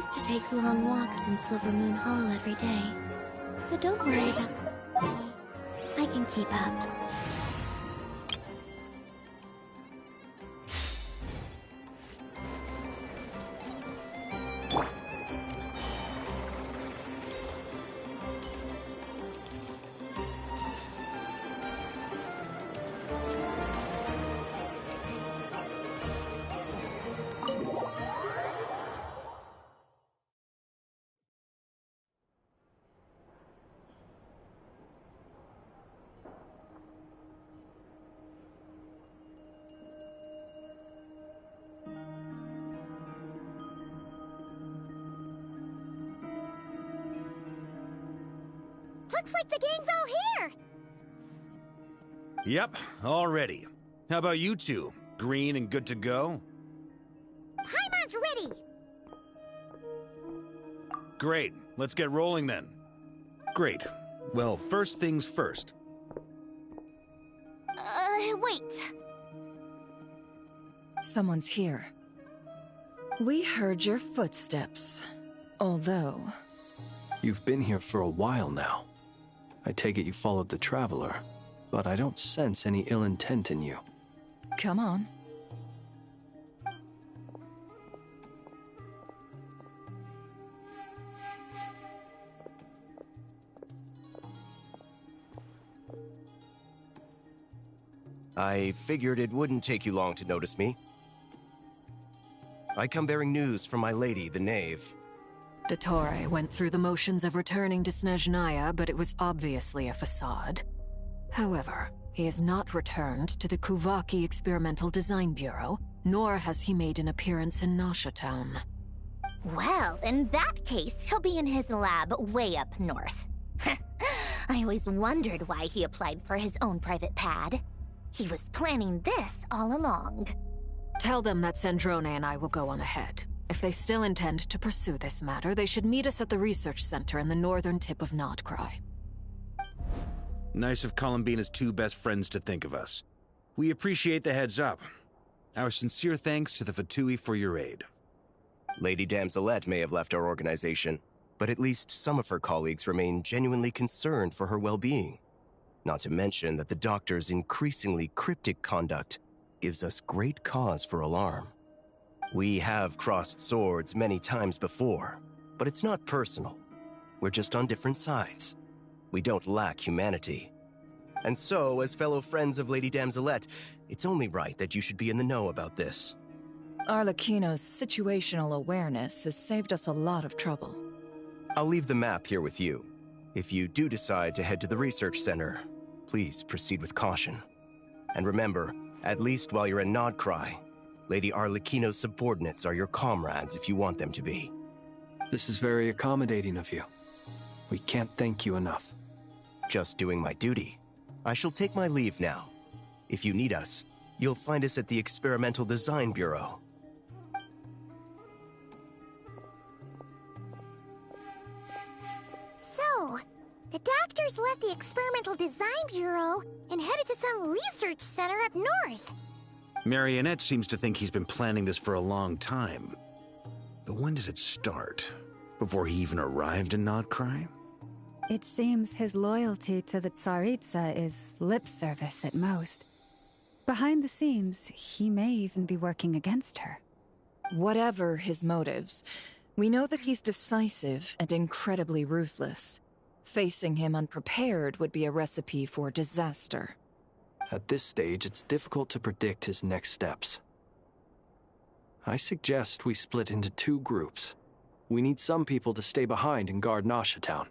used to take long walks in Silver Moon Hall every day, so don't worry about me. I can keep up. Looks like the gang's all here! Yep, all ready. How about you two? Green and good to go? Paimon's ready! Great, let's get rolling then. Great. Well, first things first. Wait. Someone's here. We heard your footsteps. Although... You've been here for a while now. I take it you followed the Traveler, but I don't sense any ill intent in you. Come on. I figured it wouldn't take you long to notice me. I come bearing news from my lady, the Knave. Dottore went through the motions of returning to Snezhnaya, but it was obviously a facade. However, he has not returned to the Kuvaki Experimental Design Bureau, nor has he made an appearance in Nasha Town. Well, in that case, he'll be in his lab way up north. I always wondered why he applied for his own private pad. He was planning this all along. Tell them that Sandrone and I will go on ahead. If they still intend to pursue this matter, they should meet us at the research center in the northern tip of Krai. Nice of Columbina's two best friends to think of us. We appreciate the heads up. Our sincere thanks to the VIII for your aid. Lady Damselette may have left our organization, but at least some of her colleagues remain genuinely concerned for her well-being. Not to mention that the Doctor's increasingly cryptic conduct gives us great cause for alarm. We have crossed swords many times before, but it's not personal. We're just on different sides. We don't lack humanity. And so, as fellow friends of Lady Damselette, it's only right that you should be in the know about this. Arlecchino's situational awareness has saved us a lot of trouble. I'll leave the map here with you. If you do decide to head to the research center, please proceed with caution. And remember, at least while you're in Krai, Lady Arlecchino's subordinates are your comrades if you want them to be. This is very accommodating of you. We can't thank you enough. Just doing my duty. I shall take my leave now. If you need us, you'll find us at the Experimental Design Bureau. So, the Doctors left the Experimental Design Bureau and headed to some research center up north. Marionette seems to think he's been planning this for a long time. But when did it start? Before he even arrived in Krai? It seems his loyalty to the Tsaritsa is lip service at most. Behind the scenes, he may even be working against her. Whatever his motives, we know that he's decisive and incredibly ruthless. Facing him unprepared would be a recipe for disaster. At this stage, it's difficult to predict his next steps. I suggest we split into two groups. We need some people to stay behind and guard Nasha Town.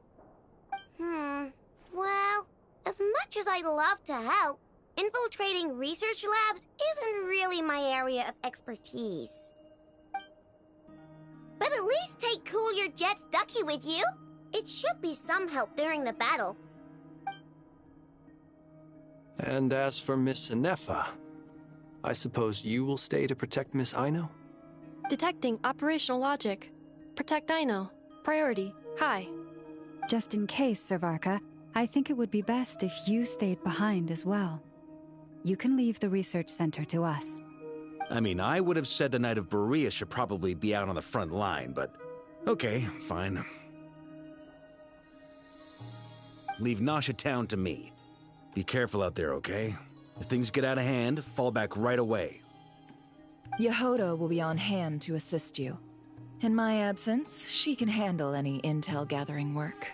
Well, as much as I'd love to help, infiltrating research labs isn't really my area of expertise. But at least take Cool Your Jet's Ducky with you. It should be some help during the battle. And as for Miss Inefa, I suppose you will stay to protect Miss Aino? Detecting operational logic. Protect Aino. Priority. High. Just in case, Servarka, I think it would be best if you stayed behind as well. You can leave the research center to us. I mean, I would have said the Knight of Berea should probably be out on the front line, but Okay, fine. Leave Nasha Town to me. Be careful out there, okay? If things get out of hand, fall back right away. Yehoda will be on hand to assist you. In my absence, she can handle any intel gathering work.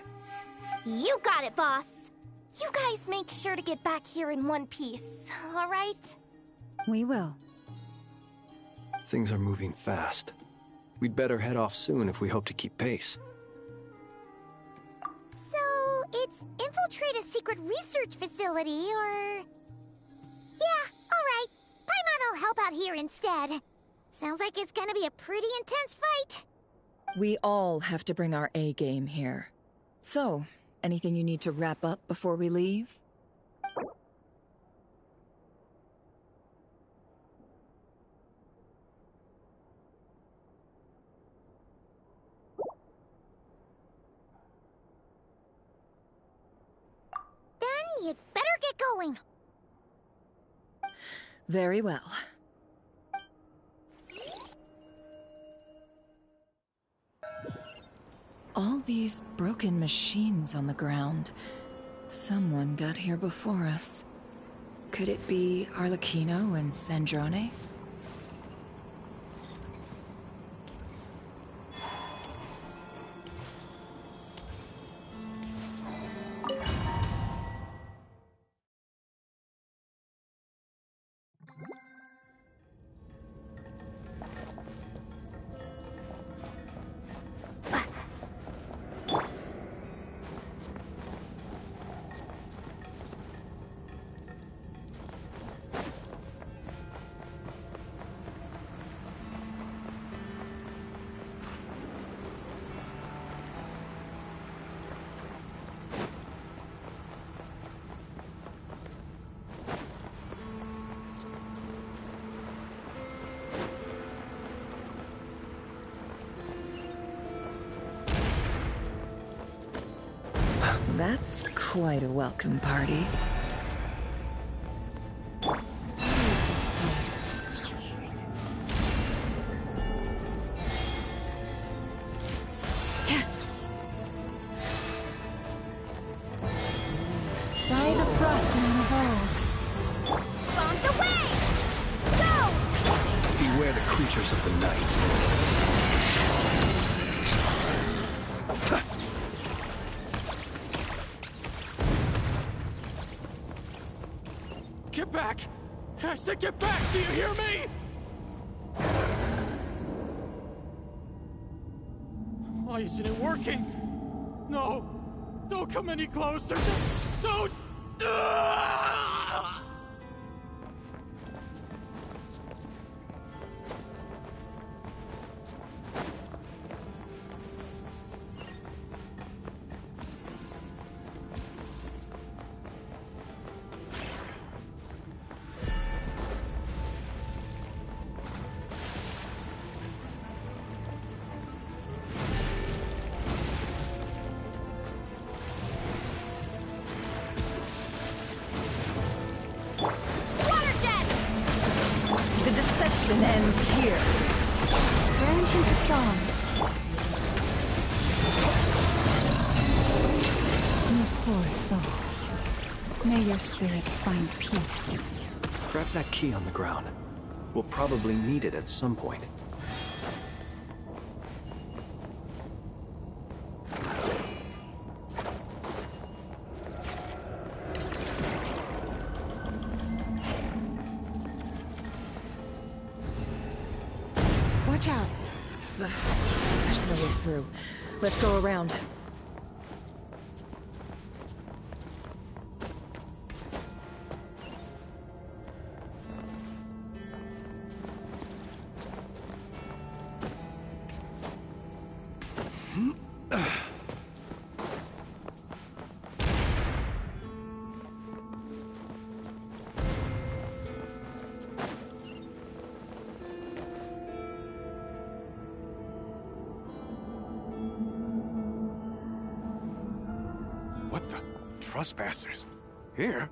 You got it, boss. You guys make sure to get back here in one piece, all right? We will. Things are moving fast. We'd better head off soon if we hope to keep pace. So, it's infiltrate a secret research facility, or... Yeah, alright. Paimon will help out here instead. Sounds like it's gonna be a pretty intense fight. We all have to bring our A game here. So, anything you need to wrap up before we leave? Then you'd better get going. Very well. All these broken machines on the ground. Someone got here before us. Could it be Arlecchino and Sandrone? That's quite a welcome party. By the frosting of old. On the way! Go! Beware the creatures of the night. Get back! I said get back! Do you hear me? Why isn't it working? No! Don't come any closer! Don't! Ah! The deception ends here. Branch into song. You poor soul. May your spirits find peace. Grab that key on the ground. We'll probably need it at some point. Watch out. Ugh, there's no way through. Let's go around. What the? Trespassers? Here?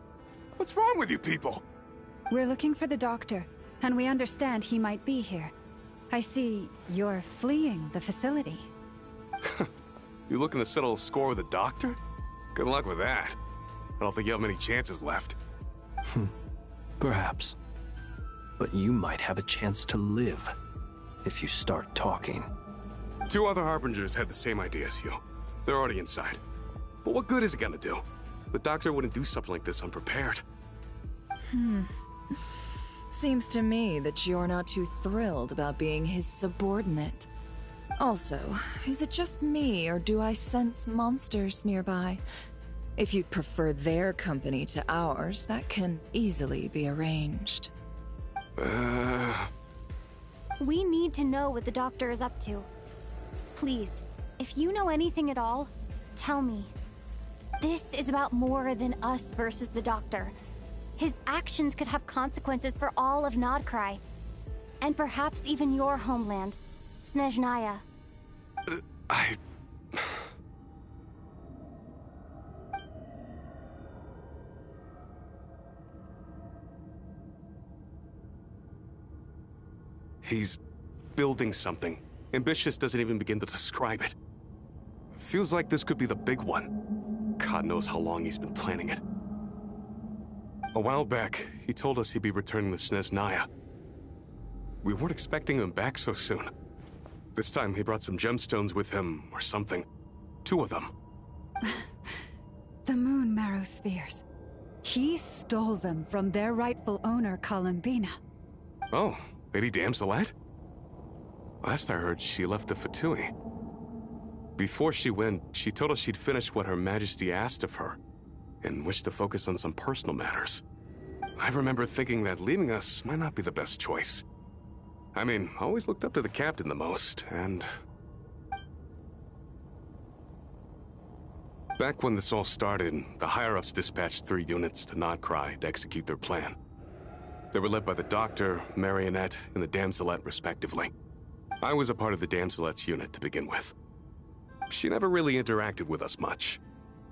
What's wrong with you people? We're looking for the doctor, and we understand he might be here. I see you're fleeing the facility. You looking to settle a score with the doctor? Good luck with that. I don't think you have many chances left. Perhaps. But you might have a chance to live if you start talking. 2 other Harbingers had the same idea as you. They're already inside. But what good is it gonna do? The doctor wouldn't do something like this unprepared. Seems to me that you're not too thrilled about being his subordinate. Also, is it just me, or do I sense monsters nearby? If you'd prefer their company to ours, that can easily be arranged. We need to know what the doctor is up to. Please, if you know anything at all, tell me. This is about more than us versus the doctor. His actions could have consequences for all of Krai. And perhaps even your homeland, Snezhnaya. He's building something. Ambitious doesn't even begin to describe it. Feels like this could be the big one. God knows how long he's been planning it. A while back, he told us he'd be returning to Snezhnaya. We weren't expecting him back so soon. This time he brought some gemstones with him, or something. 2 of them. The moon marrow spheres. He stole them from their rightful owner, Columbina. Oh, Lady Damselette? Last I heard, she left the VIII. Before she went, she told us she'd finished what Her Majesty asked of her, and wished to focus on some personal matters. I remember thinking that leaving us might not be the best choice. I mean, I always looked up to the captain the most, and... Back when this all started, the higher-ups dispatched 3 units to Krai to execute their plan. They were led by the Doctor, Marionette, and the Damselette, respectively. I was a part of the Damselette's unit to begin with. She never really interacted with us much.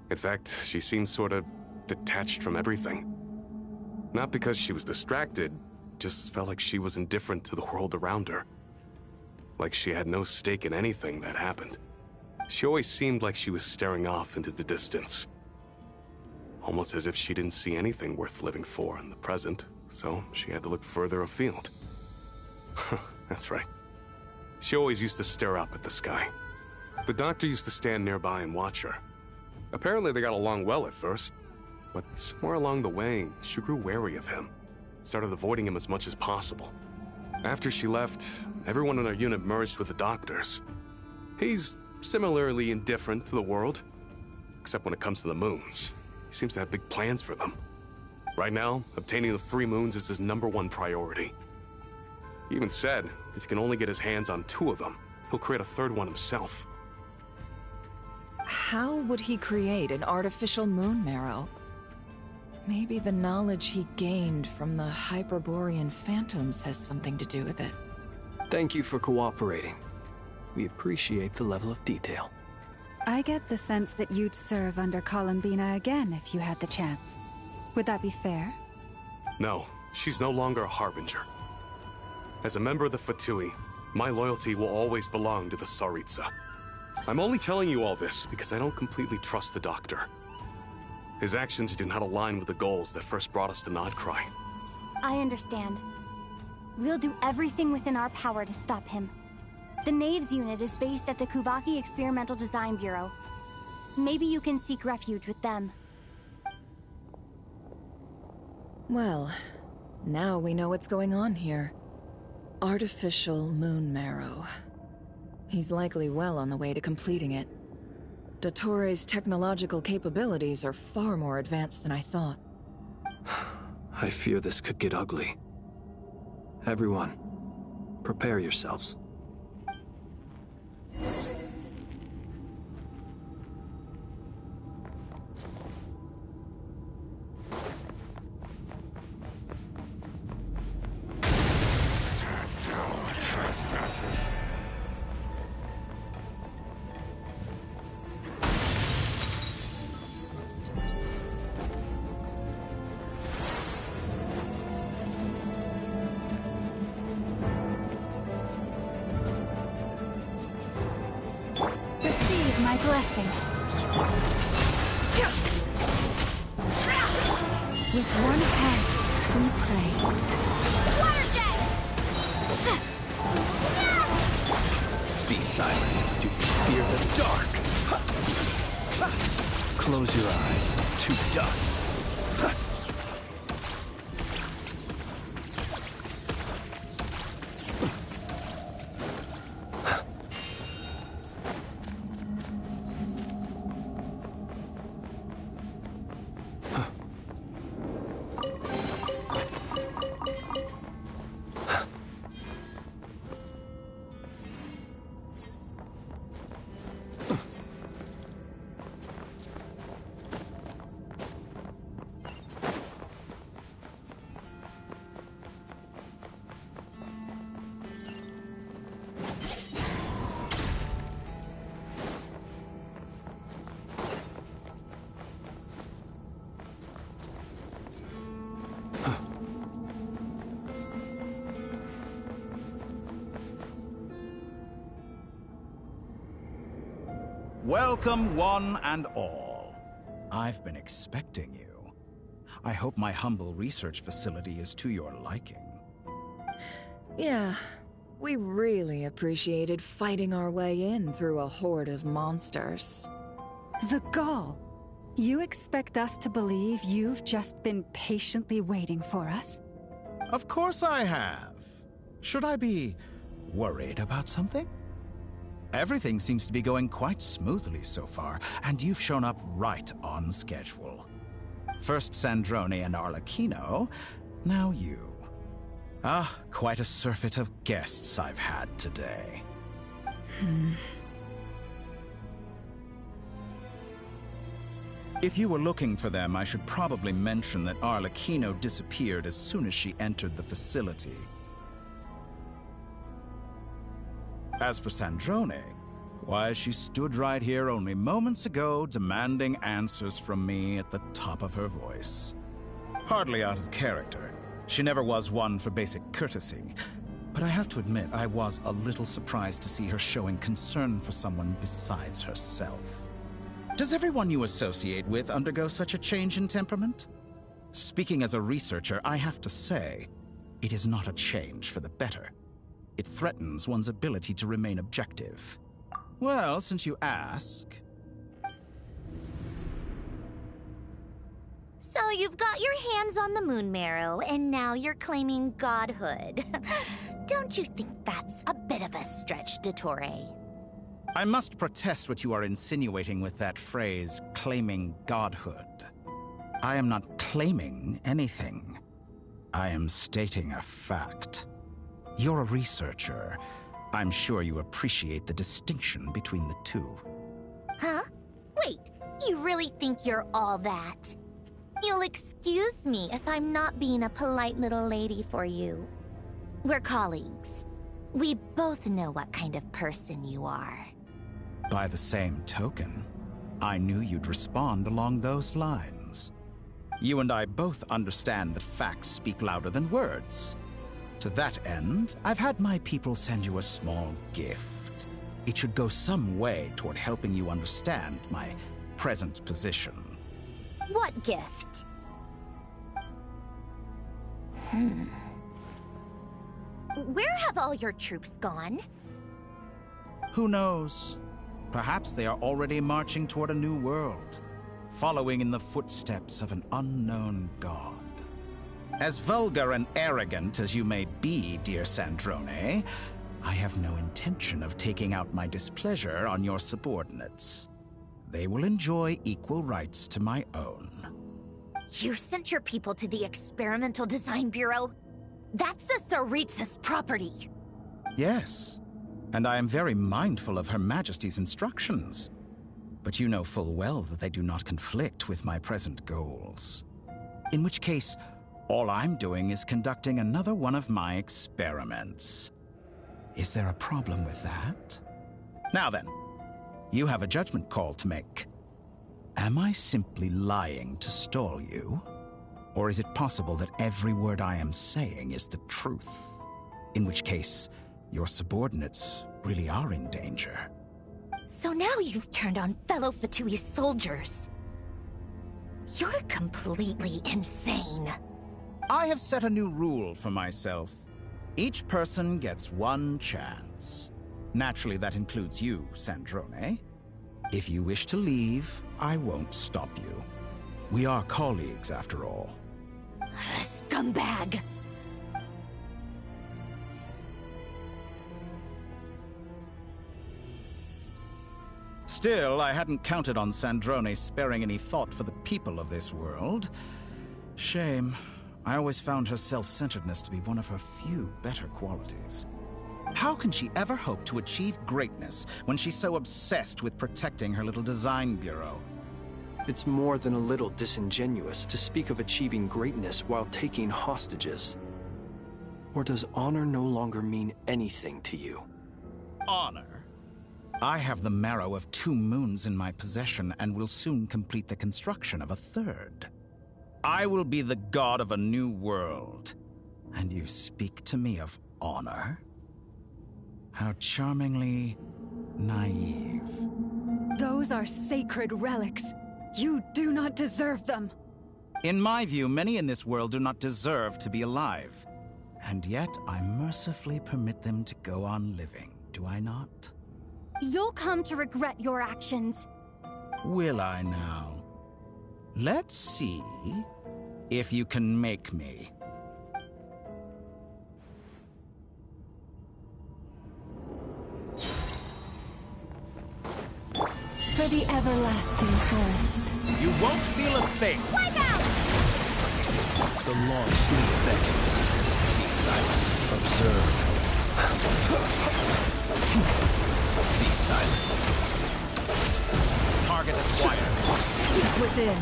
In fact, she seemed sort of detached from everything. Not because she was distracted, just felt like she was indifferent to the world around her. Like she had no stake in anything that happened. She always seemed like she was staring off into the distance. Almost as if she didn't see anything worth living for in the present, so she had to look further afield. That's right. She always used to stare up at the sky. The Doctor used to stand nearby and watch her. Apparently they got along well at first, but somewhere along the way, she grew wary of him. Started avoiding him as much as possible. After she left, everyone in our unit merged with the Doctor's. He's similarly indifferent to the world, except when it comes to the moons. He seems to have big plans for them. Right now, obtaining the 3 moons is his #1 priority. He even said, if he can only get his hands on 2 of them, he'll create a 3rd one himself. How would he create an artificial moon marrow? Maybe the knowledge he gained from the Hyperborean phantoms has something to do with it. Thank you for cooperating. We appreciate the level of detail. I get the sense that you'd serve under Columbina again if you had the chance. Would that be fair? No, she's no longer a Harbinger. As a member of the VIII, my loyalty will always belong to the Tsaritsa. I'm only telling you all this because I don't completely trust the Doctor. His actions do not align with the goals that first brought us to Krai. I understand. We'll do everything within our power to stop him. The Knaves unit is based at the Kuvaki Experimental Design Bureau. Maybe you can seek refuge with them. Well, now we know what's going on here. Artificial moon marrow. He's likely well on the way to completing it. Dottore's technological capabilities are far more advanced than I thought. I fear this could get ugly. Everyone, prepare yourselves. my blessing. With one heart, we pray. Water jet! Be silent. Do you fear the dark? Close your eyes to dust. Welcome, one and all. I've been expecting you. I hope my humble research facility is to your liking. Yeah, we really appreciated fighting our way in through a horde of monsters. The gall! You expect us to believe you've just been patiently waiting for us? Of course I have. Should I be worried about something? Everything seems to be going quite smoothly so far, and you've shown up right on schedule. First Sandrone and Arlecchino, now you. Ah, quite a surfeit of guests I've had today. If you were looking for them, I should probably mention that Arlecchino disappeared as soon as she entered the facility. As for Sandrone, why, she stood right here only moments ago demanding answers from me at the top of her voice. Hardly out of character. She never was one for basic courtesy. But I have to admit, I was a little surprised to see her showing concern for someone besides herself. Does everyone you associate with undergo such a change in temperament? Speaking as a researcher, I have to say, it is not a change for the better. It threatens one's ability to remain objective. Well, since you ask... So you've got your hands on the moon marrow, and now you're claiming godhood. Don't you think that's a bit of a stretch, Dottore? I must protest what you are insinuating with that phrase, claiming godhood. I am not claiming anything. I am stating a fact. You're a researcher. I'm sure you appreciate the distinction between the two. Huh? Wait, you really think you're all that? You'll excuse me if I'm not being a polite little lady for you. We're colleagues. We both know what kind of person you are. By the same token, I knew you'd respond along those lines. You and I both understand that facts speak louder than words. To that end, I've had my people send you a small gift. It should go some way toward helping you understand my present position. What gift? Where have all your troops gone? Who knows? Perhaps they are already marching toward a new world, following in the footsteps of an unknown god. As vulgar and arrogant as you may be, dear Sandrone, I have no intention of taking out my displeasure on your subordinates. They will enjoy equal rights to my own. You sent your people to the Experimental Design Bureau? That's the Tsaritsa's property. Yes, and I am very mindful of Her Majesty's instructions. But you know full well that they do not conflict with my present goals. In which case, all I'm doing is conducting another one of my experiments. Is there a problem with that? Now then, you have a judgment call to make. Am I simply lying to stall you? Or is it possible that every word I am saying is the truth? In which case, your subordinates really are in danger. So now you've turned on fellow Fatui soldiers. You're completely insane. I have set a new rule for myself. Each person gets one chance. Naturally, that includes you, Sandrone. If you wish to leave, I won't stop you. We are colleagues, after all. Scumbag! Still, I hadn't counted on Sandrone sparing any thought for the people of this world. Shame. I always found her self-centeredness to be one of her few better qualities. How can she ever hope to achieve greatness when she's so obsessed with protecting her little design bureau? It's more than a little disingenuous to speak of achieving greatness while taking hostages. Or does honor no longer mean anything to you? Honor? I have the marrow of 2 moons in my possession and will soon complete the construction of a 3rd. I will be the god of a new world. And you speak to me of honor? How charmingly naive. Those are sacred relics. You do not deserve them. In my view, many in this world do not deserve to be alive. And yet, I mercifully permit them to go on living, do I not? You'll come to regret your actions. Will I now? Let's see if you can make me. For the everlasting forest. You won't feel a thing. Wipe out! The long sleep beckons. Be silent. Observe. Be silent. Target acquired. Deep within.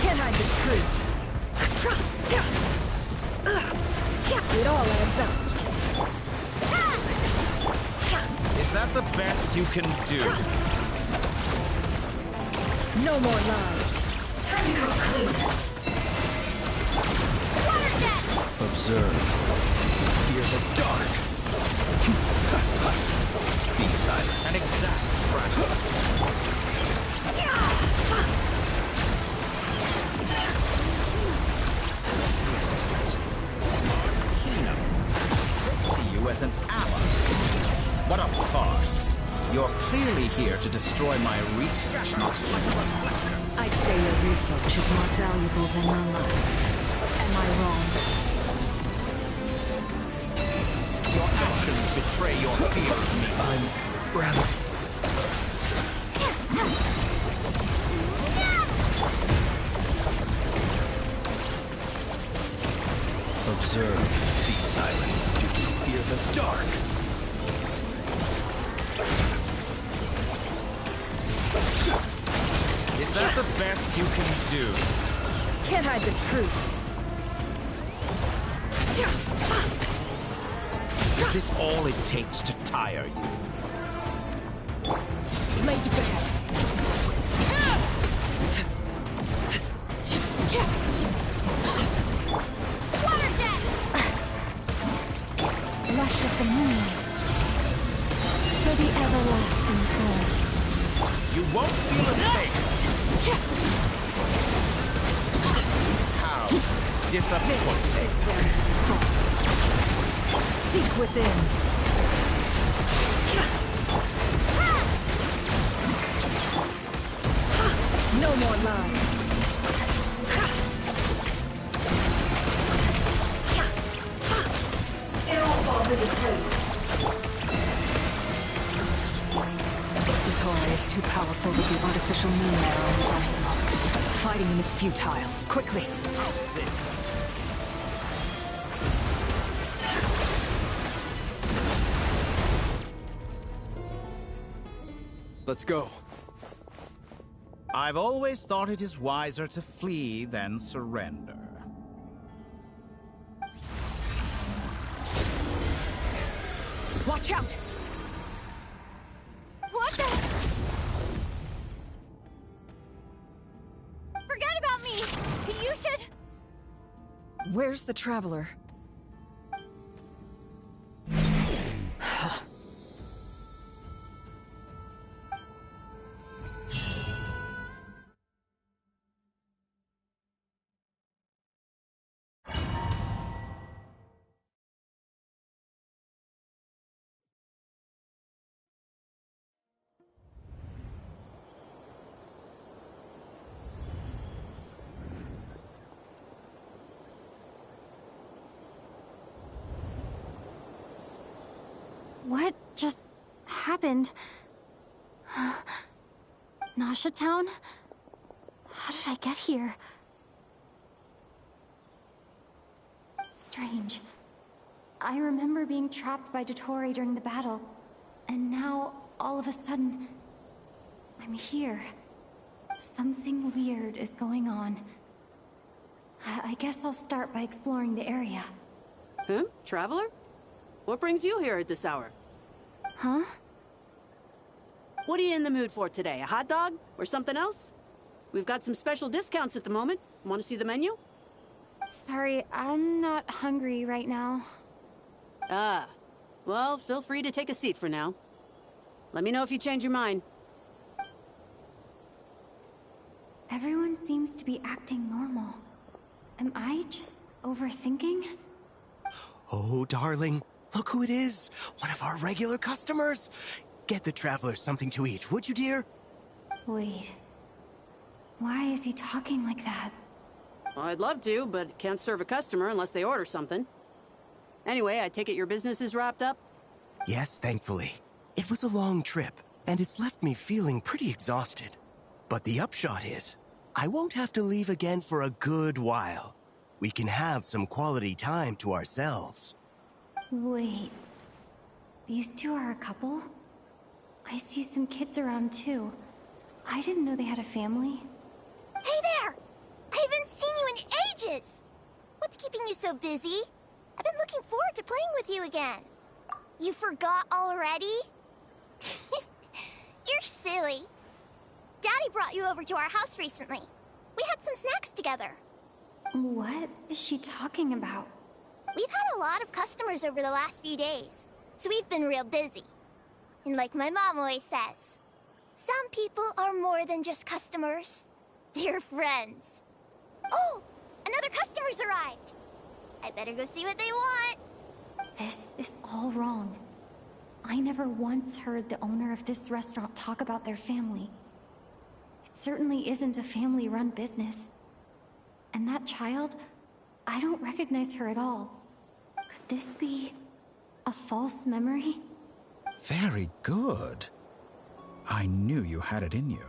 Can't hide the truth. It all adds up. Is that the best you can do? No more lies. Time to go clean. Water jet! Observe. Fear the dark. Be silent. An exact practice. Kino. I see you as an ally. What a farce. You're clearly here to destroy my research, not I'd say your research is more valuable than your life. Am I wrong? Your actions betray your fear of me. I'm rather... Observe. Be silent. Do you fear the dark? Is that the best you can do? Can't hide the truth. Is this all it takes to tire you? Lay to bed. Water jet! Lush as the moon. For the everlasting forest. You won't feel a thing! How disappointing! Seek within. No more lies. It all falls into place. Tora is too powerful with the artificial moon marrow in his arsenal. Fighting him is futile. Quickly! Let's go. I've always thought it is wiser to flee than surrender. Watch out! What the? Forget about me! You should... Where's the Traveler? What just happened? Nasha Town? How did I get here? Strange. I remember being trapped by Dottore during the battle, and now, all of a sudden, I'm here. Something weird is going on. I guess I'll start by exploring the area. Huh? Traveler? What brings you here at this hour? Huh? What are you in the mood for today? A hot dog? Or something else? We've got some special discounts at the moment. Want to see the menu? Sorry, I'm not hungry right now. Ah. Well, feel free to take a seat for now. Let me know if you change your mind. Everyone seems to be acting normal. Am I just overthinking? Oh, darling, look who it is. One of our regular customers. Get the traveler something to eat, would you, dear? Wait. Why is he talking like that? Well, I'd love to, but can't serve a customer unless they order something. Anyway, I take it your business is wrapped up? Yes, thankfully. It was a long trip, and it's left me feeling pretty exhausted. But the upshot is, I won't have to leave again for a good while. We can have some quality time to ourselves. Wait. These two are a couple? I see some kids around too. I didn't know they had a family. Hey there! I haven't seen you in ages! What's keeping you so busy? I've been looking forward to playing with you again. You forgot already? You're silly. Daddy brought you over to our house recently. We had some snacks together. What is she talking about? We've had a lot of customers over the last few days, so we've been real busy. And like my mom always says, some people are more than just customers. They're friends. Oh! Another customer's arrived! I better go see what they want. This is all wrong. I never once heard the owner of this restaurant talk about their family. It certainly isn't a family-run business. And that child, I don't recognize her at all. Could this be a false memory? Very good. I knew you had it in you.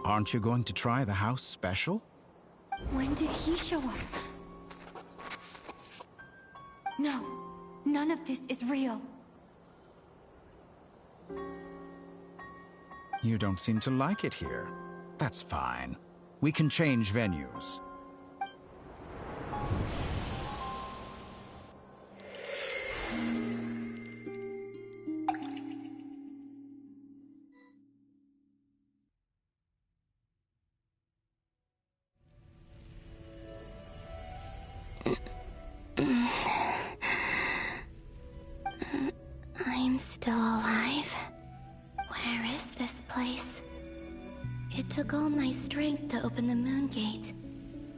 Aren't you going to try the house special? When did he show up? No, none of this is real. You don't seem to like it here. That's fine. We can change venues. I'm still alive. Where is this place? It took all my strength to open the moon gate,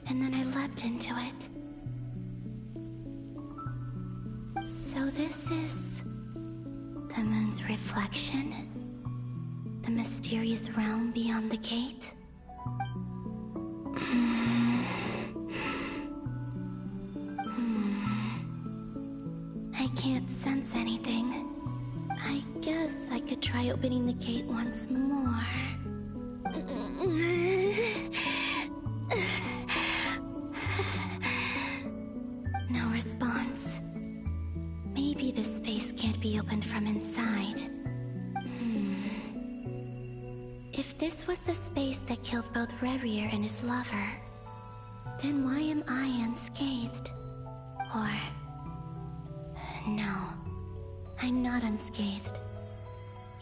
and then I leapt into it. So this is the moon's reflection? The mysterious realm beyond the gate? I can't sense anything. I guess I could try opening the gate once more. No response. Maybe this space can't be opened from inside. If this was the space that killed both Revier and his lover, then why am I unscathed? Or... no, I'm not unscathed.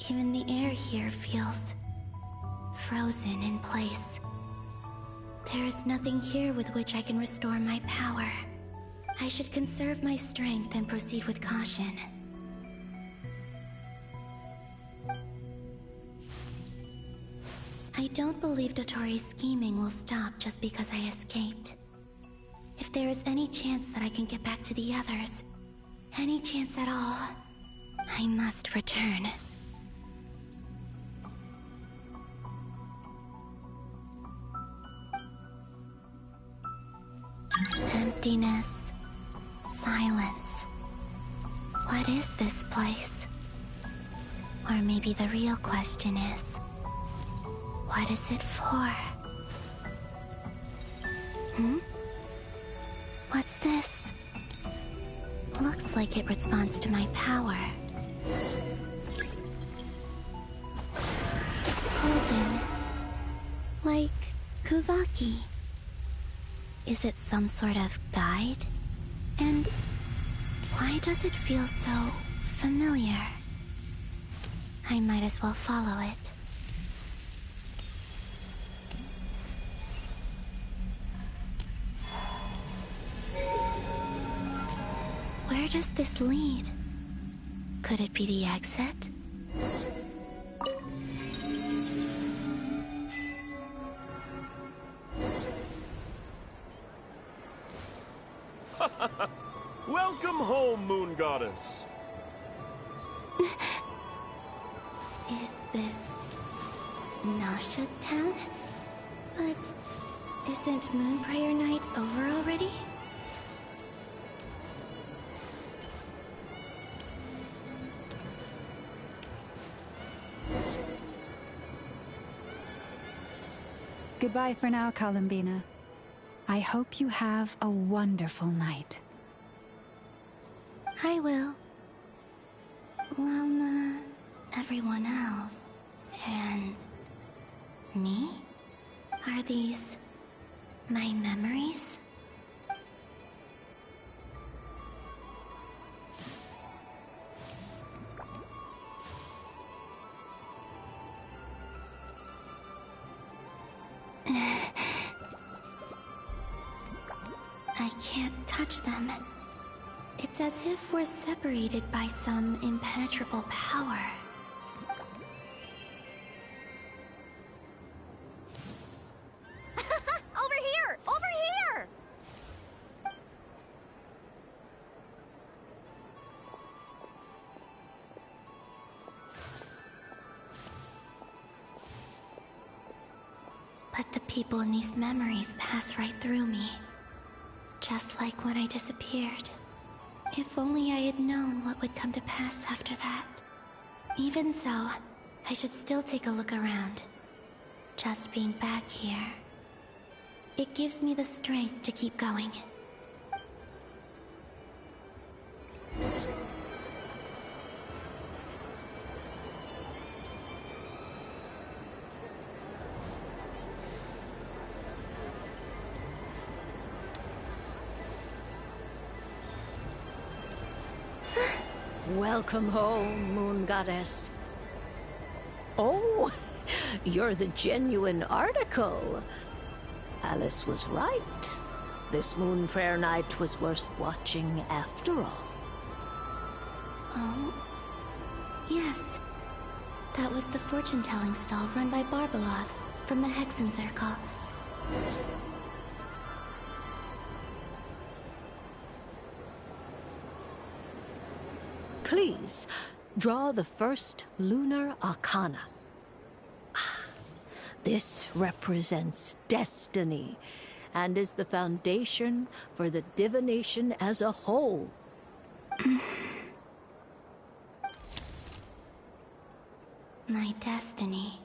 Even the air here feels frozen in place. There is nothing here with which I can restore my power. I should conserve my strength and proceed with caution. I don't believe Dottori's scheming will stop just because I escaped. If there is any chance that I can get back to the others, any chance at all, I must return. Emptiness. Silence. What is this place? Maybe the real question is, what is it for? What's this? Looks like it responds to my power. Golden. Like Kuvaki. Is it some sort of guide? And why does it feel so familiar? I might as well follow it. Where does this lead? Could it be the exit? Welcome home, Moon Goddess. Is this Nasha Town? But isn't Moon Prayer Night over already? Goodbye for now, Columbina. I hope you have a wonderful night. I will. Llama, everyone else, and me? Are these my memories? I can't touch them. It's as if we're separated by some impenetrable power. Over here! Over here! But the people in these memories pass right through me. Just like when I disappeared. If only I had known what would come to pass after that. Even so, I should still take a look around. Just being back here, it gives me the strength to keep going. Welcome home, Moon Goddess. Oh, you're the genuine article. Alice was right. This Moon Prayer Night was worth watching after all. Oh, yes. That was the fortune-telling stall run by Barbeloth from the Hexen Circle. Please, draw the first lunar arcana. This represents destiny and is the foundation for the divination as a whole. My destiny.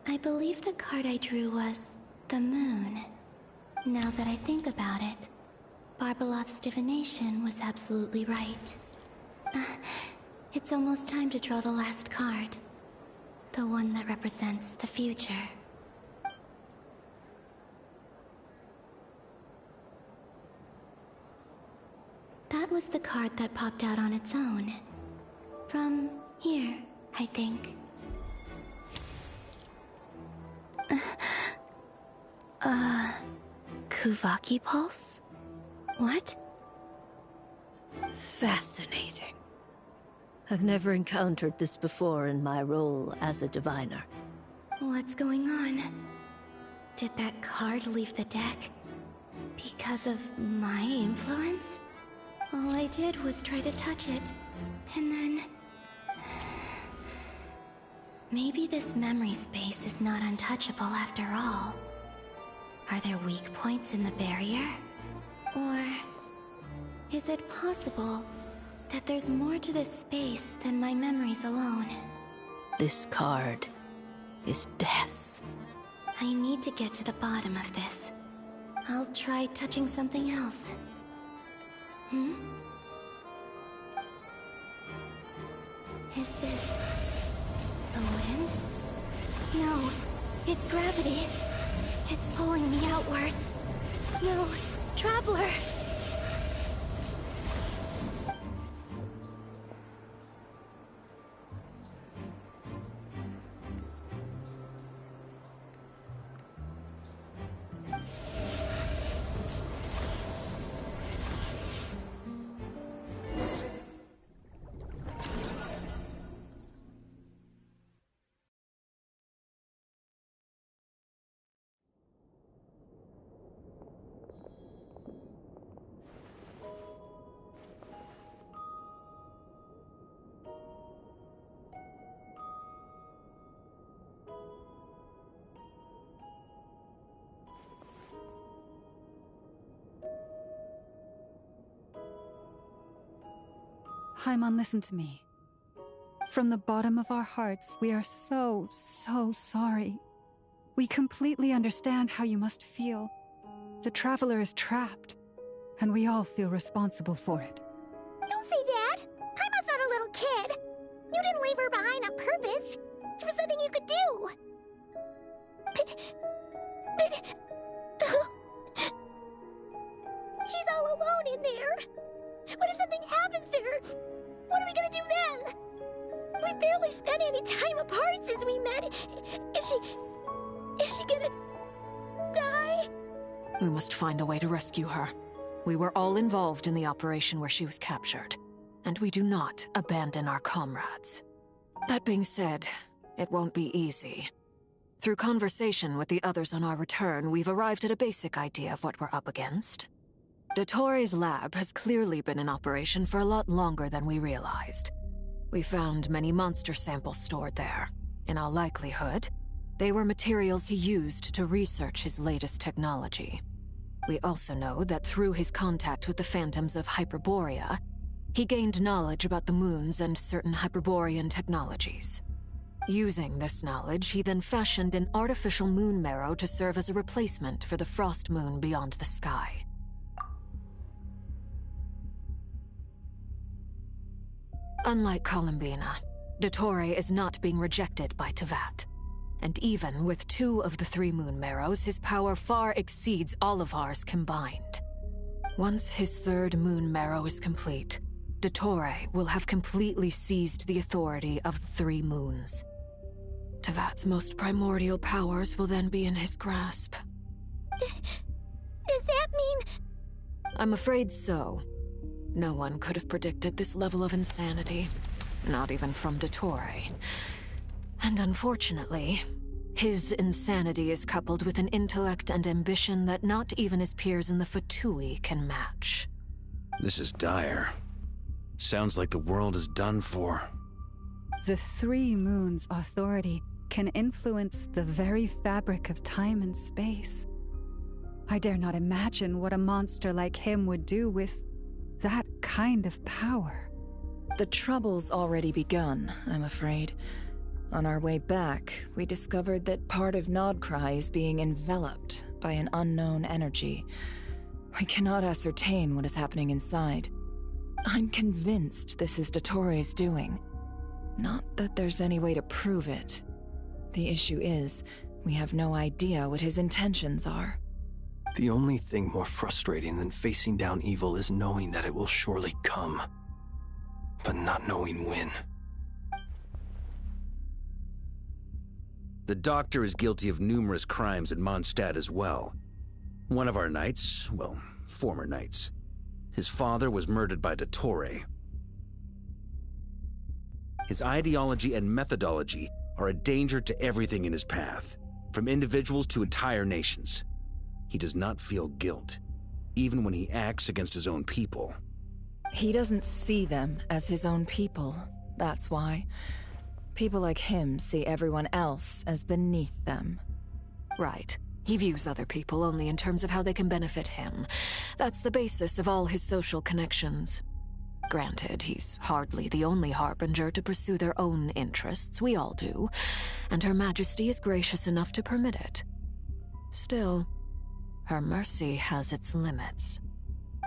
I believe the card I drew was the moon. Now that I think about it, Barbeloth's divination was absolutely right. It's almost time to draw the last card. The one that represents the future. That was the card that popped out on its own. From here, I think. Kuvaki Pulse? What? Fascinating. I've never encountered this before in my role as a diviner. What's going on? Did that card leave the deck? Because of my influence? All I did was try to touch it, and then... Maybe this memory space is not untouchable after all. Are there weak points in the barrier? Or... is it possible that there's more to this space than my memories alone? This card is death. I need to get to the bottom of this. I'll try touching something else. Is this the wind? No, it's gravity. It's pulling me outwards. No, Traveler! Haimon, listen to me. From the bottom of our hearts, we are so sorry. We completely understand how you must feel. The Traveler is trapped, and we all feel responsible for it. Don't say that! Haimon's not a little kid! You didn't leave her behind on purpose! There was nothing you could do! But... She's all alone in there! What if something happens to her? What are we gonna do then? We've barely spent any time apart since we met. Is she gonna die? We must find a way to rescue her. We were all involved in the operation where she was captured, and we do not abandon our comrades. That being said, it won't be easy. Through conversation with the others on our return, we've arrived at a basic idea of what we're up against. Dottore's lab has clearly been in operation for a lot longer than we realized. We found many monster samples stored there. In all likelihood, they were materials he used to research his latest technology. We also know that through his contact with the phantoms of Hyperborea, he gained knowledge about the moons and certain Hyperborean technologies. Using this knowledge, he then fashioned an artificial moon marrow to serve as a replacement for the frost moon beyond the sky. Unlike Columbina, Dottore is not being rejected by Teyvat. And even with 2 of the 3 moon marrows, his power far exceeds all of ours combined. Once his 3rd moon marrow is complete, Dottore will have completely seized the authority of the 3 moons. Teyvat's most primordial powers will then be in his grasp. Does that mean... I'm afraid so. No one could have predicted this level of insanity. Not even from Dottore. And unfortunately, his insanity is coupled with an intellect and ambition that not even his peers in the Fatui can match. This is dire. Sounds like the world is done for. The 3 moons' authority can influence the very fabric of time and space. I dare not imagine what a monster like him would do with that kind of power. The trouble's already begun, I'm afraid. On our way back, we discovered that part of Krai is being enveloped by an unknown energy. We cannot ascertain what is happening inside. I'm convinced this is Dottore's doing. Not that there's any way to prove it. The issue is, we have no idea what his intentions are. The only thing more frustrating than facing down evil is knowing that it will surely come, but not knowing when. The Doctor is guilty of numerous crimes at Mondstadt as well. One of our knights, well, former knights. His father was murdered by Dottore. His ideology and methodology are a danger to everything in his path, from individuals to entire nations. He does not feel guilt, even when he acts against his own people. He doesn't see them as his own people, that's why. People like him see everyone else as beneath them. Right. He views other people only in terms of how they can benefit him. That's the basis of all his social connections. Granted, he's hardly the only harbinger to pursue their own interests. We all do, and Her Majesty is gracious enough to permit it. Still, her mercy has its limits.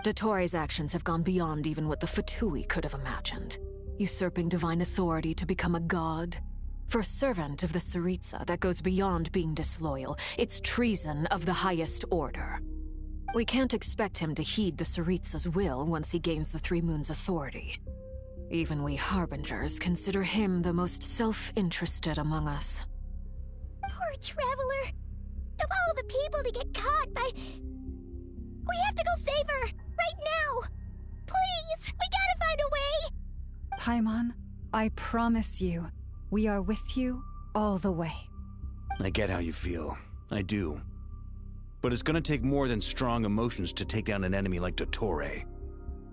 Dottoro's actions have gone beyond even what the VIII could have imagined. Usurping divine authority to become a god. For a servant of the Tsaritsa, that goes beyond being disloyal. It's treason of the highest order. We can't expect him to heed the Tsaritsa's will once he gains the Three Moons' authority. Even we Harbingers consider him the most self-interested among us. Poor Traveler. Of all the people to get caught by... We have to go save her! Right now! Please! We gotta find a way! Paimon, I promise you, we are with you all the way. I get how you feel. I do. But it's gonna take more than strong emotions to take down an enemy like Dottore.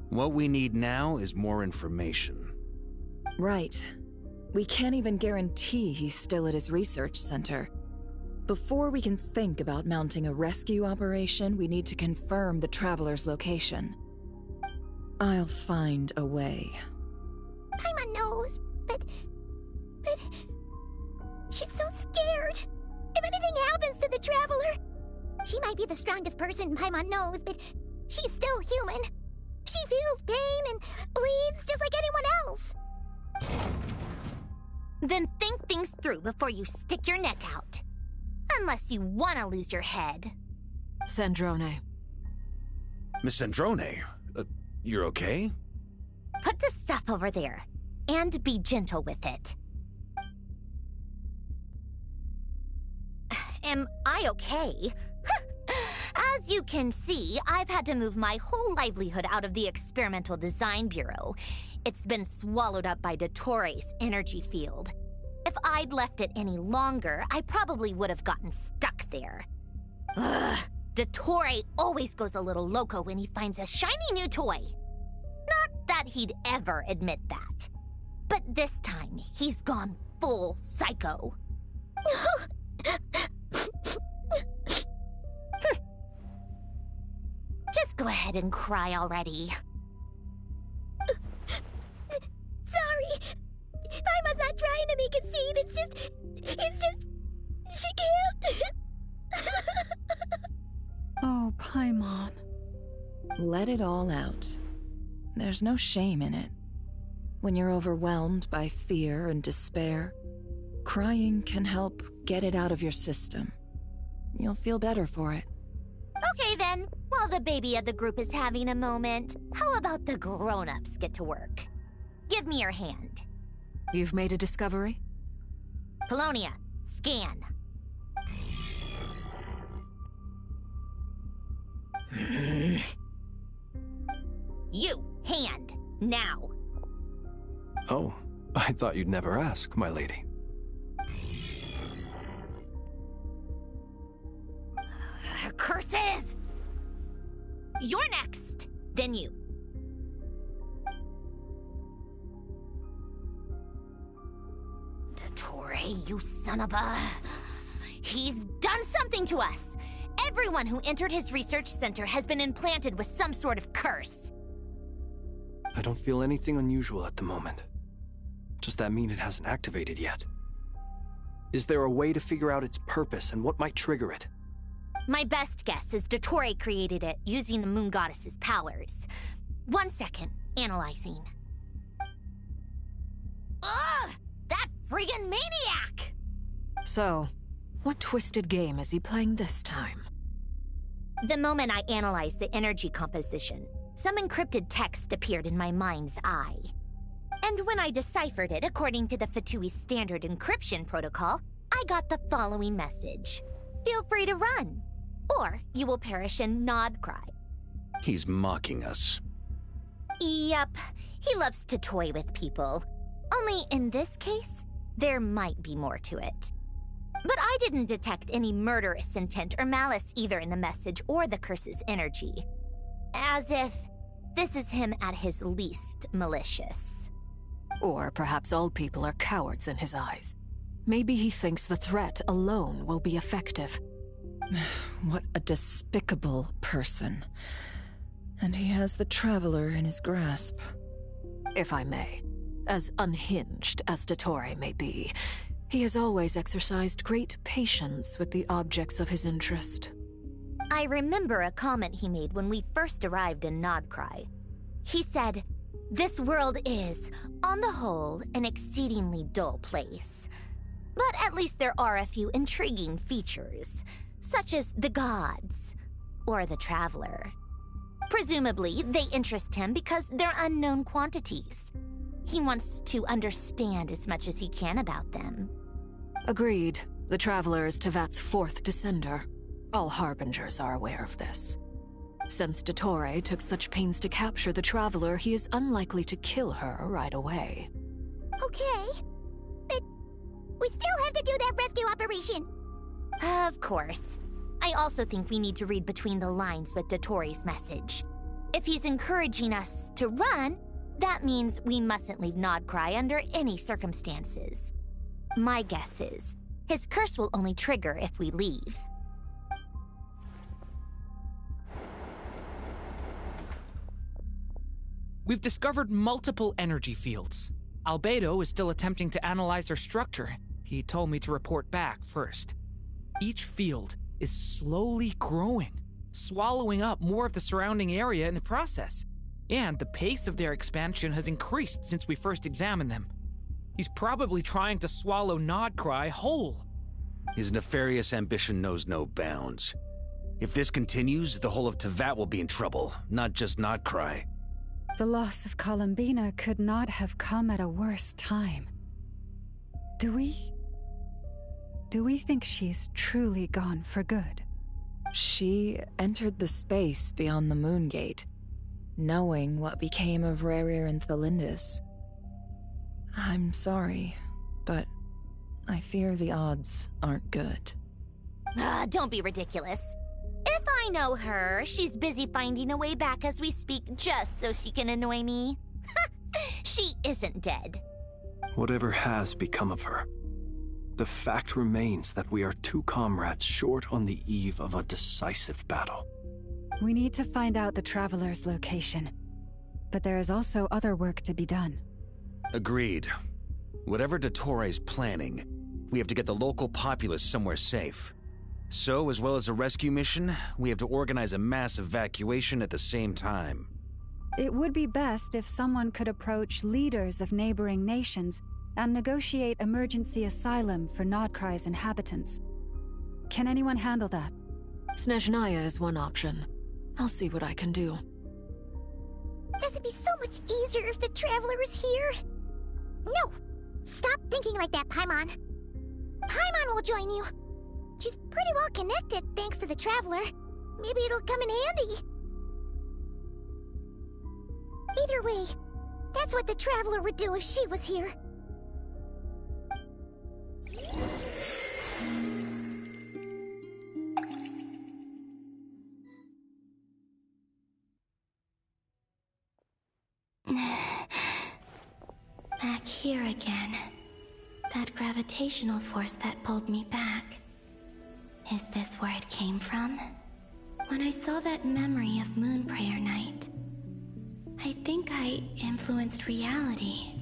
What we need now is more information. Right. We can't even guarantee he's still at his research center. Before we can think about mounting a rescue operation, we need to confirm the Traveler's location. I'll find a way. Paimon knows, but... She's so scared. If anything happens to the Traveler... She might be the strongest person Paimon knows, but she's still human. She feels pain and bleeds just like anyone else. Then think things through before you stick your neck out. Unless you want to lose your head. Sandrone. Miss Sandrone, you're okay? Put the stuff over there, and be gentle with it. Am I okay? As you can see, I've had to move my whole livelihood out of the Experimental Design Bureau. It's been swallowed up by Dottoro's energy field. If I'd left it any longer, I probably would have gotten stuck there. Ugh, Dottore always goes a little loco when he finds a shiny new toy. Not that he'd ever admit that. But this time, he's gone full psycho. Just go ahead and cry already. Sorry. Paimon's not trying to make it seem. It's just... She can't. Oh, Paimon. Let it all out. There's no shame in it. When you're overwhelmed by fear and despair, crying can help get it out of your system. You'll feel better for it. Okay then, while the baby of the group is having a moment, how about the grown-ups get to work? Give me your hand. You've made a discovery? Polonia, scan. You, hand, now. Oh, I thought you'd never ask, my lady. Curses! You're next, then you. Dottore, you son of a... He's done something to us! Everyone who entered his research center has been implanted with some sort of curse. I don't feel anything unusual at the moment. Does that mean it hasn't activated yet? Is there a way to figure out its purpose and what might trigger it? My best guess is Dottore created it using the Moon Goddess's powers. 1 second, analyzing. Ugh! That friggin' maniac! So, what twisted game is he playing this time? The moment I analyzed the energy composition, some encrypted text appeared in my mind's eye. And when I deciphered it according to the VIII standard encryption protocol, I got the following message. Feel free to run, or you will perish in Nod Krai. He's mocking us. Yep, he loves to toy with people. Only in this case, there might be more to it. But I didn't detect any murderous intent or malice either in the message or the curse's energy. As if this is him at his least malicious. Or perhaps all people are cowards in his eyes. Maybe he thinks the threat alone will be effective. What a despicable person. And he has the Traveler in his grasp. if I may. As unhinged as Dottore may be, he has always exercised great patience with the objects of his interest. I remember a comment he made when we first arrived in Krai. He said, "This world is, on the whole, an exceedingly dull place. But at least there are a few intriguing features, such as the gods, or the Traveler. Presumably, they interest him because they're unknown quantities. He wants to understand as much as he can about them." Agreed. The Traveler is Tevat's fourth descender. All Harbingers are aware of this. Since Dottore took such pains to capture the Traveler, he is unlikely to kill her right away. Okay, but we still have to do that rescue operation. Of course. I also think we need to read between the lines with Dottore's message. If he's encouraging us to run, that means we mustn't leave Krai under any circumstances. My guess is, his curse will only trigger if we leave. We've discovered multiple energy fields. Albedo is still attempting to analyze their structure. He told me to report back first. Each field is slowly growing, swallowing up more of the surrounding area in the process. And the pace of their expansion has increased since we first examined them. He's probably trying to swallow Krai whole. His nefarious ambition knows no bounds. If this continues, the whole of Tevat will be in trouble, not just Krai. The loss of Columbina could not have come at a worse time. Do we think she's truly gone for good? She entered the space beyond the Moon Gate, knowing what became of Rerir and Thalindus. I'm sorry, but I fear the odds aren't good. Don't be ridiculous. If I know her, she's busy finding a way back as we speak just so she can annoy me. She isn't dead. Whatever has become of her, the fact remains that we are two comrades short on the eve of a decisive battle. We need to find out the Traveler's location, but there is also other work to be done. Agreed. Whatever Dottore's planning, we have to get the local populace somewhere safe. So, as well as a rescue mission, we have to organize a mass evacuation at the same time. It would be best if someone could approach leaders of neighboring nations and negotiate emergency asylum for Krai's inhabitants. Can anyone handle that? Snezhnaya is one option. I'll see what I can do. This would be so much easier if the Traveler was here. No! Stop thinking like that, Paimon. Paimon will join you. She's pretty well connected thanks to the Traveler. Maybe it'll come in handy. Either way, that's what the Traveler would do if she was here. Back here again. That gravitational force that pulled me back. Is this where it came from? When I saw that memory of Moon Prayer Night, I think I influenced reality.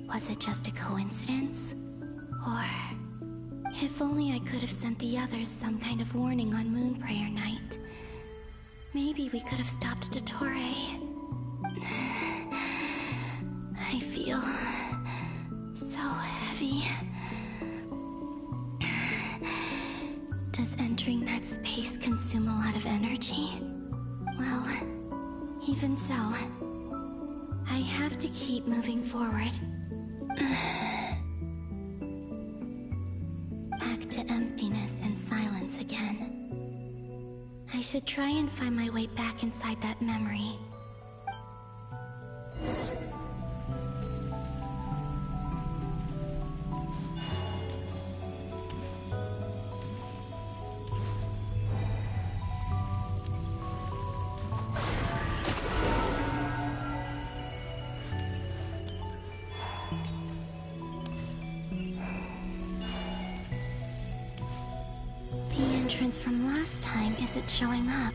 Was it just a coincidence? Or, if only I could have sent the others some kind of warning on Moon Prayer Night. Maybe we could have stopped Dottore. I feel so heavy. Does entering that space consume a lot of energy? Well, even so, I have to keep moving forward. Back to emptiness and silence again. I should try and find my way back inside that memory. From last time isn't showing up.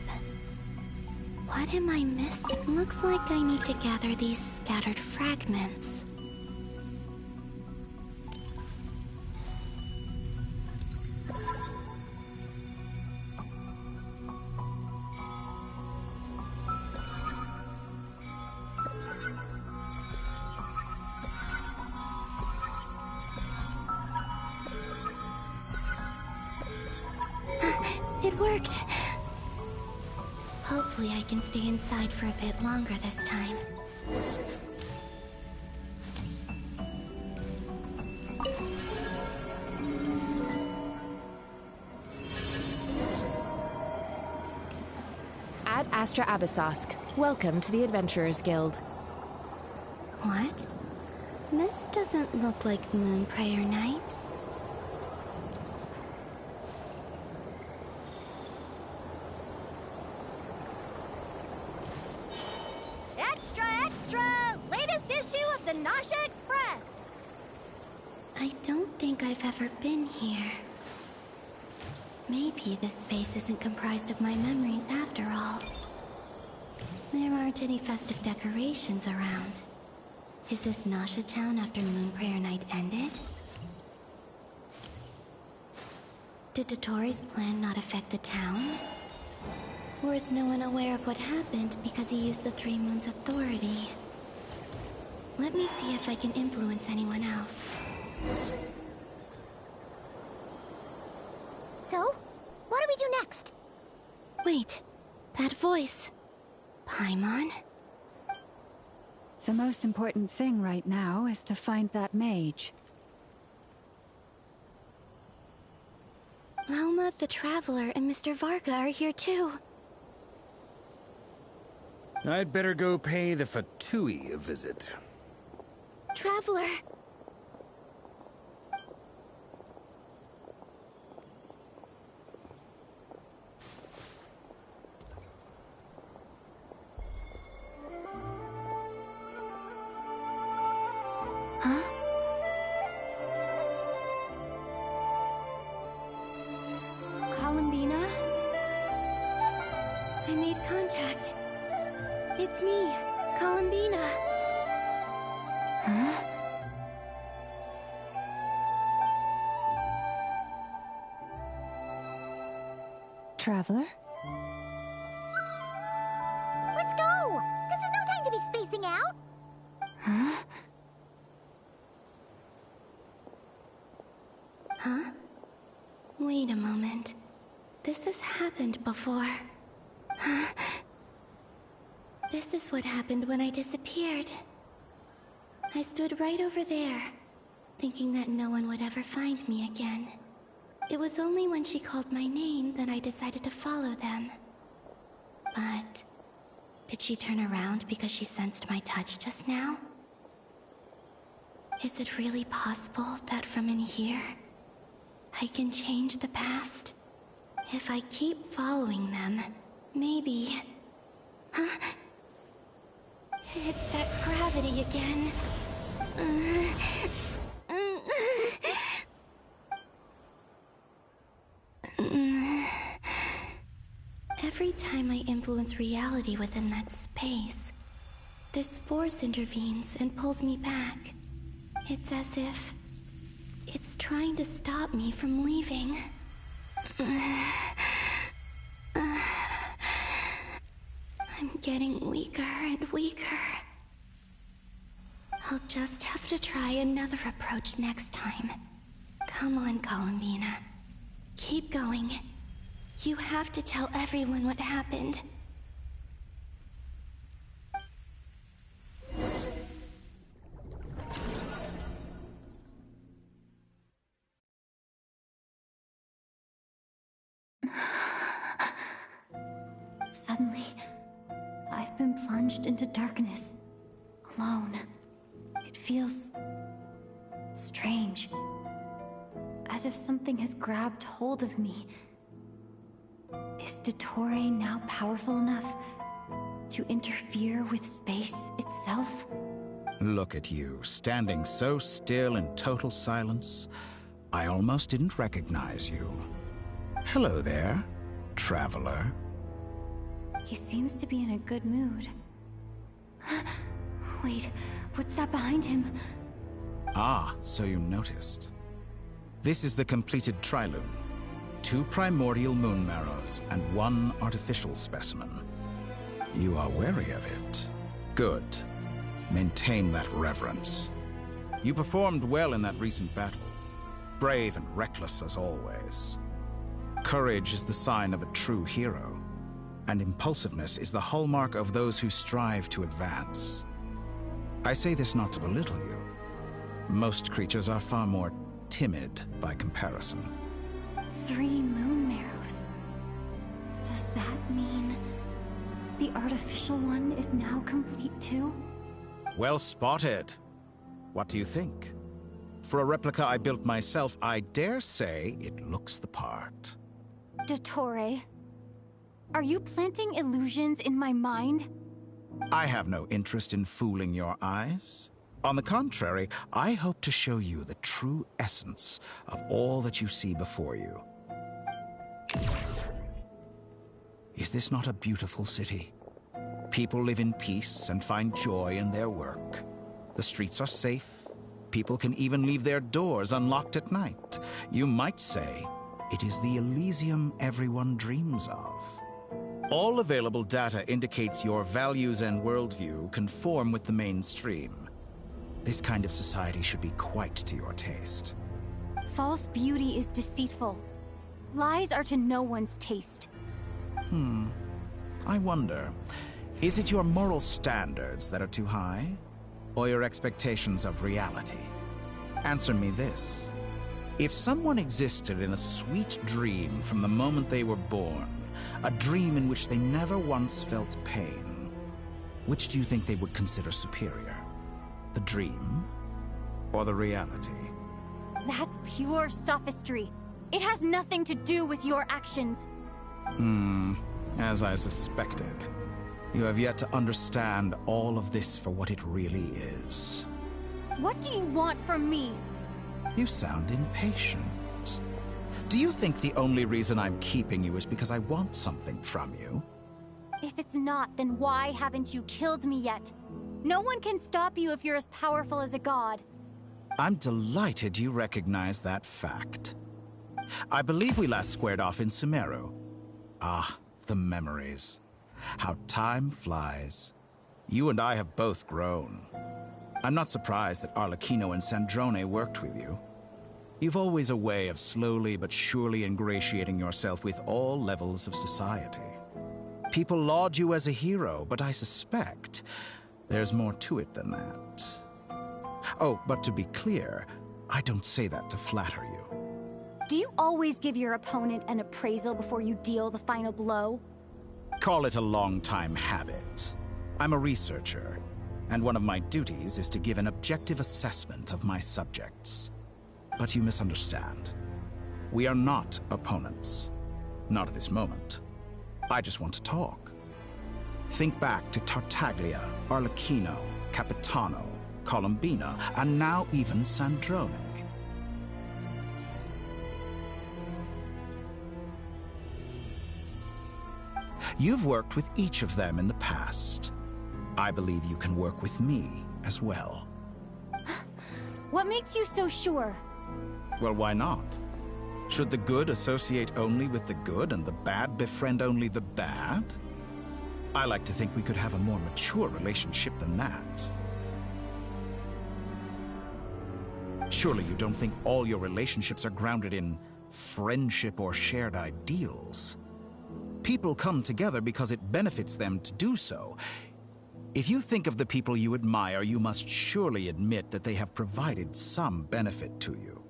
What What am I missing? Looks like I need to gather these scattered fragments. It worked! Hopefully I can stay inside for a bit longer this time. Ad Astra Abyssosk. Welcome to the Adventurers Guild. What? This doesn't look like Moonprayer Night. Extra, extra! Latest issue of the Nausea Express! I don't think I've ever been here. Maybe this space isn't comprised of my memories after all. There aren't any festive decorations around. Is this Nausea Town after Moonprayer Night ended? Did Dottoro's plan not affect the town? Or is no one aware of what happened because he used the Three Moons' authority? Let me see if I can influence anyone else. So, what do we do next? Wait, that voice. Paimon? The most important thing right now is to find that mage. Lauma, the Traveler, and Mr. Varga are here too. I'd better go pay the Fatui a visit. Traveler! Huh? Columbina? I made contact. It's me, Columbina. Huh? Traveler? Let's go! This is no time to be spacing out! Huh? Huh? Wait a moment. This has happened before. Huh? This is what happened when I disappeared. I stood right over there, thinking that no one would ever find me again. It was only when she called my name that I decided to follow them. But did she turn around because she sensed my touch just now? Is it really possible that from in here, I can change the past? If I keep following them, maybe... Huh? It's that gravity again. Every time I influence reality within that space, this force intervenes and pulls me back. It's as if it's trying to stop me from leaving. I'm getting weaker and weaker. I'll just have to try another approach next time. Come on, Columbina. Keep going. You have to tell everyone what happened. Suddenly, I've been plunged into darkness, alone. It feels strange, as if something has grabbed hold of me. Is Dottore now powerful enough to interfere with space itself? Look at you, standing so still in total silence. I almost didn't recognize you. Hello there, traveler. He seems to be in a good mood. Wait, what's that behind him? Ah, so you noticed. This is the completed Trilune. 2 primordial moon marrows and 1 artificial specimen. You are wary of it. Good. Maintain that reverence. You performed well in that recent battle. Brave and reckless as always. Courage is the sign of a true hero, and impulsiveness is the hallmark of those who strive to advance. I say this not to belittle you. Most creatures are far more timid by comparison. 3 moon marrows. Does that mean the artificial one is now complete too? Well spotted. What do you think? For a replica I built myself, I dare say it looks the part. Dottore, are you planting illusions in my mind? I have no interest in fooling your eyes. On the contrary, I hope to show you the true essence of all that you see before you. Is this not a beautiful city? People live in peace and find joy in their work. The streets are safe. People can even leave their doors unlocked at night. You might say it is the Elysium everyone dreams of. All available data indicates your values and worldview conform with the mainstream. This kind of society should be quite to your taste. False beauty is deceitful. Lies are to no one's taste. I wonder, is it your moral standards that are too high? Or your expectations of reality? Answer me this. If someone existed in a sweet dream from the moment they were born, a dream in which they never once felt pain, which do you think they would consider superior? The dream or the reality? That's pure sophistry. It has nothing to do with your actions. As I suspected. You have yet to understand all of this for what it really is. What do you want from me? You sound impatient. Do you think the only reason I'm keeping you is because I want something from you? If it's not, then why haven't you killed me yet? No one can stop you if you're as powerful as a god. I'm delighted you recognize that fact. I believe we last squared off in Sumeru. Ah, the memories. How time flies. You and I have both grown. I'm not surprised that Arlecchino and Sandrone worked with you. You've always a way of slowly but surely ingratiating yourself with all levels of society. People laud you as a hero, but I suspect there's more to it than that. Oh, but to be clear, I don't say that to flatter you. Do you always give your opponent an appraisal before you deal the final blow? Call it a long-time habit. I'm a researcher, and one of my duties is to give an objective assessment of my subjects. But you misunderstand. We are not opponents. Not at this moment. I just want to talk. Think back to Tartaglia, Arlecchino, Capitano, Colombina, and now even Sandrone. You've worked with each of them in the past. I believe you can work with me as well. What makes you so sure? Well, why not? Should the good associate only with the good and the bad befriend only the bad? I like to think we could have a more mature relationship than that. Surely you don't think all your relationships are grounded in friendship or shared ideals? People come together because it benefits them to do so. If you think of the people you admire, you must surely admit that they have provided some benefit to you.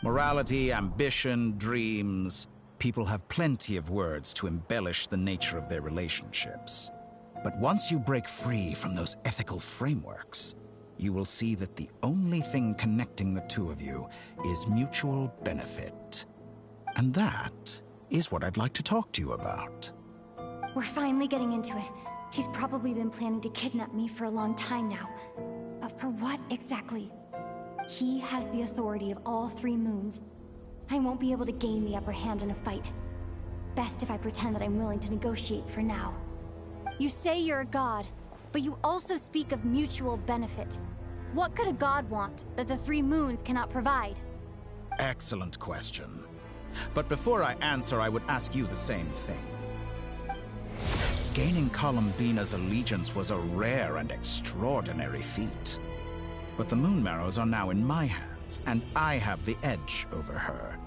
Morality, ambition, dreams. People have plenty of words to embellish the nature of their relationships. But once you break free from those ethical frameworks, you will see that the only thing connecting the two of you is mutual benefit. And that is what I'd like to talk to you about. We're finally getting into it. He's probably been planning to kidnap me for a long time now. But for what exactly? He has the authority of all 3 moons. I won't be able to gain the upper hand in a fight. Best if I pretend that I'm willing to negotiate for now. You say you're a god, but you also speak of mutual benefit. What could a god want that the three moons cannot provide? Excellent question. But before I answer, I would ask you the same thing. Gaining Columbina's allegiance was a rare and extraordinary feat. But the Moon Marrows are now in my hands, and I have the edge over her.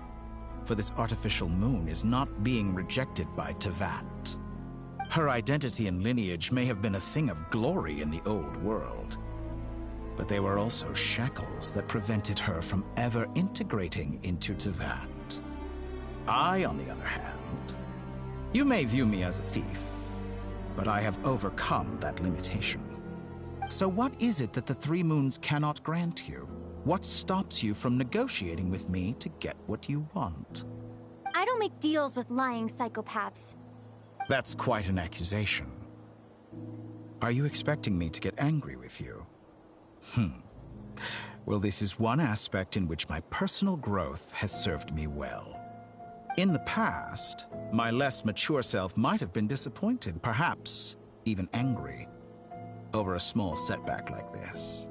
For this artificial moon is not being rejected by Tevat. Her identity and lineage may have been a thing of glory in the old world, but they were also shackles that prevented her from ever integrating into Tevat. I, on the other hand, you may view me as a thief, but I have overcome that limitation. So what is it that the Three Moons cannot grant you? What stops you from negotiating with me to get what you want? I don't make deals with lying psychopaths. That's quite an accusation. Are you expecting me to get angry with you? Well, this is one aspect in which my personal growth has served me well. In the past, my less mature self might have been disappointed, perhaps even angry, over a small setback like this.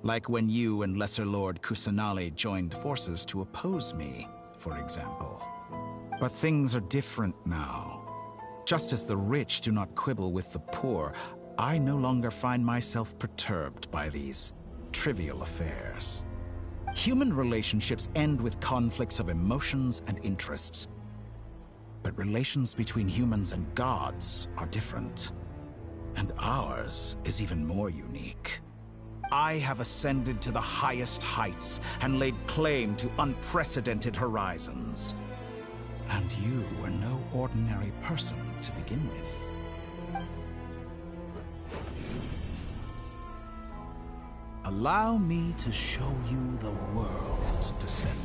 Like when you and Lesser Lord Kusanali joined forces to oppose me, for example. But things are different now. Just as the rich do not quibble with the poor, I no longer find myself perturbed by these trivial affairs. Human relationships end with conflicts of emotions and interests. But relations between humans and gods are different. And ours is even more unique. I have ascended to the highest heights and laid claim to unprecedented horizons. And you were no ordinary person to begin with. Allow me to show you the world, Descender.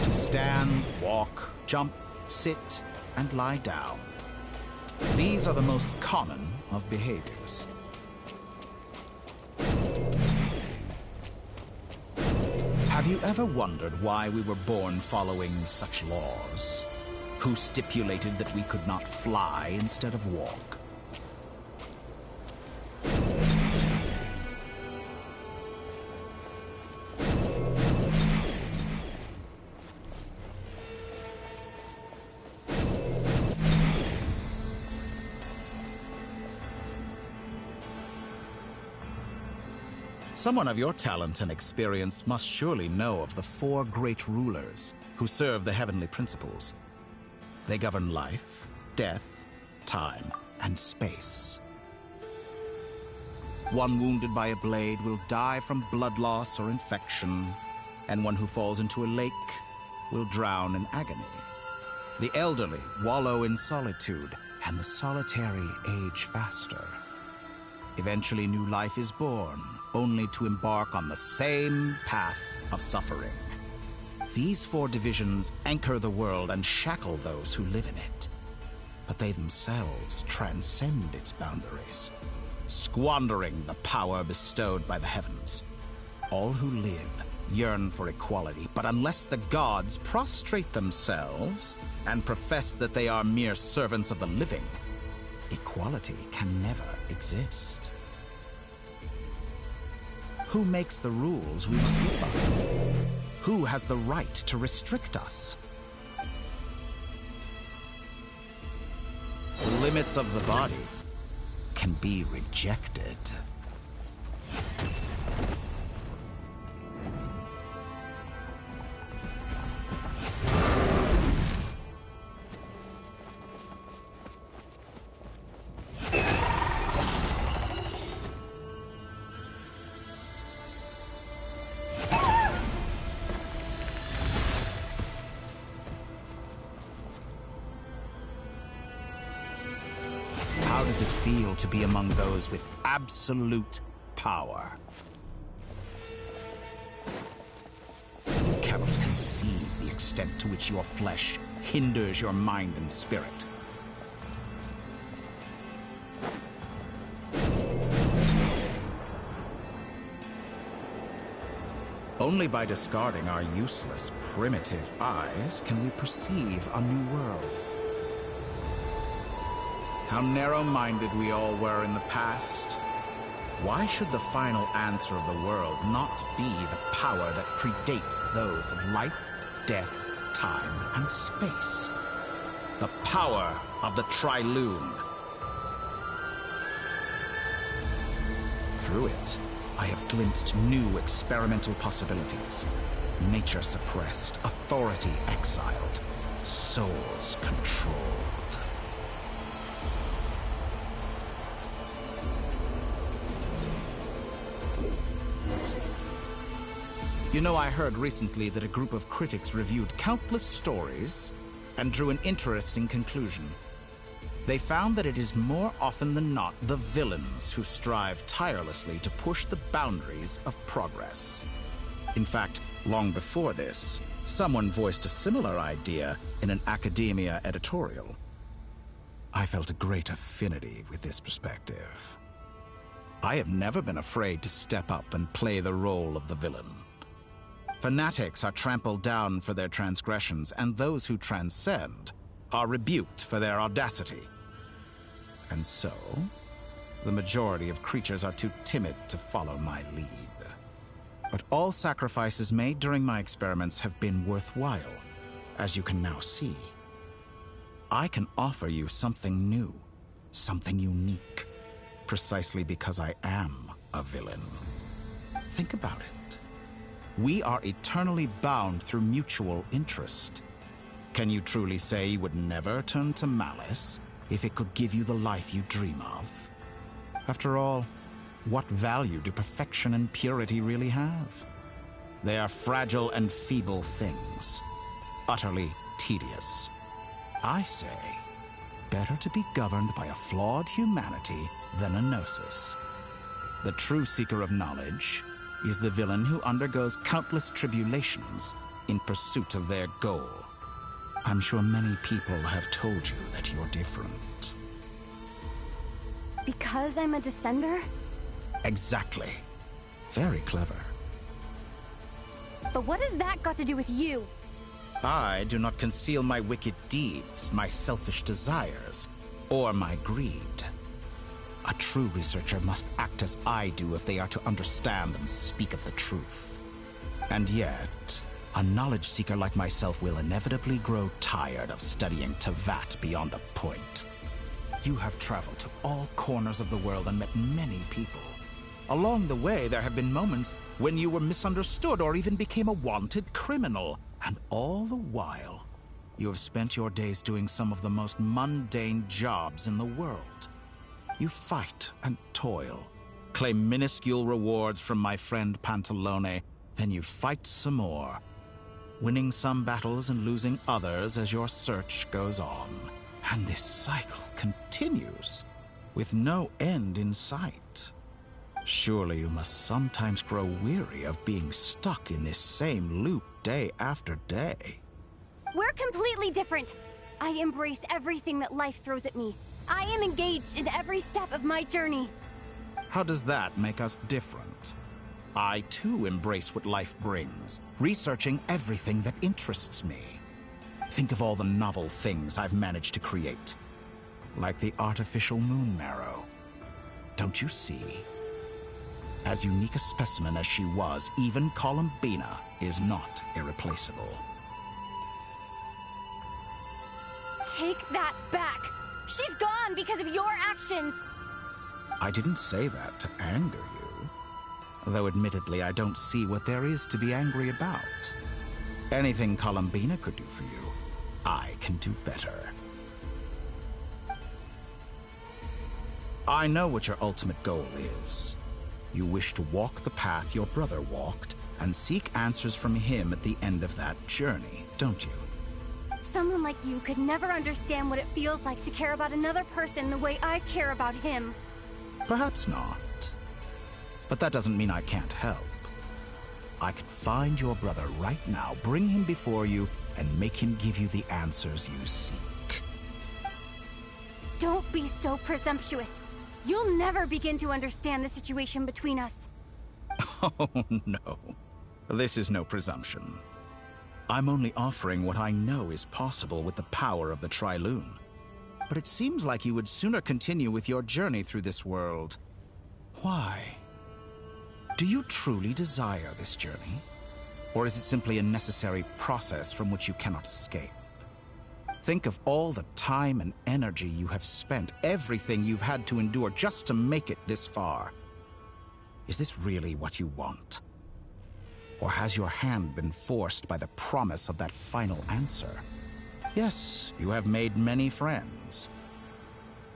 To stand, walk, jump, sit, and lie down. These are the most common of behaviors. Have you ever wondered why we were born following such laws? Who stipulated that we could not fly instead of walk? Someone of your talent and experience must surely know of the four great rulers who serve the heavenly principles. They govern life, death, time, and space. One wounded by a blade will die from blood loss or infection, and one who falls into a lake will drown in agony. The elderly wallow in solitude, and the solitary age faster. Eventually, new life is born, only to embark on the same path of suffering. These four divisions anchor the world and shackle those who live in it. But they themselves transcend its boundaries, squandering the power bestowed by the heavens. All who live yearn for equality, but unless the gods prostrate themselves and profess that they are mere servants of the living, equality can never exist. Who makes the rules we must live by? Who has the right to restrict us? The limits of the body can be rejected. How does it feel to be among those with absolute power? You cannot conceive the extent to which your flesh hinders your mind and spirit. Only by discarding our useless, primitive eyes can we perceive a new world. How narrow-minded we all were in the past. Why should the final answer of the world not be the power that predates those of life, death, time, and space? The power of the Trilune. Through it, I have glimpsed new experimental possibilities. Nature suppressed, authority exiled, souls controlled. You know, I heard recently that a group of critics reviewed countless stories and drew an interesting conclusion. They found that it is more often than not the villains who strive tirelessly to push the boundaries of progress. In fact, long before this, someone voiced a similar idea in an academia editorial. I felt a great affinity with this perspective. I have never been afraid to step up and play the role of the villain. Fanatics are trampled down for their transgressions, and those who transcend are rebuked for their audacity. And so, the majority of creatures are too timid to follow my lead. But all sacrifices made during my experiments have been worthwhile, as you can now see. I can offer you something new, something unique, precisely because I am a villain. Think about it. We are eternally bound through mutual interest. Can you truly say you would never turn to malice if it could give you the life you dream of? After all, what value do perfection and purity really have? They are fragile and feeble things, utterly tedious. I say, better to be governed by a flawed humanity than a gnosis. The true seeker of knowledge is the villain who undergoes countless tribulations in pursuit of their goal. I'm sure many people have told you that you're different. Because I'm a descender? Exactly. Very clever. But what has that got to do with you? I do not conceal my wicked deeds, my selfish desires, or my greed. A true researcher must act as I do if they are to understand and speak of the truth. And yet, a knowledge seeker like myself will inevitably grow tired of studying Tevat beyond a point. You have traveled to all corners of the world and met many people. Along the way, there have been moments when you were misunderstood or even became a wanted criminal. And all the while, you have spent your days doing some of the most mundane jobs in the world. You fight and toil, claim minuscule rewards from my friend Pantalone, then you fight some more, winning some battles and losing others as your search goes on. And this cycle continues, with no end in sight. Surely you must sometimes grow weary of being stuck in this same loop day after day. We're completely different. I embrace everything that life throws at me. I am engaged in every step of my journey. How does that make us different? I too embrace what life brings, researching everything that interests me. Think of all the novel things I've managed to create, like the artificial moon marrow. Don't you see? As unique a specimen as she was, even Columbina is not irreplaceable. Take that back! She's gone because of your actions! I didn't say that to anger you. Though admittedly, I don't see what there is to be angry about. Anything Columbina could do for you, I can do better. I know what your ultimate goal is. You wish to walk the path your brother walked and seek answers from him at the end of that journey, don't you? Someone like you could never understand what it feels like to care about another person the way I care about him. Perhaps not. But that doesn't mean I can't help. I could find your brother right now, bring him before you, and make him give you the answers you seek. Don't be so presumptuous. You'll never begin to understand the situation between us. Oh, no. This is no presumption. I'm only offering what I know is possible with the power of the Trilune. But it seems like you would sooner continue with your journey through this world. Why? Do you truly desire this journey? Or is it simply a necessary process from which you cannot escape? Think of all the time and energy you have spent, everything you've had to endure just to make it this far. Is this really what you want? Or has your hand been forced by the promise of that final answer? Yes, you have made many friends.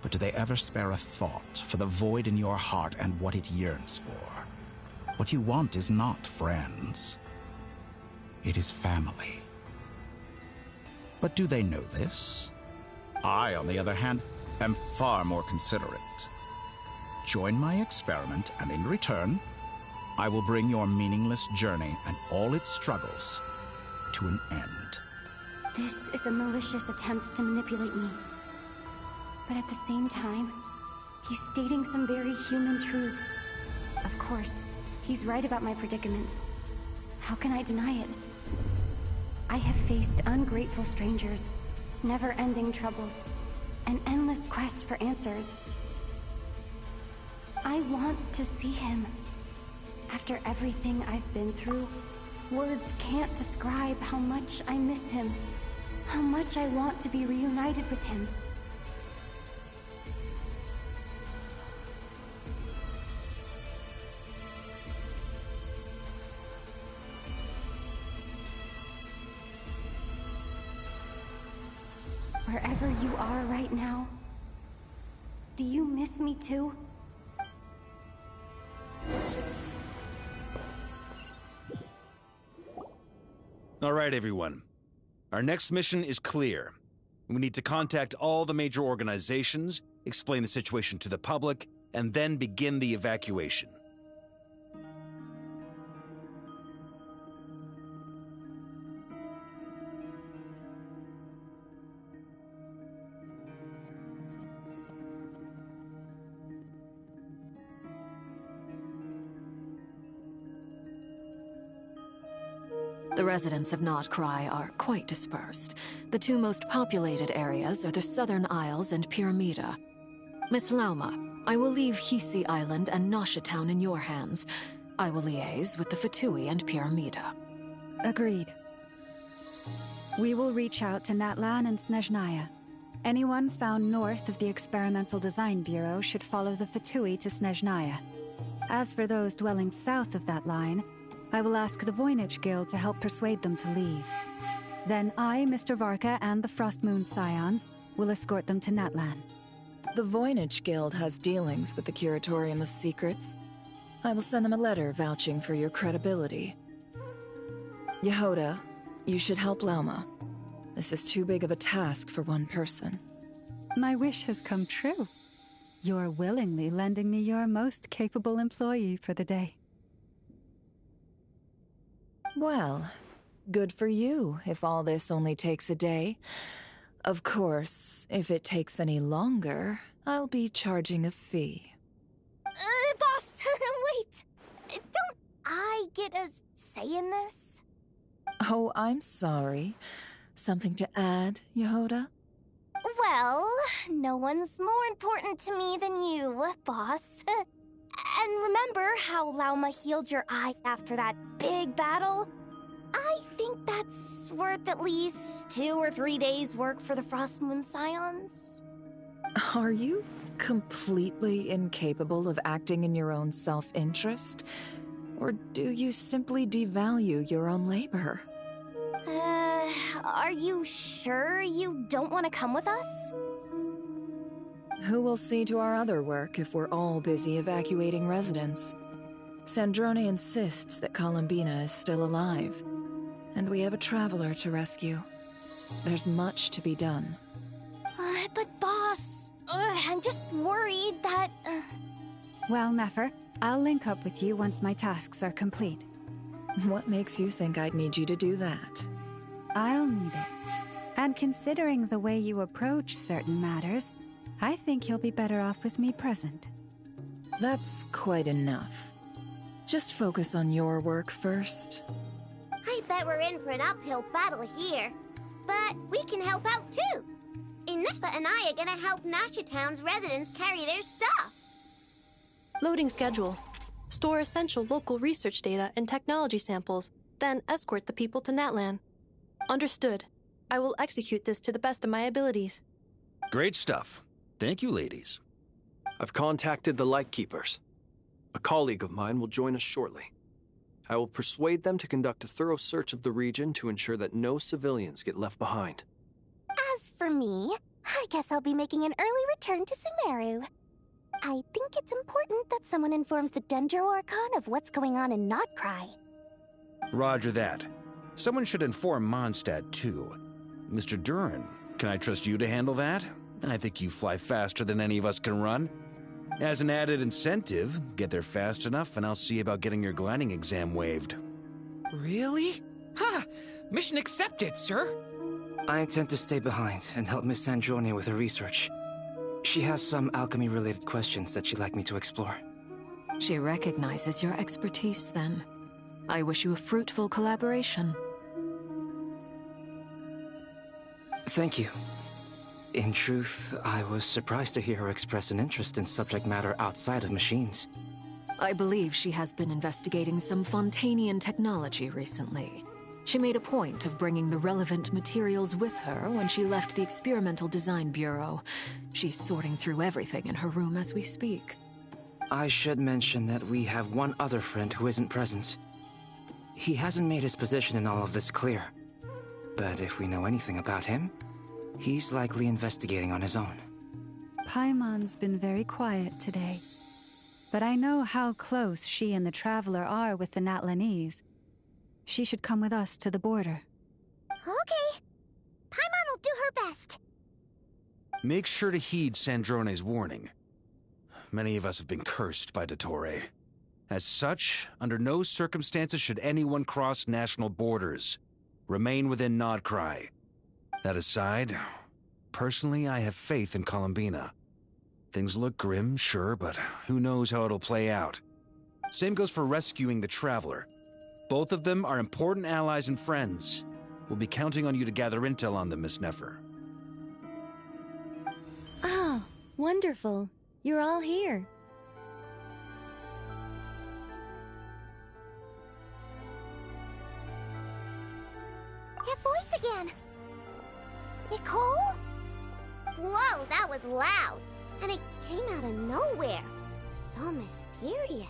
But do they ever spare a thought for the void in your heart and what it yearns for? What you want is not friends. It is family. But do they know this? I, on the other hand, am far more considerate. Join my experiment, and in return, I will bring your meaningless journey and all its struggles to an end. This is a malicious attempt to manipulate me. But at the same time, he's stating some very human truths. Of course, he's right about my predicament. How can I deny it? I have faced ungrateful strangers, never-ending troubles, an endless quest for answers. I want to see him. After everything I've been through, words can't describe how much I miss him, how much I want to be reunited with him. Wherever you are right now, do you miss me too? All right, everyone. Our next mission is clear. We need to contact all the major organizations, explain the situation to the public, and then begin the evacuation. The residents of Not Krai are quite dispersed. The two most populated areas are the Southern Isles and Pyramida. Miss Lauma, I will leave Hisi Island and Nasha Town in your hands. I will liaise with the VIII and Pyramida. Agreed. We will reach out to Natlan and Snezhnaya. Anyone found north of the Experimental Design Bureau should follow the VIII to Snezhnaya. As for those dwelling south of that line, I will ask the Voynich Guild to help persuade them to leave. Then I, Mr. Varka, and the Frostmoon Scions will escort them to Natlan. The Voynich Guild has dealings with the Curatorium of Secrets. I will send them a letter vouching for your credibility. Yehoda, you should help Lauma. This is too big of a task for one person. My wish has come true. You're willingly lending me your most capable employee for the day. Well, good for you if all this only takes a day. Of course, if it takes any longer, I'll be charging a fee. Boss, wait! Don't I get a say in this? Oh, I'm sorry. Something to add, Yehoda? Well, no one's more important to me than you, boss. And remember how Lauma healed your eye after that big battle? I think that's worth at least 2 or 3 days' work for the Frostmoon Scions. Are you completely incapable of acting in your own self-interest? Or do you simply devalue your own labor? Are you sure you don't want to come with us? Who will see to our other work if we're all busy evacuating residents? Sandrone insists that Columbina is still alive, and we have a traveler to rescue. There's much to be done. But boss, I'm just worried that... Well, Nefer, I'll link up with you once my tasks are complete. What makes you think I'd need you to do that? I'll need it. And considering the way you approach certain matters, I think you'll be better off with me present. That's quite enough. Just focus on your work first. I bet we're in for an uphill battle here. But we can help out too. Inefa and I are gonna help Nasha Town's residents carry their stuff. Loading schedule. Store essential local research data and technology samples, then escort the people to Natlan. Understood. I will execute this to the best of my abilities. Great stuff. Thank you, ladies. I've contacted the Lightkeepers. A colleague of mine will join us shortly. I will persuade them to conduct a thorough search of the region to ensure that no civilians get left behind. As for me, I guess I'll be making an early return to Sumeru. I think it's important that someone informs the Dendro Archon of what's going on in Krai. Roger that. Someone should inform Mondstadt, too. Mr. Duran, can I trust you to handle that? I think you fly faster than any of us can run. As an added incentive, get there fast enough and I'll see about getting your gliding exam waived. Really? Ha! Mission accepted, sir. I intend to stay behind and help Miss Sandrone with her research. She has some alchemy-related questions that she'd like me to explore. She recognizes your expertise, then. I wish you a fruitful collaboration. Thank you. In truth, I was surprised to hear her express an interest in subject matter outside of machines. I believe she has been investigating some Fontanian technology recently. She made a point of bringing the relevant materials with her when she left the Experimental Design Bureau. She's sorting through everything in her room as we speak. I should mention that we have one other friend who isn't present. He hasn't made his position in all of this clear. But if we know anything about him, he's likely investigating on his own. Paimon's been very quiet today. But I know how close she and the Traveler are with the Natlanese. She should come with us to the border. Okay. Paimon will do her best. Make sure to heed Sandrone's warning. Many of us have been cursed by Dottore. As such, under no circumstances should anyone cross national borders. Remain within Krai. That aside, personally I have faith in Columbina. Things look grim, sure, but who knows how it'll play out. Same goes for rescuing the Traveler. Both of them are important allies and friends. We'll be counting on you to gather intel on them, Miss Nefer. Oh, wonderful. You're all here. That voice again! Nicole? Whoa, that was loud! And it came out of nowhere. So mysterious.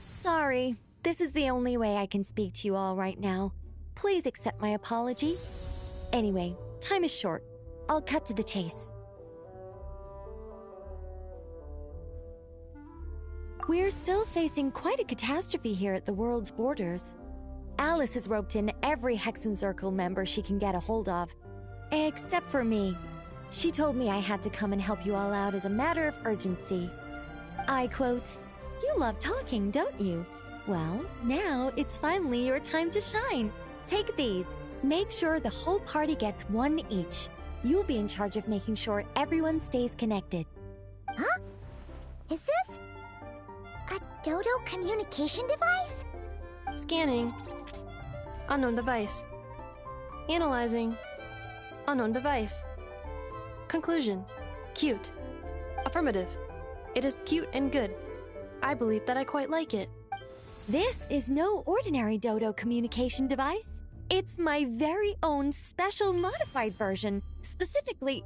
Sorry. This is the only way I can speak to you all right now. Please accept my apology. Anyway, time is short. I'll cut to the chase. We're still facing quite a catastrophe here at the world's borders. Alice has roped in every Hexenzirkel member she can get a hold of. Except for me. She told me I had to come and help you all out as a matter of urgency. I quote, "You love talking, don't you? Well, now it's finally your time to shine. Take these. Make sure the whole party gets one each. You'll be in charge of making sure everyone stays connected." Huh? Is this a Dodo communication device? Scanning. Unknown device. Analyzing. Unknown device. Conclusion. Cute. Affirmative. It is cute and good. I believe that I quite like it. This is no ordinary Dodo communication device. It's my very own special modified version, specifically...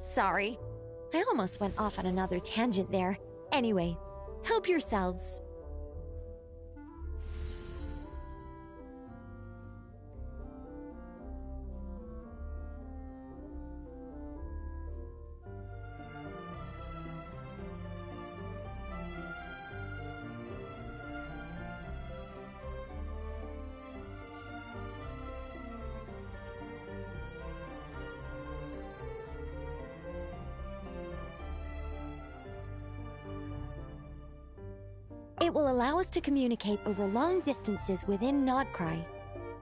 sorry. I almost went off on another tangent there. Anyway, help yourselves. It will allow us to communicate over long distances within Nodkrai.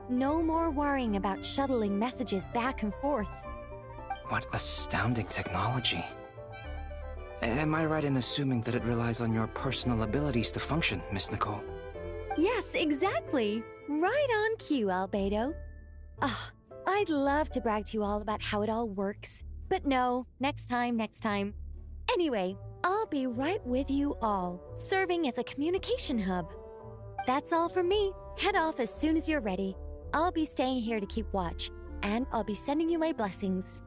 No more worrying about shuttling messages back and forth. What astounding technology. Am I right in assuming that it relies on your personal abilities to function, Miss Nicole? Yes, exactly. Right on cue, Albedo. Ah, I'd love to brag to you all about how it all works. But no, next time. Anyway, I'll be right with you all, serving as a communication hub. That's all from me. Head off as soon as you're ready. I'll be staying here to keep watch, and I'll be sending you my blessings.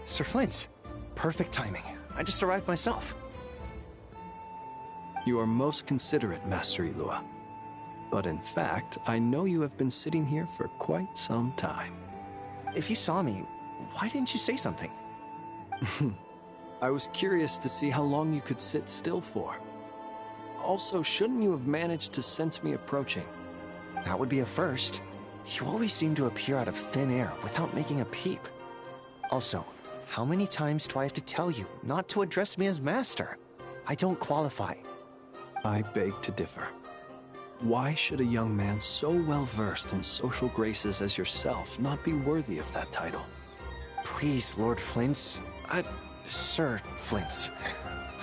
Sir Flint. Perfect timing. I just arrived myself. You are most considerate, Master Eloa. But in fact, I know you have been sitting here for quite some time. If you saw me, why didn't you say something? I was curious to see how long you could sit still for. Also, shouldn't you have managed to sense me approaching? That would be a first. You always seem to appear out of thin air without making a peep. Also, how many times do I have to tell you not to address me as master? I don't qualify. I beg to differ. Why should a young man so well-versed in social graces as yourself not be worthy of that title? Please, Lord Flint's... Sir Flint's.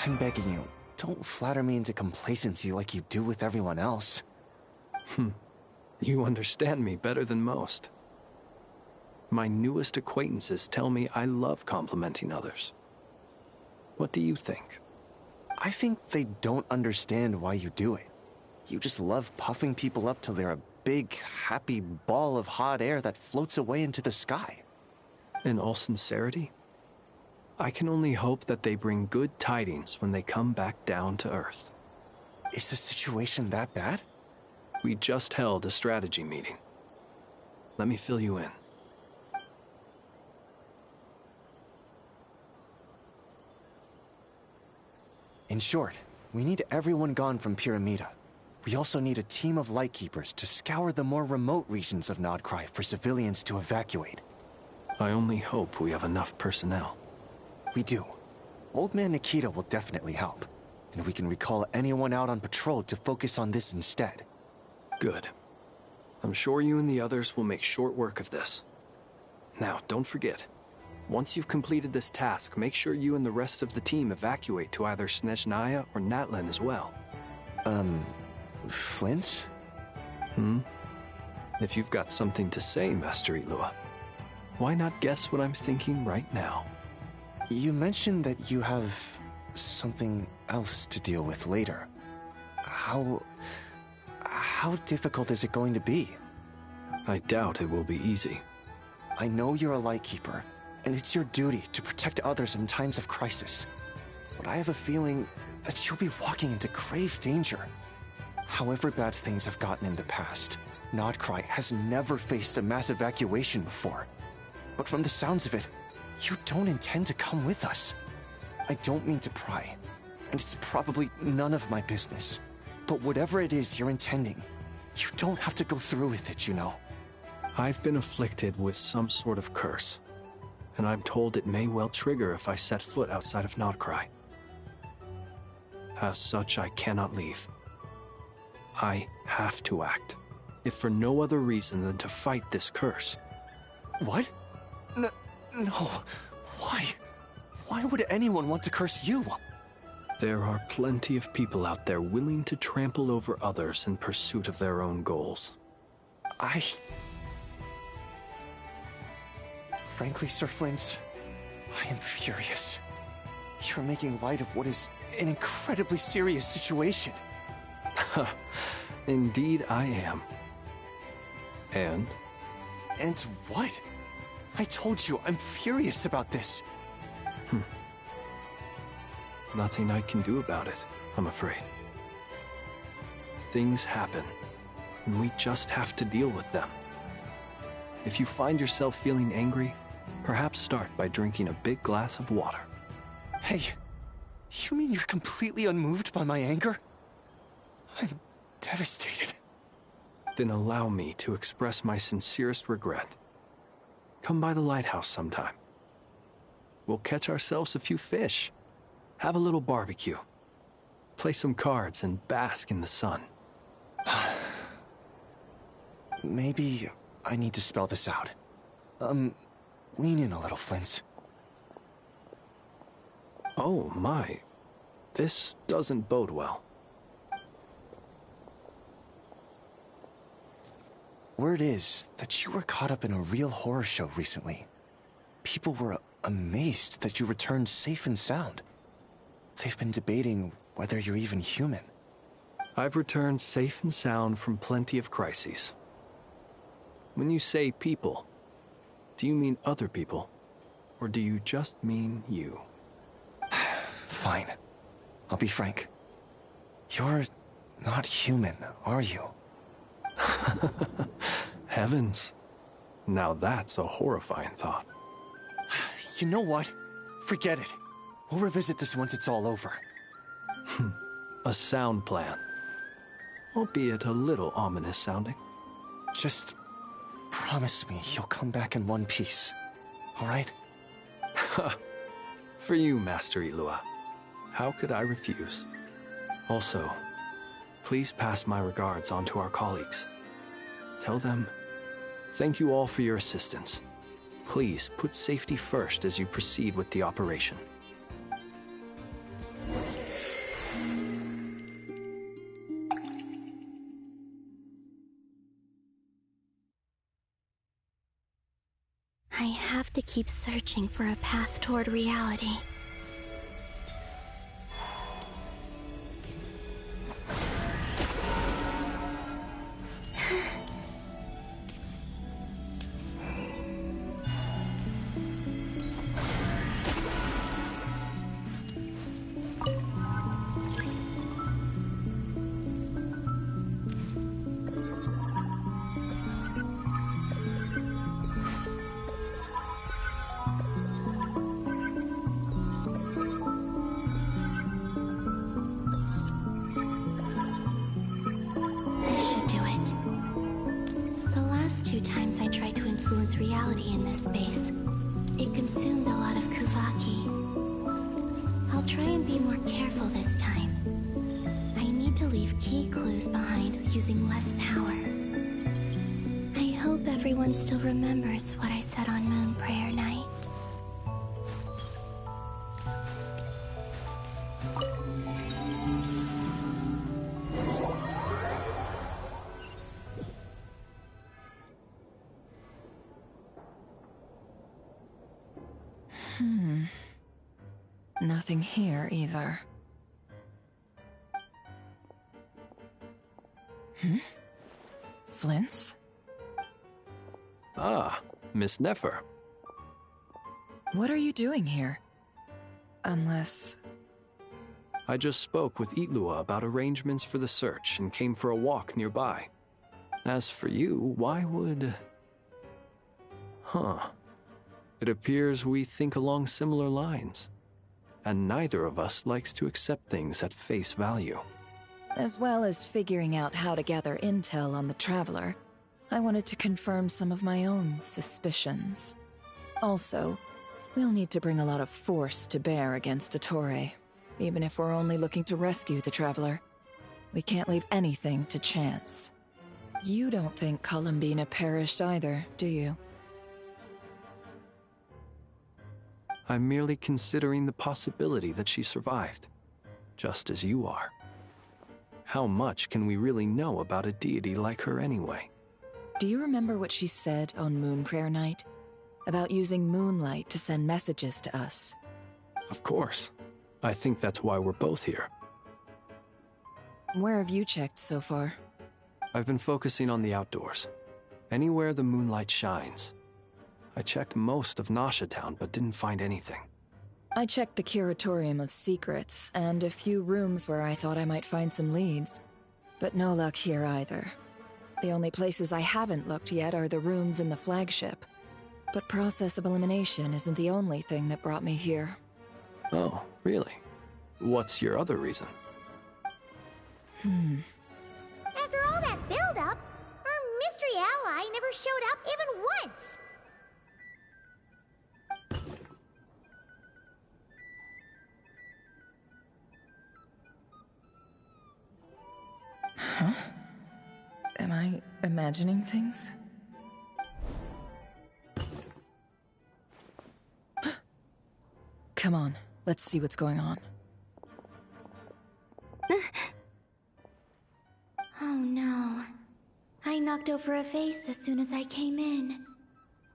I'm begging you, don't flatter me into complacency like you do with everyone else. You understand me better than most. My newest acquaintances tell me I love complimenting others. What do you think? I think they don't understand why you do it. You just love puffing people up till they're a big, happy ball of hot air that floats away into the sky. In all sincerity, I can only hope that they bring good tidings when they come back down to Earth. Is the situation that bad? We just held a strategy meeting. Let me fill you in. In short, we need everyone gone from Pyramida. We also need a team of Lightkeepers to scour the more remote regions of Nodkrai for civilians to evacuate. I only hope we have enough personnel. We do. Old Man Nikita will definitely help, and we can recall anyone out on patrol to focus on this instead. Good. I'm sure you and the others will make short work of this. Now, don't forget. Once you've completed this task, make sure you and the rest of the team evacuate to either Snezhnaya or Natlan as well. Flint? If you've got something to say, Master Eloa, why not guess what I'm thinking right now? You mentioned that you have something else to deal with later. How difficult is it going to be? I doubt it will be easy. I know you're a Lightkeeper, and it's your duty to protect others in times of crisis. But I have a feeling that you'll be walking into grave danger. However bad things have gotten in the past, Nodkrai has never faced a mass evacuation before. But from the sounds of it, you don't intend to come with us. I don't mean to pry, and it's probably none of my business. But whatever it is you're intending, you don't have to go through with it, you know. I've been afflicted with some sort of curse, and I'm told it may well trigger if I set foot outside of Nodkrai. As such, I cannot leave. I have to act, if for no other reason than to fight this curse. What? No. Why? Why would anyone want to curse you? There are plenty of people out there willing to trample over others in pursuit of their own goals. Frankly, Sir Flint, I am furious. You're making light of what is an incredibly serious situation. Indeed I am. And? And what? I told you, I'm furious about this. Nothing I can do about it, I'm afraid. Things happen, and we just have to deal with them. If you find yourself feeling angry, perhaps start by drinking a big glass of water. Hey, you mean you're completely unmoved by my anger? I'm devastated. Then allow me to express my sincerest regret. Come by the lighthouse sometime. We'll catch ourselves a few fish, have a little barbecue, play some cards, and bask in the sun. Maybe I need to spell this out. Lean in a little, Flint. Oh my, this doesn't bode well. Word is that you were caught up in a real horror show recently. People were amazed that you returned safe and sound. They've been debating whether you're even human. I've returned safe and sound from plenty of crises. When you say people, do you mean other people? Or do you just mean you? Fine. I'll be frank. You're not human, are you? Heavens. Now that's a horrifying thought. You know what? Forget it. We'll revisit this once it's all over. A sound plan. Albeit a little ominous sounding. Just promise me you'll come back in one piece, all right? For you, Master Ilua. How could I refuse? Also, please pass my regards on to our colleagues. Tell them, thank you all for your assistance. Please put safety first as you proceed with the operation. I have to keep searching for a path toward reality. Reality in this space. It consumed a lot of Kuvaki. I'll try and be more careful this time. I need to leave key clues behind using less power. I hope everyone still remembers what I said on Moon Prayer Night. Nothing here either. Flint's? Ah, Miss Nefer. What are you doing here? Unless... I just spoke with Ilua about arrangements for the search and came for a walk nearby. As for you, why would... It appears we think along similar lines. And neither of us likes to accept things at face value. As well as figuring out how to gather intel on the Traveler, I wanted to confirm some of my own suspicions. Also, we'll need to bring a lot of force to bear against Ettore, even if we're only looking to rescue the Traveler. We can't leave anything to chance. You don't think Columbina perished either, do you? I'm merely considering the possibility that she survived, just as you are. How much can we really know about a deity like her anyway? Do you remember what she said on Moon Prayer Night? about using moonlight to send messages to us. Of course. I think that's why we're both here. Where have you checked so far? I've been focusing on the outdoors. Anywhere the moonlight shines. I checked most of Nasha Town, but didn't find anything. I checked the Curatorium of Secrets, and a few rooms where I thought I might find some leads. But no luck here either. The only places I haven't looked yet are the rooms in the flagship. But process of elimination isn't the only thing that brought me here. Oh, really? What's your other reason? After all that build-up, our mystery ally never showed up even once! Huh? Am I imagining things? Come on, let's see what's going on. Oh no. I knocked over a vase as soon as I came in.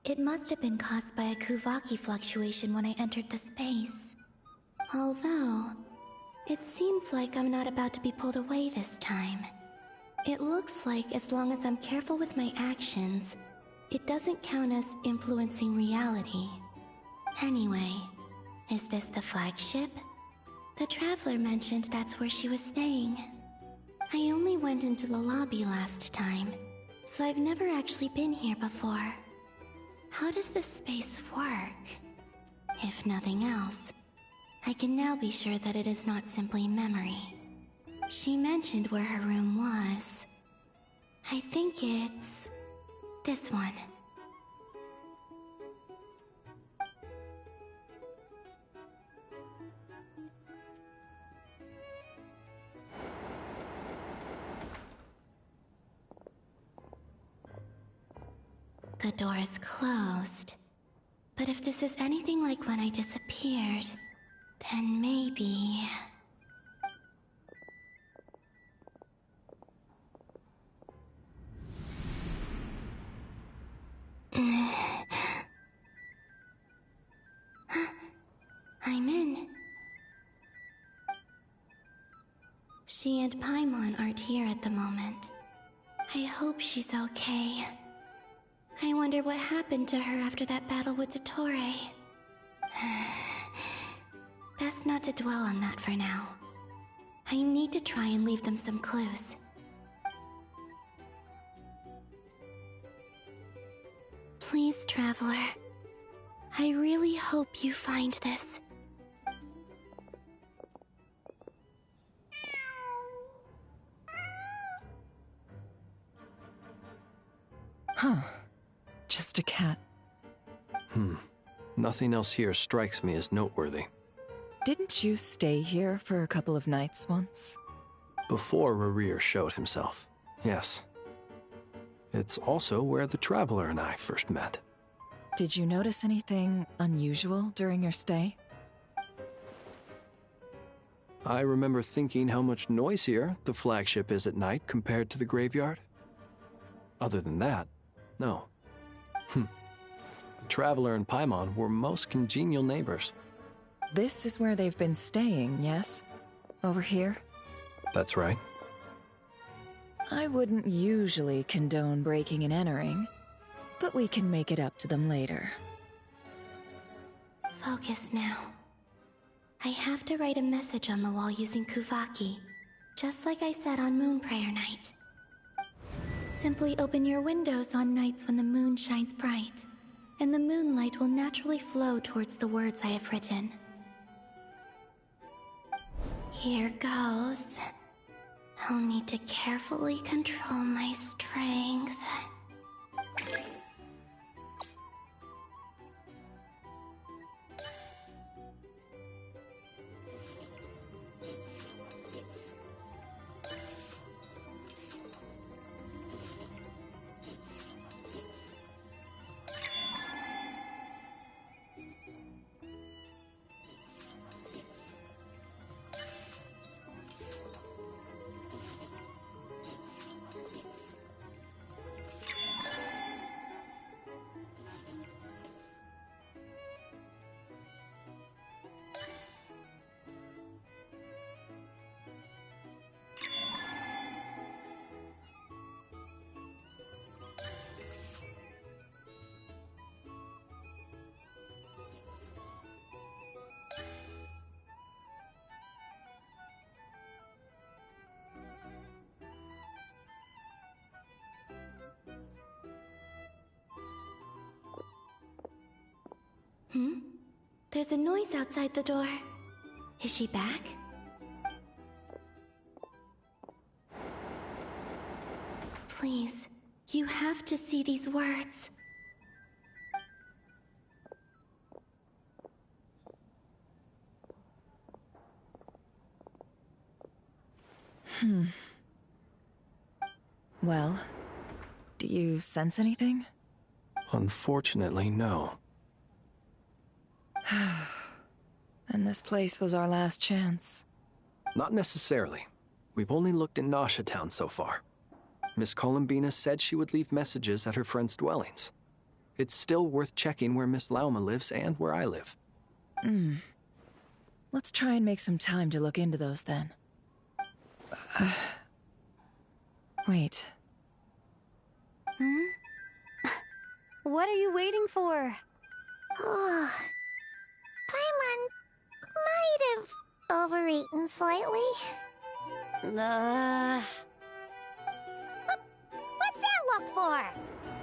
It must have been caused by a Kuvaki fluctuation when I entered the space. Although, it seems like I'm not about to be pulled away this time. It looks like as long as I'm careful with my actions, it doesn't count as influencing reality. Anyway, is this the flagship? The Traveler mentioned that's where she was staying. I only went into the lobby last time, so I've never actually been here before. How does this space work? If nothing else, I can now be sure that it is not simply memory. She mentioned where her room was. I think it's this one. The door is closed. But if this is anything like when I disappeared, then maybe... I'm in. She and Paimon aren't here at the moment. I hope she's okay. I wonder what happened to her after that battle with Dottore. Best not to dwell on that for now. I need to try and leave them some clues. Please, Traveler. I really hope you find this. Huh. Just a cat. Nothing else here strikes me as noteworthy. Didn't you stay here for a couple of nights once? Before Rerir showed himself, yes. It's also where the Traveler and I first met. Did you notice anything unusual during your stay? I remember thinking how much noisier the flagship is at night compared to the graveyard. Other than that, no. The Traveler and Paimon were most congenial neighbors. This is where they've been staying, yes? Over here? That's right. I wouldn't usually condone breaking and entering, but we can make it up to them later. Focus now. I have to write a message on the wall using Kuvaki, just like I said on Moon Prayer Night. Simply open your windows on nights when the moon shines bright, and the moonlight will naturally flow towards the words I have written. Here goes. I'll need to carefully control my strength. There's a noise outside the door. Is she back? Please, you have to see these words. Well, do you sense anything? Unfortunately, no. And this place was our last chance. Not necessarily. We've only looked in Nasha Town so far. Miss Columbina said she would leave messages at her friends' dwellings. It's still worth checking where Miss Lauma lives and where I live. Let's try and make some time to look into those then. Wait. What are you waiting for? Oh, Paimon might have overeaten slightly. What's that look for?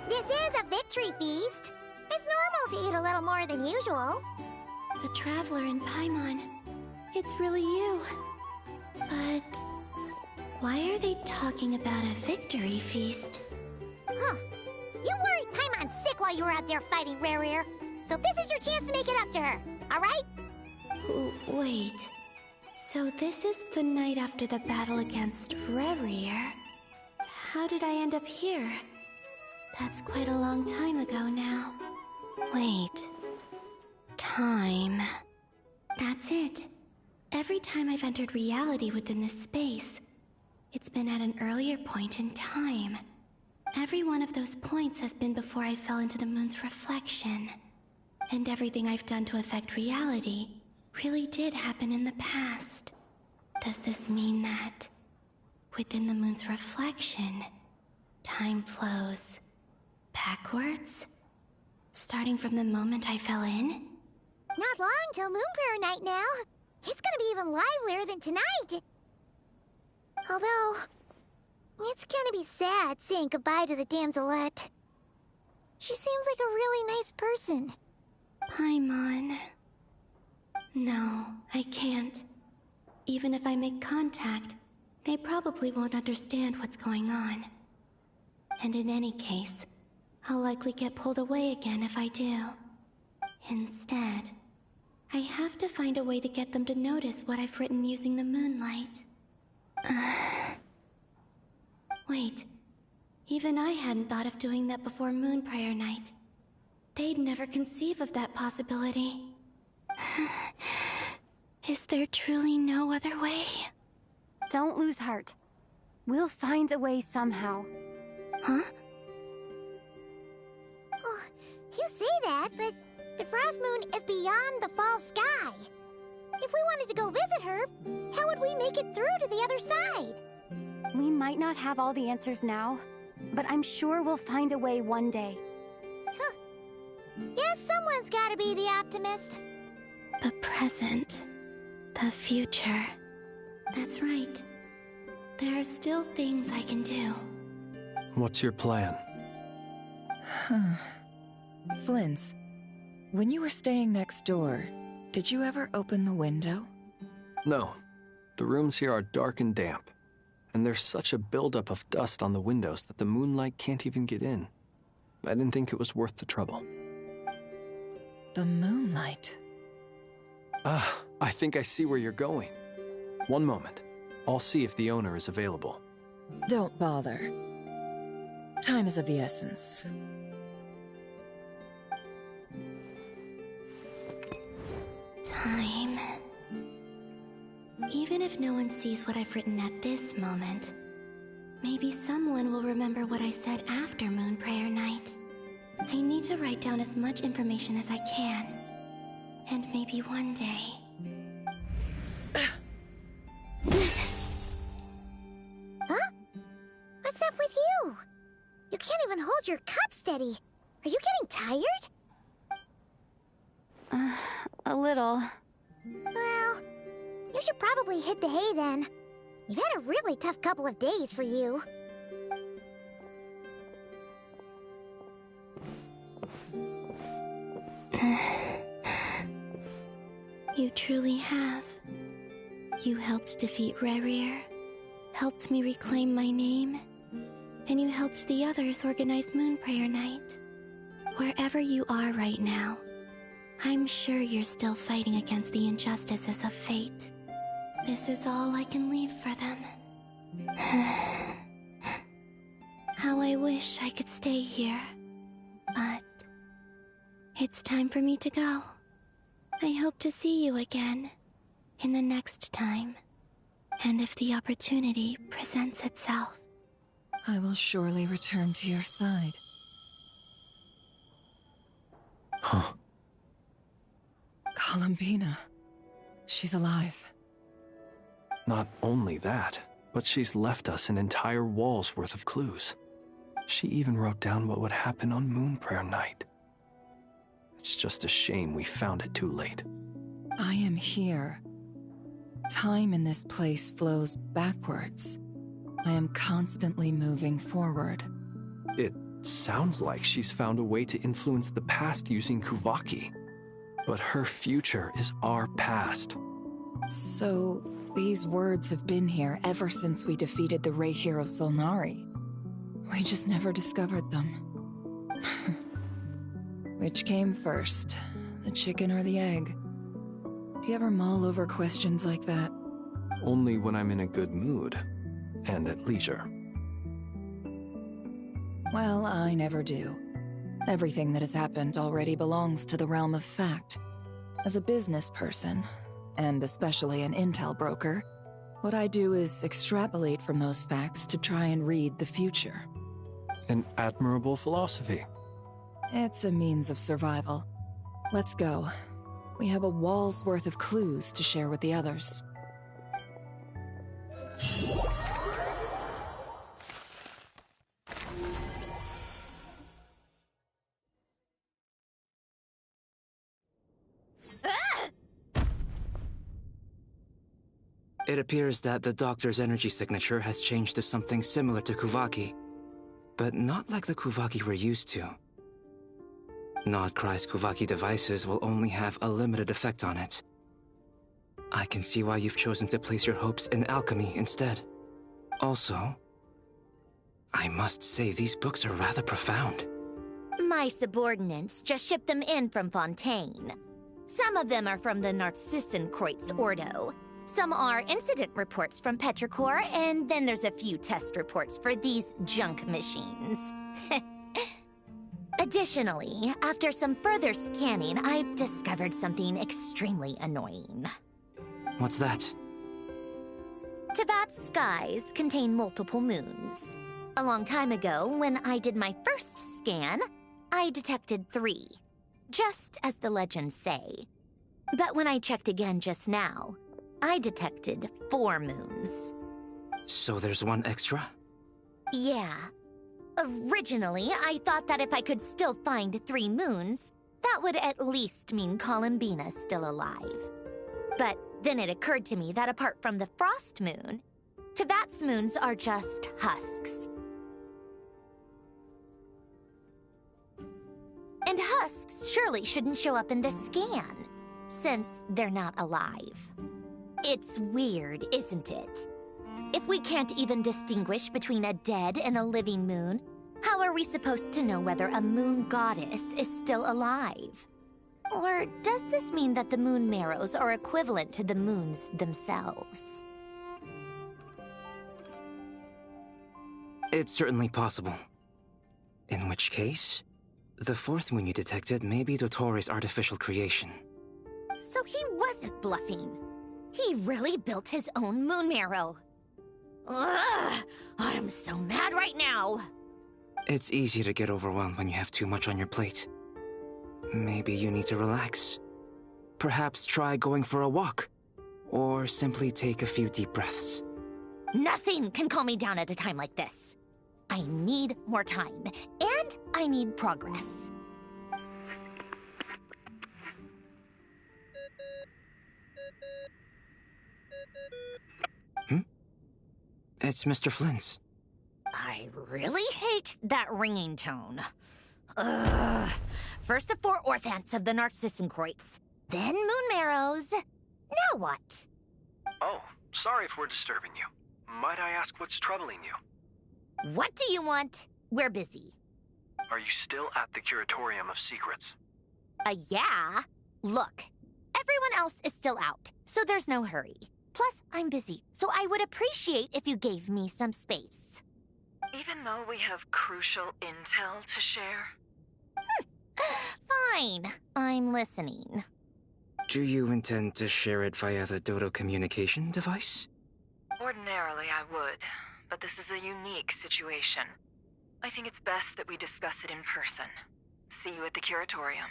This is a victory feast. It's normal to eat a little more than usual. The Traveler in Paimon. It's really you. But why are they talking about a victory feast? Huh. You worried Paimon sick while you were out there fighting Rerir. So this is your chance to make it up to her, alright? Wait. So this is the night after the battle against Rerir. How did I end up here? That's quite a long time ago now. Wait. Time. That's it. Every time I've entered reality within this space, it's been at an earlier point in time. Every one of those points has been before I fell into the moon's reflection. And everything I've done to affect reality really did happen in the past. Does this mean that within the moon's reflection, time flows backwards? Starting from the moment I fell in? Not long till Moon Prayer Night now. It's gonna be even livelier than tonight. Although, it's gonna be sad saying goodbye to the damselette. She seems like a really nice person. Paimon. No, I can't. Even if I make contact, they probably won't understand what's going on. And in any case, I'll likely get pulled away again if I do. Instead, I have to find a way to get them to notice what I've written using the moonlight. Wait, even I hadn't thought of doing that before Moon Prayer Night. They'd never conceive of that possibility. Is there truly no other way? Don't lose heart. We'll find a way somehow. Huh? Oh, you say that, but the Frost Moon is beyond the fall sky. If we wanted to go visit her, how would we make it through to the other side? We might not have all the answers now, but I'm sure we'll find a way one day. Huh. Guess someone's gotta be the optimist. The present. The future. That's right. There are still things I can do. What's your plan? Flint's, when you were staying next door, did you ever open the window? No. The rooms here are dark and damp. And there's such a buildup of dust on the windows that the moonlight can't even get in. I didn't think it was worth the trouble. The moonlight? Ah, I think I see where you're going. One moment. I'll see if the owner is available. Don't bother. Time is of the essence. Time. Even if no one sees what I've written at this moment, maybe someone will remember what I said after Moon Prayer Night. I need to write down as much information as I can. And maybe one day... Huh? What's up with you? You can't even hold your cup steady. Are you getting tired? A little. Well, you should probably hit the hay then. You've had a really tough couple of days for you. You truly have. You helped defeat Rerir, helped me reclaim my name, and you helped the others organize Moonprayer Night. Wherever you are right now, I'm sure you're still fighting against the injustices of fate. This is all I can leave for them. How I wish I could stay here. But it's time for me to go. I hope to see you again in the next time. And if the opportunity presents itself. I will surely return to your side. Huh. Columbina. She's alive. Not only that, but she's left us an entire wall's worth of clues. She even wrote down what would happen on Moonprayer Night. It's just a shame we found it too late. I am here. Time in this place flows backwards. I am constantly moving forward. It sounds like she's found a way to influence the past using Kuvaki. But her future is our past. So, these words have been here ever since we defeated the Ray Hero Solnari. We just never discovered them. Which came first, the chicken or the egg? Do you ever mull over questions like that? Only when I'm in a good mood, and at leisure. Well, I never do. Everything that has happened already belongs to the realm of fact. As a business person, and especially an intel broker, what I do is extrapolate from those facts to try and read the future. An admirable philosophy. It's a means of survival. Let's go. We have a wall's worth of clues to share with the others. It appears that the doctor's energy signature has changed to something similar to Kuvaki, but not like the Kuvaki we're used to. Not Krai's Kuvaki devices will only have a limited effect on it. I can see why you've chosen to place your hopes in alchemy instead. Also, I must say these books are rather profound. My subordinates just shipped them in from Fontaine. Some of them are from the Narcissenkreuz Ordo. Some are incident reports from Petrichor, and then there's a few test reports for these junk machines. Additionally, after some further scanning, I've discovered something extremely annoying. What's that? Teyvat's skies contain multiple moons. A long time ago, when I did my first scan, I detected 3, just as the legends say. But when I checked again just now, I detected 4 moons. So there's one extra? Yeah. Originally, I thought that if I could still find 3 moons, that would at least mean Columbina's still alive. But then it occurred to me that apart from the Frost Moon, Teyvat's moons are just husks. And husks surely shouldn't show up in the scan, since they're not alive. It's weird, isn't it? If we can't even distinguish between a dead and a living moon, how are we supposed to know whether a moon goddess is still alive? Or does this mean that the moon marrows are equivalent to the moons themselves? It's certainly possible. In which case, the 4th moon you detected may be Dottore artificial creation. So he wasn't bluffing. He really built his own moon marrow. Ugh! I'm so mad right now! It's easy to get overwhelmed when you have too much on your plate. Maybe you need to relax. Perhaps try going for a walk. Or simply take a few deep breaths. Nothing can calm me down at a time like this. I need more time, and I need progress. It's Mr. Flynn's. I really hate that ringing tone. Ugh. First the 4 Orthants of the Narcissenkreuz, then moon marrows. Now what? Oh, sorry if we're disturbing you. Might I ask what's troubling you? What do you want? We're busy. Are you still at the Curatorium of Secrets? Yeah. Look, everyone else is still out, so there's no hurry. Plus, I'm busy, so I would appreciate if you gave me some space. Even though we have crucial intel to share? Fine. I'm listening. Do you intend to share it via the Dodo communication device? Ordinarily, I would, but this is a unique situation. I think it's best that we discuss it in person. See you at the Curatorium.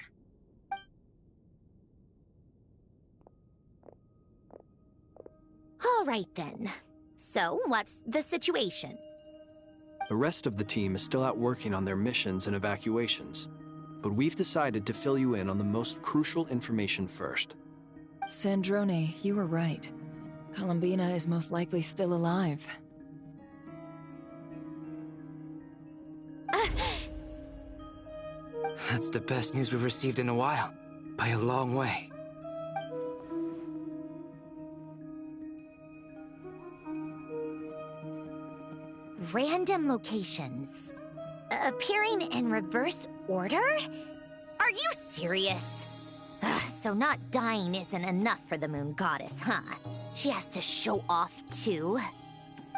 All right, then. So, what's the situation? The rest of the team is still out working on their missions and evacuations, but we've decided to fill you in on the most crucial information first. Sandrone, you were right. Columbina is most likely still alive. That's the best news we've received in a while, by a long way. Random locations. Appearing in reverse order? Are you serious? So not dying isn't enough for the moon goddess, huh? She has to show off too.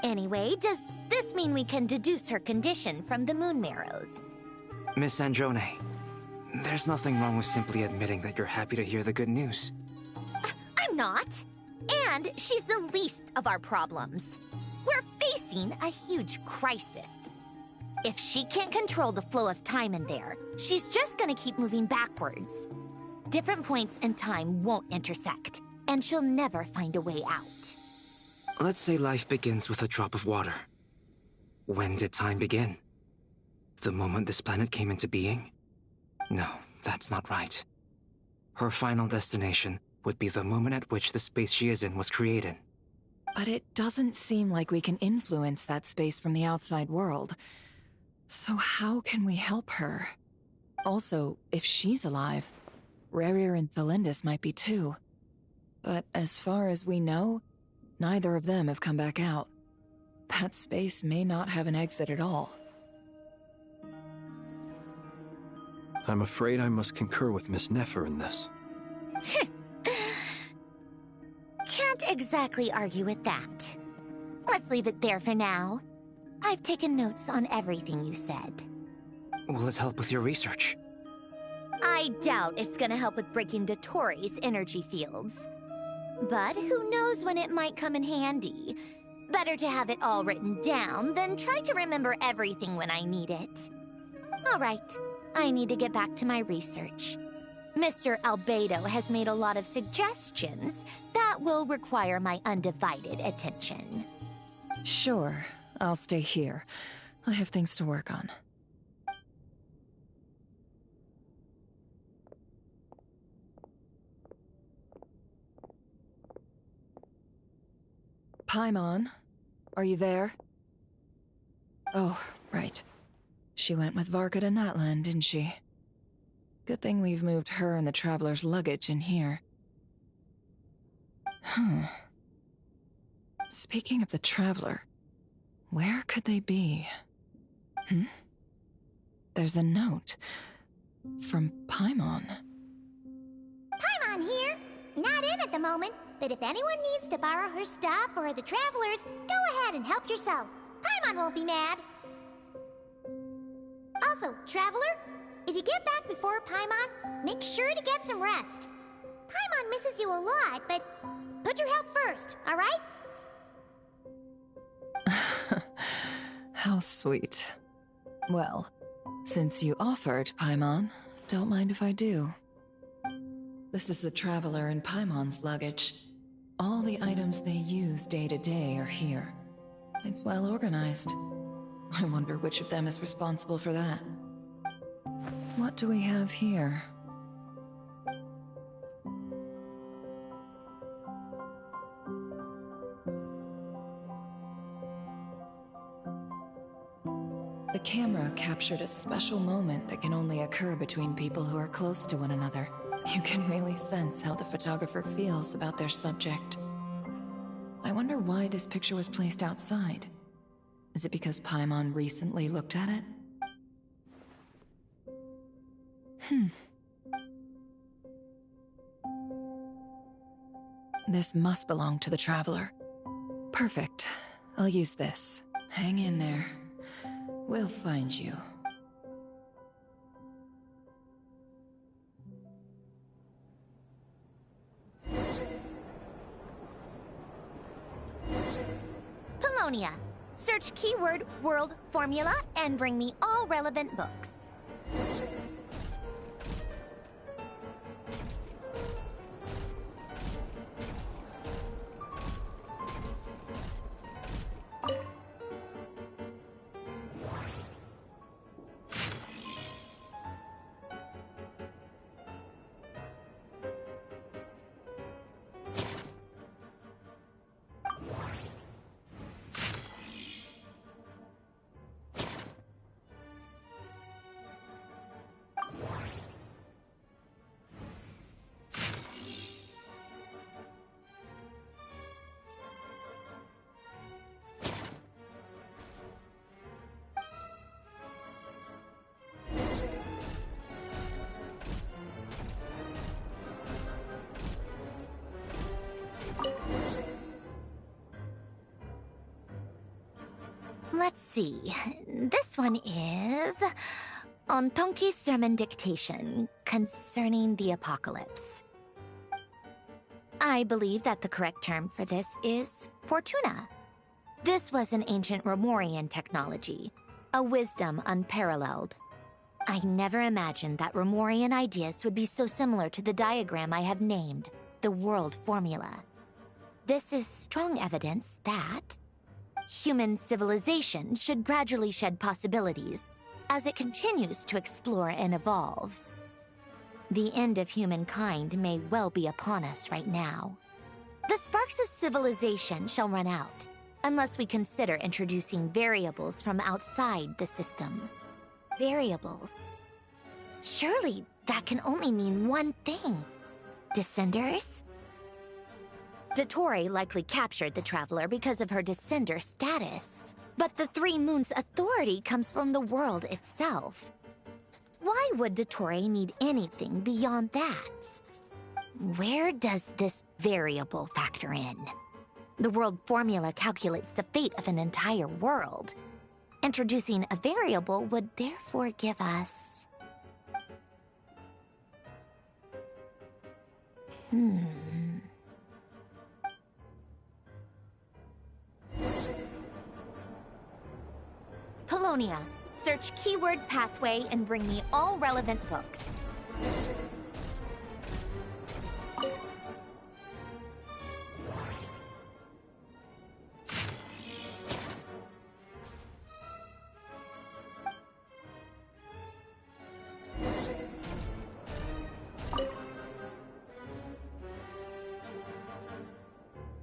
Anyway, does this mean we can deduce her condition from the moon marrows? Miss Androne, there's nothing wrong with simply admitting that you're happy to hear the good news. I'm not. And she's the least of our problems. We're facing a huge crisis. If she can't control the flow of time in there, she's just gonna keep moving backwards. Different points in time won't intersect, and she'll never find a way out. Let's say life begins with a drop of water. When did time begin? The moment this planet came into being? No, that's not right. Her final destination would be the moment at which the space she is in was created. But it doesn't seem like we can influence that space from the outside world. So how can we help her? Also, if she's alive, Rerir and Thelindis might be too. But as far as we know, neither of them have come back out. That space may not have an exit at all. I'm afraid I must concur with Miss Nefer in this. Can't exactly argue with that. Let's leave it there for now. I've taken notes on everything you said. Will it help with your research? I doubt it's gonna help with breaking Dotori's energy fields. But who knows when it might come in handy. Better to have it all written down than try to remember everything when I need it. All right, I need to get back to my research. Mr. Albedo has made a lot of suggestions that will require my undivided attention. Sure, I'll stay here. I have things to work on. Paimon, are you there? Oh, right. She went with Varka to Natlan, didn't she? Good thing we've moved her and the Traveler's luggage in here. Speaking of the Traveler, where could they be? There's a note from Paimon. Paimon here. Not in at the moment, but if anyone needs to borrow her stuff or the Travelers, go ahead and help yourself. Paimon won't be mad. Also, Traveler, if you get back before Paimon, make sure to get some rest. Paimon misses you a lot, but put your health first, all right? How sweet. Well, since you offered, Paimon, don't mind if I do. This is the Traveler and Paimon's luggage. All the items they use day to day are here. It's well organized. I wonder which of them is responsible for that. What do we have here? The camera captured a special moment that can only occur between people who are close to one another. You can really sense how the photographer feels about their subject. I wonder why this picture was placed outside. Is it because Paimon recently looked at it? This must belong to the Traveler. Perfect. I'll use this. Hang in there. We'll find you. Polonia. Search keyword world formula and bring me all relevant books. Let's see. This one is on Tonki's sermon dictation concerning the apocalypse. I believe that the correct term for this is Fortuna. This was an ancient Romorian technology, a wisdom unparalleled. I never imagined that Romorian ideas would be so similar to the diagram I have named, the world formula. This is strong evidence that human civilization should gradually shed possibilities as it continues to explore and evolve. The end of humankind may well be upon us right now. The sparks of civilization shall run out, unless we consider introducing variables from outside the system. Variables. Surely that can only mean one thing. Descenders? Dottore likely captured the Traveler because of her descender status. But the Three Moons' authority comes from the world itself. Why would Dottore need anything beyond that? Where does this variable factor in? The world formula calculates the fate of an entire world. Introducing a variable would therefore give us... Polonia. Search keyword pathway and bring me all relevant books.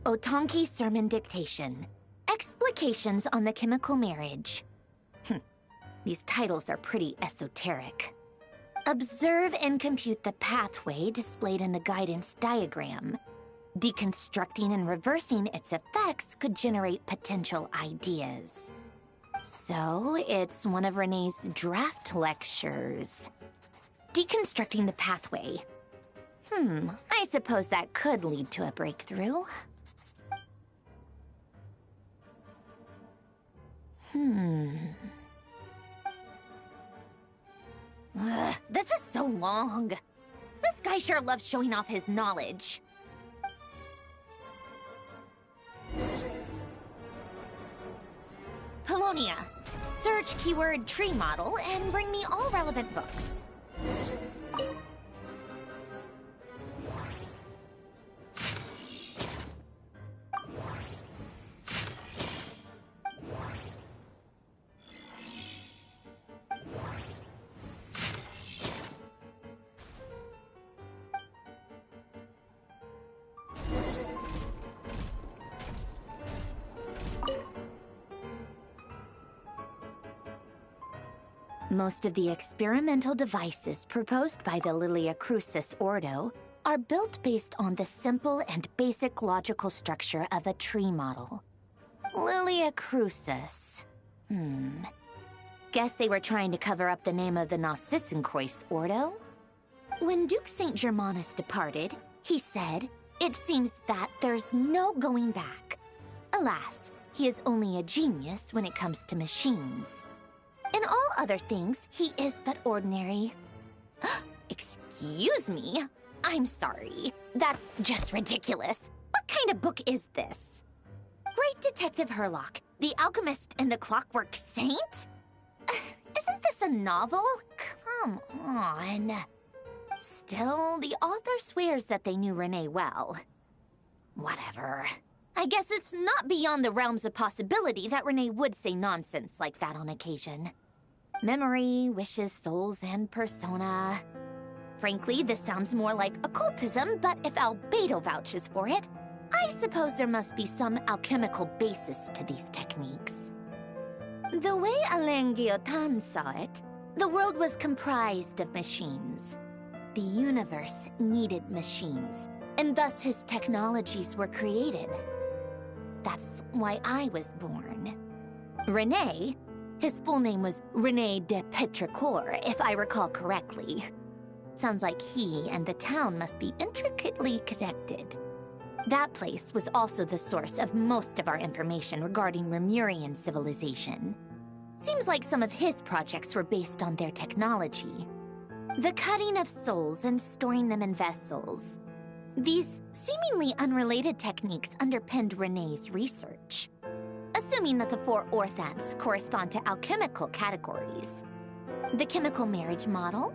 Otonki Sermon Dictation. Explications on the Chemical Marriage. These titles are pretty esoteric. Observe and compute the pathway displayed in the guidance diagram. Deconstructing and reversing its effects could generate potential ideas. So, it's one of Renee's draft lectures. Deconstructing the pathway. I suppose that could lead to a breakthrough. This is so long. This guy sure loves showing off his knowledge. Polonia. Search keyword tree model and bring me all relevant books. Most of the experimental devices proposed by the Lilia Crucis Ordo are built based on the simple and basic logical structure of a tree model. Lilia Crucis. Guess they were trying to cover up the name of the Nautitzenkreuz Ordo? When Duke St. Germanus departed, he said, "It seems that there's no going back." Alas, he is only a genius when it comes to machines. In all other things, he is but ordinary. Excuse me? I'm sorry. That's just ridiculous. What kind of book is this? Great Detective Herlock, the Alchemist and the Clockwork Saint? Isn't this a novel? Come on. Still, the author swears that they knew Renee well. Whatever. I guess it's not beyond the realms of possibility that Renee would say nonsense like that on occasion. Memory, wishes, souls, and persona. Frankly, this sounds more like occultism, but if Albedo vouches for it, I suppose there must be some alchemical basis to these techniques. The way Alain Guillotin saw it, the world was comprised of machines. The universe needed machines, and thus his technologies were created. That's why I was born. René, his full name was René de Petrichor, if I recall correctly. Sounds like he and the town must be intricately connected. That place was also the source of most of our information regarding Remurian civilization. Seems like some of his projects were based on their technology. The cutting of souls and storing them in vessels. These seemingly unrelated techniques underpinned René's research. Assuming that the four orthants correspond to alchemical categories. The chemical marriage model?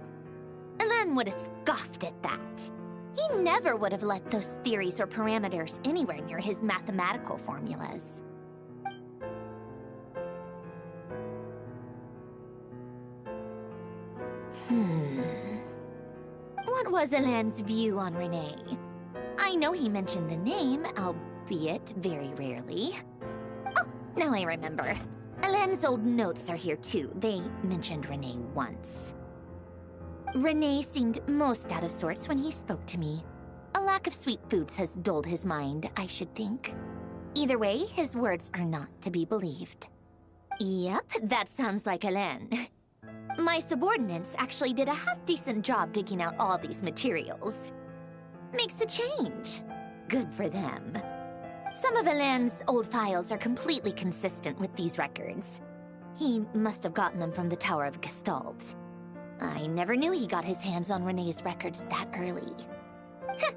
Alain would have scoffed at that. He never would have let those theories or parameters anywhere near his mathematical formulas. What was Alain's view on René? I know he mentioned the name, albeit very rarely. Oh, now I remember. Alain's old notes are here too. They mentioned René once. René seemed most out of sorts when he spoke to me. A lack of sweet foods has dulled his mind, I should think. Either way, his words are not to be believed. Yep, that sounds like Alain. My subordinates actually did a half-decent job digging out all these materials. Makes a change. Good for them. Some of Alain's old files are completely consistent with these records. He must have gotten them from the Tower of Gestalt. I never knew he got his hands on René's records that early. Heh,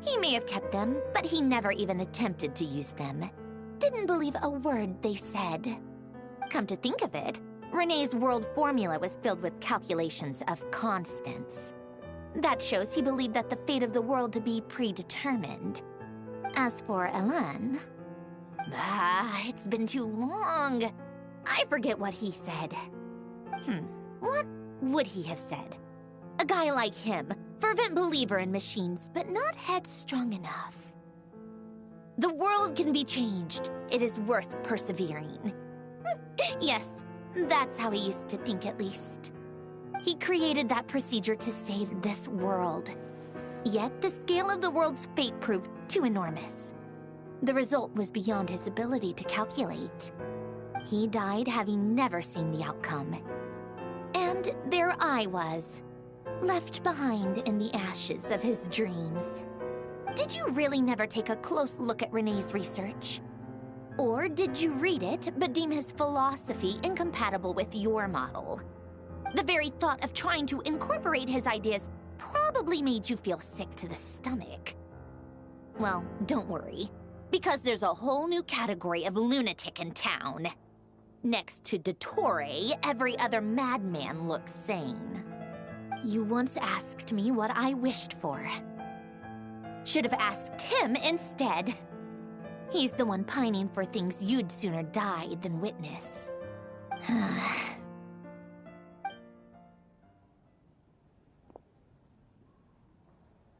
he may have kept them, but he never even attempted to use them. Didn't believe a word they said. Come to think of it, René's world formula was filled with calculations of constants. That shows he believed that the fate of the world to be predetermined. As for Alain... it's been too long. I forget what he said. What would he have said? A guy like him, fervent believer in machines, but not headstrong enough. The world can be changed. It is worth persevering. Yes, that's how he used to think at least. He created that procedure to save this world. Yet the scale of the world's fate proved too enormous. The result was beyond his ability to calculate. He died having never seen the outcome. And there I was, left behind in the ashes of his dreams. Did you really never take a close look at René's research? Or did you read it, but deem his philosophy incompatible with your model? The very thought of trying to incorporate his ideas probably made you feel sick to the stomach. Well, don't worry, because there's a whole new category of lunatic in town. Next to Dottore, every other madman looks sane. You once asked me what I wished for. Should have asked him instead. He's the one pining for things you'd sooner die than witness.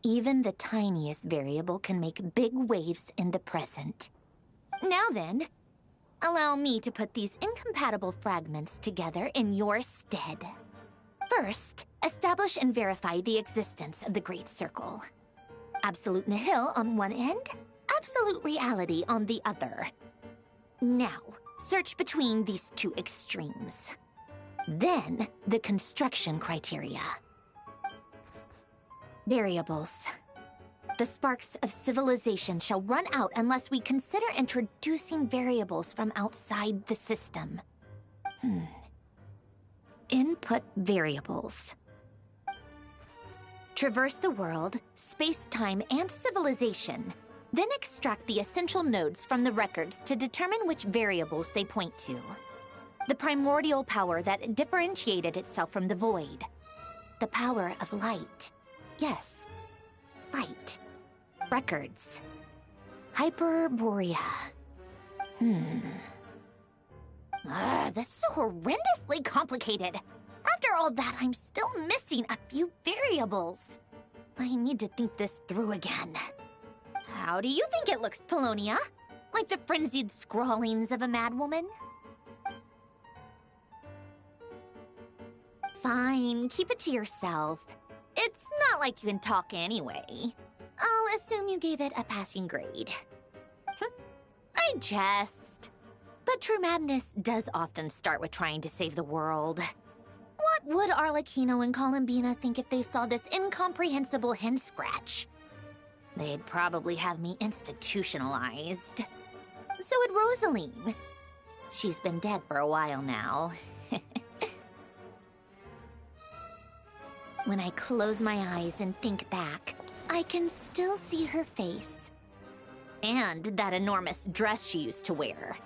Even the tiniest variable can make big waves in the present. Now then, Allow me to put these incompatible fragments together in your stead. First, establish and verify the existence of the Great Circle. Absolute nihil on one end, absolute reality on the other. Now, search between these two extremes. Then, the construction criteria. Variables. The sparks of civilization shall run out unless we consider introducing variables from outside the system. Input variables. Traverse the world, space-time, and civilization. Then extract the essential nodes from the records to determine which variables they point to. The primordial power that differentiated itself from the void. The power of light. Yes, light. Records. Hyperborea. This is so horrendously complicated. After all that, I'm still missing a few variables. I need to think this through again. How do you think it looks, Polonia? Like the frenzied scrawlings of a madwoman? Fine, keep it to yourself. It's not like you can talk anyway. I'll assume you gave it a passing grade. I jest. But true madness does often start with trying to save the world. What would Arlecchino and Columbina think if they saw this incomprehensible hen scratch? They'd probably have me institutionalized. So would Rosaline. She's been dead for a while now. When I close my eyes and think back, I can still see her face. And that enormous dress she used to wear.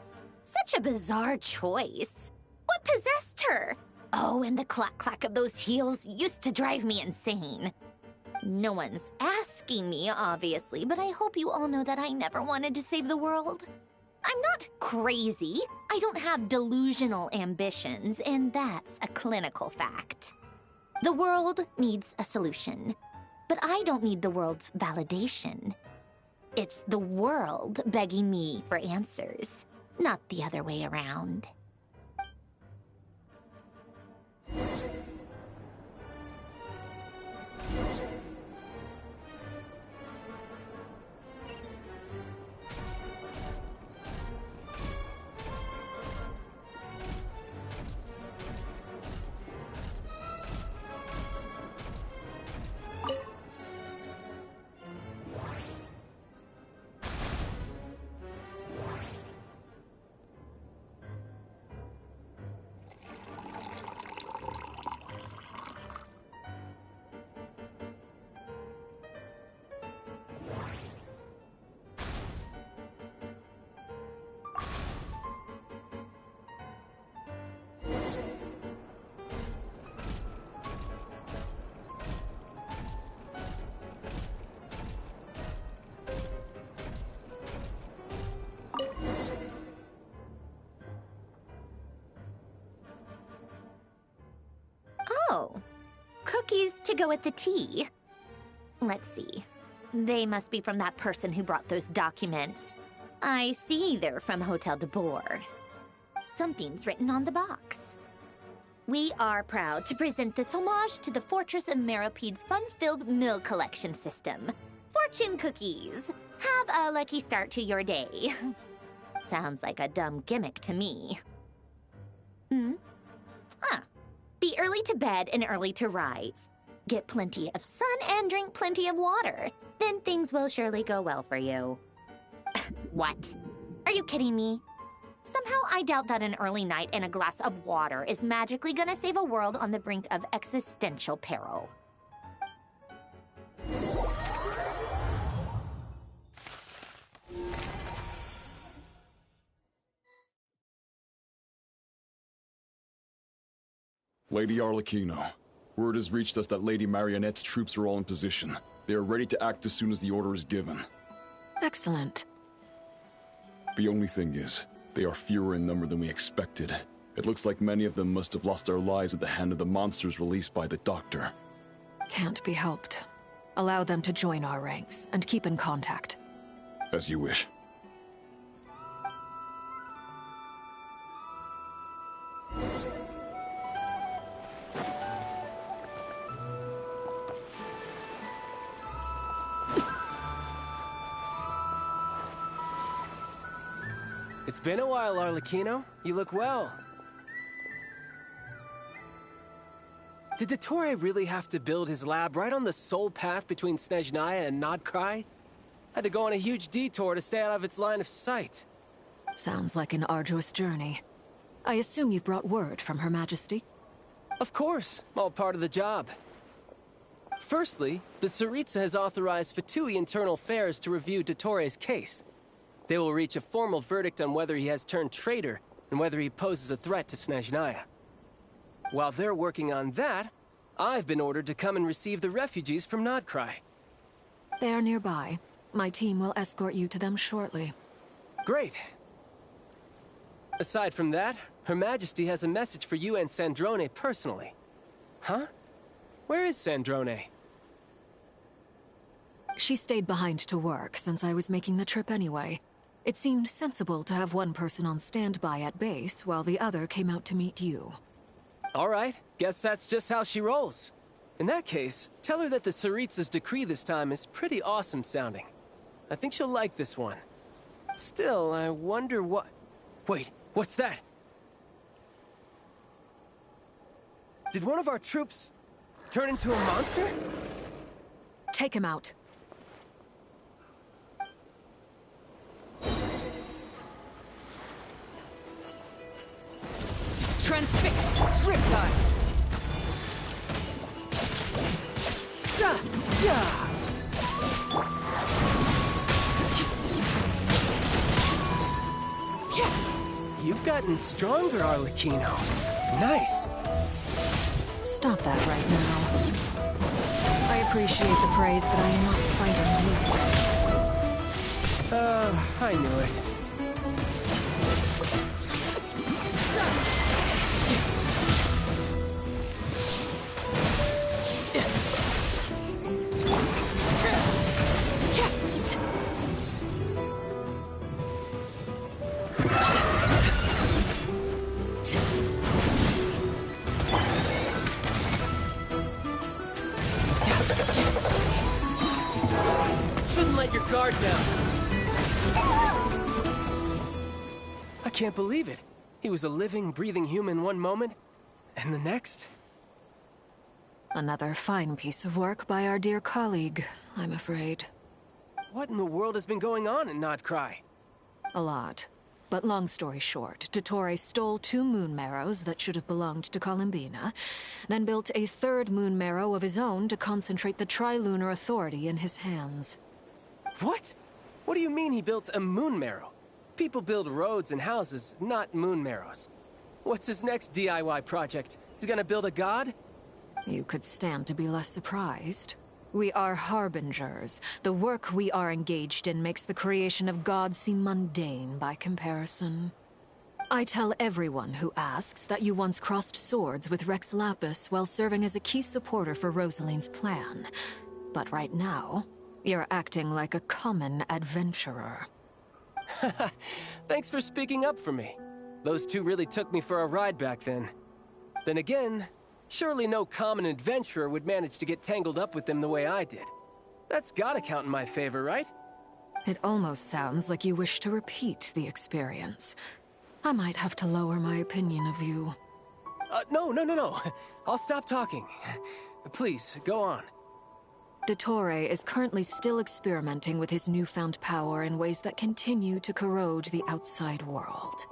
Such a bizarre choice. What possessed her? Oh, and the clack-clack of those heels used to drive me insane. No one's asking me, obviously, but I hope you all know that I never wanted to save the world. I'm not crazy. I don't have delusional ambitions, and that's a clinical fact. The world needs a solution, but I don't need the world's validation. It's the world begging me for answers, not the other way around. Oh, cookies to go with the tea. Let's see. They must be from that person who brought those documents. I see they're from Hotel de Boer. Something's written on the box. We are proud to present this homage to the Fortress of Meropede's fun-filled mill collection system. Fortune cookies. Have a lucky start to your day. Sounds like a dumb gimmick to me. Be early to bed and early to rise. Get plenty of sun and drink plenty of water. Then things will surely go well for you. What? Are you kidding me? Somehow I doubt that an early night and a glass of water is magically gonna save a world on the brink of existential peril. Lady Arlecchino, word has reached us that Lady Marionette's troops are all in position. They are ready to act as soon as the order is given. Excellent. The only thing is, they are fewer in number than we expected. It looks like many of them must have lost their lives at the hand of the monsters released by the Doctor. Can't be helped. Allow them to join our ranks, and keep in contact. As you wish. It's been a while, Arlecchino. You look well. Did Dottore really have to build his lab right on the sole path between Snezhnaya and Krai? Had to go on a huge detour to stay out of its line of sight. Sounds like an arduous journey. I assume you've brought word from Her Majesty? Of course, all part of the job. Firstly, the Tsaritsa has authorized VIII Internal Affairs to review Dottore's case. They will reach a formal verdict on whether he has turned traitor and whether he poses a threat to Snezhnaya. While they're working on that, I've been ordered to come and receive the refugees from Krai. They are nearby. My team will escort you to them shortly. Great. Aside from that, Her Majesty has a message for you and Sandrone personally. Huh? Where is Sandrone? She stayed behind to work since I was making the trip anyway. It seemed sensible to have one person on standby at base while the other came out to meet you. All right, guess that's just how she rolls. In that case, tell her that the Tsaritsa's decree this time is pretty awesome sounding. I think she'll like this one. Still, I wonder what... Wait, what's that? Did one of our troops turn into a monster? Take him out. Transfixed! Riptide! Da! Da! You've gotten stronger, Arlecchino. Nice! Stop that right now. I appreciate the praise, but I am not fighting you. I knew it. Shouldn't let your guard down. I can't believe it. He was a living, breathing human one moment, and the next... Another fine piece of work by our dear colleague, I'm afraid. What in the world has been going on in Krai? A lot. But long story short, Dottore stole 2 moon marrows that should have belonged to Columbina, then built a 3rd moon marrow of his own to concentrate the Trilunar Authority in his hands. What? What do you mean he built a moon marrow? People build roads and houses, not moon marrows. What's his next DIY project? He's gonna build a god? You could stand to be less surprised. We are harbingers. The work we are engaged in makes the creation of gods seem mundane by comparison. I tell everyone who asks that you once crossed swords with Rex Lapis while serving as a key supporter for Rosaline's plan. But right now, you're acting like a common adventurer. Thanks for speaking up for me. Those 2 really took me for a ride back then. Then again, surely no common adventurer would manage to get tangled up with them the way I did. That's gotta count in my favor, right? It almost sounds like you wish to repeat the experience. I might have to lower my opinion of you. No. I'll stop talking. Please, go on. Dottore is currently still experimenting with his newfound power in ways that continue to corrode the outside world.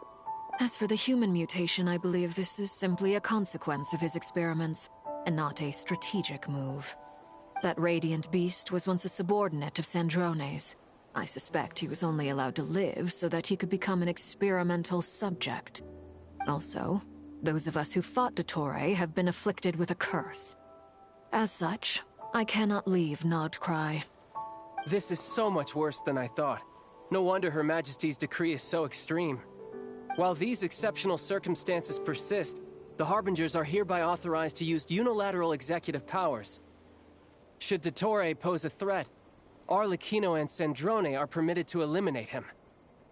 As for the human mutation, I believe this is simply a consequence of his experiments, and not a strategic move. That radiant beast was once a subordinate of Sandrone's. I suspect he was only allowed to live so that he could become an experimental subject. Also, those of us who fought Dottore have been afflicted with a curse. As such, I cannot leave Krai. This is so much worse than I thought. No wonder Her Majesty's decree is so extreme. While these exceptional circumstances persist, the Harbingers are hereby authorized to use unilateral executive powers. Should Dottore pose a threat, Arlecchino and Sandrone are permitted to eliminate him.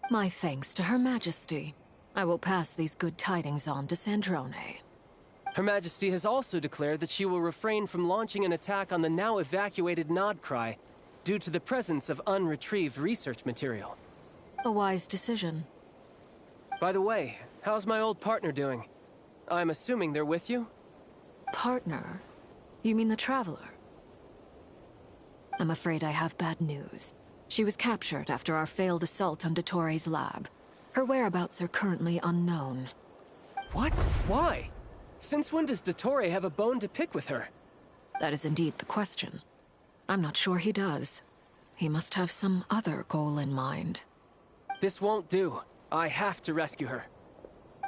My thanks to Her Majesty. I will pass these good tidings on to Sandrone. Her Majesty has also declared that she will refrain from launching an attack on the now evacuated Krai due to the presence of unretrieved research material. A wise decision. By the way, how's my old partner doing? I'm assuming they're with you? Partner? You mean the Traveler? I'm afraid I have bad news. She was captured after our failed assault on Dottores' lab. Her whereabouts are currently unknown. What? Why? Since when does Dottore have a bone to pick with her? That is indeed the question. I'm not sure he does. He must have some other goal in mind. This won't do. I have to rescue her.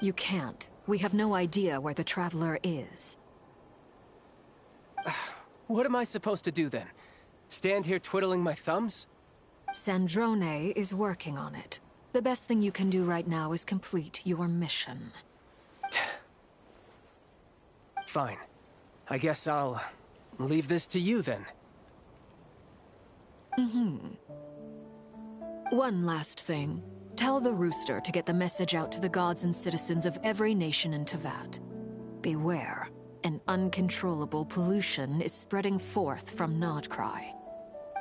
You can't. We have no idea where the Traveler is. What am I supposed to do then? Stand here twiddling my thumbs? Sandrone is working on it. The best thing you can do right now is complete your mission. Fine. I guess I'll leave this to you then. One last thing. Tell the Rooster to get the message out to the gods and citizens of every nation in Teyvat. Beware. An uncontrollable pollution is spreading forth from Krai.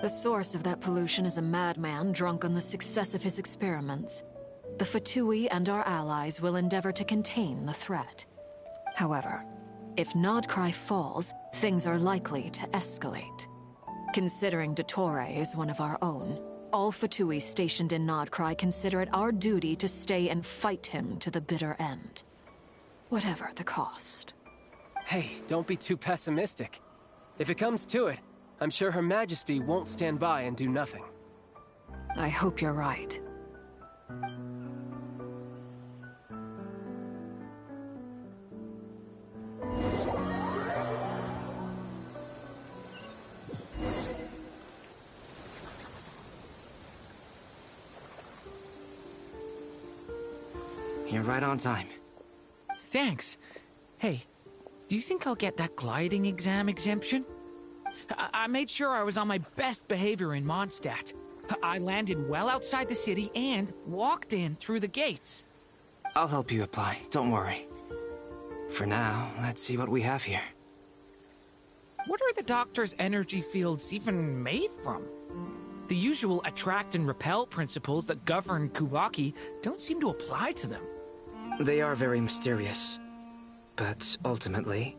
The source of that pollution is a madman drunk on the success of his experiments. The Fatui and our allies will endeavor to contain the threat. However, if Krai falls, things are likely to escalate. Considering Dottore is one of our own, all Fatui stationed in Krai consider it our duty to stay and fight him to the bitter end. Whatever the cost. Hey, don't be too pessimistic. If it comes to it, I'm sure Her Majesty won't stand by and do nothing. I hope you're right. You're right on time. Thanks. Hey, do you think I'll get that gliding exam exemption? I made sure I was on my best behavior in Mondstadt. I landed well outside the city and walked in through the gates. I'll help you apply, don't worry. For now, let's see what we have here. What are the Doctor's energy fields even made from? The usual attract and repel principles that govern Kuvaki don't seem to apply to them. They are very mysterious. But ultimately,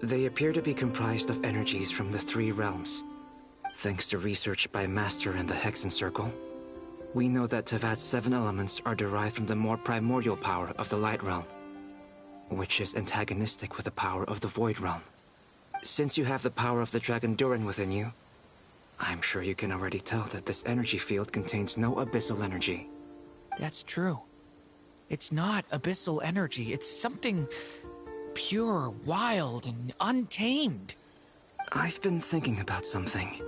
they appear to be comprised of energies from the three realms. Thanks to research by Master in the Hexen Circle, we know that Teyvat's 7 elements are derived from the more primordial power of the Light Realm, which is antagonistic with the power of the Void Realm. Since you have the power of the Dragon Durin within you, I'm sure you can already tell that this energy field contains no abyssal energy. That's true. It's not abyssal energy, it's something pure, wild, and untamed. I've been thinking about something.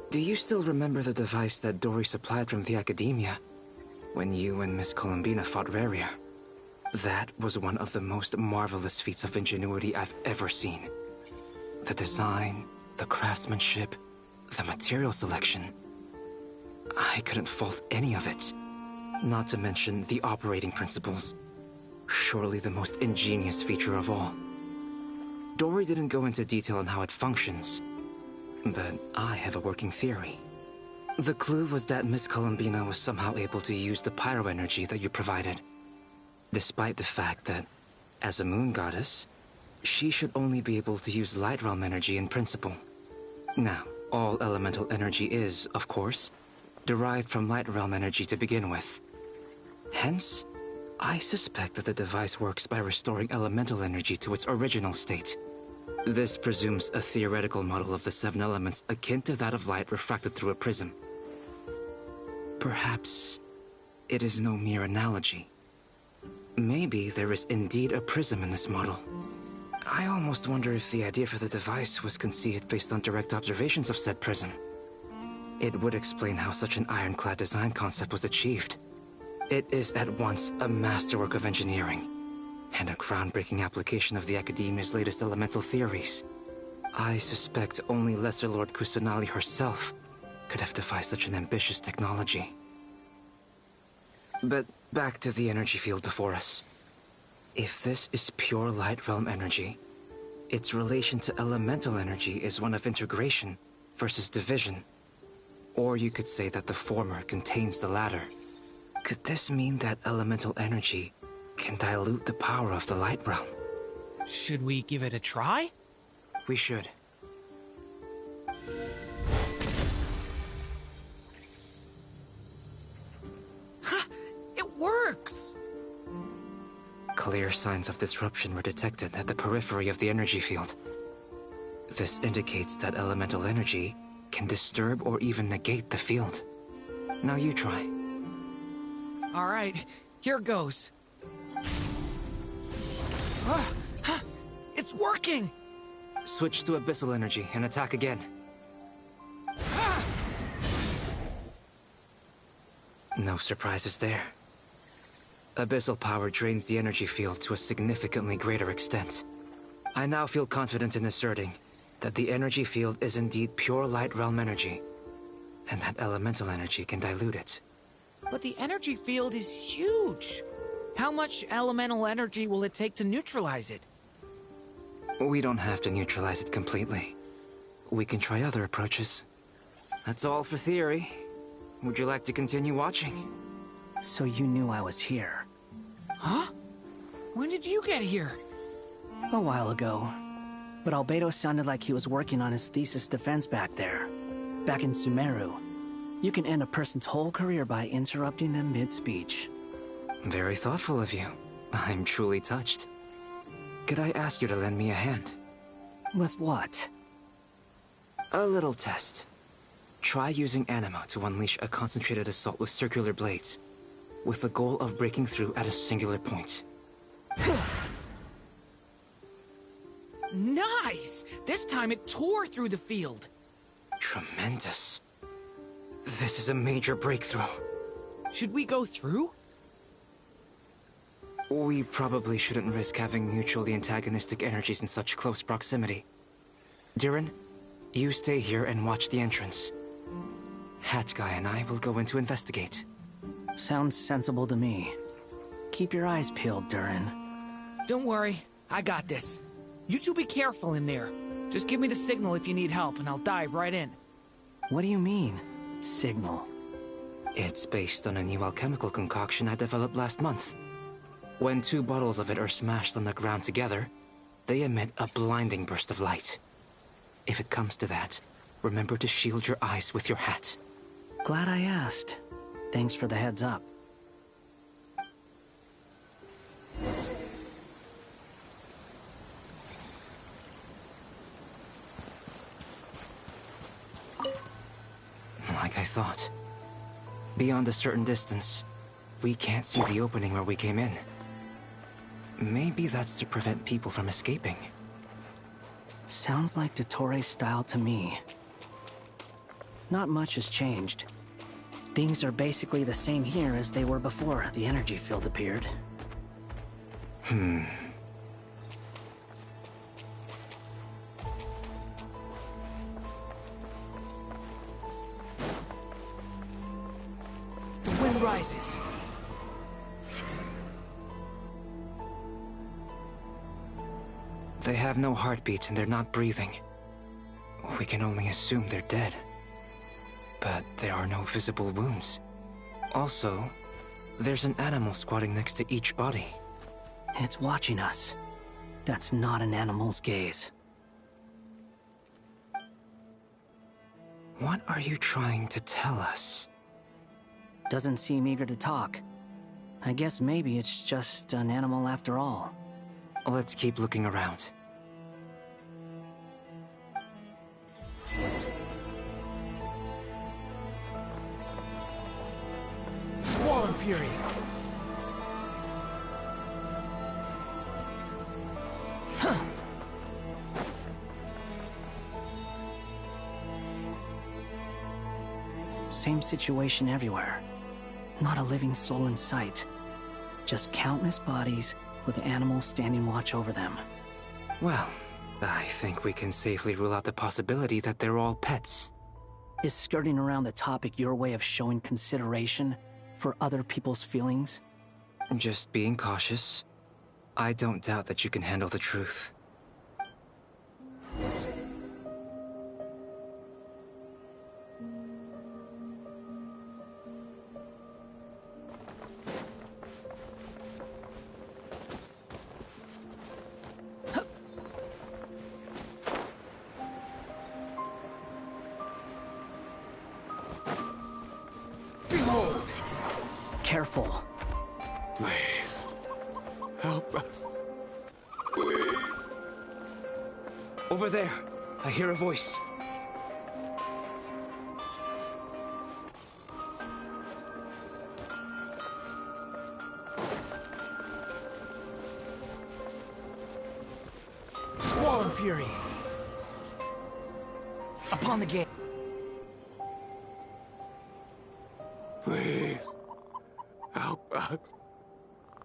Do you still remember the device that Dory supplied from the Academia when you and Miss Columbina fought Rarier? That was one of the most marvelous feats of ingenuity I've ever seen. The design, the craftsmanship, the material selection. I couldn't fault any of it. Not to mention the operating principles. Surely the most ingenious feature of all. Dory didn't go into detail on how it functions, but I have a working theory. The clue was that Miss Columbina was somehow able to use the pyro energy that you provided, despite the fact that, as a moon goddess, she should only be able to use Light Realm energy in principle. Now, all elemental energy is, of course, derived from Light Realm energy to begin with. Hence, I suspect that the device works by restoring elemental energy to its original state. This presumes a theoretical model of the 7 elements akin to that of light refracted through a prism. Perhaps it is no mere analogy. Maybe there is indeed a prism in this model. I almost wonder if the idea for the device was conceived based on direct observations of said prism. It would explain how such an ironclad design concept was achieved. It is at once a masterwork of engineering and a groundbreaking application of the Academia's latest elemental theories. I suspect only Lesser Lord Kusanali herself could have devised such an ambitious technology. But back to the energy field before us. If this is pure Light Realm energy, its relation to elemental energy is one of integration versus division. Or you could say that the former contains the latter. Could this mean that elemental energy can dilute the power of the light realm? Should we give it a try? We should. Ha! It works! Clear signs of disruption were detected at the periphery of the energy field. This indicates that elemental energy can disturb or even negate the field. Now you try. Alright, here goes. It's working! Switch to abyssal energy and attack again. No surprises there. Abyssal power drains the energy field to a significantly greater extent. I now feel confident in asserting that the energy field is indeed pure light realm energy, and that elemental energy can dilute it. But the energy field is huge. How much elemental energy will it take to neutralize it? We don't have to neutralize it completely. We can try other approaches. That's all for theory. Would you like to continue watching? So you knew I was here? Huh? When did you get here? A while ago. But Albedo sounded like he was working on his thesis defense back there. Back in Sumeru. You can end a person's whole career by interrupting them mid-speech. Very thoughtful of you. I'm truly touched. Could I ask you to lend me a hand? With what? A little test. Try using Anima to unleash a concentrated assault with circular blades, with the goal of breaking through at a singular point. Nice! This time it tore through the field. Tremendous. This is a major breakthrough. Should we go through? We probably shouldn't risk having mutually antagonistic energies in such close proximity. Durin, you stay here and watch the entrance. Hat Guy and I will go in to investigate. Sounds sensible to me. Keep your eyes peeled, Durin. Don't worry, I got this. You two be careful in there. Just give me the signal if you need help, and I'll dive right in. What do you mean, signal? It's based on a new alchemical concoction I developed last month. When 2 bottles of it are smashed on the ground together, they emit a blinding burst of light. If it comes to that, remember to shield your eyes with your hat. Glad I asked. Thanks for the heads up. Like I thought. Beyond a certain distance, we can't see the opening where we came in. Maybe that's to prevent people from escaping. Sounds like Dottore style to me. Not much has changed. Things are basically the same here as they were before the energy field appeared. The wind rises. They have no heartbeat and they're not breathing. We can only assume they're dead. But there are no visible wounds. Also, there's an animal squatting next to each body. It's watching us. That's not an animal's gaze. What are you trying to tell us? Doesn't seem eager to talk. I guess maybe it's just an animal after all. Let's keep looking around. Swollen Fury. Same situation everywhere. Not a living soul in sight. Just countless bodies with animals standing watch over them. Well, I think we can safely rule out the possibility that they're all pets. Is skirting around the topic your way of showing consideration for other people's feelings? Just being cautious. I don't doubt that you can handle the truth. Behold! Careful. Please. Help us. Please. Over there. I hear a voice. Squall Fury! Upon the gate. Please. Help us.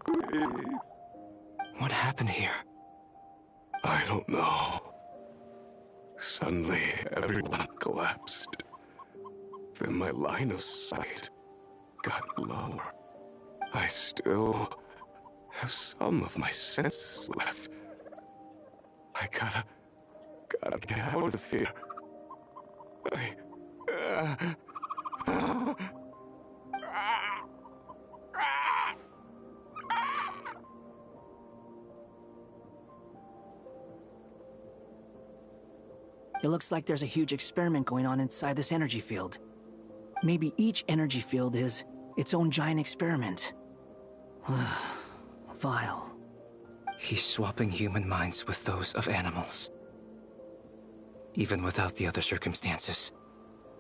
Please. What happened here? I don't know. Suddenly, everyone collapsed. Then my line of sight got lower. I still have some of my senses left. I gotta get out of here. It looks like there's a huge experiment going on inside this energy field. Maybe each energy field is its own giant experiment. Vile. He's swapping human minds with those of animals. Even without the other circumstances,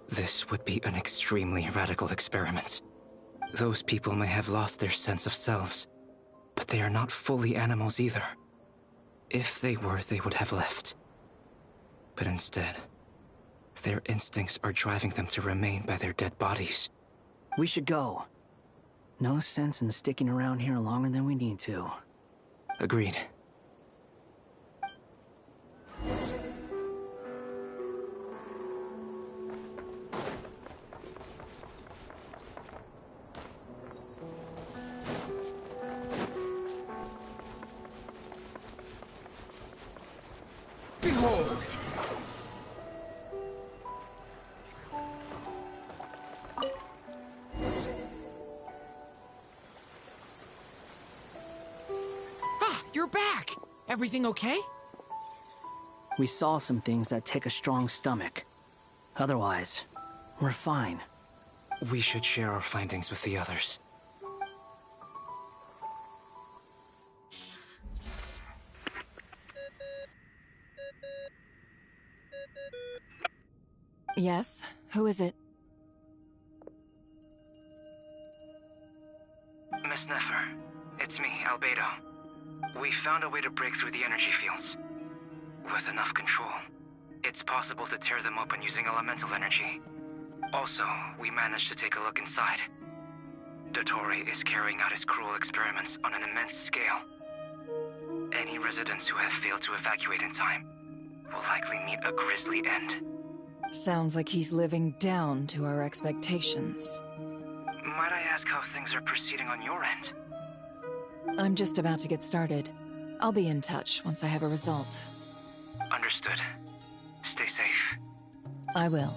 this would be an extremely radical experiment. Those people may have lost their sense of selves, but they are not fully animals either. If they were, they would have left. But instead, their instincts are driving them to remain by their dead bodies. We should go. No sense in sticking around here longer than we need to. Agreed. Behold! You're back! Everything okay? We saw some things that take a strong stomach. Otherwise, we're fine. We should share our findings with the others. Yes? Who is it? Miss Nefer, it's me, Albedo. We found a way to break through the energy fields. With enough control, it's possible to tear them open using elemental energy. Also, we managed to take a look inside. Dottore is carrying out his cruel experiments on an immense scale. Any residents who have failed to evacuate in time will likely meet a grisly end. Sounds like he's living down to our expectations. Might I ask how things are proceeding on your end? I'm just about to get started. I'll be in touch once I have a result. Understood. Stay safe. I will.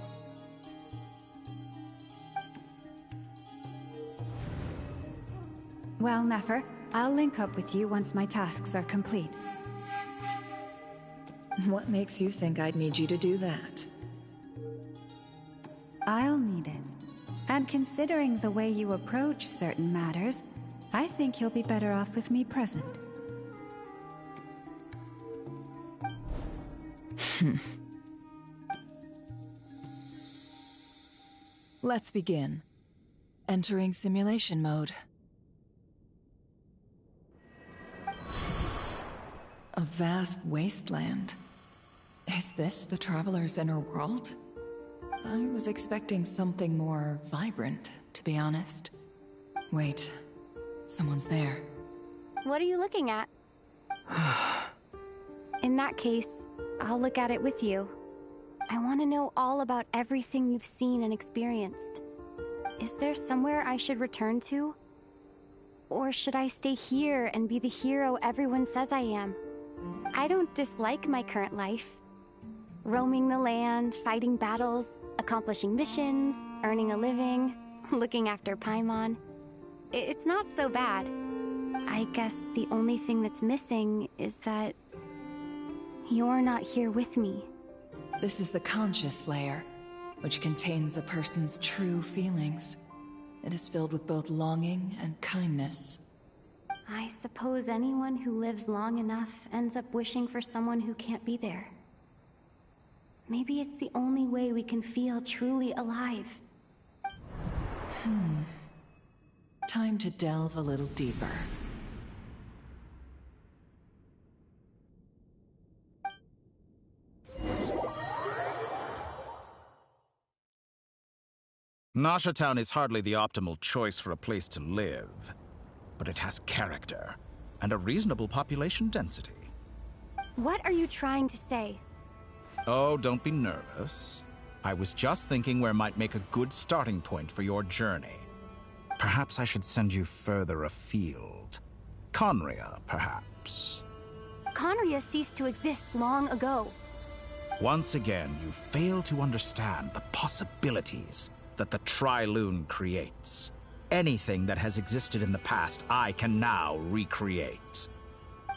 Well, Nefer, I'll link up with you once my tasks are complete. What makes you think I'd need you to do that? I'll need it. And considering the way you approach certain matters, I think you'll be better off with me present. Let's begin. Entering simulation mode. A vast wasteland. Is this the Traveler's inner world? I was expecting something more vibrant, to be honest. Wait, someone's there. What are you looking at? In that case, I'll look at it with you. I want to know all about everything you've seen and experienced. Is there somewhere I should return to? Or should I stay here and be the hero everyone says I am? I don't dislike my current life. Roaming the land, fighting battles, accomplishing missions, earning a living, looking after Paimon. It's not so bad. I guess the only thing that's missing is that you're not here with me. This is the conscious layer, which contains a person's true feelings. It is filled with both longing and kindness. I suppose anyone who lives long enough ends up wishing for someone who can't be there. Maybe it's the only way we can feel truly alive. Time to delve a little deeper. Nasha Town is hardly the optimal choice for a place to live, but it has character and a reasonable population density. What are you trying to say? Oh, don't be nervous. I was just thinking where might make a good starting point for your journey. Perhaps I should send you further afield. Conria, perhaps. Conria ceased to exist long ago. Once again, you fail to understand the possibilities that the Tri-Lune creates. Anything that has existed in the past, I can now recreate.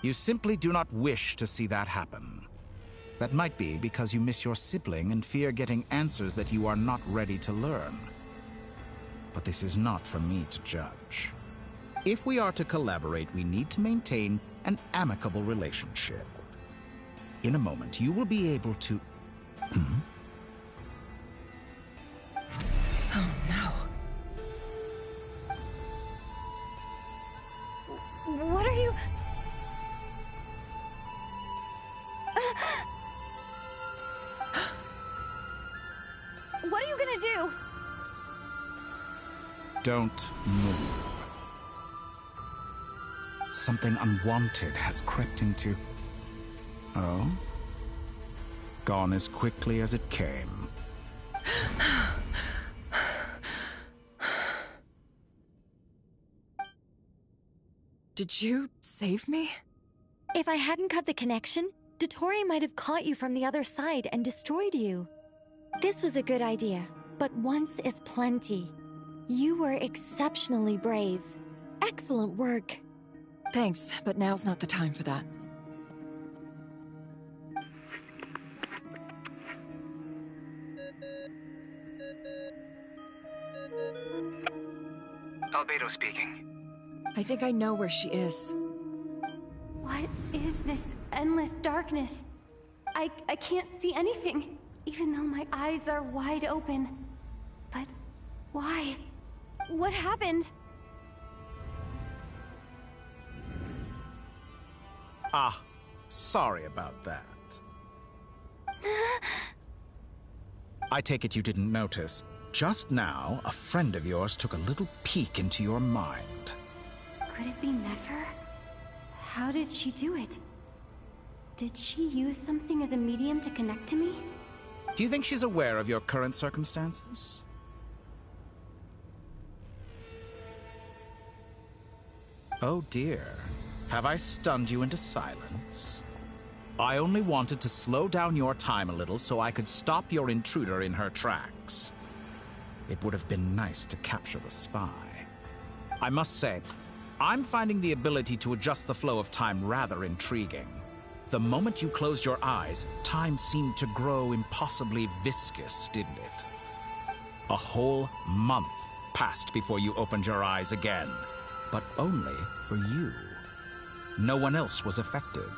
You simply do not wish to see that happen. That might be because you miss your sibling and fear getting answers that you are not ready to learn. But this is not for me to judge. If we are to collaborate, we need to maintain an amicable relationship. In a moment, you will be able to... Oh no. What are you... What are you gonna do? Don't move. Something unwanted has crept into... Oh? Gone as quickly as it came. Did you save me? If I hadn't cut the connection, Dottore might have caught you from the other side and destroyed you. This was a good idea, but once is plenty. You were exceptionally brave. Excellent work. Thanks, but now's not the time for that. Albedo speaking. I think I know where she is. What is this endless darkness? I can't see anything, even though my eyes are wide open. But why? What happened? Ah, sorry about that. I take it you didn't notice. Just now, a friend of yours took a little peek into your mind. Could it be Nefer? How did she do it? Did she use something as a medium to connect to me? Do you think she's aware of your current circumstances? Oh dear. Have I stunned you into silence? I only wanted to slow down your time a little so I could stop your intruder in her tracks. It would have been nice to capture the spy. I must say, I'm finding the ability to adjust the flow of time rather intriguing. The moment you closed your eyes, time seemed to grow impossibly viscous, didn't it? A whole month passed before you opened your eyes again, but only for you. No one else was affected.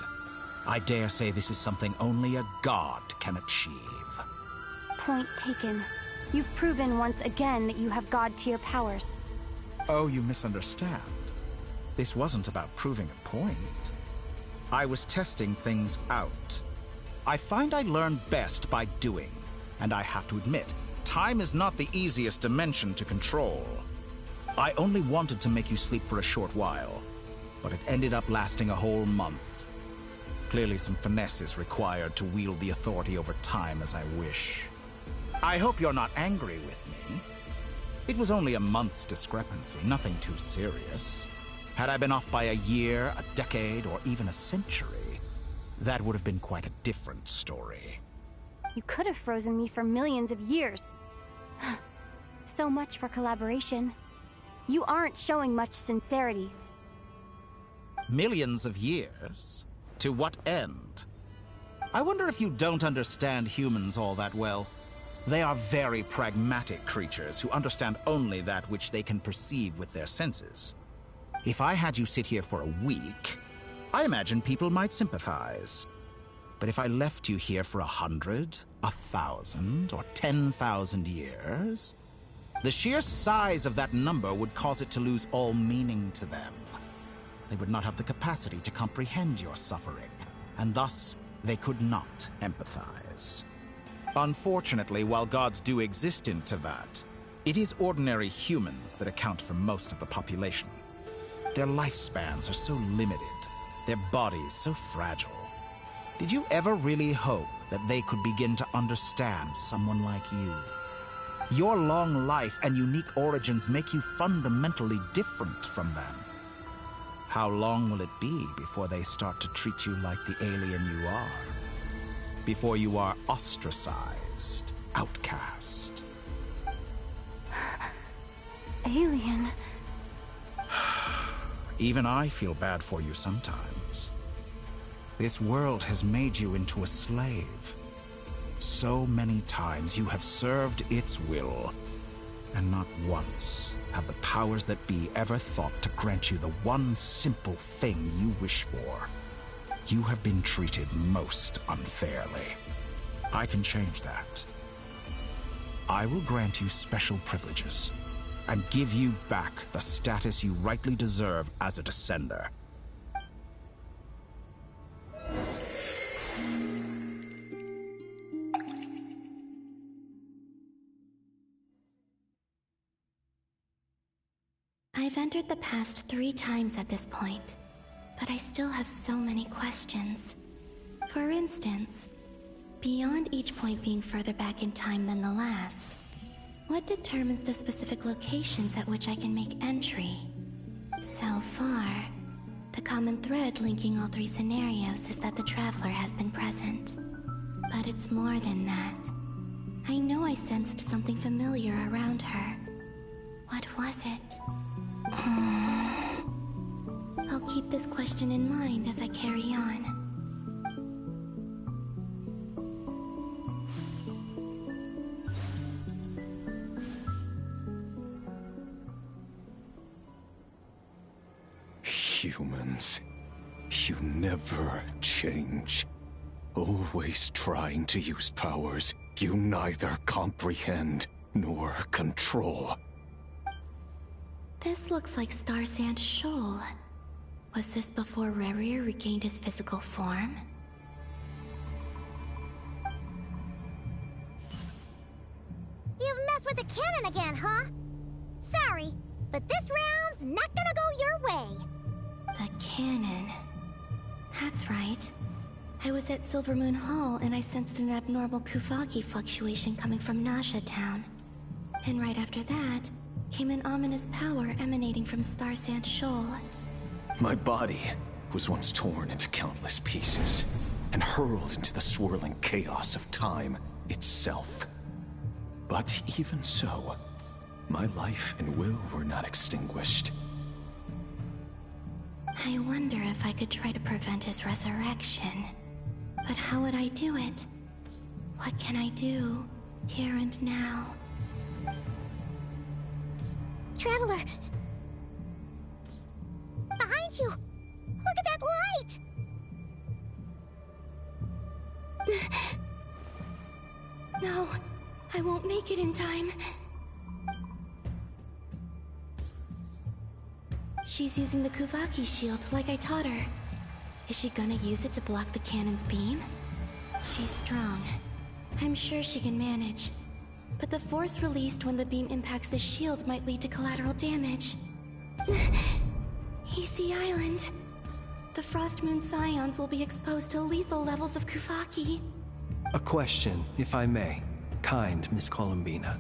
I dare say this is something only a god can achieve. Point taken. You've proven once again that you have god-tier powers. Oh, you misunderstand. This wasn't about proving a point. I was testing things out. I find I learn best by doing, and I have to admit, time is not the easiest dimension to control. I only wanted to make you sleep for a short while, but it ended up lasting a whole month. Clearly some finesse is required to wield the authority over time as I wish. I hope you're not angry with me. It was only a month's discrepancy, nothing too serious. Had I been off by a year, a decade, or even a century, that would have been quite a different story. You could have frozen me for millions of years. So much for collaboration. You aren't showing much sincerity. Millions of years? To what end? I wonder if you don't understand humans all that well. They are very pragmatic creatures who understand only that which they can perceive with their senses. If I had you sit here for a week, I imagine people might sympathize. But if I left you here for 100, 1,000, or 10,000 years, the sheer size of that number would cause it to lose all meaning to them. They would not have the capacity to comprehend your suffering, and thus they could not empathize. Unfortunately, while gods do exist in Teyvat, it is ordinary humans that account for most of the population. Their lifespans are so limited, their bodies so fragile. Did you ever really hope that they could begin to understand someone like you? Your long life and unique origins make you fundamentally different from them. How long will it be before they start to treat you like the alien you are? Before you are ostracized, outcast? Alien. Even I feel bad for you sometimes. This world has made you into a slave. So many times you have served its will, and not once have the powers that be ever thought to grant you the one simple thing you wish for. You have been treated most unfairly. I can change that. I will grant you special privileges, and give you back the status you rightly deserve as a Descender. I've entered the past 3 times at this point, but I still have so many questions. For instance, beyond each point being further back in time than the last, what determines the specific locations at which I can make entry? So far, the common thread linking all 3 scenarios is that the Traveler has been present. But it's more than that. I know I sensed something familiar around her. What was it? I'll keep this question in mind as I carry on. Humans, you never change. Always trying to use powers you neither comprehend nor control. This looks like Star Sand Shoal. Was this before Rerir regained his physical form? You've messed with the cannon again, huh? Sorry, but this round's not gonna go your way. The cannon. That's right. I was at Silvermoon Hall and I sensed an abnormal Kuvaki fluctuation coming from Nasha Town. And right after that, came an ominous power emanating from Star Sand Shoal. My body was once torn into countless pieces and hurled into the swirling chaos of time itself. But even so, my life and will were not extinguished. I wonder if I could try to prevent his resurrection. But how would I do it? What can I do, here and now? Traveler! Behind you! Look at that light! No, I won't make it in time. She's using the Kuvaki shield like I taught her. Is she gonna use it to block the cannon's beam? She's strong. I'm sure she can manage. But the force released when the beam impacts the shield might lead to collateral damage. VIII Island. The Frost Moon Scions will be exposed to lethal levels of Kuvaki. A question, if I may. Kind Miss Columbina.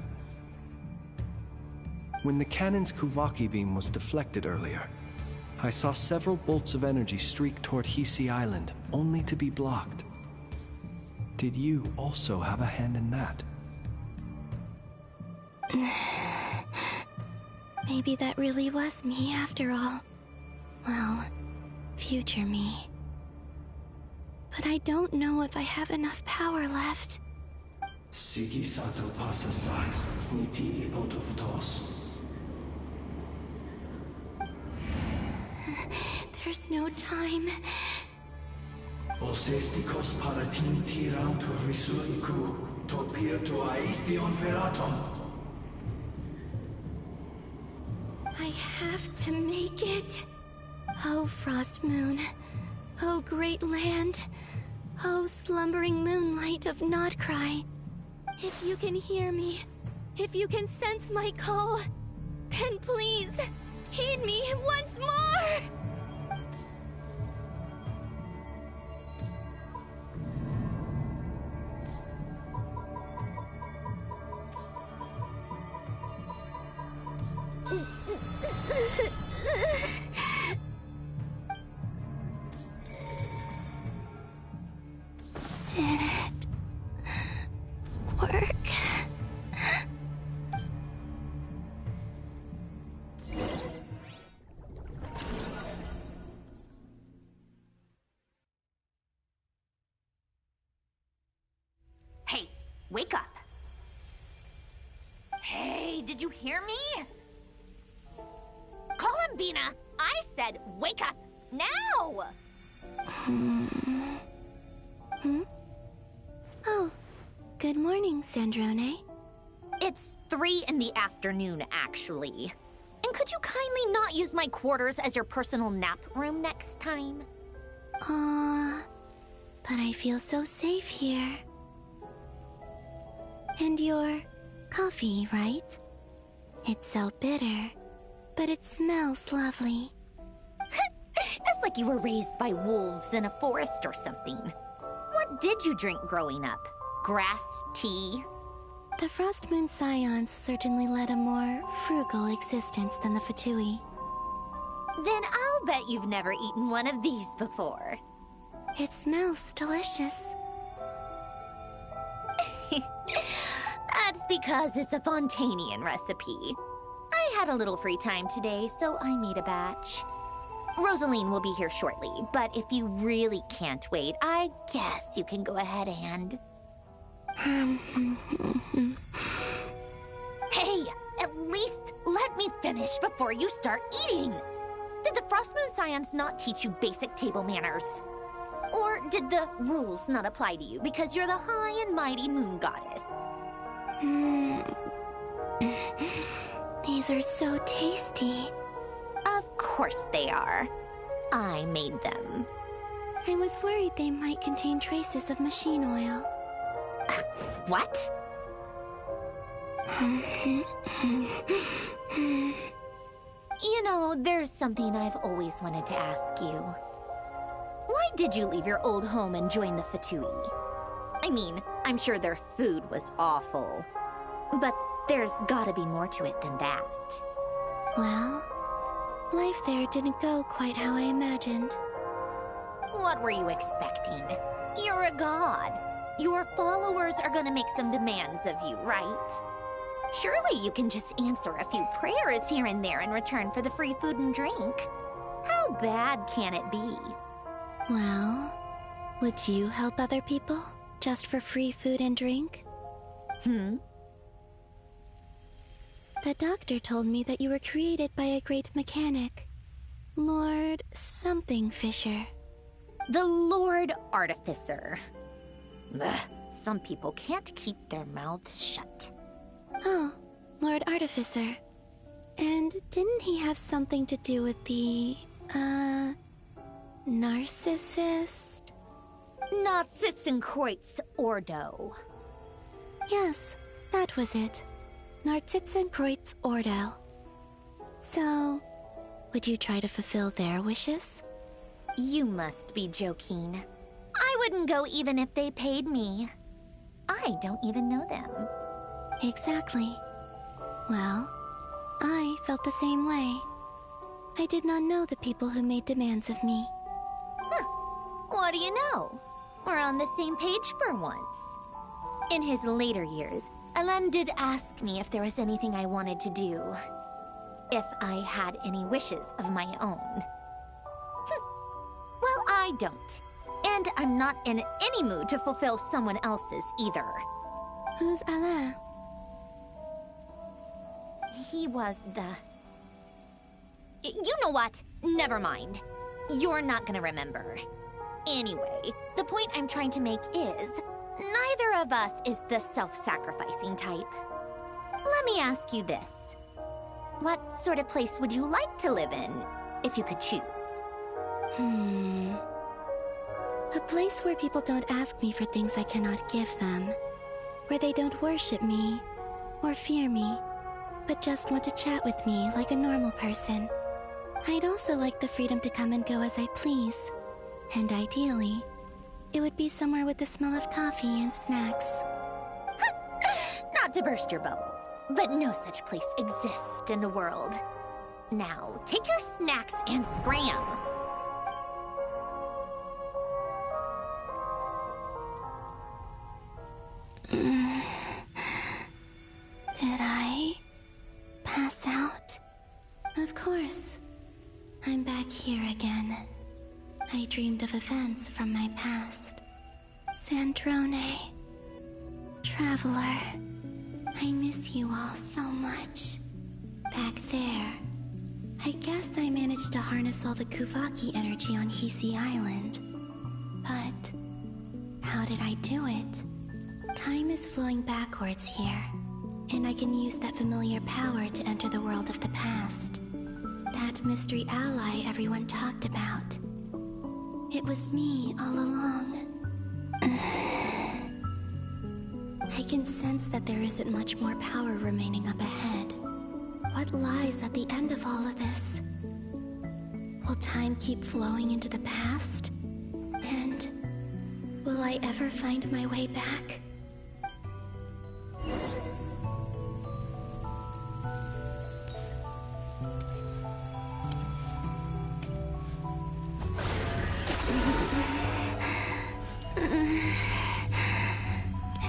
When the cannon's Kuvaki beam was deflected earlier, I saw several bolts of energy streak toward VIII Island, only to be blocked. Did you also have a hand in that? Maybe that really was me after all. Well, future me. But I don't know if I have enough power left. Sigi sato pasa sax, niti ipotofutos. There's no time. Osestikos palatin tirantur risu iku, to pirto aithion feraton. I have to make it. Oh, Frost Moon. Oh, great land. Oh, slumbering moonlight of Not Krai. If you can hear me, if you can sense my call, then please, heed me once more! Did it work? Hey, wake up. Hey, did you hear me? Call him, Bina. I said wake up now. Oh, good morning, Sandrone. It's 3 in the afternoon, actually. And could you kindly not use my quarters as your personal nap room next time? But I feel so safe here. And your coffee, right? It's so bitter, but it smells lovely. It's like you were raised by wolves in a forest or something. What did you drink growing up? Grass tea? The Frost Moon Scions certainly led a more frugal existence than the Fatui. Then I'll bet you've never eaten one of these before. It smells delicious. That's because it's a Fontanian recipe. I had a little free time today, so I made a batch. Rosaline will be here shortly, but if you really can't wait, I guess you can go ahead and... Hey, at least let me finish before you start eating! Did the Frost Moon Scions not teach you basic table manners? Or did the rules not apply to you because you're the high and mighty moon goddess? These are so tasty. Of course they are. I made them. I was worried they might contain traces of machine oil. What? You know, there's something I've always wanted to ask you. Why did you leave your old home and join the Fatui? I mean, I'm sure their food was awful. But there's gotta be more to it than that. Well, life there didn't go quite how I imagined. What were you expecting? You're a god. Your followers are gonna make some demands of you, right? Surely you can just answer a few prayers here and there in return for the free food and drink. How bad can it be? Well, would you help other people just for free food and drink? The doctor told me that you were created by a great mechanic. Lord something Fisher. The Lord Artificer. Ugh, some people can't keep their mouths shut. Oh, Lord Artificer. And didn't he have something to do with the, narcissist? Narcissenkreuz Ordo. Yes, that was it. Narcissenkreuz Ordo. So, would you try to fulfill their wishes? You must be joking. I wouldn't go even if they paid me. I don't even know them. Exactly. Well, I felt the same way. I did not know the people who made demands of me. Huh. What do you know? We're on the same page for once. In his later years, Alan did ask me if there was anything I wanted to do. If I had any wishes of my own. Well, I don't. And I'm not in any mood to fulfill someone else's either. Who's Alain? He was the... You know what? Never mind. You're not gonna remember. Anyway, the point I'm trying to make is, neither of us is the self-sacrificing type. Let me ask you this. What sort of place would you like to live in, if you could choose? A place where people don't ask me for things I cannot give them. Where they don't worship me, or fear me, but just want to chat with me like a normal person. I'd also like the freedom to come and go as I please. And ideally, it would be somewhere with the smell of coffee and snacks. Not to burst your bubble, but no such place exists in the world. Now, take your snacks and scram. Did I pass out? Of course. I'm back here again. I dreamed of events from my past. Sandrone. Traveler. I miss you all so much. Back there. I guess I managed to harness all the Kuvaki energy on Hisi Island. But how did I do it? Time is flowing backwards here, and I can use that familiar power to enter the world of the past. That mystery ally everyone talked about. It was me all along. I can sense that there isn't much more power remaining up ahead. What lies at the end of all of this? Will time keep flowing into the past? And will I ever find my way back?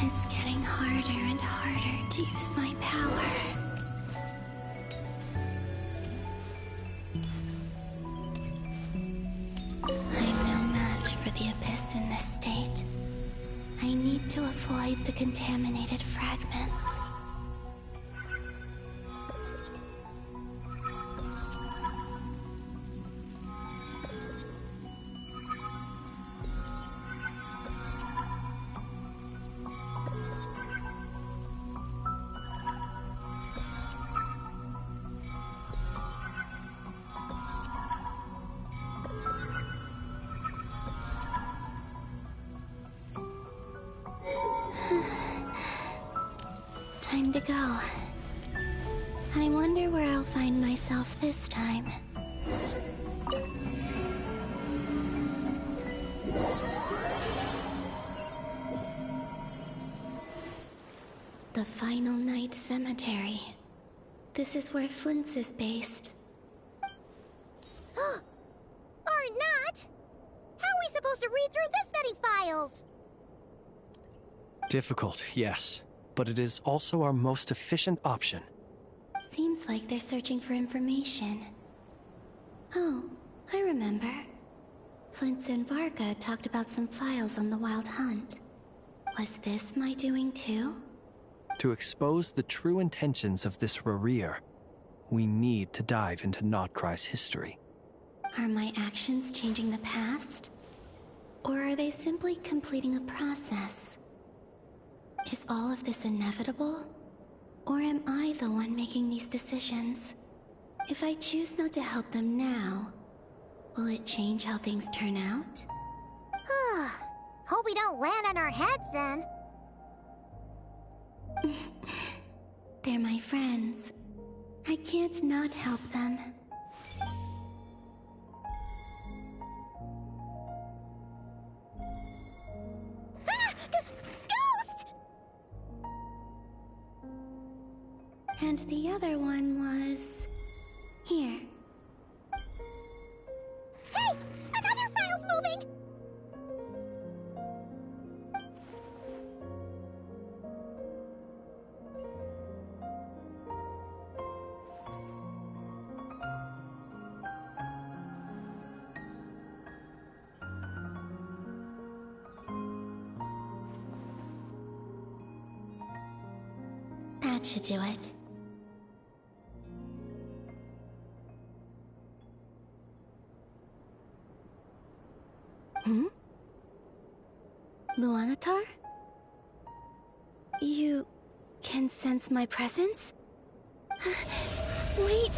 It's getting harder and harder to use my power. I'm no match for the Abyss in this state. I need to avoid the contaminated fragments. Time to go. I wonder where I'll find myself this time. The Final Night Cemetery. This is where Flint's is based. Or not! How are we supposed to read through this many files? Difficult, yes. But it is also our most efficient option. Seems like they're searching for information. Oh, I remember. Flint's and Varga talked about some files on the Wild Hunt. Was this my doing too? To expose the true intentions of this Rerir, we need to dive into Not Krai's history. Are my actions changing the past? Or are they simply completing a process? Is all of this inevitable? Or am I the one making these decisions? If I choose not to help them now, will it change how things turn out? Hope we don't land on our heads then. They're my friends. I can't not help them. And the other one was... here. Hey! Another file's moving! That should do it. Hmm? Luanatar? You can sense my presence? Wait!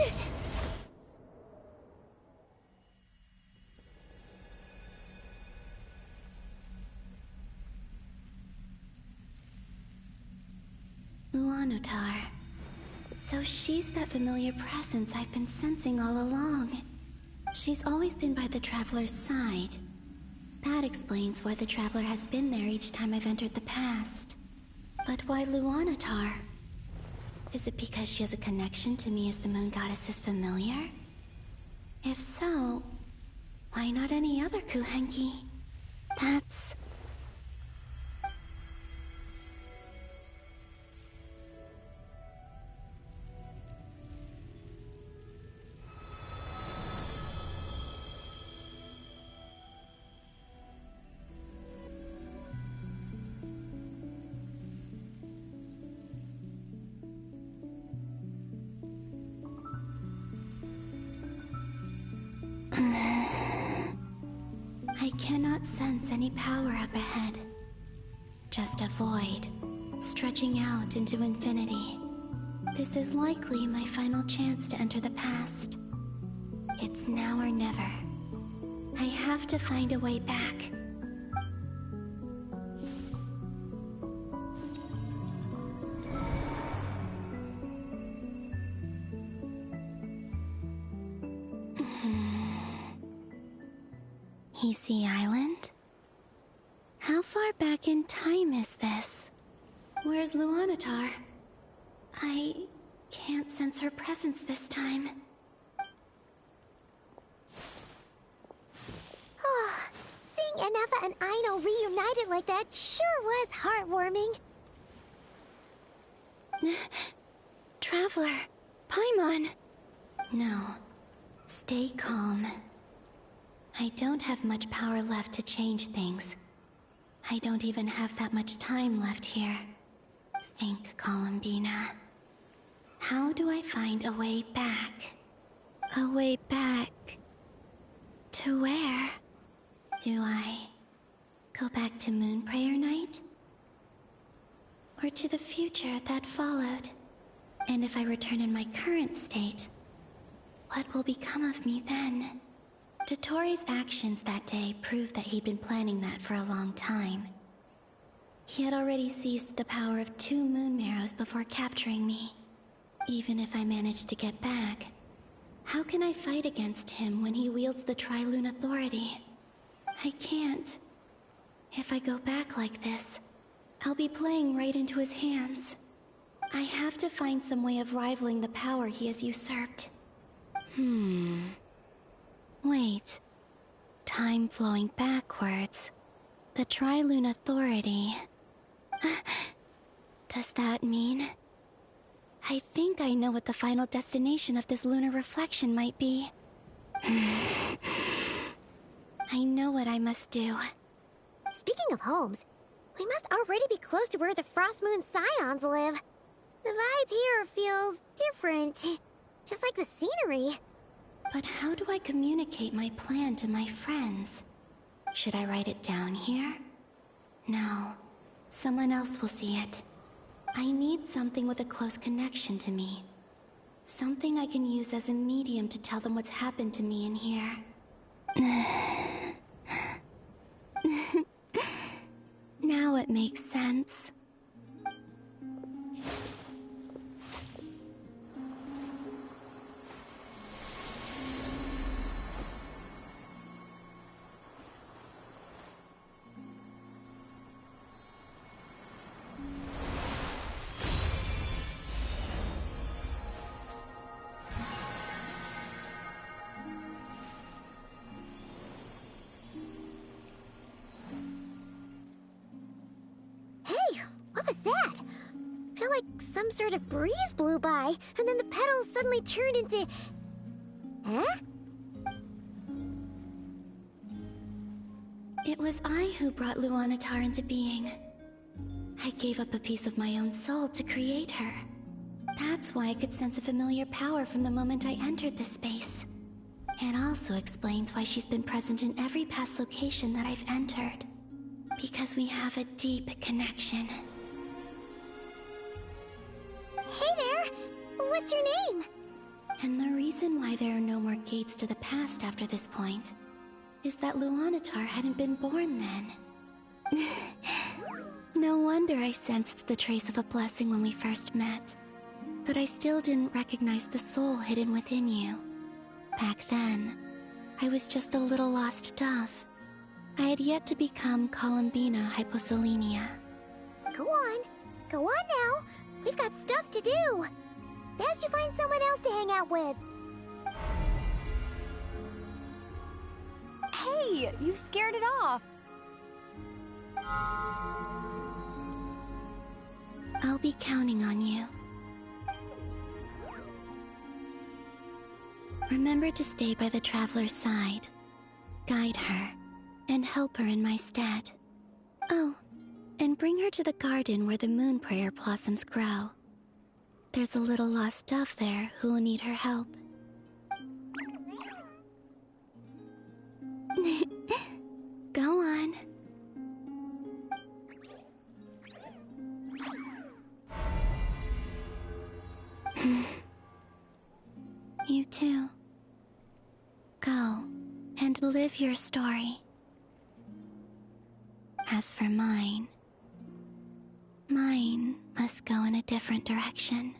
Luanatar. So she's that familiar presence I've been sensing all along. She's always been by the Traveler's side. That explains why the Traveler has been there each time I've entered the past. But why Luanatar? Is it because she has a connection to me as the Moon Goddess's familiar? If so, why not any other Kuhenki? That's... I cannot sense any power up ahead. Just a void, stretching out into infinity. This is likely my final chance to enter the past. It's now or never. I have to find a way back. VIII Island? How far back in time is this? Where's Luanatar? I can't sense her presence this time. Oh, seeing Anafa and Aino reunited like that sure was heartwarming. Traveler, Paimon. No, stay calm. I don't have much power left to change things. I don't even have that much time left here. Think, Columbina. How do I find a way back? A way back... to where? Do I go back to Moon Prayer Night? Or to the future that followed? And if I return in my current state, what will become of me then? Dotori's actions that day proved that he'd been planning that for a long time. He had already seized the power of 2 Moon Marrows before capturing me. Even if I managed to get back, how can I fight against him when he wields the Tri-Lune Authority? I can't. If I go back like this, I'll be playing right into his hands. I have to find some way of rivaling the power he has usurped. Wait. Time flowing backwards. The Tri-Lune Authority. Does that mean... I think I know what the final destination of this lunar reflection might be. I know what I must do. Speaking of homes, we must already be close to where the Frost Moon Scions live. The vibe here feels different. Just like the scenery. But how do I communicate my plan to my friends? Should I write it down here? No. Someone else will see it. I need something with a close connection to me. Something I can use as a medium to tell them what's happened to me in here. Now it makes sense. Some sort of breeze blew by, and then the petals suddenly turned into... Huh? It was I who brought Luanatar into being. I gave up a piece of my own soul to create her. That's why I could sense a familiar power from the moment I entered this space. It also explains why she's been present in every past location that I've entered. Because we have a deep connection. Hey there! What's your name? And the reason why there are no more gates to the past after this point is that Luanatar hadn't been born then. No wonder I sensed the trace of a blessing when we first met. But I still didn't recognize the soul hidden within you. Back then, I was just a little lost dove. I had yet to become Columbina Hyposelenia. Go on now. We've got stuff to do. Best you find someone else to hang out with. Hey, you scared it off. I'll be counting on you. Remember to stay by the Traveler's side, guide her, and help her in my stead. Oh, and bring her to the garden where the moon prayer blossoms grow. There's a little lost dove there who will need her help. Go on. You too. Go and live your story. As for mine must go in a different direction.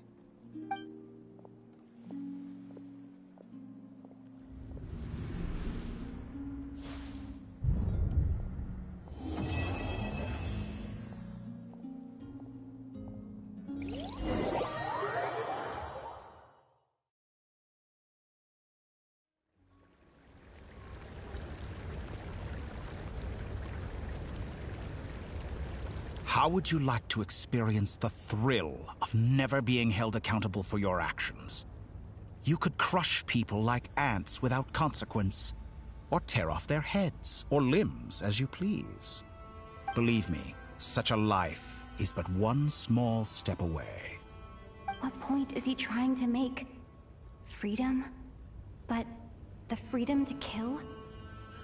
How would you like to experience the thrill of never being held accountable for your actions? You could crush people like ants without consequence, or tear off their heads or limbs as you please. Believe me, such a life is but one small step away. What point is he trying to make? Freedom? But the freedom to kill?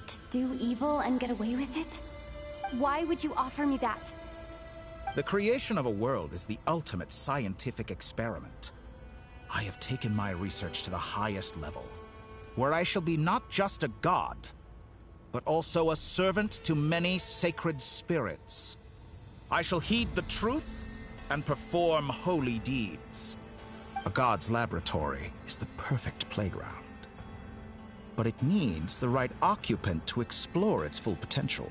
To do evil and get away with it? Why would you offer me that? The creation of a world is the ultimate scientific experiment. I have taken my research to the highest level, where I shall be not just a god, but also a servant to many sacred spirits. I shall heed the truth and perform holy deeds. A god's laboratory is the perfect playground, but it needs the right occupant to explore its full potential.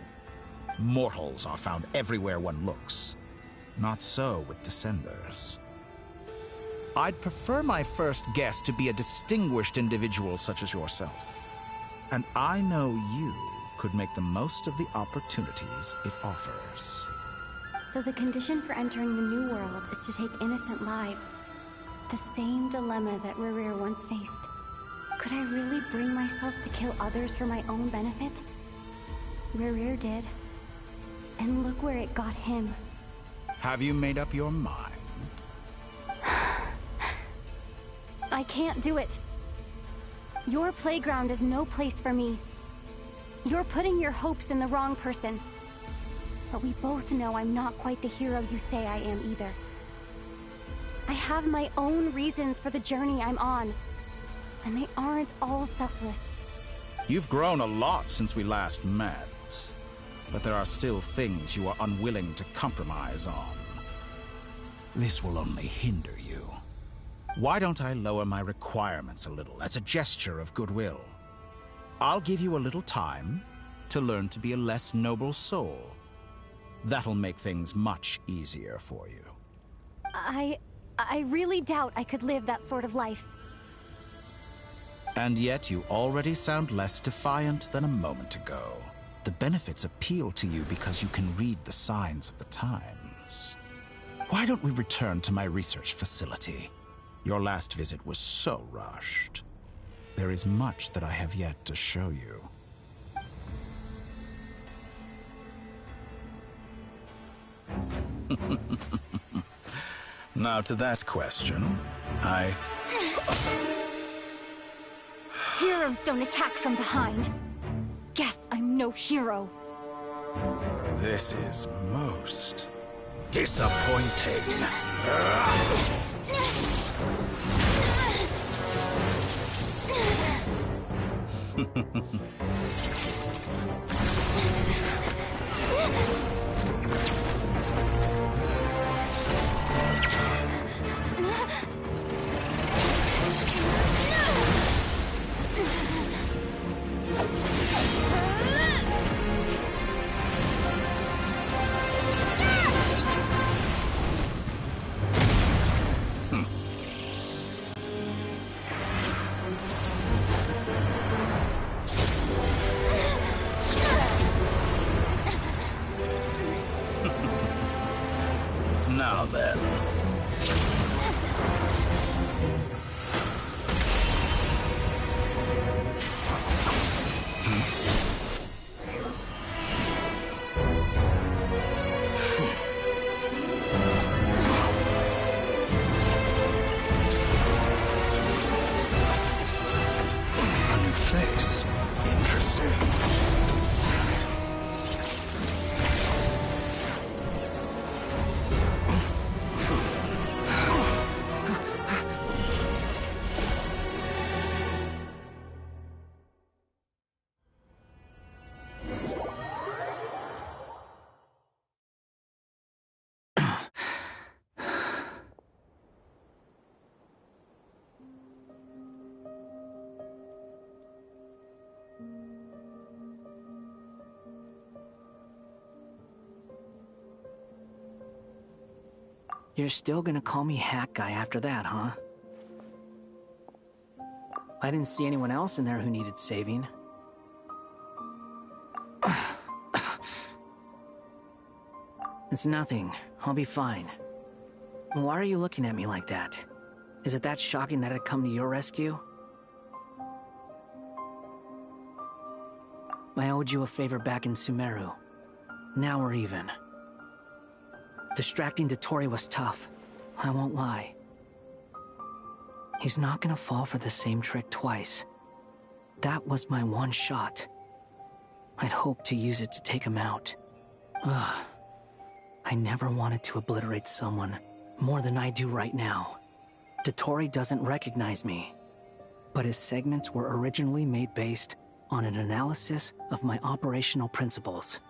Mortals are found everywhere one looks. Not so with Descenders. I'd prefer my first guest to be a distinguished individual such as yourself. And I know you could make the most of the opportunities it offers. So the condition for entering the new world is to take innocent lives. The same dilemma that Rerir once faced. Could I really bring myself to kill others for my own benefit? Rerir did. And look where it got him. Have you made up your mind? I can't do it. Your playground is no place for me. You're putting your hopes in the wrong person. But we both know I'm not quite the hero you say I am either. I have my own reasons for the journey I'm on. And they aren't all selfless. You've grown a lot since we last met. But there are still things you are unwilling to compromise on. This will only hinder you. Why don't I lower my requirements a little as a gesture of goodwill? I'll give you a little time to learn to be a less noble soul. That'll make things much easier for you. I really doubt I could live that sort of life. And yet you already sound less defiant than a moment ago. The benefits appeal to you because you can read the signs of the times. Why don't we return to my research facility? Your last visit was so rushed. There is much that I have yet to show you. Now to that question, Heroes don't attack from behind. Guess I'm no hero. This is most disappointing. Now then. A new face. Interesting. You're still gonna call me Hack Guy after that, huh? I didn't see anyone else in there who needed saving. It's nothing. I'll be fine. Why are you looking at me like that? Is it that shocking that I'd come to your rescue? I owed you a favor back in Sumeru. Now we're even. Distracting Dottore was tough, I won't lie. He's not gonna fall for the same trick twice. That was my one shot. I'd hoped to use it to take him out. Ugh. I never wanted to obliterate someone more than I do right now. Dottore doesn't recognize me, but his segments were originally made based on an analysis of my operational principles.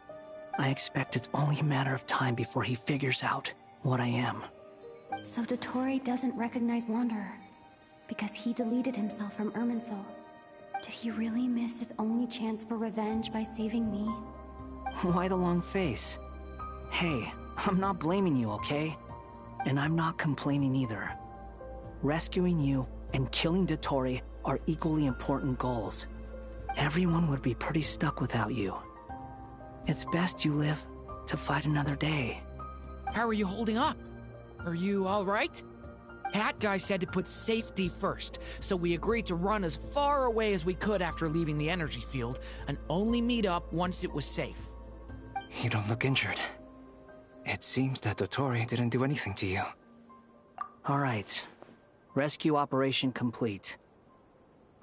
I expect it's only a matter of time before he figures out what I am. So Dottore doesn't recognize Wanderer because he deleted himself from Irminsul. Did he really miss his only chance for revenge by saving me? Why the long face? Hey, I'm not blaming you, okay? And I'm not complaining either. Rescuing you and killing Dottore are equally important goals. Everyone would be pretty stuck without you. It's best you live to fight another day. How are you holding up? Are you all right? Hat Guy said to put safety first, so we agreed to run as far away as we could after leaving the energy field, and only meet up once it was safe. You don't look injured. It seems that Dottore didn't do anything to you. All right. Rescue operation complete.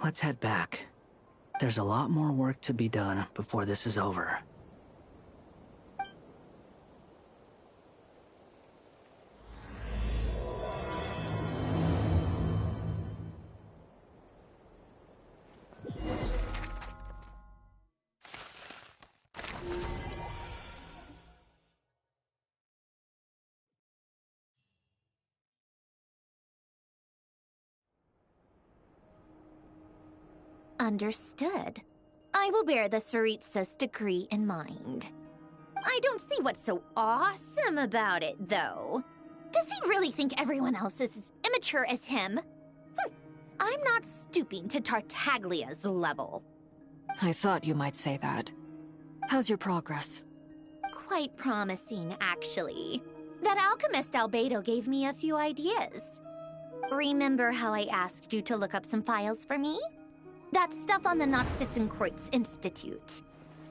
Let's head back. There's a lot more work to be done before this is over. Understood. I will bear the Tsaritsa's decree in mind. I don't see what's so awesome about it, though. Does he really think everyone else is as immature as him? I'm not stooping to Tartaglia's level. I thought you might say that. How's your progress? Quite promising, actually. That alchemist Albedo gave me a few ideas. Remember how I asked you to look up some files for me? That stuff on the Nachtschitzenkreuz Institute.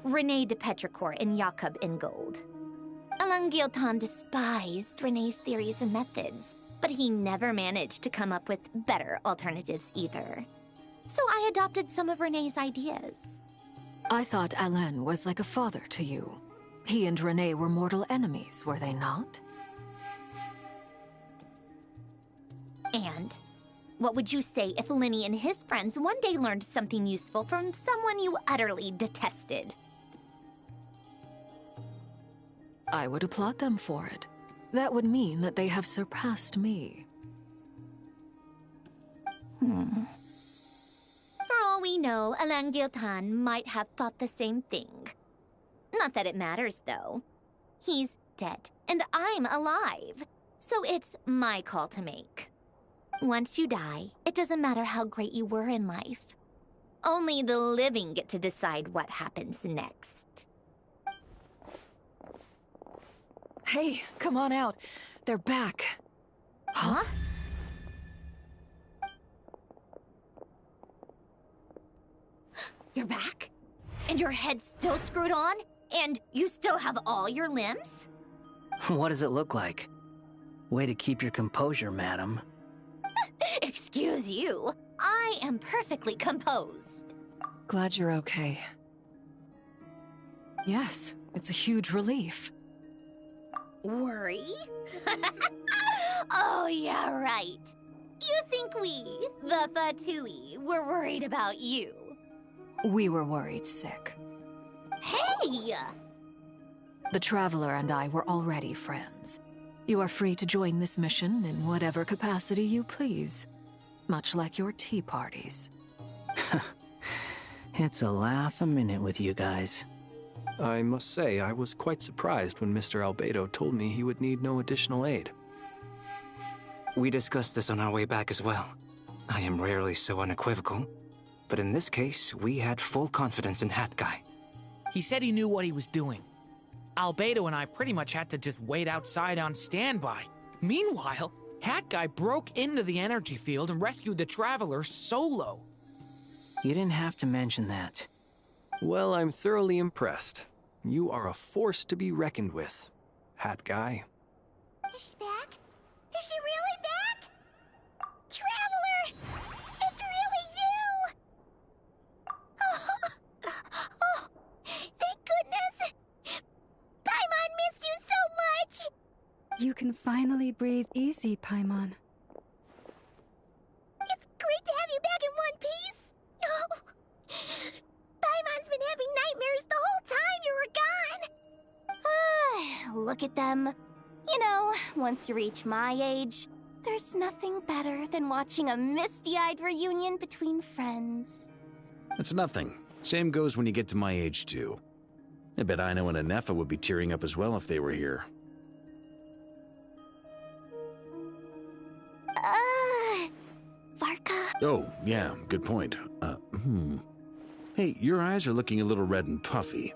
René de Petrichor and Jakob Ingold. Alain Guilton despised René's theories and methods, But he never managed to come up with better alternatives either. So I adopted some of Renee's ideas. I thought Alain was like a father to you. He and Renee were mortal enemies, were they not? And what would you say if Lenny and his friends one day learned something useful from someone you utterly detested? I would applaud them for it. That would mean that they have surpassed me. For all we know, Alain Giltan might have thought the same thing. Not that it matters, though. He's dead, and I'm alive. So it's my call to make. Once you die, it doesn't matter how great you were in life. Only the living get to decide what happens next. Hey, come on out. They're back. Huh? You're back? And your head's still screwed on? And you still have all your limbs? What does it look like? Way to keep your composure, madam. Excuse you. I am perfectly composed. Glad you're okay. Yes, it's a huge relief. Worry? Oh, yeah, right. You think we, the VIII, were worried about you? We were worried sick. Hey! The Traveler and I were already friends. You are free to join this mission in whatever capacity you please. Much like your tea parties. It's a laugh a minute with you guys. I must say, I was quite surprised when Mr. Albedo told me he would need no additional aid. We discussed this on our way back as well. I am rarely so unequivocal, but in this case, we had full confidence in Hat Guy. He said he knew what he was doing. Albedo and I pretty much had to just wait outside on standby. Meanwhile, Hat Guy broke into the energy field and rescued the Traveler solo. You didn't have to mention that. Well, I'm thoroughly impressed. You are a force to be reckoned with, Hat Guy. Is she back? Is she really back? Traveler! It's really you! Oh, thank goodness! Paimon missed you so much! You can finally breathe easy, Paimon. It's great to have you back in one piece! Oh, Paimon's been having nightmares the whole time you were gone! Look at them. You know, once you reach my age, there's nothing better than watching a misty-eyed reunion between friends. It's nothing. Same goes when you get to my age, too. I bet Ino and Anefa would be tearing up as well if they were here. Varka? Oh, yeah, good point. Hey, your eyes are looking a little red and puffy.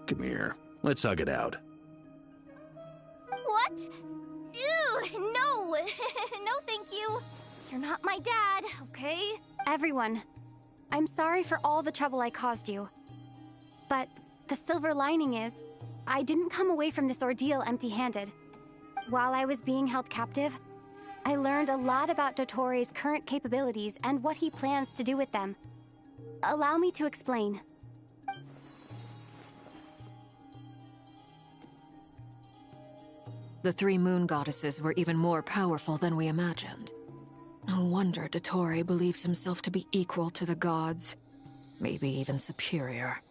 Come here. Let's hug it out. What? Ew, no! No, thank you. You're not my dad, okay? Everyone, I'm sorry for all the trouble I caused you. But the silver lining is, I didn't come away from this ordeal empty-handed. While I was being held captive, I learned a lot about Dottoro's current capabilities and what he plans to do with them. Allow me to explain. The three moon goddesses were even more powerful than we imagined. No wonder Dottore believes himself to be equal to the gods. Maybe even superior.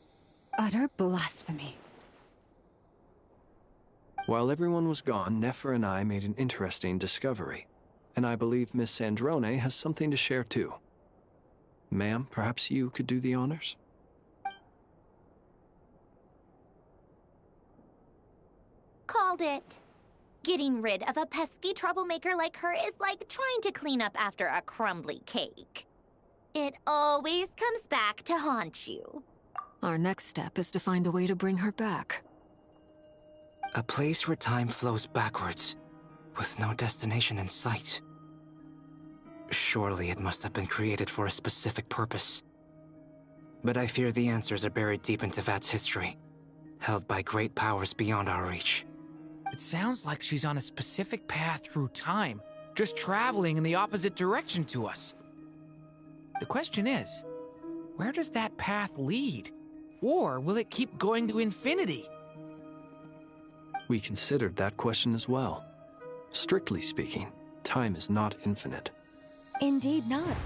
Utter blasphemy. While everyone was gone, Nefer and I made an interesting discovery. And I believe Miss Sandrone has something to share too. Ma'am, perhaps you could do the honors? Called it. Getting rid of a pesky troublemaker like her is like trying to clean up after a crumbly cake. It always comes back to haunt you. Our next step is to find a way to bring her back. A place where time flows backwards, with no destination in sight. Surely it must have been created for a specific purpose. But I fear the answers are buried deep into VIII's history, held by great powers beyond our reach. It sounds like she's on a specific path through time, just traveling in the opposite direction to us. The question is, where does that path lead? Or will it keep going to infinity? We considered that question as well. Strictly speaking, time is not infinite. Indeed not.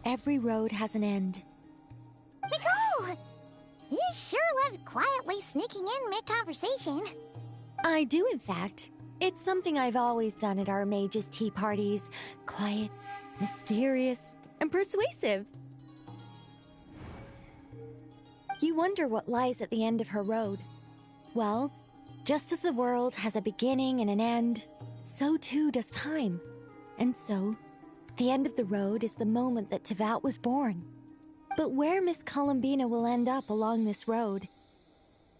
Every road has an end. Nicole! You sure love quietly sneaking in mid-conversation. I do, in fact. It's something I've always done at our mages' tea parties. Quiet, mysterious, and persuasive. You wonder what lies at the end of her road. Well, just as the world has a beginning and an end, so too does time. And so, the end of the road is the moment that Tevat was born. But where Miss Columbina will end up along this road,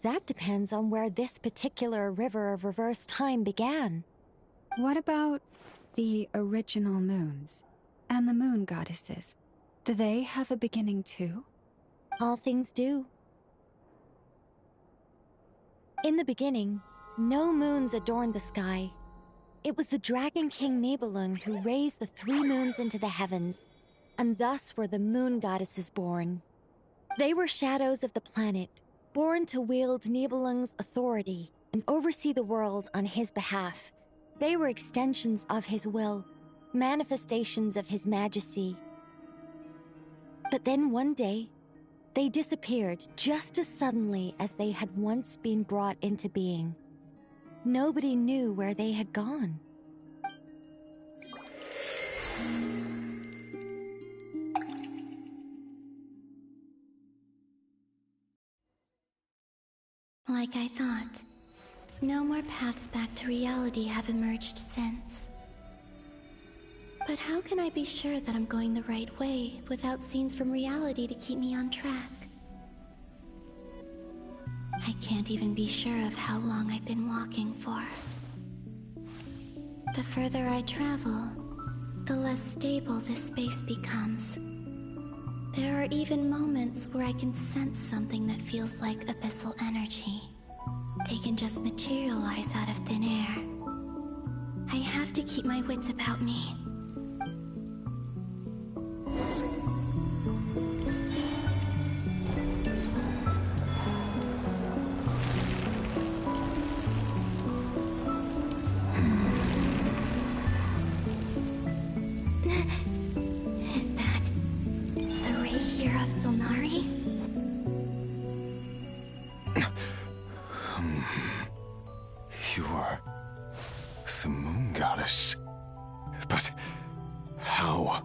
that depends on where this particular river of reverse time began. What about the original moons and the moon goddesses? Do they have a beginning too? All things do. In the beginning, no moons adorned the sky. It was the Dragon King Nibelung who raised the 3 moons into the heavens, and thus were the moon goddesses born. They were shadows of the planet, born to wield Nibelung's authority and oversee the world on his behalf. They were extensions of his will, manifestations of his majesty. But then one day, they disappeared just as suddenly as they had once been brought into being. Nobody knew where they had gone. Like I thought, no more paths back to reality have emerged since. But how can I be sure that I'm going the right way without scenes from reality to keep me on track? I can't even be sure of how long I've been walking for. The further I travel, the less stable this space becomes. There are even moments where I can sense something that feels like abyssal energy. They can just materialize out of thin air. I have to keep my wits about me. You are the moon goddess. But how?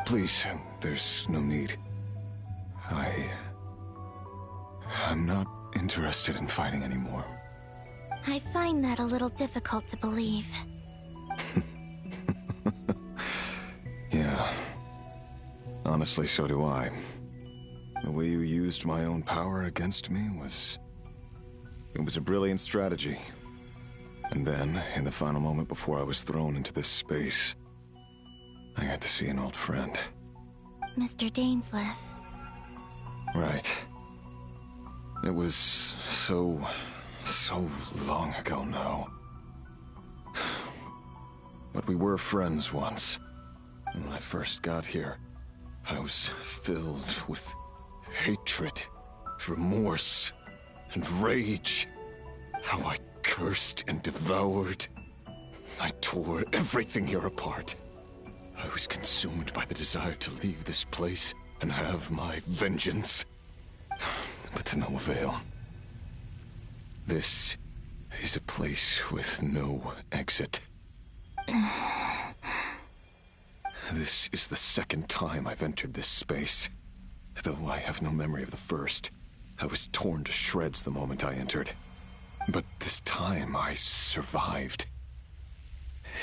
Please, there's no need. I'm not interested in fighting anymore. I find that a little difficult to believe. Yeah. Honestly, so do I. The way you used my own power against me was... It was a brilliant strategy. And then, in the final moment before I was thrown into this space, I got to see an old friend. Mr. Dainsleif. Right. It was so long ago now. But we were friends once. And when I first got here, I was filled with hatred, remorse, and rage. How I cursed and devoured. I tore everything here apart. I was consumed by the desire to leave this place and have my vengeance. But to no avail. This is a place with no exit. This is the second time I've entered this space. Though I have no memory of the first. I was torn to shreds the moment I entered. But this time I survived.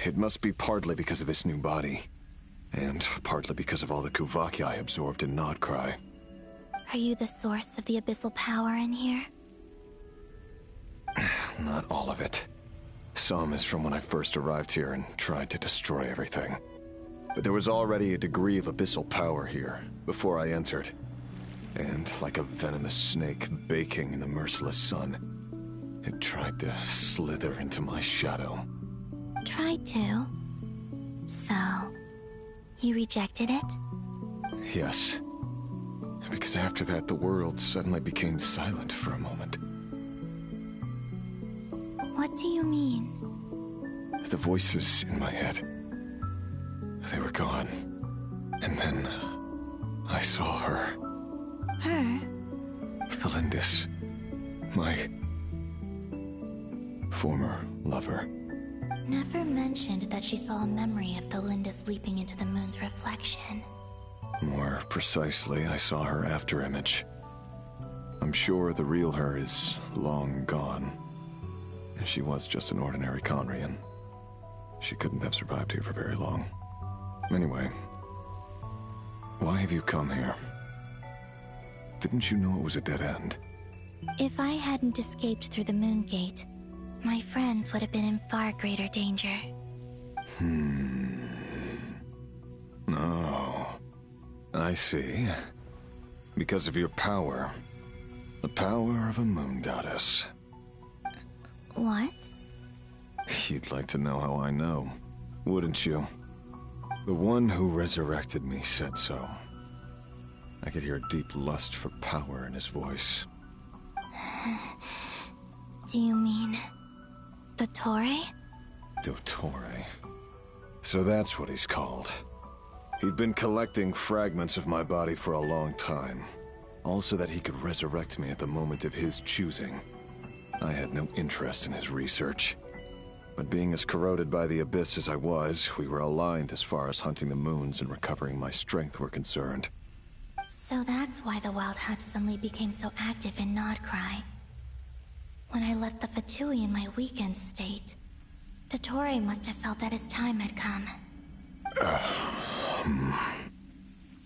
It must be partly because of this new body. And partly because of all the Kuvaki I absorbed in Krai. Are you the source of the abyssal power in here? Not all of it. Some is from when I first arrived here and tried to destroy everything. But there was already a degree of abyssal power here, before I entered. And like a venomous snake baking in the merciless sun, it tried to slither into my shadow. tried to. So, you rejected it? Yes. Because after that, the world suddenly became silent for a moment. What do you mean? The voices in my head, they were gone. And then I saw her. Her? Thalindis. My former lover. Never mentioned that she saw a memory of Thalindis leaping into the moon's reflection. More precisely, I saw her afterimage. I'm sure the real her is long gone. She was just an ordinary Conrian. She couldn't have survived here for very long. Anyway, why have you come here? Didn't you know it was a dead end? If I hadn't escaped through the moon gate, my friends would have been in far greater danger. No. I see. Because of your power. The power of a moon goddess. What? You'd like to know how I know, wouldn't you? The one who resurrected me said so. I could hear a deep lust for power in his voice. Do you mean... Dottore? Dottore. So that's what he's called. He'd been collecting fragments of my body for a long time. All so that he could resurrect me at the moment of his choosing. I had no interest in his research. But being as corroded by the abyss as I was, we were aligned as far as hunting the moons and recovering my strength were concerned. So that's why the Wild Hunt suddenly became so active in Krai. When I left the Fatui in my weakened state, Dottore must have felt that his time had come.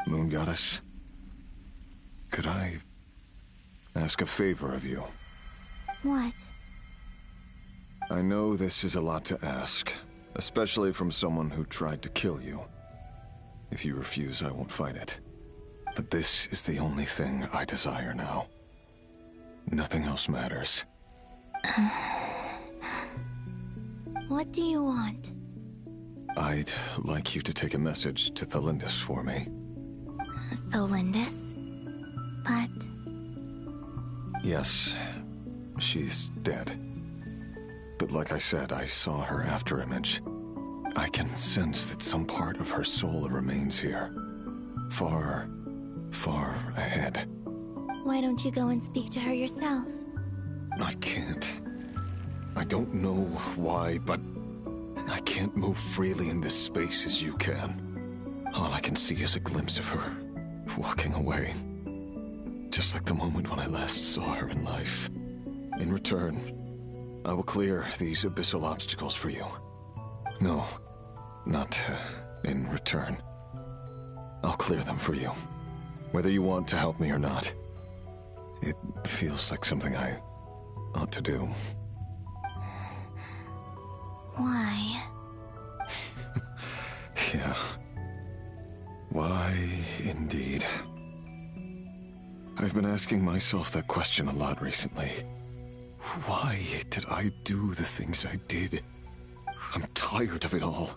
Moon Goddess, could I ask a favor of you? What? I know this is a lot to ask, especially from someone who tried to kill you. If you refuse, I won't fight it. But this is the only thing I desire now. Nothing else matters. What do you want? I'd like you to take a message to Thalindis for me. Thalindis? But... Yes, she's dead. But like I said, I saw her afterimage. I can sense that some part of her soul remains here. Far, far ahead. Why don't you go and speak to her yourself? I can't. I don't know why, but I can't move freely in this space as you can. All I can see is a glimpse of her, walking away. Just like the moment when I last saw her in life. In return, I will clear these abyssal obstacles for you. No, not in return. I'll clear them for you, whether you want to help me or not. It feels like something I ought to do. Why? Yeah. Why, indeed. I've been asking myself that question a lot recently. Why did I do the things I did? I'm tired of it all.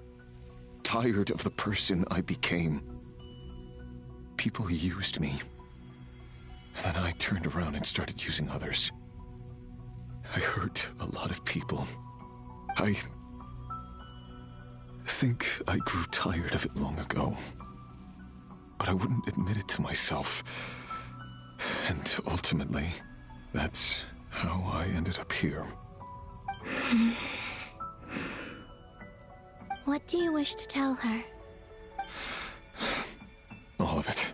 Tired of the person I became. People used me. And then I turned around and started using others. I hurt a lot of people. I think I grew tired of it long ago. But I wouldn't admit it to myself. And ultimately, that's how I ended up here. What do you wish to tell her? All of it.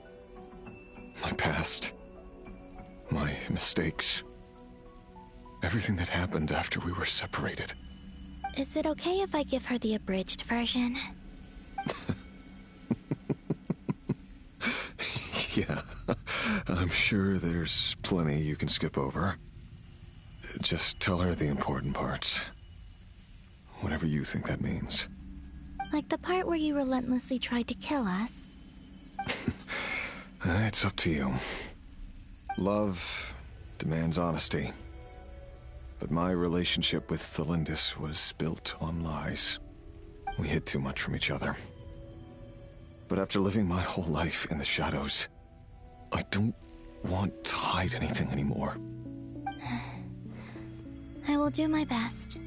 My past. My mistakes. Everything that happened after we were separated. Is it okay if I give her the abridged version? Yeah, I'm sure there's plenty you can skip over. Just tell her the important parts. Whatever you think that means. Like the part where you relentlessly tried to kill us? It's up to you. Love demands honesty. But my relationship with Thalindis was built on lies. We hid too much from each other. But after living my whole life in the shadows, I don't want to hide anything anymore. I will do my best.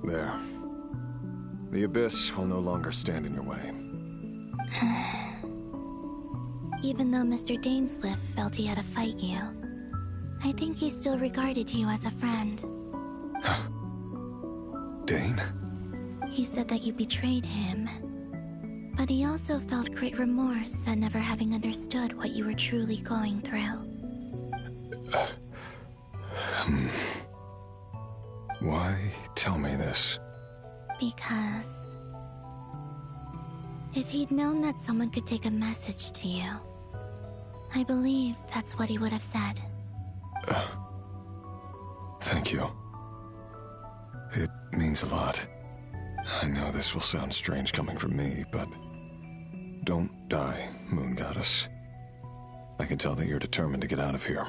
There. The Abyss will no longer stand in your way. Even though Mr. Dainsliff felt he had to fight you, I think he still regarded you as a friend. Dane? He said that you betrayed him, but he also felt great remorse at never having understood what you were truly going through. Why tell me this? Because if he'd known that someone could take a message to you, I believe that's what he would have said. Thank you. It means a lot. I know this will sound strange coming from me, but don't die, Moon Goddess. I can tell that you're determined to get out of here.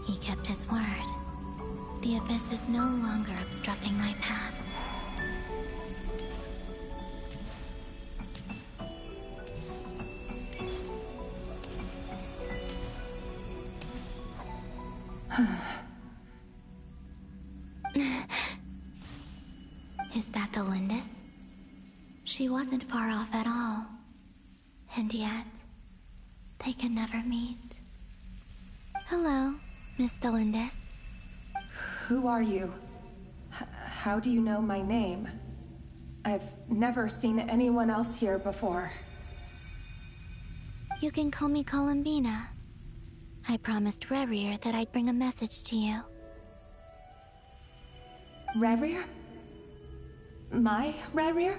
He kept his word. The Abyss is no longer obstructing my path. Is that the Lindis? She wasn't far off at all. And yet, they can never meet. Hello, Miss Delindis. Who are you? How do you know my name? I've never seen anyone else here before. You can call me Columbina. I promised Rerir that I'd bring a message to you. Rerir? My Rerir?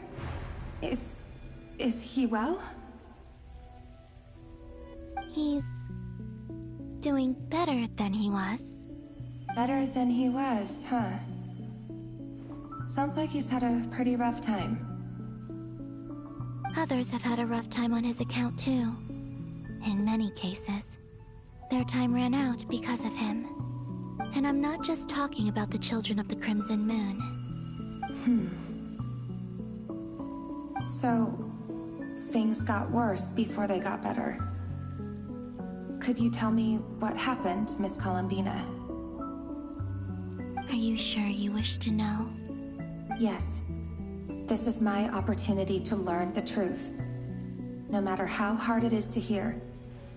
Is he well? He's doing better than he was. Better than he was, huh? Sounds like he's had a pretty rough time. Others have had a rough time on his account too. In many cases, their time ran out because of him. And I'm not just talking about the children of the Crimson Moon. So, things got worse before they got better. Could you tell me what happened, Miss Columbina? Are you sure you wish to know? Yes. This is my opportunity to learn the truth. No matter how hard it is to hear,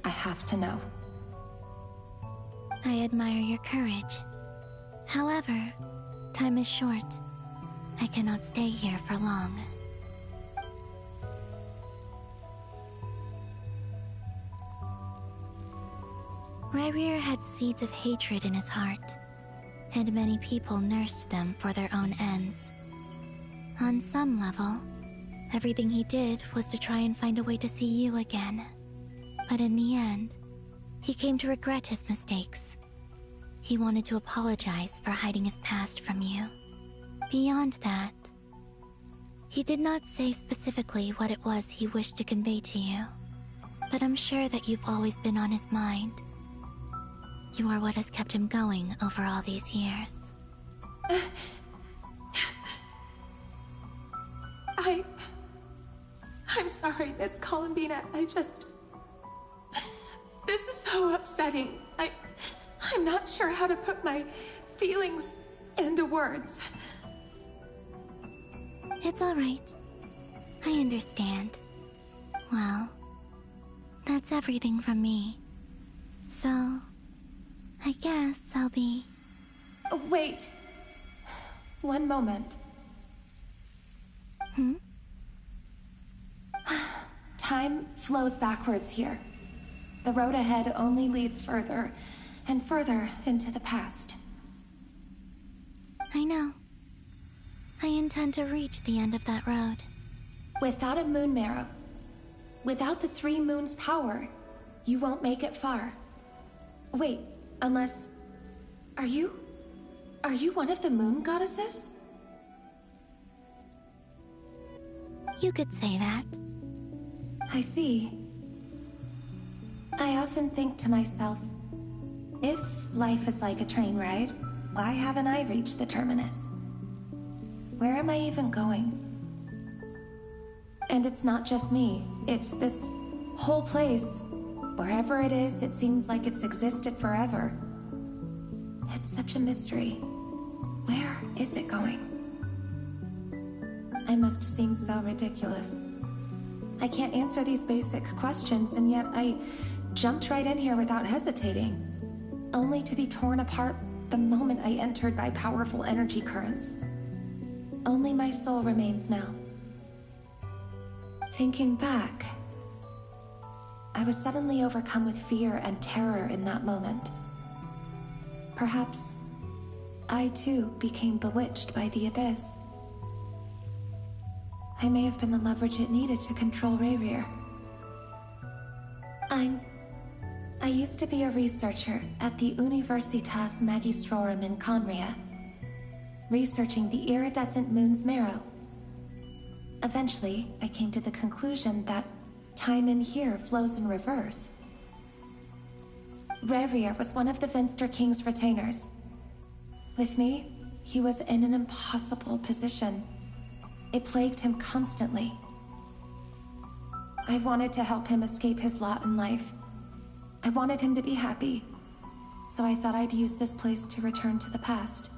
I have to know. I admire your courage. However, time is short. I cannot stay here for long. Rerir had seeds of hatred in his heart, and many people nursed them for their own ends. On some level, everything he did was to try and find a way to see you again. But in the end, he came to regret his mistakes. He wanted to apologize for hiding his past from you. Beyond that, he did not say specifically what it was he wished to convey to you, but I'm sure that you've always been on his mind. You are what has kept him going over all these years. I'm sorry, Miss Columbina. This is so upsetting. I'm not sure how to put my feelings into words. It's all right. I understand. Well, that's everything from me. So, I guess I'll be... Wait. One moment. Time flows backwards here. The road ahead only leads further and further into the past. I know. I intend to reach the end of that road. Without a moon marrow, without the 3 moons' power, you won't make it far. Wait, unless... Are you one of the moon goddesses? You could say that. I see. I often think to myself, if life is like a train ride, why haven't I reached the terminus? Where am I even going? And it's not just me, it's this whole place. Wherever it is, it seems like it's existed forever. It's such a mystery. Where is it going? I must seem so ridiculous. I can't answer these basic questions, and yet I jumped right in here without hesitating, only to be torn apart the moment I entered by powerful energy currents. Only my soul remains now. Thinking back, I was suddenly overcome with fear and terror in that moment. Perhaps I too became bewitched by the abyss. I may have been the leverage it needed to control Rayrir. I used to be a researcher at the Universitas Magistrorum in Conria, researching the iridescent moon's marrow. Eventually, I came to the conclusion that time in here flows in reverse. Rayrir was one of the Venster King's retainers. With me, he was in an impossible position. It plagued him constantly. I wanted to help him escape his lot in life. I wanted him to be happy, so I thought I'd use this place to return to the past.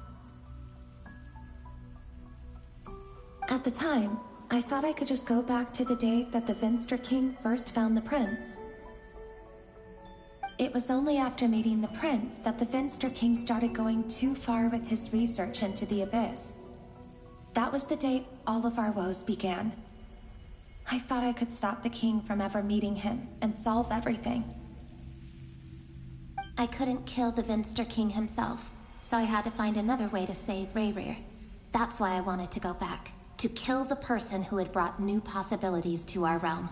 At the time, I thought I could just go back to the day that the Venster King first found the prince. It was only after meeting the prince that the Venster King started going too far with his research into the abyss. That was the day all of our woes began. I thought I could stop the king from ever meeting him and solve everything. I couldn't kill the Venster King himself, so I had to find another way to save Rayrir. That's why I wanted to go back, to kill the person who had brought new possibilities to our realm.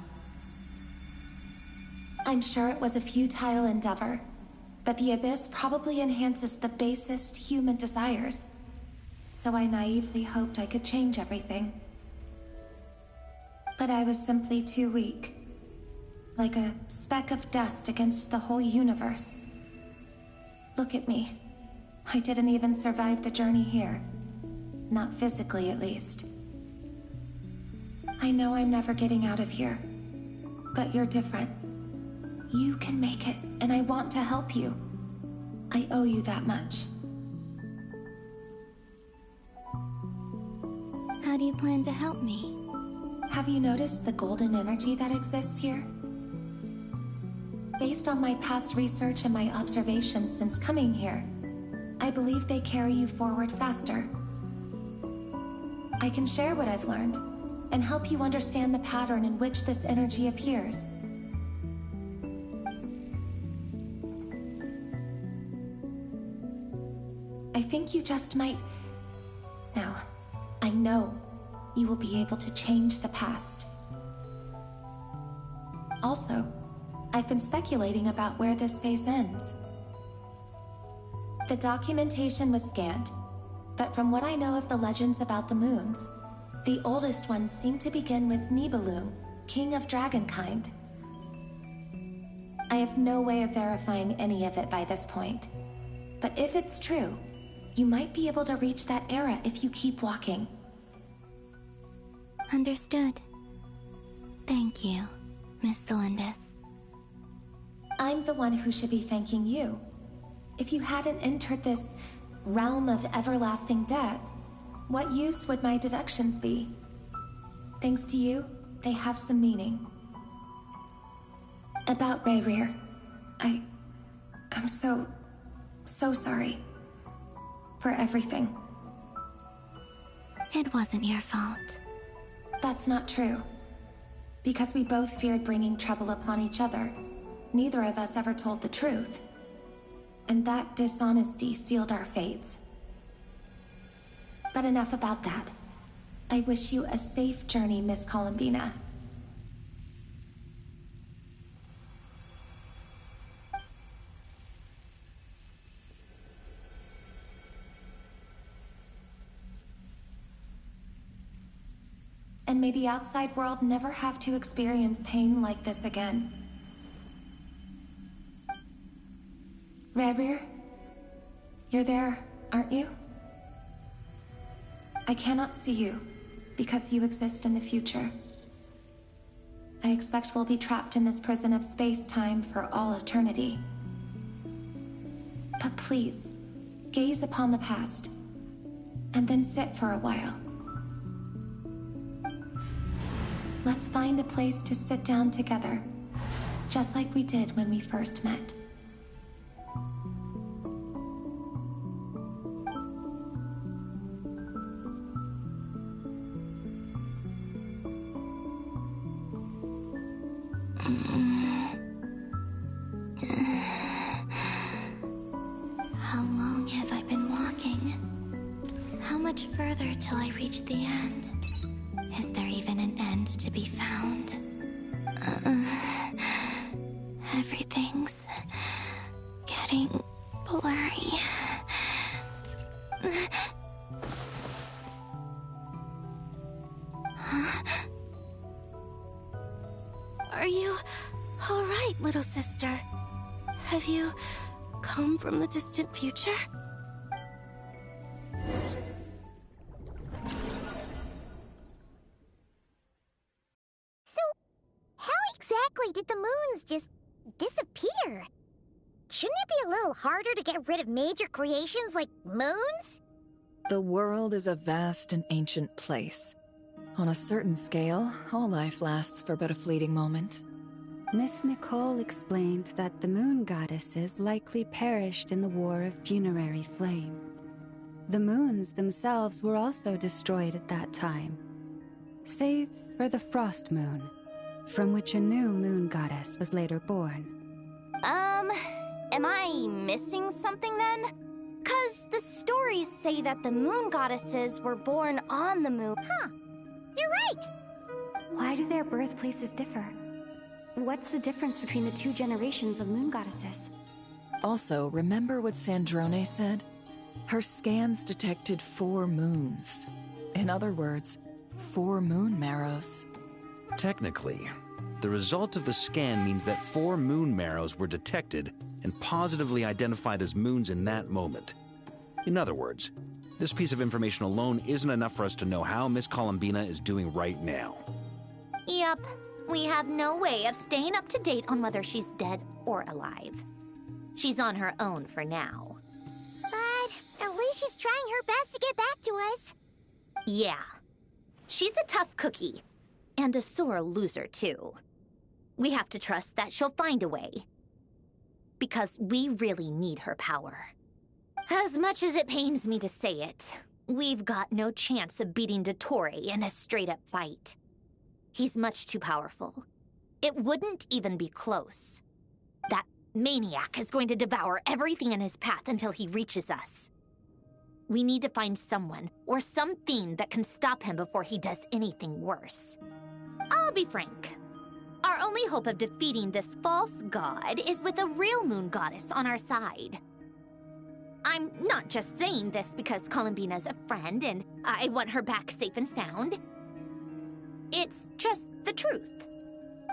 I'm sure it was a futile endeavor, but the abyss probably enhances the basest human desires. So I naively hoped I could change everything. But I was simply too weak. Like a speck of dust against the whole universe. Look at me. I didn't even survive the journey here. Not physically, at least. I know I'm never getting out of here. But you're different. You can make it, and I want to help you. I owe you that much. How do you plan to help me? Have you noticed the golden energy that exists here? Based on my past research and my observations since coming here, I believe they carry you forward faster. I can share what I've learned, and help you understand the pattern in which this energy appears. I think you just might... Now, I know you will be able to change the past. Also, I've been speculating about where this phase ends. The documentation was scanned, but from what I know of the legends about the moons, the oldest ones seem to begin with Nibelung, king of dragonkind. I have no way of verifying any of it by this point, but if it's true, you might be able to reach that era if you keep walking. Understood. Thank you, Miss Thelindis. I'm the one who should be thanking you. If you hadn't entered this realm of everlasting death, what use would my deductions be? Thanks to you, they have some meaning. About Rayrir, I'm so sorry. For everything. It wasn't your fault. That's not true. Because we both feared bringing trouble upon each other. Neither of us ever told the truth. And that dishonesty sealed our fates. But enough about that. I wish you a safe journey, Miss Columbina. And may the outside world never have to experience pain like this again. Rerir, you're there, aren't you? I cannot see you, because you exist in the future. I expect we'll be trapped in this prison of space-time for all eternity. But please, gaze upon the past, and then sit for a while. Let's find a place to sit down together, just like we did when we first met. How long have I been walking? How much further till I reach the end? Is there even an end to be found? Everything's getting blurry. Huh? Are you all right, little sister? Have you come from the distant future? Did the moons just disappear? Shouldn't it be a little harder to get rid of major creations like moons? The world is a vast and ancient place. On a certain scale, all life lasts for but a fleeting moment. Miss Nicole explained that the moon goddesses likely perished in the War of Funerary Flame. The moons themselves were also destroyed at that time, save for the Frost Moon, from which a new moon goddess was later born. Am I missing something then? 'Cause the stories say that the moon goddesses were born on the moon. Huh, you're right! Why do their birthplaces differ? What's the difference between the two generations of moon goddesses? Also, remember what Sandrone said? Her scans detected 4 moons. In other words, 4 moon marrows. Technically, the result of the scan means that 4 moon marrows were detected and positively identified as moons in that moment. In other words, this piece of information alone isn't enough for us to know how Miss Columbina is doing right now. Yup. We have no way of staying up to date on whether she's dead or alive. She's on her own for now. But at least she's trying her best to get back to us. Yeah. She's a tough cookie. And a sore loser, too. We have to trust that she'll find a way. Because we really need her power. As much as it pains me to say it, we've got no chance of beating Dottore in a straight-up fight. He's much too powerful. It wouldn't even be close. That maniac is going to devour everything in his path until he reaches us. We need to find someone or something that can stop him before he does anything worse. I'll be frank. Our only hope of defeating this false god is with a real moon goddess on our side. I'm not just saying this because Columbina's a friend and I want her back safe and sound. It's just the truth.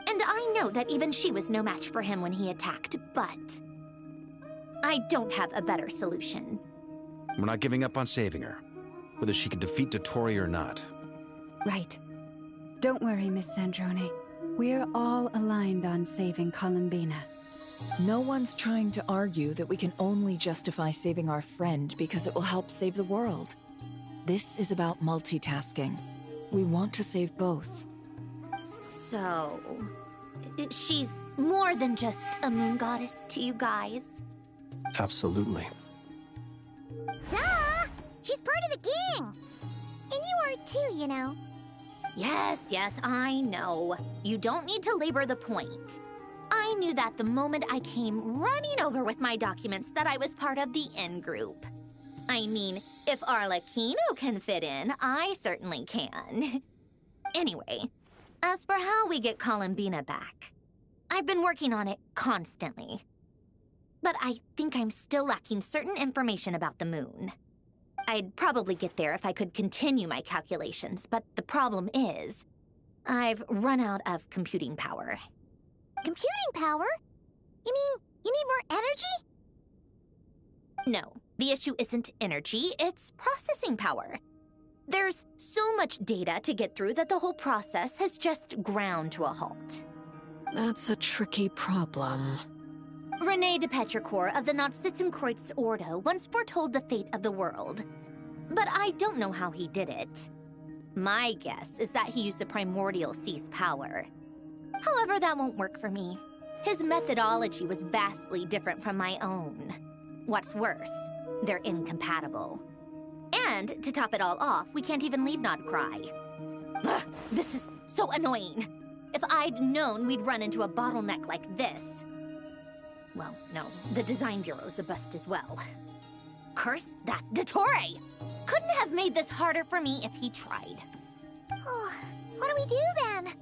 And I know that even she was no match for him when he attacked, but I don't have a better solution. We're not giving up on saving her, whether she can defeat Dottore or not. Right. Don't worry, Miss Sandrone. We're all aligned on saving Columbina. No one's trying to argue that we can only justify saving our friend because it will help save the world. This is about multitasking. We want to save both. So, she's more than just a moon goddess to you guys? Absolutely. Duh! She's part of the gang! And you are too, you know. Yes, I know. You don't need to labor the point. I knew that the moment I came running over with my documents that I was part of the in-group. I mean, if Arlecchino can fit in, I certainly can. Anyway, as for how we get Columbina back, I've been working on it constantly. But I think I'm still lacking certain information about the moon. I'd probably get there if I could continue my calculations, but the problem is, I've run out of computing power. Computing power? You mean you need more energy? No, the issue isn't energy, it's processing power. There's so much data to get through that the whole process has just ground to a halt. That's a tricky problem. René de Petrichor of the Nazissenkreuz Ordo once foretold the fate of the world. But I don't know how he did it. My guess is that he used the primordial sea's power. However, that won't work for me. His methodology was vastly different from my own. What's worse, they're incompatible. And, to top it all off, we can't even leave Krai. Ugh, this is so annoying. If I'd known we'd run into a bottleneck like this... Well, no, the design bureau's a bust as well. Curse that Dottore! Couldn't have made this harder for me if he tried. Oh, what do we do then?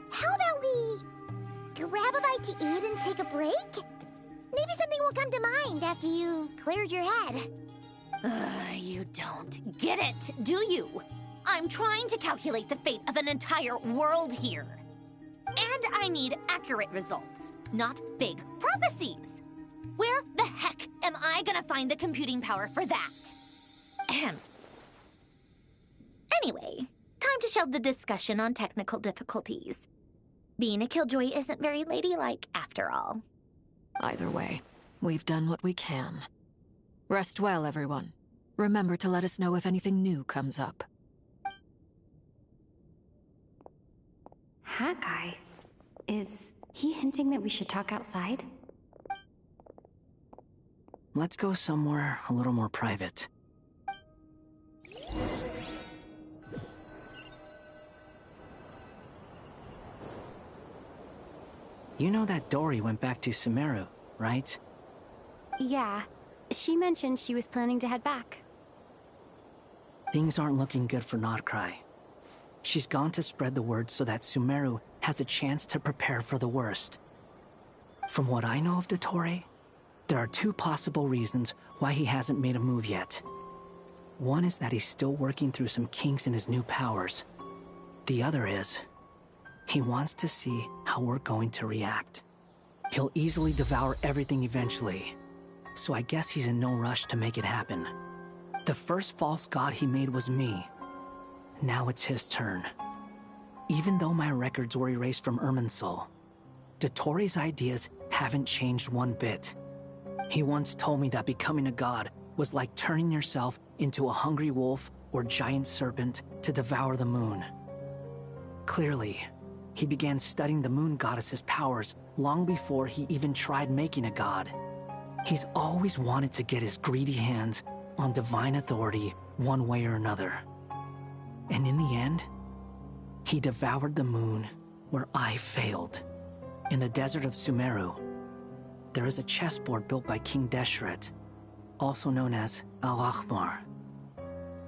How about we grab a bite to eat and take a break? Maybe something will come to mind after you've cleared your head. You don't get it, do you? I'm trying to calculate the fate of an entire world here. And I need accurate results, not big prophecies. Where the heck am I gonna find the computing power for that? Ahem. Anyway, time to shelve the discussion on technical difficulties. Being a killjoy isn't very ladylike, after all. Either way, we've done what we can. Rest well, everyone. Remember to let us know if anything new comes up. Hat guy? Is he hinting that we should talk outside? Let's go somewhere a little more private. You know that Dory went back to Sumeru, right? Yeah. She mentioned she was planning to head back. Things aren't looking good for Krai. She's gone to spread the word so that Sumeru has a chance to prepare for the worst. From what I know of Dottore, there are two possible reasons why he hasn't made a move yet. One is that he's still working through some kinks in his new powers. The other is, he wants to see how we're going to react. He'll easily devour everything eventually, so I guess he's in no rush to make it happen. The first false god he made was me. Now it's his turn. Even though my records were erased from Irminsul, Dottore's ideas haven't changed one bit. He once told me that becoming a god was like turning yourself into a hungry wolf or giant serpent to devour the moon. Clearly, he began studying the moon goddess's powers long before he even tried making a god. He's always wanted to get his greedy hands on divine authority one way or another. And in the end, he devoured the moon where I failed. In the desert of Sumeru, there is a chessboard built by King Deshret, also known as Al-Ahmar.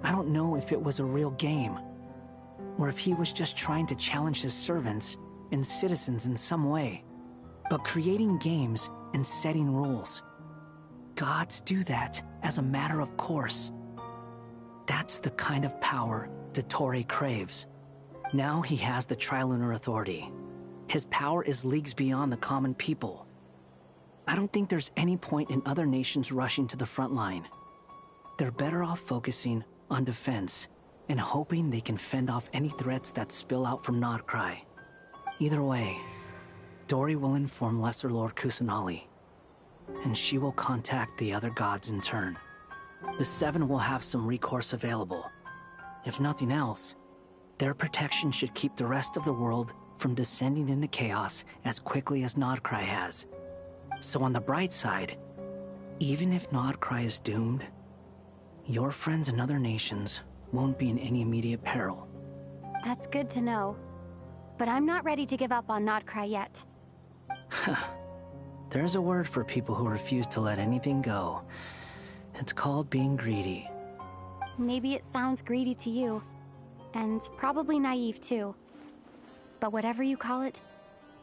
I don't know if it was a real game, or if he was just trying to challenge his servants and citizens in some way. But creating games and setting rules, gods do that as a matter of course. That's the kind of power Dottore craves. Now he has the Trilunar Authority. His power is leagues beyond the common people. I don't think there's any point in other nations rushing to the front line. They're better off focusing on defense and hoping they can fend off any threats that spill out from Krai. Either way, Dory will inform Lesser Lord Kusanali, and she will contact the other gods in turn. The Seven will have some recourse available. If nothing else, their protection should keep the rest of the world from descending into chaos as quickly as Krai has. So on the bright side, even if Krai is doomed, your friends in other nations won't be in any immediate peril. That's good to know. But I'm not ready to give up on not Krai yet. There's a word for people who refuse to let anything go. It's called being greedy. Maybe it sounds greedy to you, and probably naive too. But whatever you call it,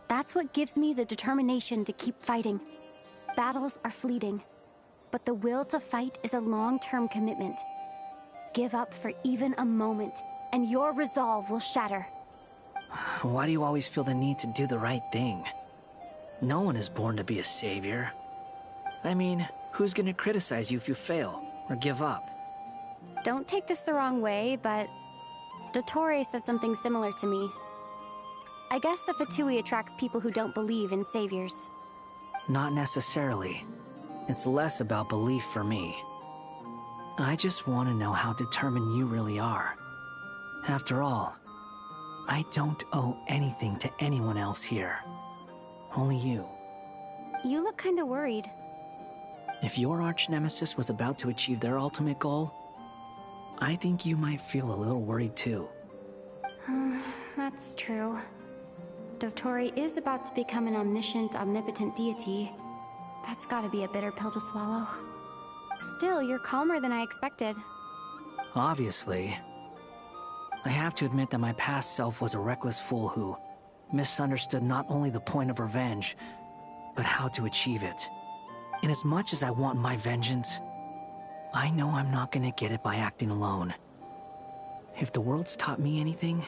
that's what gives me the determination to keep fighting. Battles are fleeting, but the will to fight is a long-term commitment. Give up for even a moment, and your resolve will shatter. Why do you always feel the need to do the right thing? No one is born to be a savior. I mean, who's gonna criticize you if you fail, or give up? Don't take this the wrong way, but Dottore said something similar to me. I guess the VIII attracts people who don't believe in saviors. Not necessarily. It's less about belief for me. I just want to know how determined you really are. After all, I don't owe anything to anyone else here. Only you. You look kinda worried. If your arch-nemesis was about to achieve their ultimate goal, I think you might feel a little worried too. That's true. Dottore is about to become an omniscient, omnipotent deity. That's gotta be a bitter pill to swallow. Still, you're calmer than I expected. Obviously. I have to admit that my past self was a reckless fool who misunderstood not only the point of revenge, but how to achieve it. And as much as I want my vengeance, I know I'm not gonna get it by acting alone. If the world's taught me anything,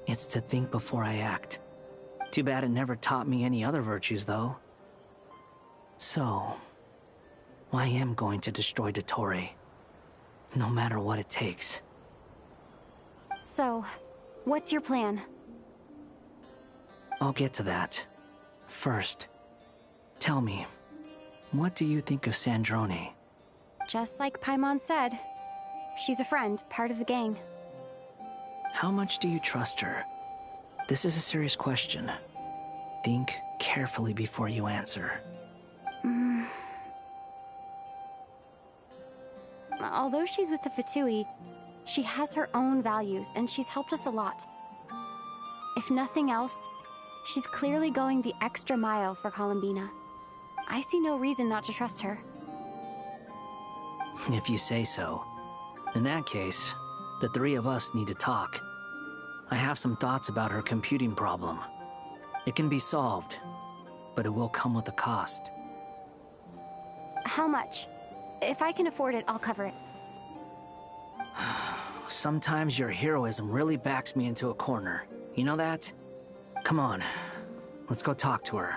it's to think before I act. Too bad it never taught me any other virtues, though. So, I am going to destroy Dottore, no matter what it takes. So, what's your plan? I'll get to that. First, tell me, what do you think of Sandrone? Just like Paimon said, she's a friend, part of the gang. How much do you trust her? This is a serious question. Think carefully before you answer. Although she's with the VIII, she has her own values, and she's helped us a lot. If nothing else, she's clearly going the extra mile for Columbina. I see no reason not to trust her. If you say so. In that case, the three of us need to talk. I have some thoughts about her computing problem. It can be solved, but it will come with a cost. How much? If I can afford it, I'll cover it. Sometimes your heroism really backs me into a corner. You know that? Come on, let's go talk to her.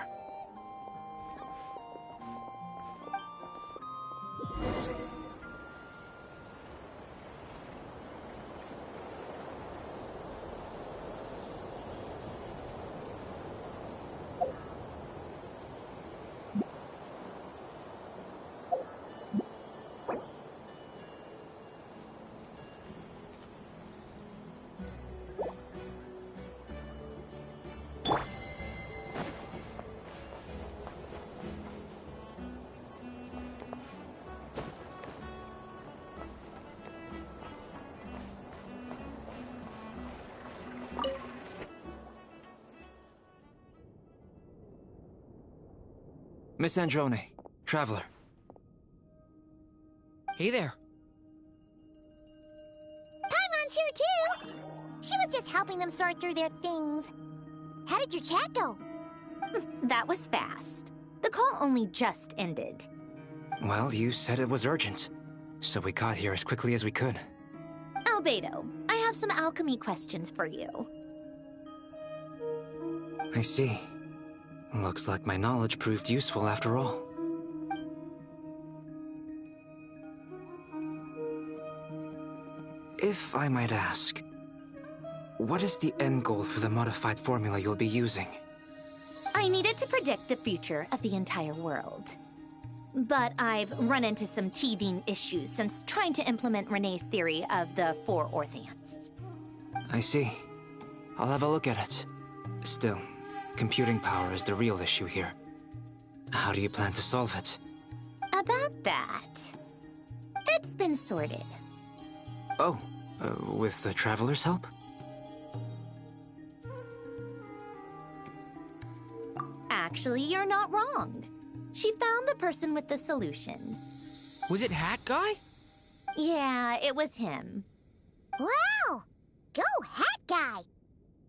Miss Androne, Traveler. Hey there. Paimon's here too! She was just helping them sort through their things. How did your chat go? That was fast. The call only just ended. Well, you said it was urgent, so we got here as quickly as we could. Albedo, I have some alchemy questions for you. I see. Looks like my knowledge proved useful after all. If I might ask, what is the end goal for the modified formula you'll be using? I needed to predict the future of the entire world. But I've run into some teething issues since trying to implement Renee's theory of the 4 Orthants. I see. I'll have a look at it. Still, computing power is the real issue here. How do you plan to solve it? About that, it's been sorted. Oh, with the Traveler's help? Actually, you're not wrong. She found the person with the solution. Was it Hat Guy? Yeah, it was him. Wow! Go Hat Guy!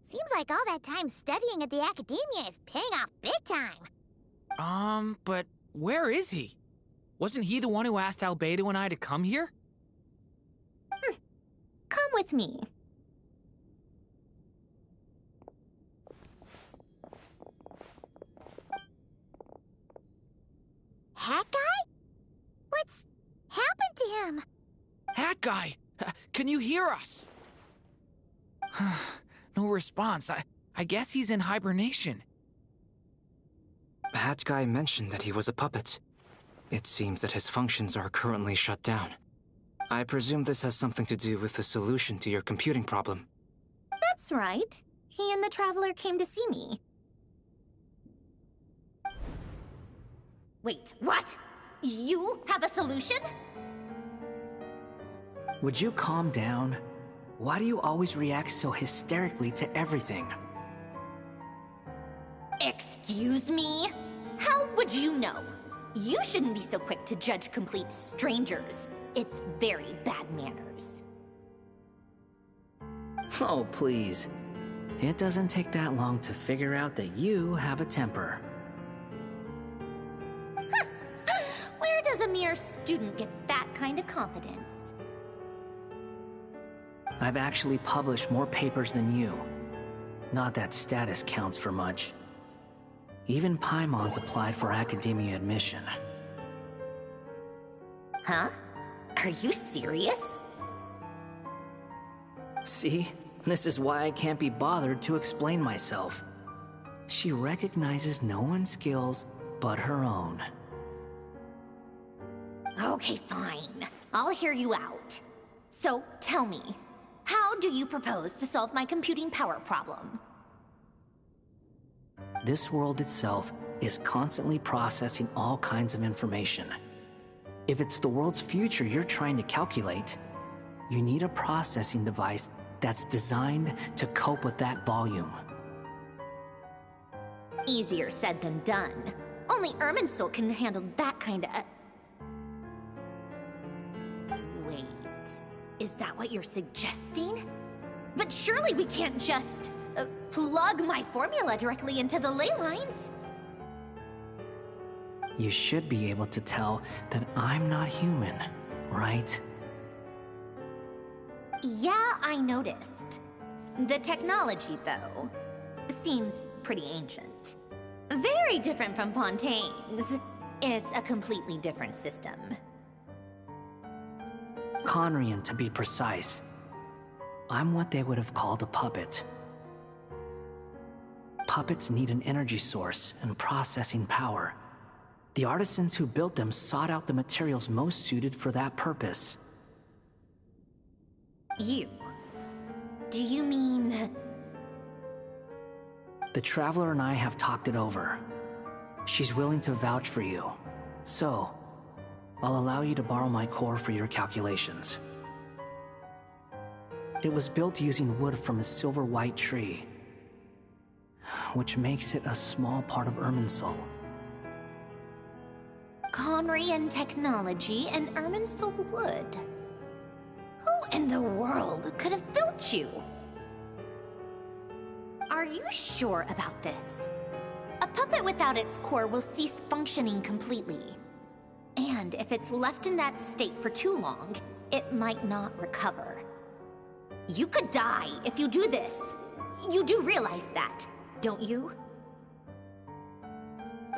Seems like all that time studying at the Academia is paying off big time. But where is he? Wasn't he the one who asked Albedo and I to come here? Come with me. Hat Guy? What's happened to him? Hat Guy! Can you hear us? No response. I guess he's in hibernation. Hat Guy mentioned that he was a puppet. It seems that his functions are currently shut down. I presume this has something to do with the solution to your computing problem. That's right. He and the Traveler came to see me. Wait, what? You have a solution? Would you calm down? Why do you always react so hysterically to everything? Excuse me? How would you know? You shouldn't be so quick to judge complete strangers. It's very bad manners. Oh, please. It doesn't take that long to figure out that you have a temper. Where does a mere student get that kind of confidence? I've actually published more papers than you. Not that status counts for much. Even Paimon's applied for Academia admission. Huh? Are you serious? See? This is why I can't be bothered to explain myself. She recognizes no one's skills but her own. Okay, fine. I'll hear you out. So, tell me, how do you propose to solve my computing power problem? This world itself is constantly processing all kinds of information. If it's the world's future you're trying to calculate, you need a processing device that's designed to cope with that volume. Easier said than done. Only Irminsul can handle that kind of... Wait, is that what you're suggesting? But surely we can't just... plug my formula directly into the ley lines. You should be able to tell that I'm not human, right? Yeah, I noticed. The technology, though, seems pretty ancient. Very different from Fontaine's. It's a completely different system. Conrian, to be precise. I'm what they would have called a puppet. Puppets need an energy source and processing power. The artisans who built them sought out the materials most suited for that purpose. You? Do you mean... The Traveler and I have talked it over. She's willing to vouch for you. So, I'll allow you to borrow my core for your calculations. It was built using wood from a silver-white tree, which makes it a small part of Irminsul. Conrian technology and Irminsul wood. Who in the world could have built you? Are you sure about this? A puppet without its core will cease functioning completely. And if it's left in that state for too long, it might not recover. You could die if you do this. You do realize that, don't you?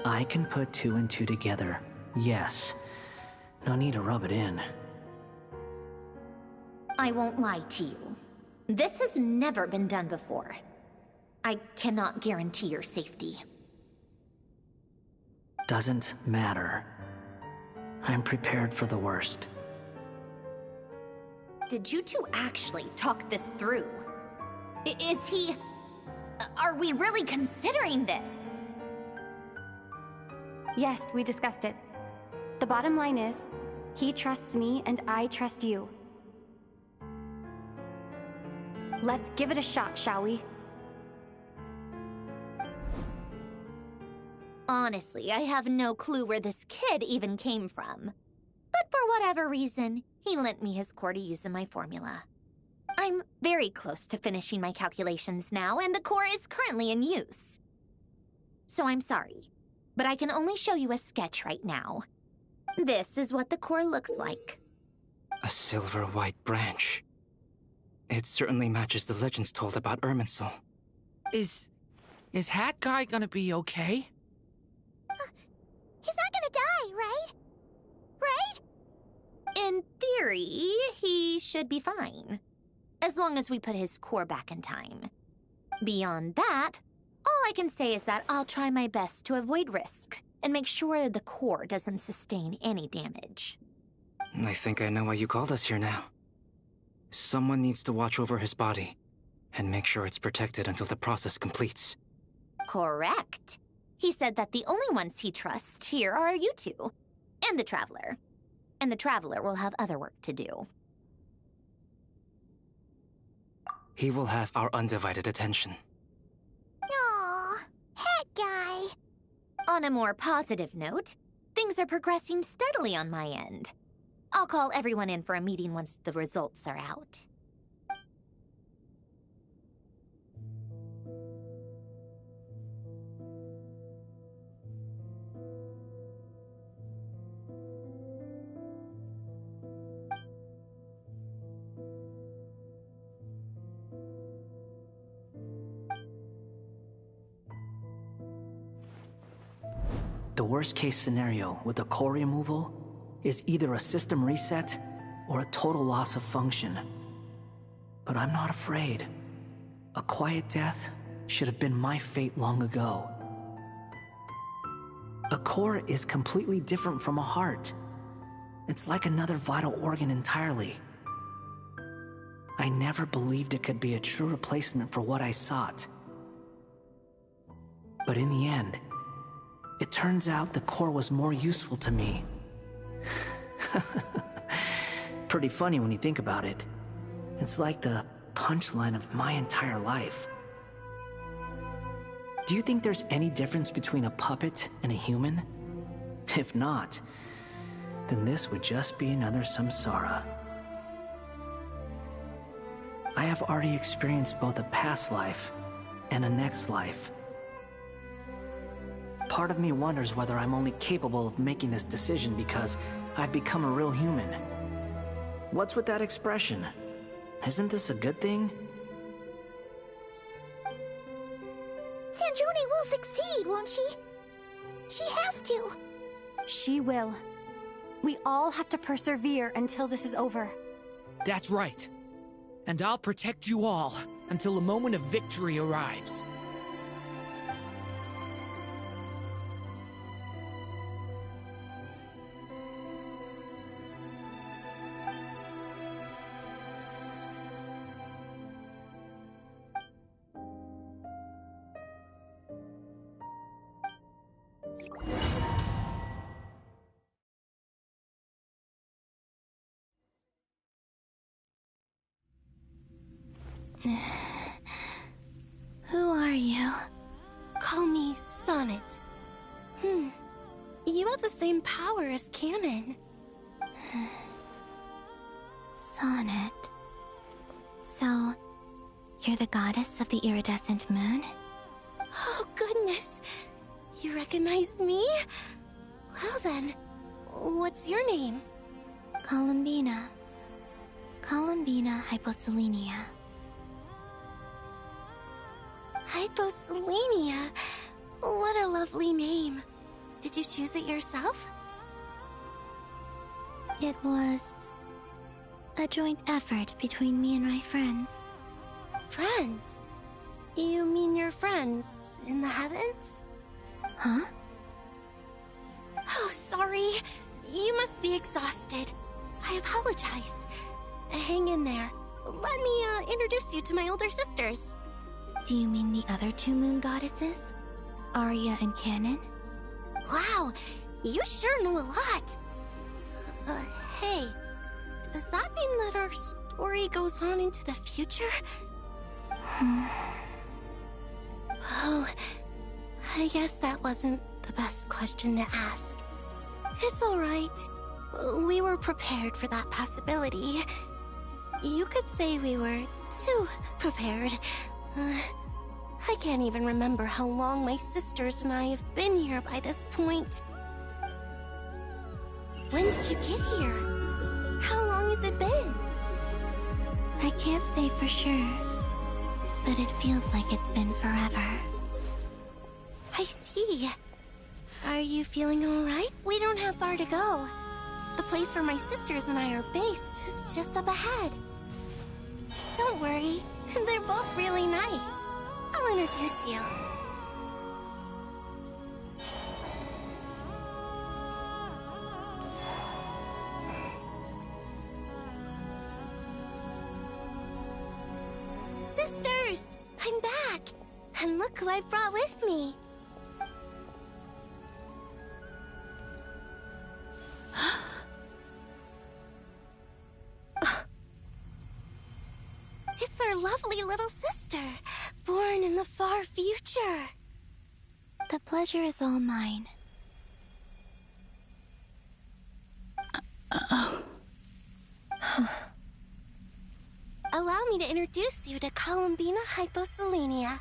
I can put two and two together, yes. No need to rub it in. I won't lie to you. This has never been done before. I cannot guarantee your safety. Doesn't matter. I'm prepared for the worst. Did you two actually talk this through? Is he... Are we really considering this? Yes, we discussed it. The bottom line is, he trusts me and I trust you. Let's give it a shot, shall we? Honestly, I have no clue where this kid even came from. But for whatever reason, he lent me his core to use in my formula. I'm very close to finishing my calculations now, and the core is currently in use. So I'm sorry, but I can only show you a sketch right now. This is what the core looks like. A silver-white branch. It certainly matches the legends told about Irminsul. Is Hat Guy gonna be okay? He's not gonna die, right? Right? In theory, he should be fine. As long as we put his core back in time. Beyond that, all I can say is that I'll try my best to avoid risk and make sure the core doesn't sustain any damage. I think I know why you called us here now. Someone needs to watch over his body and make sure it's protected until the process completes. Correct. He said that the only ones he trusts here are you two, and the Traveler. And the Traveler will have other work to do. He will have our undivided attention. Aww, Hat Guy. On a more positive note, things are progressing steadily on my end. I'll call everyone in for a meeting once the results are out. The worst-case scenario with the core removal is either a system reset or a total loss of function. But I'm not afraid. A quiet death should have been my fate long ago. A core is completely different from a heart. It's like another vital organ entirely. I never believed it could be a true replacement for what I sought. But in the end, it turns out the core was more useful to me. Pretty funny when you think about it. It's like the punchline of my entire life. Do you think there's any difference between a puppet and a human? If not, then this would just be another samsara. I have already experienced both a past life and a next life. Part of me wonders whether I'm only capable of making this decision because I've become a real human. What's with that expression? Isn't this a good thing? Sandrone will succeed, won't she? She has to. She will. We all have to persevere until this is over. That's right. And I'll protect you all until the moment of victory arrives. Who are you? Call me Sonnet. You have the same power as Canon. Sonnet. So, you're the goddess of the iridescent moon? Oh, goodness. You recognize me? Well then, what's your name? Columbina. Columbina Hyposelenia. Hyposelenia. What a lovely name. Did you choose it yourself? It was a joint effort between me and my friends. Friends? You mean your friends in the heavens? Huh? Oh, sorry. You must be exhausted. I apologize. Hang in there. Let me introduce you to my older sisters. Do you mean the other two moon goddesses? Arya and Canon? Wow, you sure know a lot. Hey, does that mean that our story goes on into the future? Oh, I guess that wasn't the best question to ask. It's alright. We were prepared for that possibility. You could say we were too prepared. I can't even remember how long my sisters and I have been here by this point. When did you get here? How long has it been? I can't say for sure, but it feels like it's been forever. I see. Are you feeling alright? We don't have far to go. The place where my sisters and I are based is just up ahead. Don't worry, they're both really nice. I'll introduce you. Sisters! I'm back! And look who I've brought with me. It's our lovely little sister, born in the far future. The pleasure is all mine. Allow me to introduce you to Columbina Hyposelenia.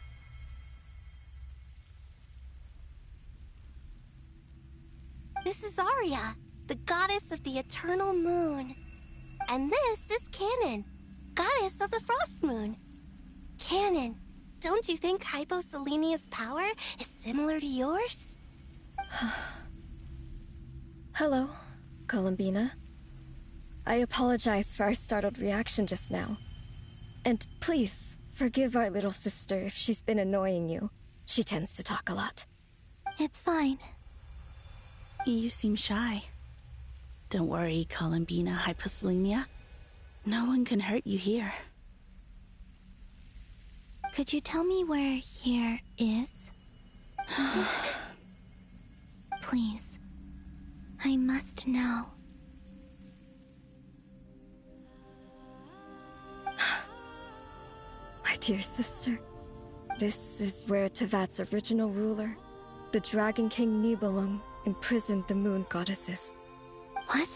This is Arya, the goddess of the eternal moon. And this is Canon, goddess of the frost moon. Canon, don't you think Hyposelenia's power is similar to yours? Hello, Columbina. I apologize for our startled reaction just now. And please, forgive our little sister if she's been annoying you. She tends to talk a lot. It's fine. You seem shy. Don't worry, Columbina Hyposelenia. No one can hurt you here. Could you tell me where here is? Please. I must know. My dear sister, this is where Tevat's original ruler, the Dragon King Nibelung, imprisoned the moon goddesses. What?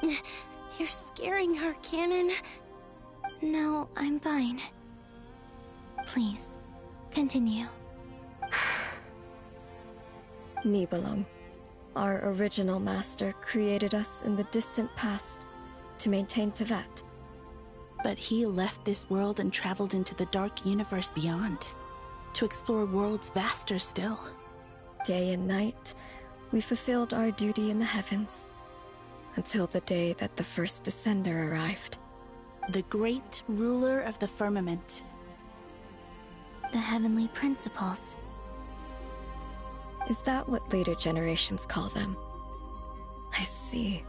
You're scaring her, Canon. No, I'm fine. Please, continue. Nibelung, our original master, created us in the distant past to maintain Tevat. But he left this world and traveled into the dark universe beyond, to explore worlds vaster still. Day and night, we fulfilled our duty in the heavens, until the day that the first Descender arrived. The great ruler of the firmament. The heavenly principles. Is that what later generations call them? I see.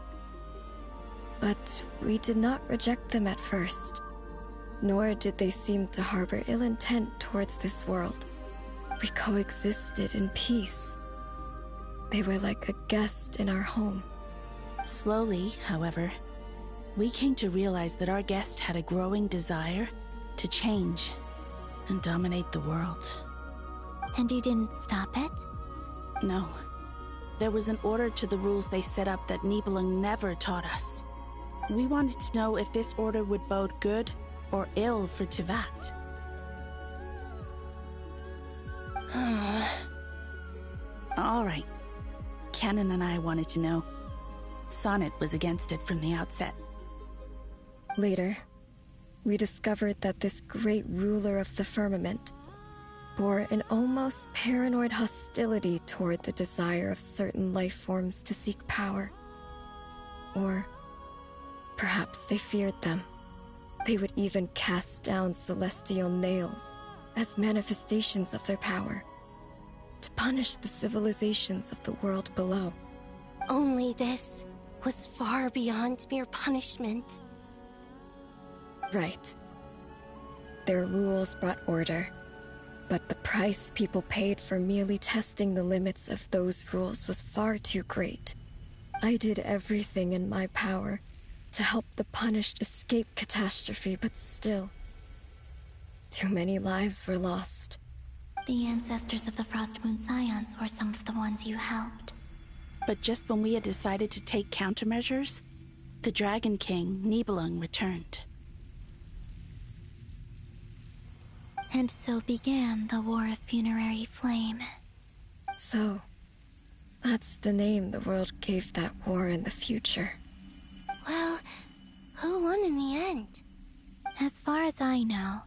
But we did not reject them at first, nor did they seem to harbor ill intent towards this world. We coexisted in peace. They were like a guest in our home. Slowly, however, we came to realize that our guest had a growing desire to change and dominate the world. And you didn't stop it? No. There was an order to the rules they set up that Nibelung never taught us. We wanted to know if this order would bode good or ill for Tevat. All right. Canon and I wanted to know. Sonnet was against it from the outset. Later, we discovered that this great ruler of the firmament bore an almost paranoid hostility toward the desire of certain life forms to seek power. Or perhaps they feared them. They would even cast down celestial nails as manifestations of their power, to punish the civilizations of the world below. Only this was far beyond mere punishment. Right. Their rules brought order, but the price people paid for merely testing the limits of those rules was far too great. I did everything in my power to help the punished escape catastrophe, but still, Too many lives were lost. The ancestors of the Frost Moon Scions were some of the ones you helped. But just when we had decided to take countermeasures, the Dragon King, Nibelung, returned. And so began the War of Funerary Flame. So, that's the name the world gave that war in the future. Well, who won in the end? As far as I know,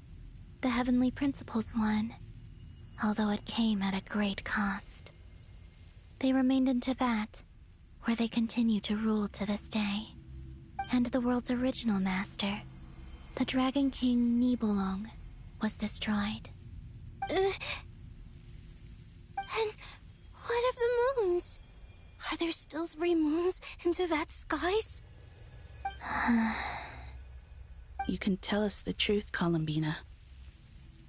the Heavenly Principles won, although it came at a great cost. They remained in Teyvat, where they continue to rule to this day. And the world's original master, the Dragon King Nibelung, was destroyed. And what of the moons? Are there still 3 moons in Teyvat's skies? You can tell us the truth, Columbina.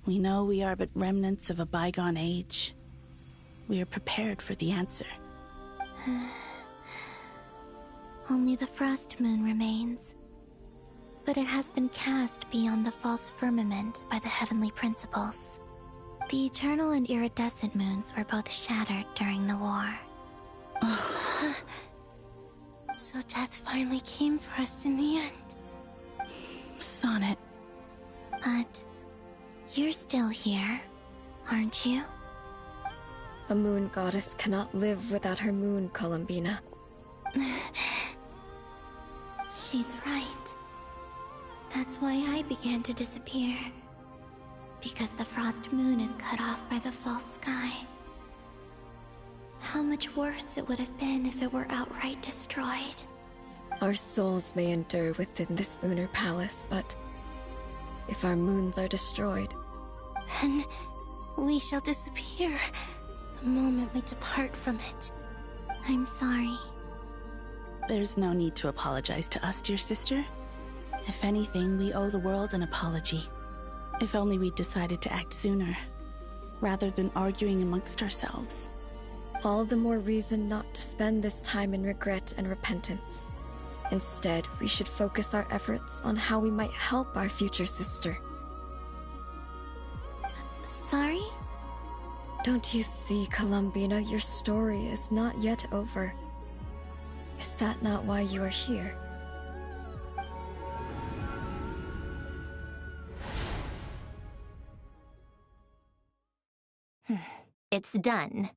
We know we are but remnants of a bygone age. We are prepared for the answer. Only the Frost Moon remains. But it has been cast beyond the false firmament by the Heavenly Principles. The eternal and iridescent moons were both shattered during the war. So death finally came for us in the end. Sonnet. But you're still here, aren't you? A moon goddess cannot live without her moon, Columbina. She's right. That's why I began to disappear. Because the Frost Moon is cut off by the false sky. How much worse it would have been if it were outright destroyed. Our souls may endure within this lunar palace, but if our moons are destroyed, then we shall disappear the moment we depart from it. I'm sorry. There's no need to apologize to us, dear sister. If anything, we owe the world an apology. If only we'd decided to act sooner, rather than arguing amongst ourselves. All the more reason not to spend this time in regret and repentance. Instead, we should focus our efforts on how we might help our future sister. Sorry? Don't you see, Columbina, your story is not yet over. Is that not why you are here? It's done.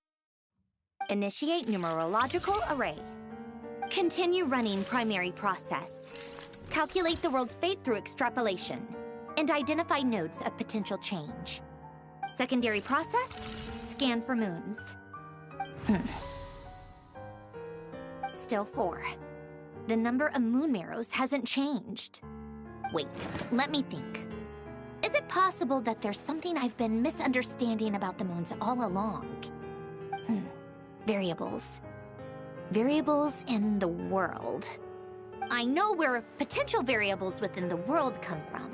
Initiate numerological array. Continue running primary process. Calculate the world's fate through extrapolation. And identify nodes of potential change. Secondary process, scan for moons. Still 4. The number of moon marrows hasn't changed. Wait, let me think. Is it possible that there's something I've been misunderstanding about the moons all along? Variables. Variables in the world. I know where potential variables within the world come from.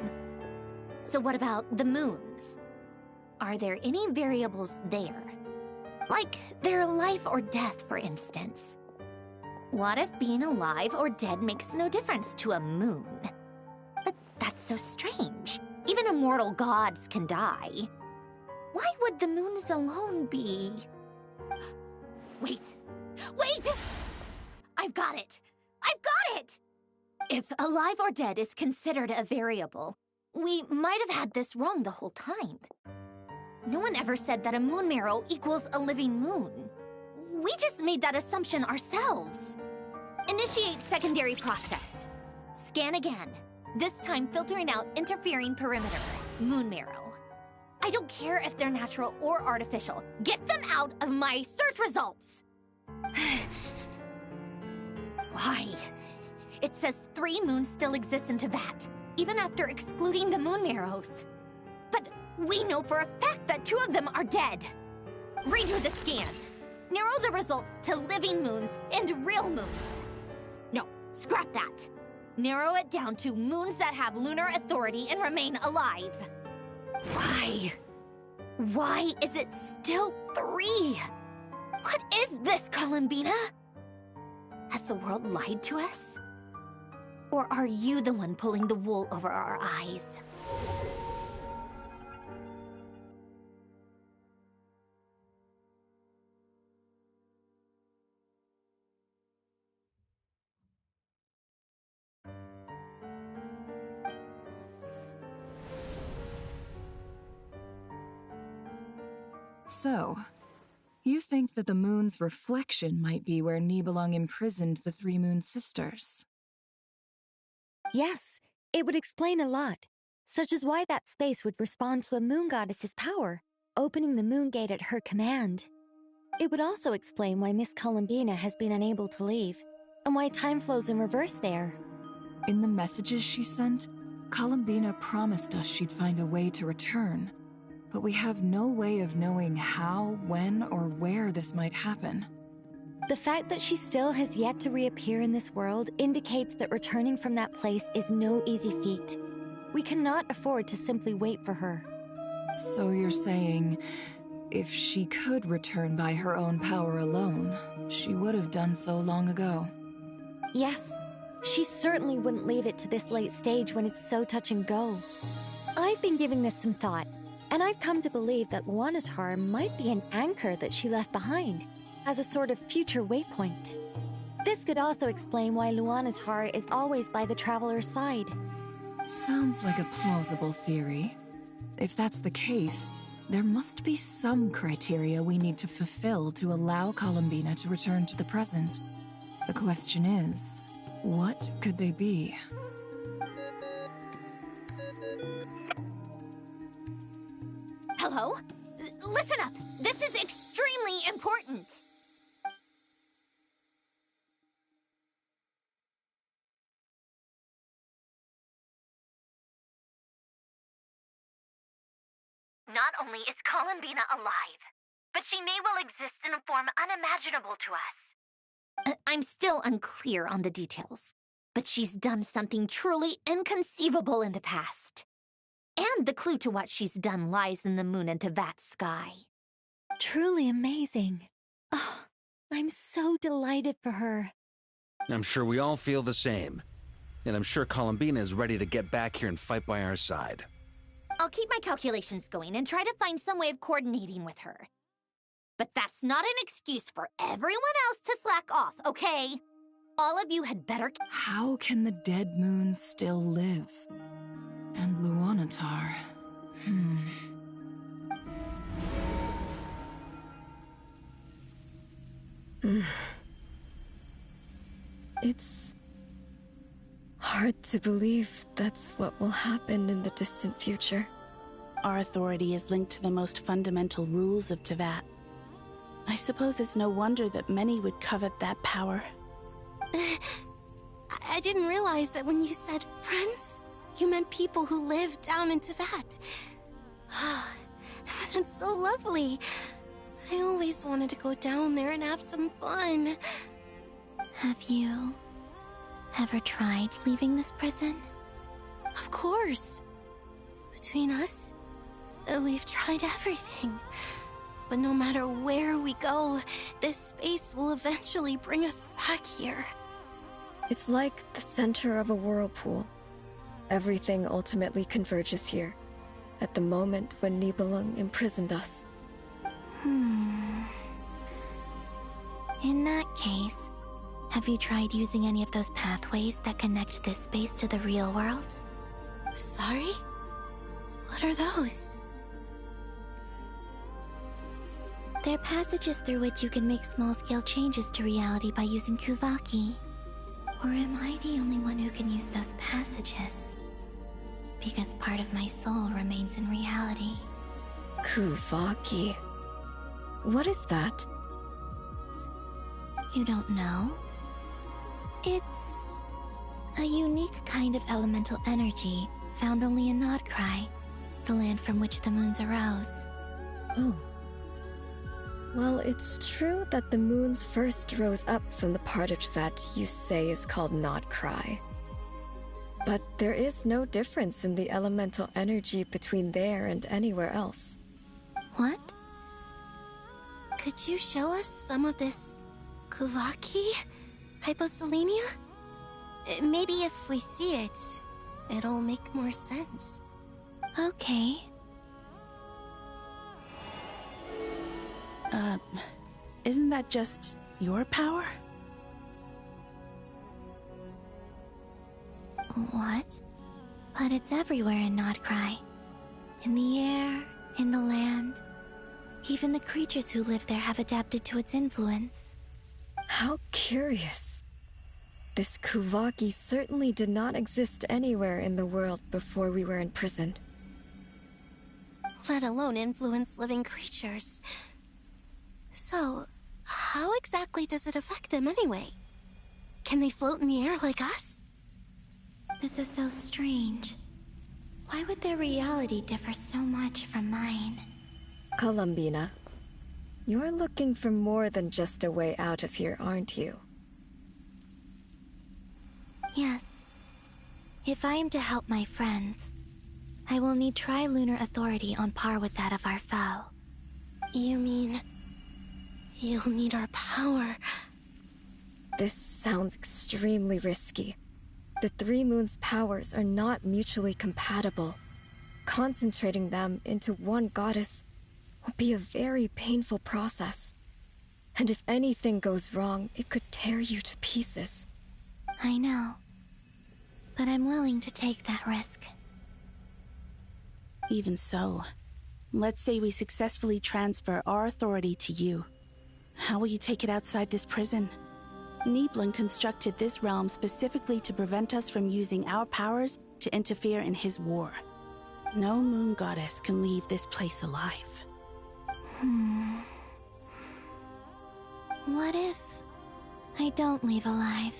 So what about the moons? Are there any variables there? Like their life or death, for instance. What if being alive or dead makes no difference to a moon? But that's so strange. Even immortal gods can die. Why would the moons alone be... Wait! I've got it! If alive or dead is considered a variable, we might have had this wrong the whole time. No one ever said that a moon marrow equals a living moon. We just made that assumption ourselves. Initiate secondary process. Scan again. This time filtering out interfering perimeter. Moon marrow. I don't care if they're natural or artificial. Get them out of my search results! Why? It says 3 moons still exist in Teyvat, even after excluding the moon marrows. But we know for a fact that 2 of them are dead. Redo the scan. Narrow the results to living moons and real moons. No, scrap that. Narrow it down to moons that have lunar authority and remain alive. Why? Why is it still 3? What is this, Columbina? Has the world lied to us? Or are you the one pulling the wool over our eyes? So, you think that the moon's reflection might be where Nibelung imprisoned the three Moon Sisters? Yes, it would explain a lot, such as why that space would respond to a moon goddess's power, opening the moon gate at her command. It would also explain why Miss Columbina has been unable to leave, and why time flows in reverse there. In the messages she sent, Columbina promised us she'd find a way to return, but we have no way of knowing how, when, or where this might happen. The fact that she still has yet to reappear in this world indicates that returning from that place is no easy feat. We cannot afford to simply wait for her. So you're saying, if she could return by her own power alone, she would have done so long ago? Yes, she certainly wouldn't leave it to this late stage when it's so touch and go. I've been giving this some thought, and I've come to believe that Luana's Har might be an anchor that she left behind, as a sort of future waypoint. This could also explain why Luana's Har is always by the Traveler's side. Sounds like a plausible theory. If that's the case, there must be some criteria we need to fulfill to allow Columbina to return to the present. The question is, what could they be? Hello? Listen up! This is extremely important! Not only is Columbina alive, but she may well exist in a form unimaginable to us. I'm still unclear on the details, but she's done something truly inconceivable in the past. And the clue to what she's done lies in the moon and Tevat's sky. Truly amazing. Oh, I'm so delighted for her. I'm sure we all feel the same. And I'm sure Columbina is ready to get back here and fight by our side. I'll keep my calculations going and try to find some way of coordinating with her. But that's not an excuse for everyone else to slack off, okay? All of you had better... How can the dead moon still live? And Luanatar... It's hard to believe that's what will happen in the distant future. Our authority is linked to the most fundamental rules of Tevat. I suppose it's no wonder that many would covet that power. I didn't realize that when you said friends, you meant people who live down in Tevat. That's so lovely. I always wanted to go down there and have some fun. Have you ever tried leaving this prison? Of course. Between us, we've tried everything. But no matter where we go, this space will eventually bring us back here. It's like the center of a whirlpool. Everything ultimately converges here, at the moment when Nibelung imprisoned us. In that case, have you tried using any of those pathways that connect this space to the real world? Sorry? What are those? They're passages through which you can make small-scale changes to reality by using Kuvaki. Or am I the only one who can use those passages? Because part of my soul remains in reality. Kuvaki. What is that? You don't know? It's a unique kind of elemental energy found only in Krai, the land from which the moons arose. Oh. Well, it's true that the moons first rose up from the part of Tevat you say is called Krai. But there is no difference in the elemental energy between there and anywhere else. What? Could you show us some of this Kuvaki? Hyposelenia? Maybe if we see it, it'll make more sense. Okay. Isn't that just your power? What? But it's everywhere in Krai. In the air, in the land, Even the creatures who live there have adapted to its influence. How curious. This Kuvaki certainly did not exist anywhere in the world before we were imprisoned. Let alone influence living creatures. So, how exactly does it affect them anyway? Can they float in the air like us? This is so strange. Why would their reality differ so much from mine? Columbina, you're looking for more than just a way out of here, aren't you? Yes. If I am to help my friends, I will need tri-lunar authority on par with that of our foe. You mean... you'll need our power? This sounds extremely risky. The Three Moons' powers are not mutually compatible. Concentrating them into one goddess will be a very painful process. And if anything goes wrong, it could tear you to pieces. I know. But I'm willing to take that risk. Even so, let's say we successfully transfer our authority to you. How will you take it outside this prison? Niblin constructed this realm specifically to prevent us from using our powers to interfere in his war. No moon goddess can leave this place alive. What if I don't leave alive?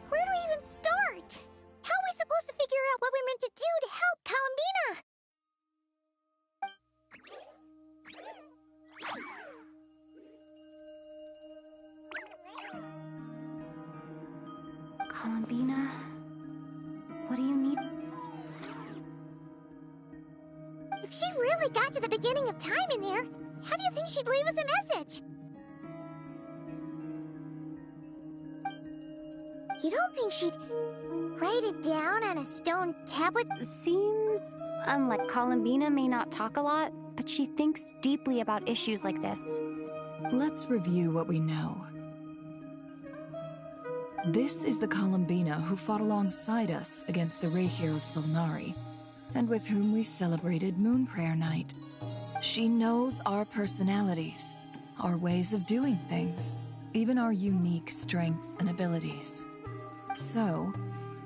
Where do we even start? How are we supposed to figure out what we're meant to do to help Columbina? Columbina, what do you need? If she really got to the beginning of time in there, how do you think she'd leave us a message? You don't think she'd write it down on a stone tablet? Seems unlike Columbina may not talk a lot, but she thinks deeply about issues like this. Let's review what we know. This is the Columbina who fought alongside us against the Rehir of Solnari, and with whom we celebrated Moon Prayer Night. She knows our personalities, our ways of doing things, even our unique strengths and abilities. So,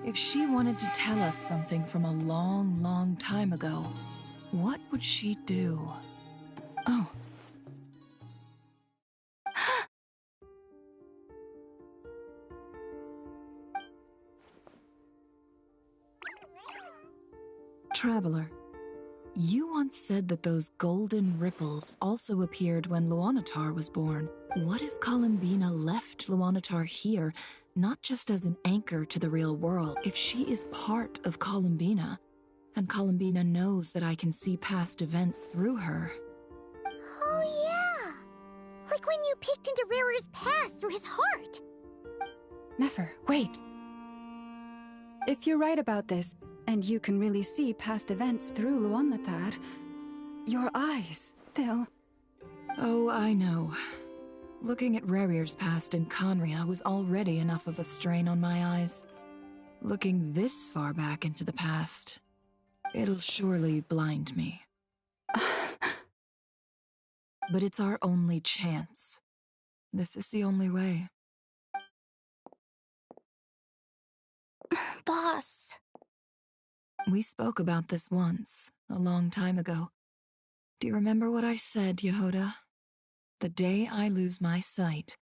if she wanted to tell us something from a long, long time ago, what would she do? Oh. Traveler, you once said that those golden ripples also appeared when Luanatar was born. What if Columbina left Luanatar here, not just as an anchor to the real world? If she is part of Columbina, and Columbina knows that I can see past events through her. Oh yeah! Like when you peeked into Rarer's past through his heart! Nefer, wait! If you're right about this, and you can really see past events through Luanatar, your eyes, they'll... Oh, I know. Looking at Rerir's past in Conria was already enough of a strain on my eyes. Looking this far back into the past, it'll surely blind me. But it's our only chance. This is the only way. Boss. We spoke about this once, a long time ago. Do you remember what I said, Yehoda? The day I lose my sight,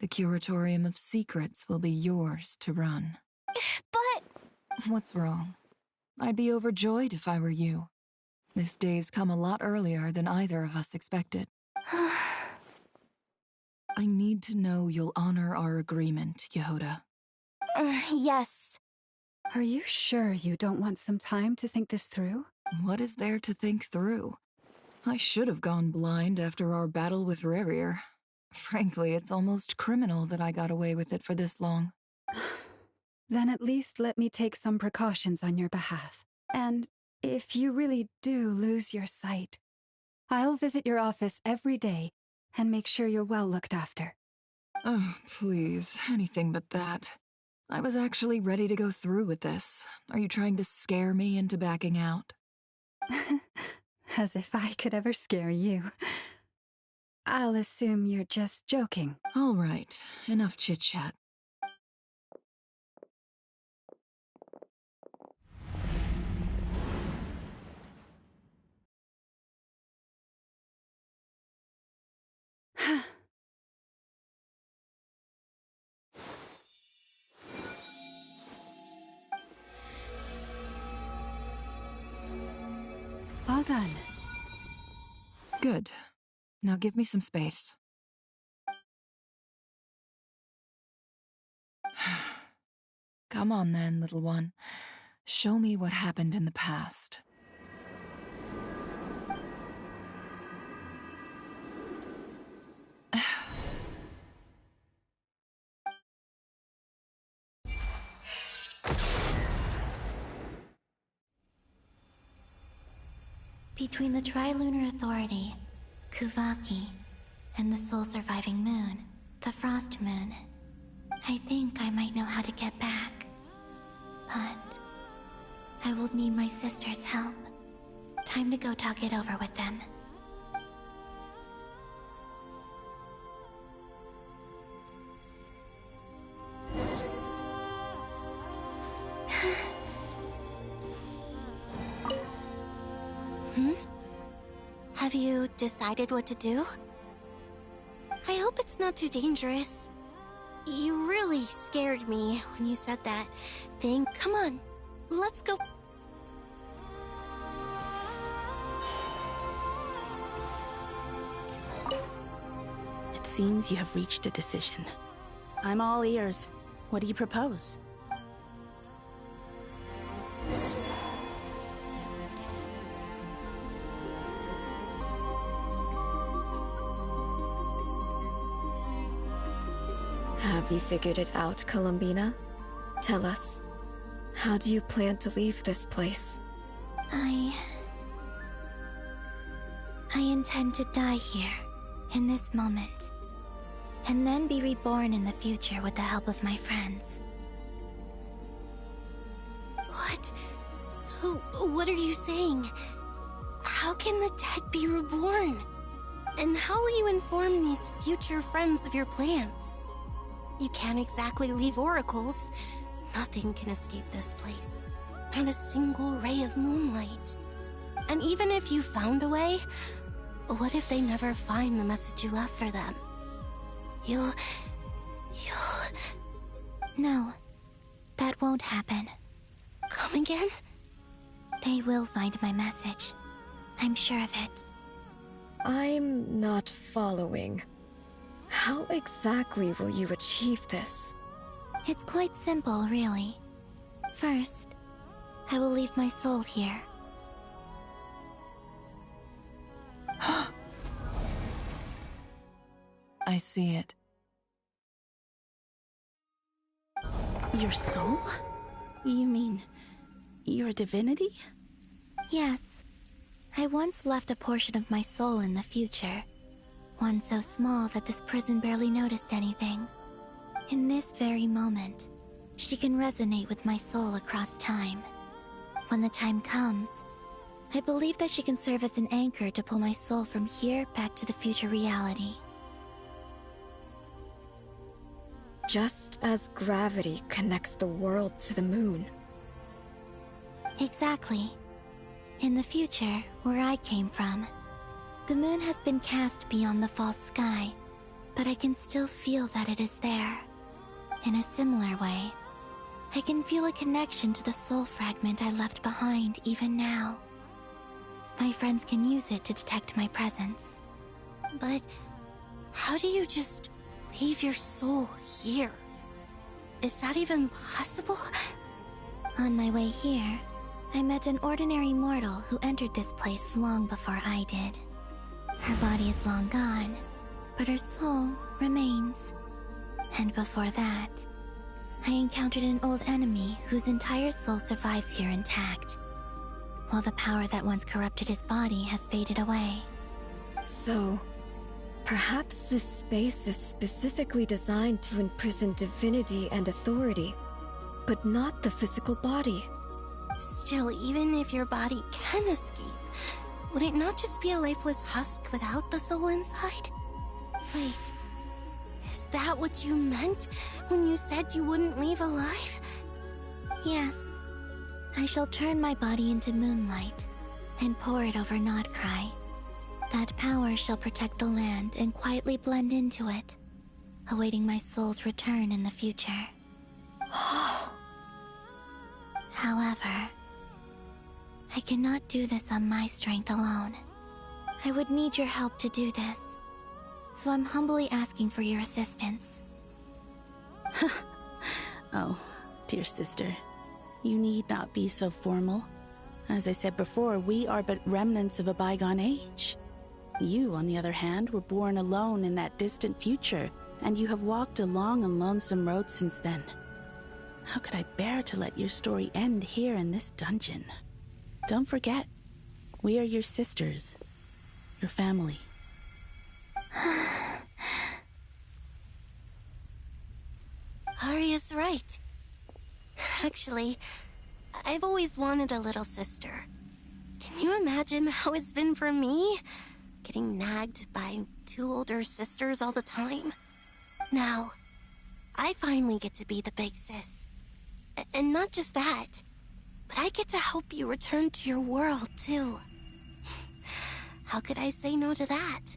the Curatorium of Secrets will be yours to run. But... What's wrong? I'd be overjoyed if I were you. This day's come a lot earlier than either of us expected. I need to know you'll honor our agreement, Yehoda. Yes. Are you sure you don't want some time to think this through? What is there to think through? I should have gone blind after our battle with Rerir. Frankly, it's almost criminal that I got away with it for this long. Then at least let me take some precautions on your behalf. And if you really do lose your sight, I'll visit your office every day and make sure you're well looked after. Oh, please, anything but that. I was actually ready to go through with this. Are you trying to scare me into backing out? As if I could ever scare you. I'll assume you're just joking. All right, enough chit-chat. All done. Good. Now give me some space. Come on then, little one. Show me what happened in the past. Between the Trilunar Authority, Kuvaki, and the soul-surviving moon, the Frost Moon, I think I might know how to get back. But I will need my sister's help. Time to go talk it over with them. Have you decided what to do? I hope it's not too dangerous. You really scared me when you said that thing. Come on, let's go. It seems you have reached a decision. I'm all ears. What do you propose? Have you figured it out, Columbina? Tell us. How do you plan to leave this place? I intend to die here, in this moment, and then be reborn in the future with the help of my friends. What? What are you saying? How can the dead be reborn? And how will you inform these future friends of your plans? You can't exactly leave oracles. Nothing can escape this place. Not a single ray of moonlight. And even if you found a way, what if they never find the message you left for them? You'll... No, that won't happen. Come again? They will find my message. I'm sure of it. I'm not following. How exactly will you achieve this? It's quite simple, really. First, I will leave my soul here. I see it. Your soul? You mean you're a divinity? Yes. I once left a portion of my soul in the future. One so small that this prison barely noticed anything. In this very moment, she can resonate with my soul across time. When the time comes, I believe that she can serve as an anchor to pull my soul from here back to the future reality. Just as gravity connects the world to the moon. Exactly. In the future, where I came from, the moon has been cast beyond the false sky, but I can still feel that it is there. In a similar way, I can feel a connection to the soul fragment I left behind even now. My friends can use it to detect my presence. But how do you just leave your soul here? Is that even possible? On my way here, I met an ordinary mortal who entered this place long before I did. Her body is long gone, but her soul remains. And before that, I encountered an old enemy whose entire soul survives here intact, while the power that once corrupted his body has faded away. So, perhaps this space is specifically designed to imprison divinity and authority. but not the physical body. Still, even if your body can escape, would it not just be a lifeless husk without the soul inside? Wait, is that what you meant when you said you wouldn't leave alive? Yes. I shall turn my body into moonlight and pour it over Krai. That power shall protect the land and quietly blend into it, awaiting my soul's return in the future. However, I cannot do this on my strength alone. I would need your help to do this, so I'm humbly asking for your assistance. Oh, dear sister, you need not be so formal. As I said before, we are but remnants of a bygone age. You, on the other hand, were born alone in that distant future, and you have walked a long and lonesome road since then. How could I bear to let your story end here in this dungeon? Don't forget, we are your sisters, your family. Arya's right. Actually, I've always wanted a little sister. Can you imagine how it's been for me? Getting nagged by 2 older sisters all the time. Now, I finally get to be the big sis. And not just that, but I get to help you return to your world, too. How could I say no to that?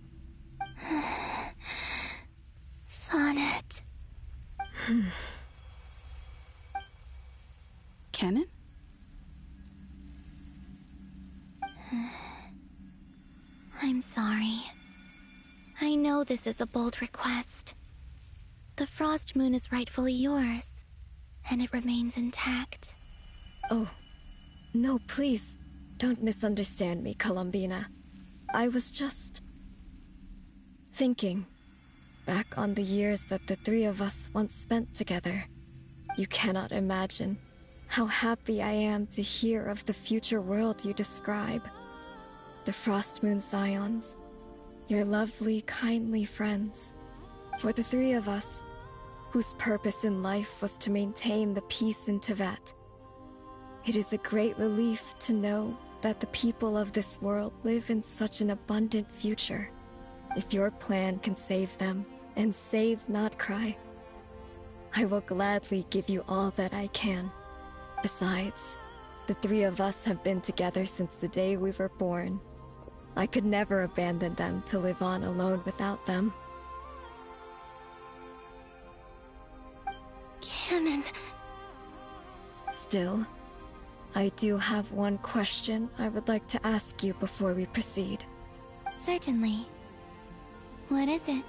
Sonnet. Canon? I'm sorry. I know this is a bold request. The Frost Moon is rightfully yours, and it remains intact. Oh, no, please, don't misunderstand me, Columbina. I was just thinking back on the years that the 3 of us once spent together. You cannot imagine how happy I am to hear of the future world you describe. The Frost Moon Scions, your lovely, kindly friends. For the 3 of us, whose purpose in life was to maintain the peace in Teyvat. It is a great relief to know that the people of this world live in such an abundant future. If your plan can save them, and save Krai, I will gladly give you all that I can. Besides, the 3 of us have been together since the day we were born. I could never abandon them to live on alone without them. Canon. Still, I do have one question I would like to ask you before we proceed. Certainly. What is it?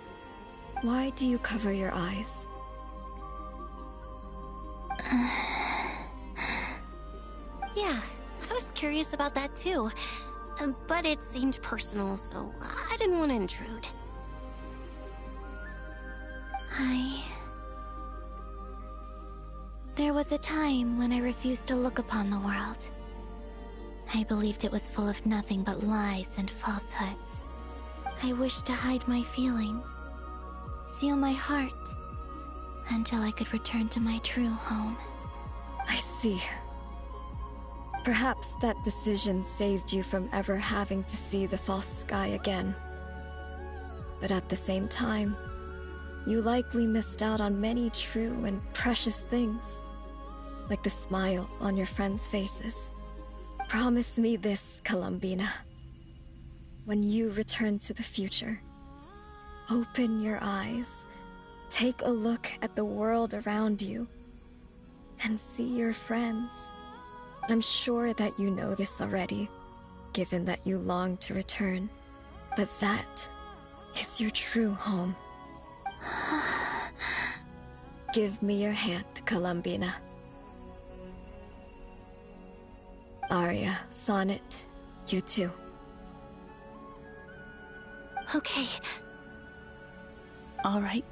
Why do you cover your eyes? Yeah, I was curious about that too. But it seemed personal, so I didn't want to intrude. There was a time when I refused to look upon the world. I believed it was full of nothing but lies and falsehoods. I wished to hide my feelings, seal my heart, until I could return to my true home. I see. Perhaps that decision saved you from ever having to see the false sky again. But at the same time, you likely missed out on many true and precious things, like the smiles on your friends' faces. Promise me this, Columbina. When you return to the future, open your eyes, take a look at the world around you, and see your friends. I'm sure that you know this already, given that you long to return, but that is your true home. Give me your hand, Columbina. Arya, Sonnet, you too. Okay. All right.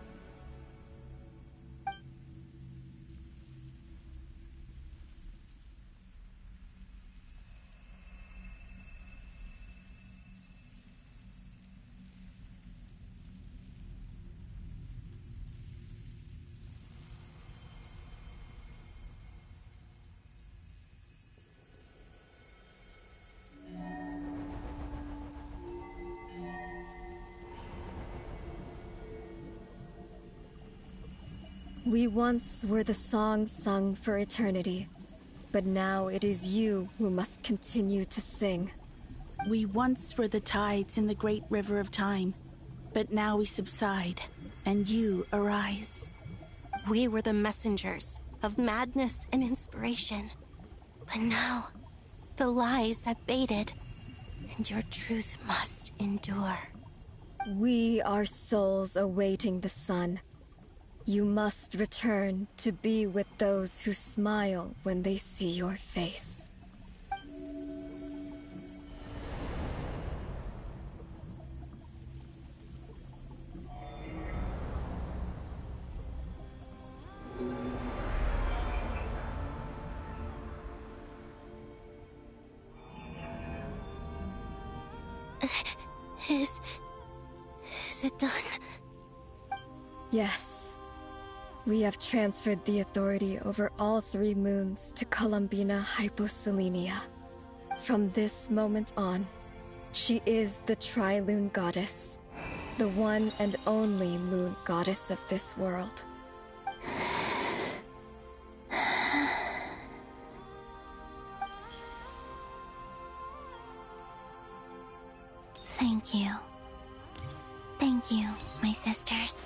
We once were the songs sung for eternity, but now it is you who must continue to sing. We once were the tides in the great river of time, but now we subside, and you arise. We were the messengers of madness and inspiration, but now the lies have faded, and your truth must endure. We are souls awaiting the sun. You must return to be with those who smile when they see your face. Is it done? Yes. We have transferred the authority over all 3 moons to Columbina Hyposelenia. From this moment on, she is the Tri-Lune Goddess, the one and only moon goddess of this world. Thank you. Thank you, my sisters.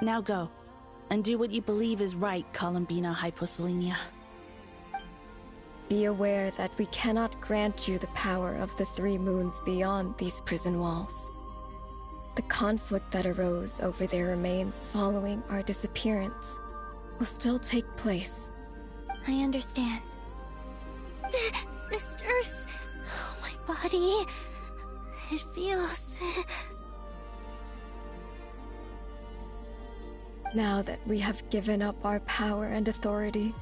Now go, and do what you believe is right, Columbina Hyposelenia. Be aware that we cannot grant you the power of the 3 moons beyond these prison walls. The conflict that arose over their remains following our disappearance will still take place. I understand. Sisters, oh, my body, it feels... Now that we have given up our power and authority,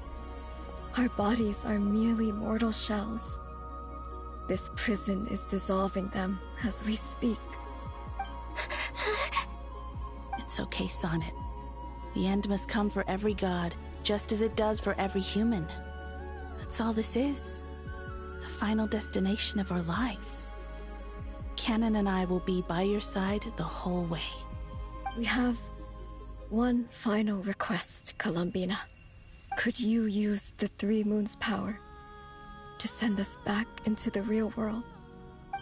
our bodies are merely mortal shells. This prison is dissolving them as we speak. It's okay, Sonnet. The end must come for every god, just as it does for every human. That's all this is. The final destination of our lives. Canon and I will be by your side the whole way. We have one final request, Columbina. Could you use the 3 moons' power to send us back into the real world?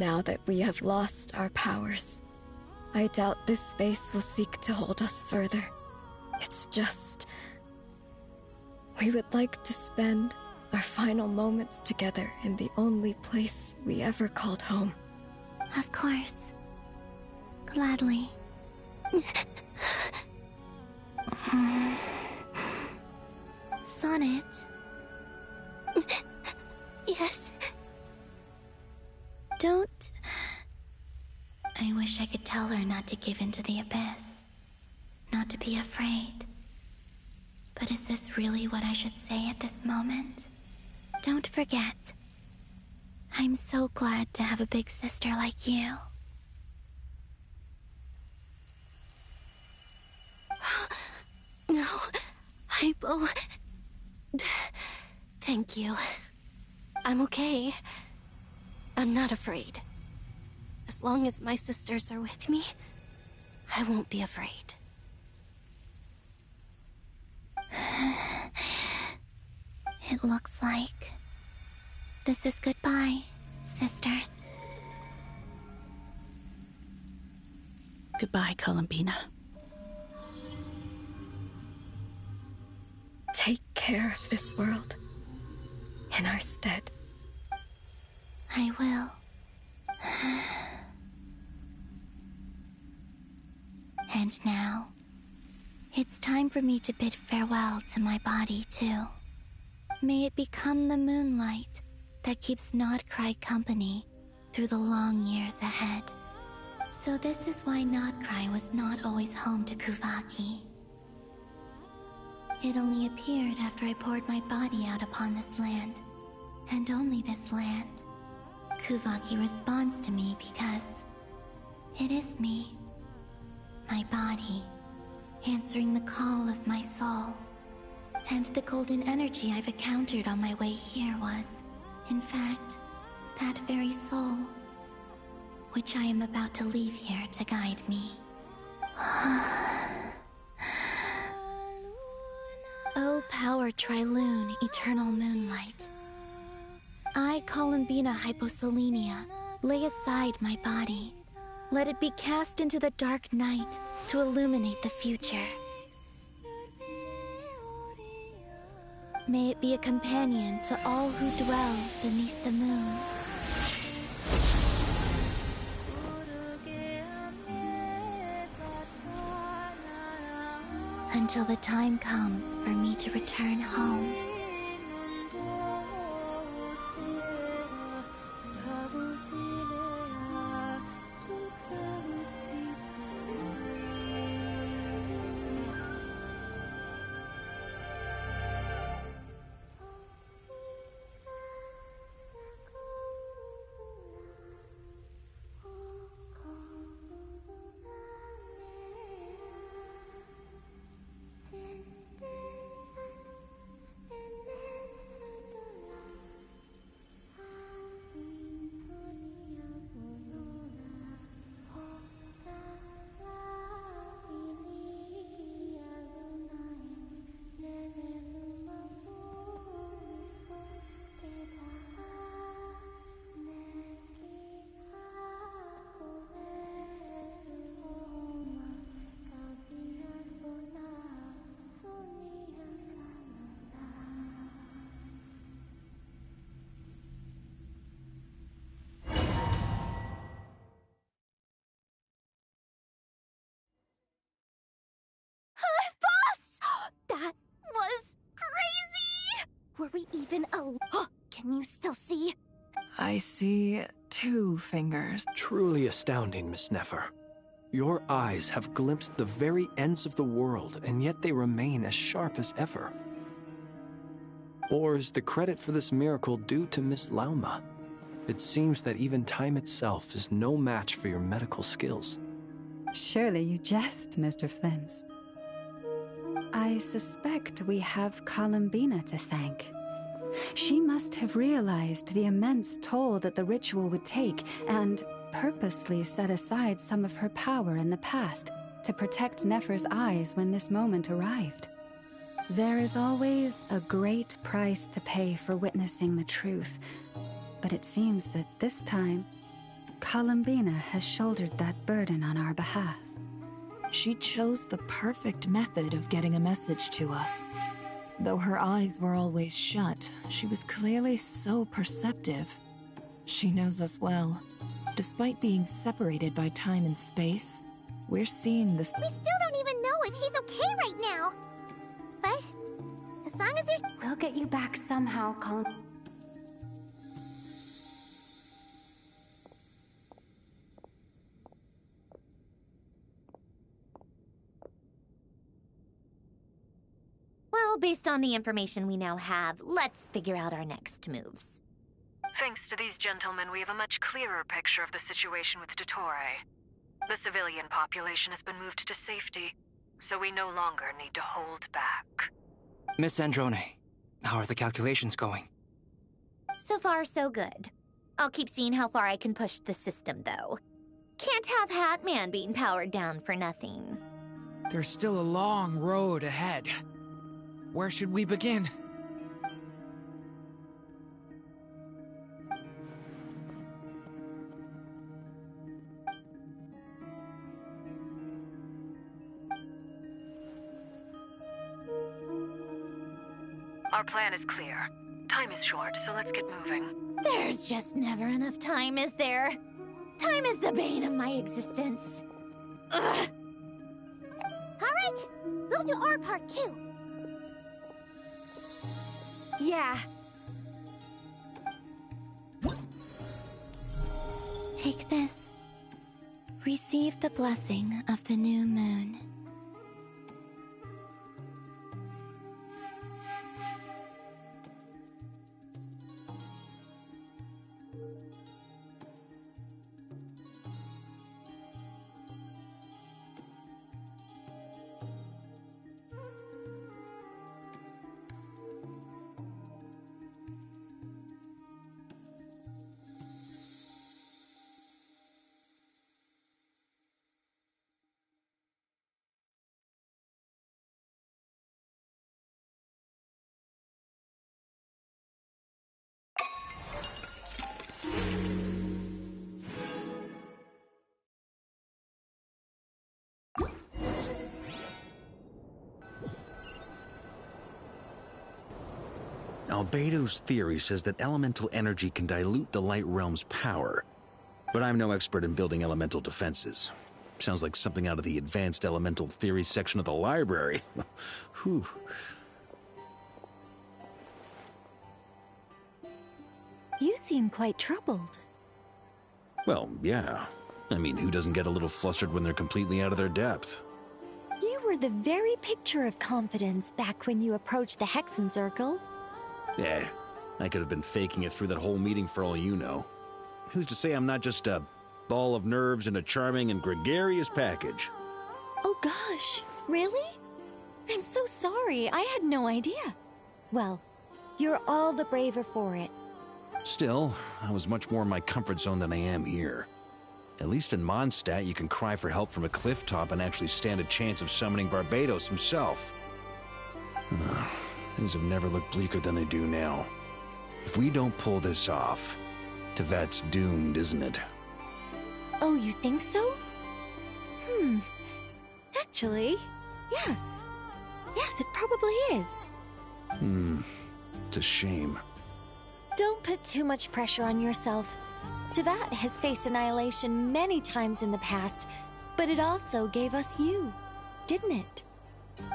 Now that we have lost our powers, I doubt this space will seek to hold us further. It's just... we would like to spend our final moments together in the only place we ever called home. Of course. Gladly. Sonnet? Yes? Don't... I wish I could tell her not to give in to the abyss. Not to be afraid. But is this really what I should say at this moment? Don't forget. I'm so glad to have a big sister like you. No, Hypo... Thank you. I'm okay. I'm not afraid. As long as my sisters are with me, I won't be afraid. It looks like this is goodbye, sisters. Goodbye, Columbina. Take care of this world in our stead. I will. And now, it's time for me to bid farewell to my body, too. May it become the moonlight that keeps Not Krai company through the long years ahead. So this is why Not Krai was not always home to Kuvaki. It only appeared after I poured my body out upon this land, and only this land. Kuvaki responds to me because it is me, my body, answering the call of my soul. And the golden energy I've encountered on my way here was, in fact, that very soul, which I am about to leave here to guide me. power Trilune, eternal moonlight. I, Columbina Hyposelenia, lay aside my body. Let it be cast into the dark night to illuminate the future. May it be a companion to all who dwell beneath the moon. Until the time comes for me to return home. That was crazy! Were we even Can you still see? I see 2 fingers. Truly astounding, Miss Nefer. Your eyes have glimpsed the very ends of the world, and yet they remain as sharp as ever. Or is the credit for this miracle due to Miss Lauma? It seems that even time itself is no match for your medical skills. Surely you jest, Mr. Flins. I suspect we have Columbina to thank. She must have realized the immense toll that the ritual would take and purposely set aside some of her power in the past to protect Nefer's eyes when this moment arrived. There is always a great price to pay for witnessing the truth, but it seems that this time, Columbina has shouldered that burden on our behalf. She chose the perfect method of getting a message to us. Though her eyes were always shut, she was clearly so perceptive. She knows us well. Despite being separated by time and space, we're seeing this. We still don't even know if she's okay right now. But as long as there's... We'll get you back somehow, Colin. Well, based on the information we now have, let's figure out our next moves. Thanks to these gentlemen, we have a much clearer picture of the situation with Dottore. The civilian population has been moved to safety, so we no longer need to hold back. Miss Androne, how are the calculations going? So far, so good. I'll keep seeing how far I can push the system, though. Can't have Hatman being powered down for nothing. There's still a long road ahead. Where should we begin? Our plan is clear. Time is short, so let's get moving. There's just never enough time, is there? Time is the bane of my existence. Ugh. Alright, we'll do our part too. Yeah. Take this. Receive the blessing of the new moon. Albedo's theory says that elemental energy can dilute the Light Realm's power, but I'm no expert in building elemental defenses. Sounds like something out of the Advanced Elemental Theory section of the library. Whew. You seem quite troubled. Well, yeah. I mean, who doesn't get a little flustered when they're completely out of their depth? You were the very picture of confidence back when you approached the Hexen Circle. Yeah, I could have been faking it through that whole meeting for all you know. Who's to say I'm not just a ball of nerves in a charming and gregarious package? Oh gosh, really? I'm so sorry, I had no idea. Well, you're all the braver for it. Still, I was much more in my comfort zone than I am here. At least in Mondstadt, you can cry for help from a cliff top and actually stand a chance of summoning Barbados himself. Things have never looked bleaker than they do now. If we don't pull this off, Tevet's doomed, isn't it? Oh, you think so? Actually, yes. Yes, it probably is. It's a shame. Don't put too much pressure on yourself. Tevat has faced annihilation many times in the past, but it also gave us you, didn't it?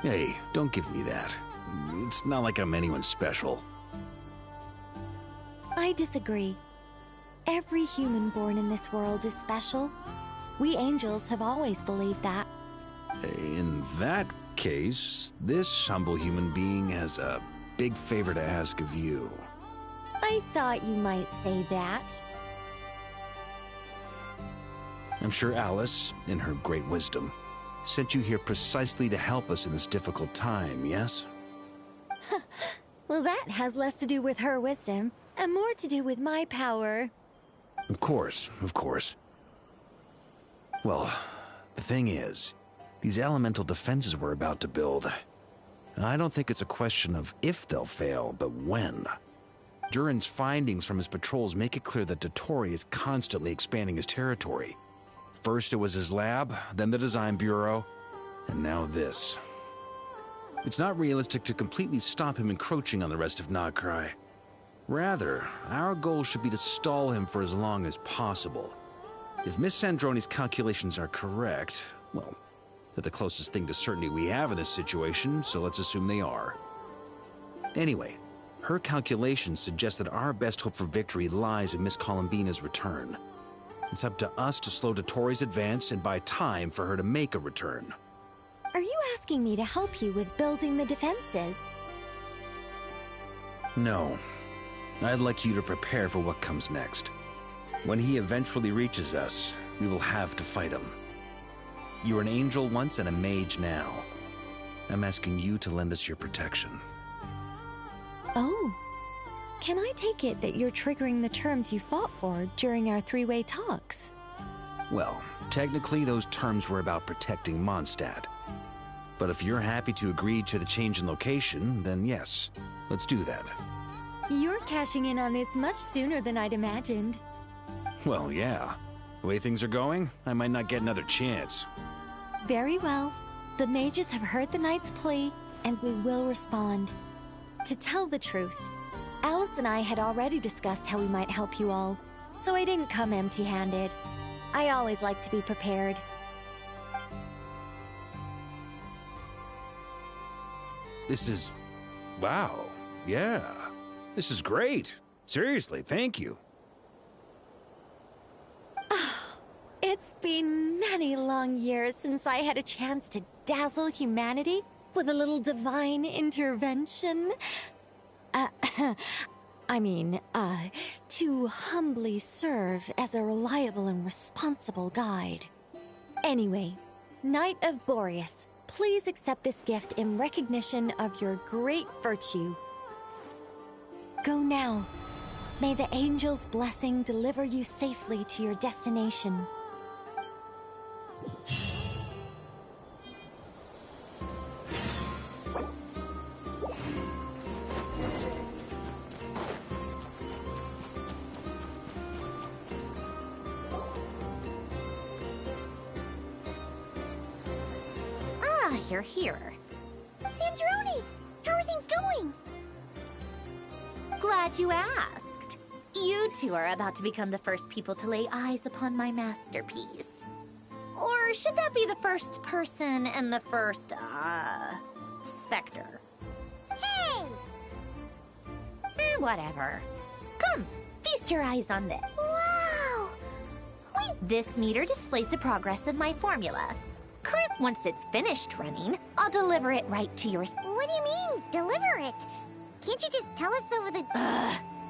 Hey, don't give me that. It's not like I'm anyone special. I disagree. Every human born in this world is special. We angels have always believed that. In that case, this humble human being has a big favor to ask of you. I thought you might say that. I'm sure Alice, in her great wisdom, sent you here precisely to help us in this difficult time, yes? Well, that has less to do with her wisdom, and more to do with my power. Of course, of course. Well, the thing is, these elemental defenses we're about to build, I don't think it's a question of if they'll fail, but when. Durin's findings from his patrols make it clear that Dottore is constantly expanding his territory. First it was his lab, then the design bureau, and now this. It's not realistic to completely stop him encroaching on the rest of Krai. Rather, our goal should be to stall him for as long as possible. If Miss Sandroni's calculations are correct, well, they're the closest thing to certainty we have in this situation, so let's assume they are. Anyway, her calculations suggest that our best hope for victory lies in Miss Columbina's return. It's up to us to slow Dottore's advance and buy time for her to make a return. Are you asking me to help you with building the defenses? No. I'd like you to prepare for what comes next. When he eventually reaches us, we will have to fight him. You were an angel once and a mage now. I'm asking you to lend us your protection. Oh. Can I take it that you're triggering the terms you fought for during our three-way talks? Well, technically those terms were about protecting Mondstadt. But if you're happy to agree to the change in location, then yes, let's do that. You're cashing in on this much sooner than I'd imagined. Well, yeah. The way things are going, I might not get another chance. Very well. The mages have heard the knight's plea, and we will respond. To tell the truth, Alice and I had already discussed how we might help you all, so I didn't come empty-handed. I always like to be prepared. This is... wow. Yeah. This is great. Seriously, thank you. It's been many long years since I had a chance to dazzle humanity with a little divine intervention. To humbly serve as a reliable and responsible guide. Anyway, Knight of Boreas, please accept this gift in recognition of your great virtue. Go now. May the angel's blessing deliver you safely to your destination. You're here. Sandroni! How are things going? glad you asked. You two are about to become the first people to lay eyes upon my masterpiece. Or should that be the first person and the first, specter? Hey! Whatever. Come, feast your eyes on this. Wow! This meter displays the progress of my formula. Once it's finished running, I'll deliver it right to your... What do you mean, deliver it? Can't you just tell us over the...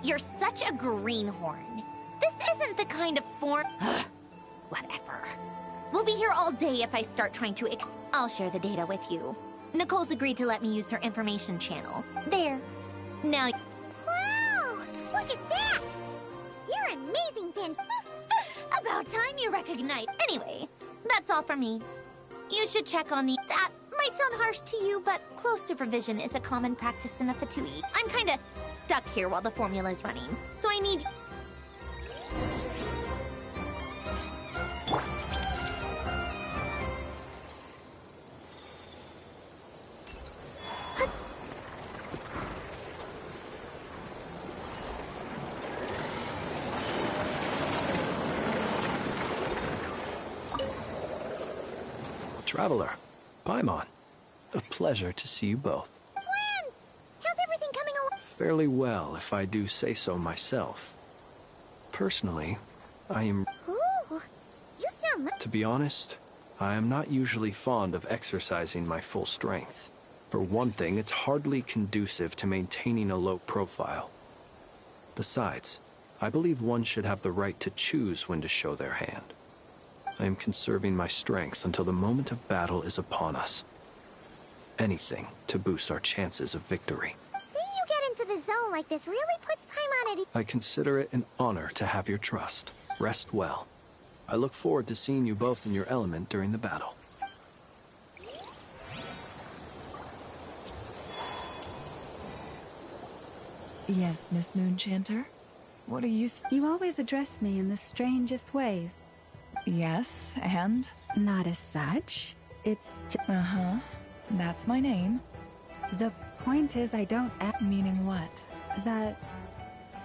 You're such a greenhorn. This isn't the kind of form... Whatever. We'll be here all day if I start trying to I'll share the data with you. Nicole's agreed to let me use her information channel. There. Now... Wow! Look at that! You're amazing, Sand... About time you recognize... Anyway, that's all for me. You should check on the... That might sound harsh to you, but close supervision is a common practice in a Fatui. I'm kinda stuck here while the formula's running, so I need... Traveler, Paimon, a pleasure to see you both. Twins! How's everything coming along? Fairly well, if I do say so myself. Personally, I am... Ooh, you sound... To be honest, I am not usually fond of exercising my full strength. For one thing, it's hardly conducive to maintaining a low profile. Besides, I believe one should have the right to choose when to show their hand. I am conserving my strength until the moment of battle is upon us. Anything to boost our chances of victory. Seeing you get into the zone like this really puts Paimon at ease. I consider it an honor to have your trust. Rest well. I look forward to seeing you both in your element during the battle. Yes, Miss Moonchanter? What are you... You always address me in the strangest ways. Yes, and? Not as such. It's Uh-huh. That's my name. The point is I don't act... Meaning what? That...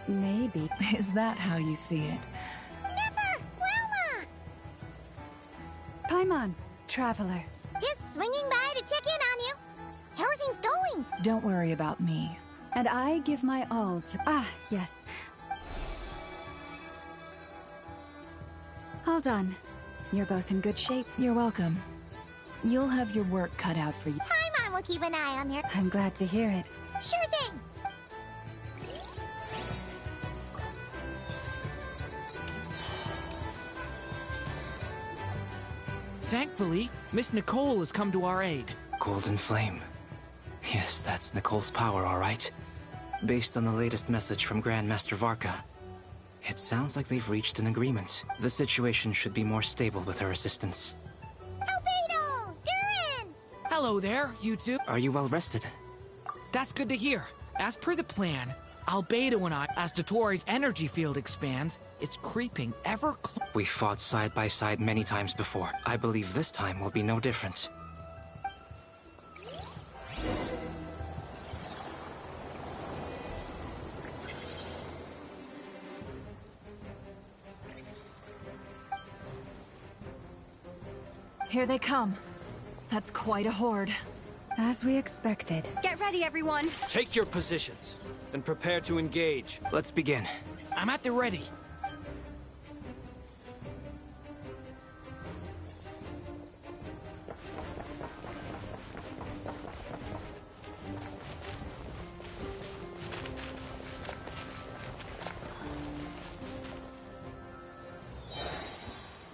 maybe. Is that how you see it? Never! Wilma! Paimon, traveler. Just swinging by to check in on you. How are things going? Don't worry about me. And I give my all to... Ah, yes. All done. You're both in good shape. You're welcome. You'll have your work cut out for you. Paimon will keep an eye on her. I'm glad to hear it. Sure thing. Thankfully, Miss Nicole has come to our aid. Golden Flame. Yes, that's Nicole's power, all right. Based on the latest message from Grandmaster Varka, it sounds like they've reached an agreement. The situation should be more stable with her assistance. Albedo! Durin! Hello there, you two. Are you well rested? That's good to hear. As per the plan, Albedo and I, as Dotori's energy field expands, it's creeping ever closer. We fought side by side many times before. I believe this time will be no different. Here they come. That's quite a horde. As we expected. Get ready, everyone. Take your positions and prepare to engage. Let's begin. I'm at the ready.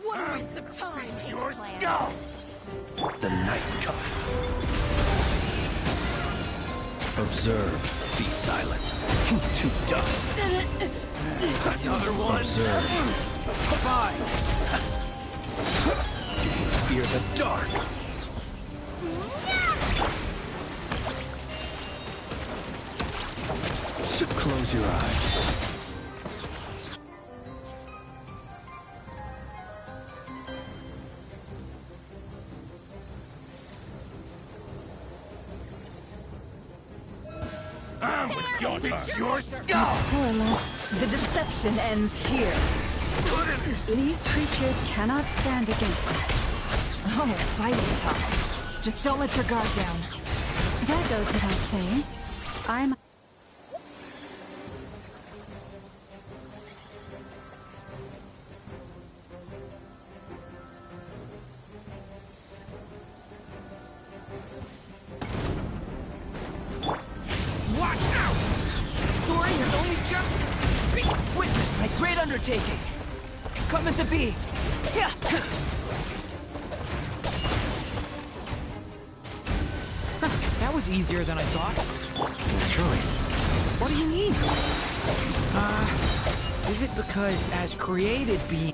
What a waste of time! Your skull! The night cometh. Observe, be silent. To dust. Another one. Observe. Goodbye. Do you fear the dark? Close your eyes. Your turn. Your skull! The deception ends here. These creatures cannot stand against us. Oh, fighting tough. Just don't let your guard down. That goes without saying. I'm... Watch out! The story has only just... Witness my great undertaking. Coming to be. Yeah. That was easier than I thought. Naturally. What do you mean? Is it because as created beings...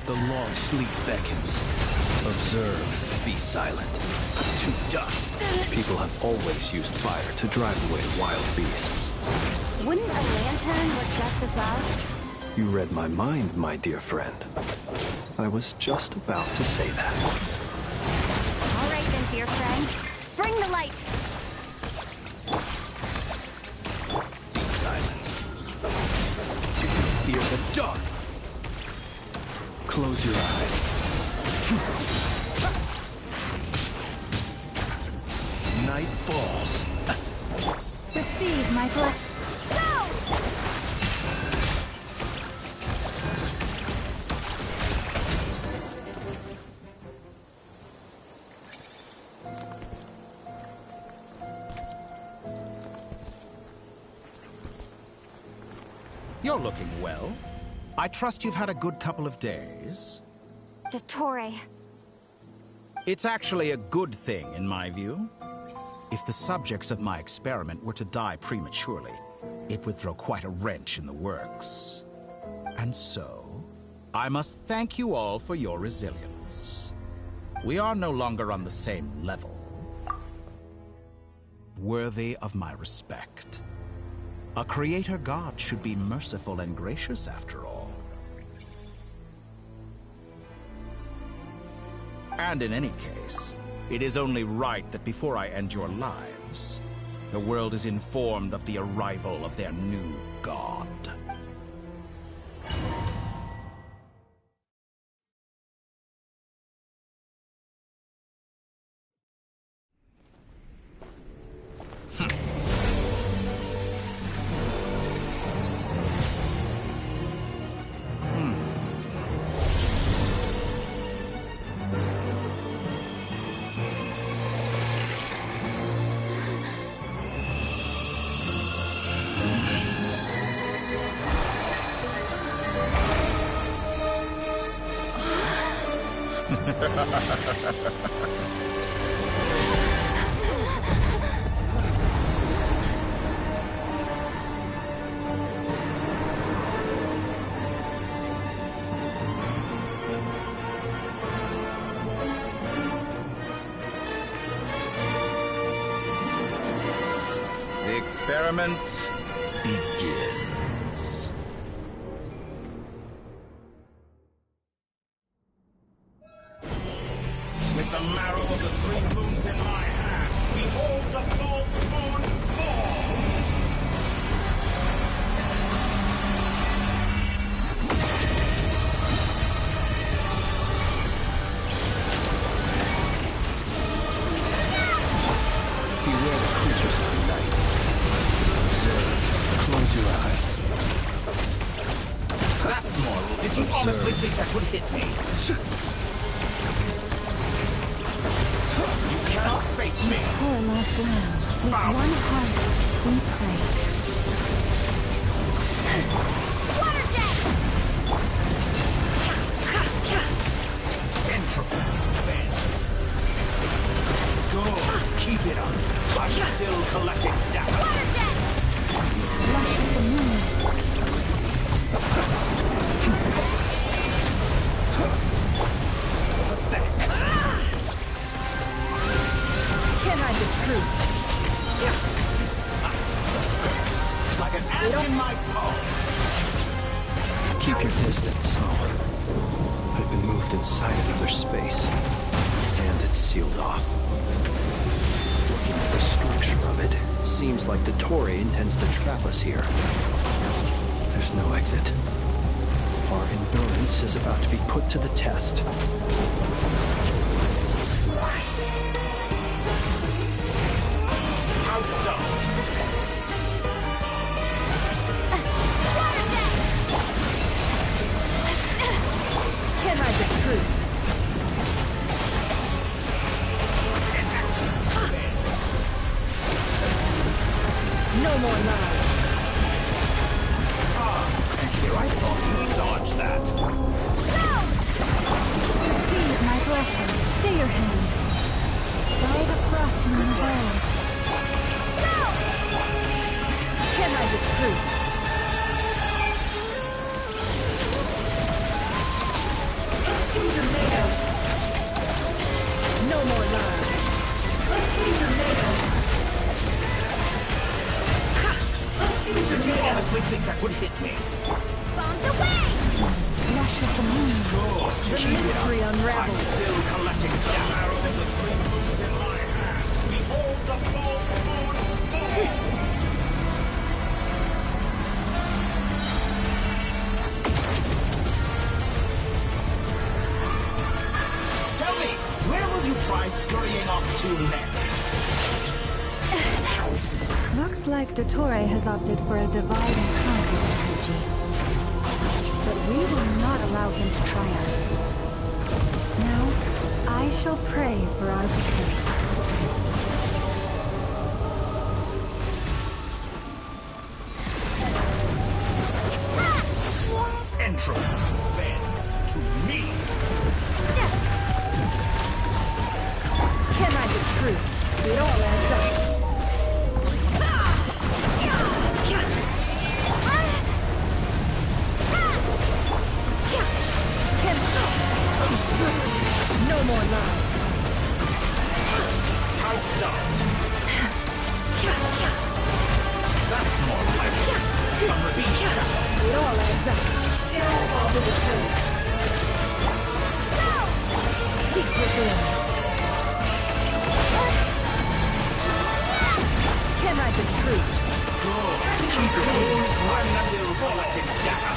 The long sleep beckons. Observe, be silent. To dust. People have always used fire to drive away wild beasts. Wouldn't a lantern work just as well? You read my mind, my dear friend. I was just about to say that. All right then, dear friend. Bring the light. Be silent. Fear the dark. Close your eyes. Night falls. Receive my blessing. Go! You're looking well. I trust you've had a good couple of days. Dottore. It's actually a good thing, in my view. If the subjects of my experiment were to die prematurely, it would throw quite a wrench in the works. And so, I must thank you all for your resilience. We are no longer on the same level. Worthy of my respect. A creator god should be merciful and gracious after all. And in any case, it is only right that before I end your lives, the world is informed of the arrival of their new god. The experiment begins. With the marrow of the three moons in my hand, behold the false moons fall! Beware the creatures of the night. Observe. Close your eyes. That's more. Did you honestly think that would hit me? You cannot face me! Poor lost lamb. With one heart, we pray. Water jet! Entropy bends. Good. Keep it up. I'm still collecting data. Water jet! Lush as the moon. Can I disprove? moved inside another space. And it's sealed off. Looking at the structure of it, it seems like the Torre intends to trap us here. There's no exit. Our endurance is about to be put to the test. How dumb! Can I get through? No more lies. Here I thought you'd dodge that. Receive my blessing. Stay your hand. By the frost moon of old. Can I get through? No more lies. Did you honestly think that would hit me? Bombs away! Flesh is the moon. Good. The Keep it mystery up. unravels. I'm still collecting data. Of the three moons in my hand. Behold the false moon's fall. Tell me, where will you try scurrying off to next? Looks like the Torre has opted for a divide and conquer strategy. But we will not allow him to triumph. Now, I shall pray for our victory. Entropy bends to me. Can I get through? It all adds up. No more lies. How dumb. That's more like it. Summer be shut. It all adds up. It all falls into place. Secret in. Can I get through? Good. Keep your hands. I'm still collecting data.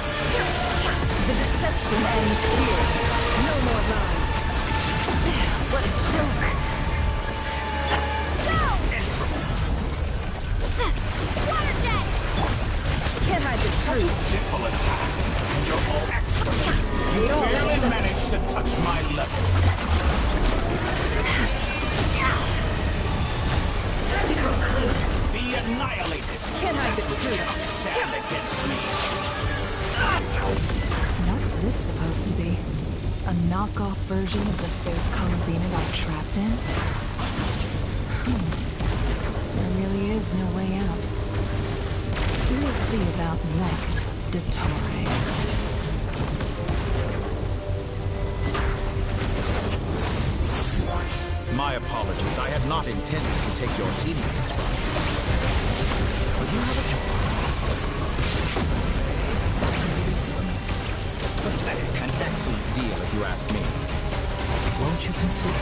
The deception ends here. No more lies. What a joke. Water jet! Can I get Such through? a simple attack. And you're all excellent. You barely managed to touch my level. Be annihilated. Can I get Which through? cannot stand against me. What's this supposed to be? A knockoff version of the space Columbina got trapped in? There really is no way out. We'll see about that, Dottore. My apologies. I had not intended to take your teammates from you. But you have a choice. Release them. Pathetic. An excellent deal, if you ask me. Won't you consider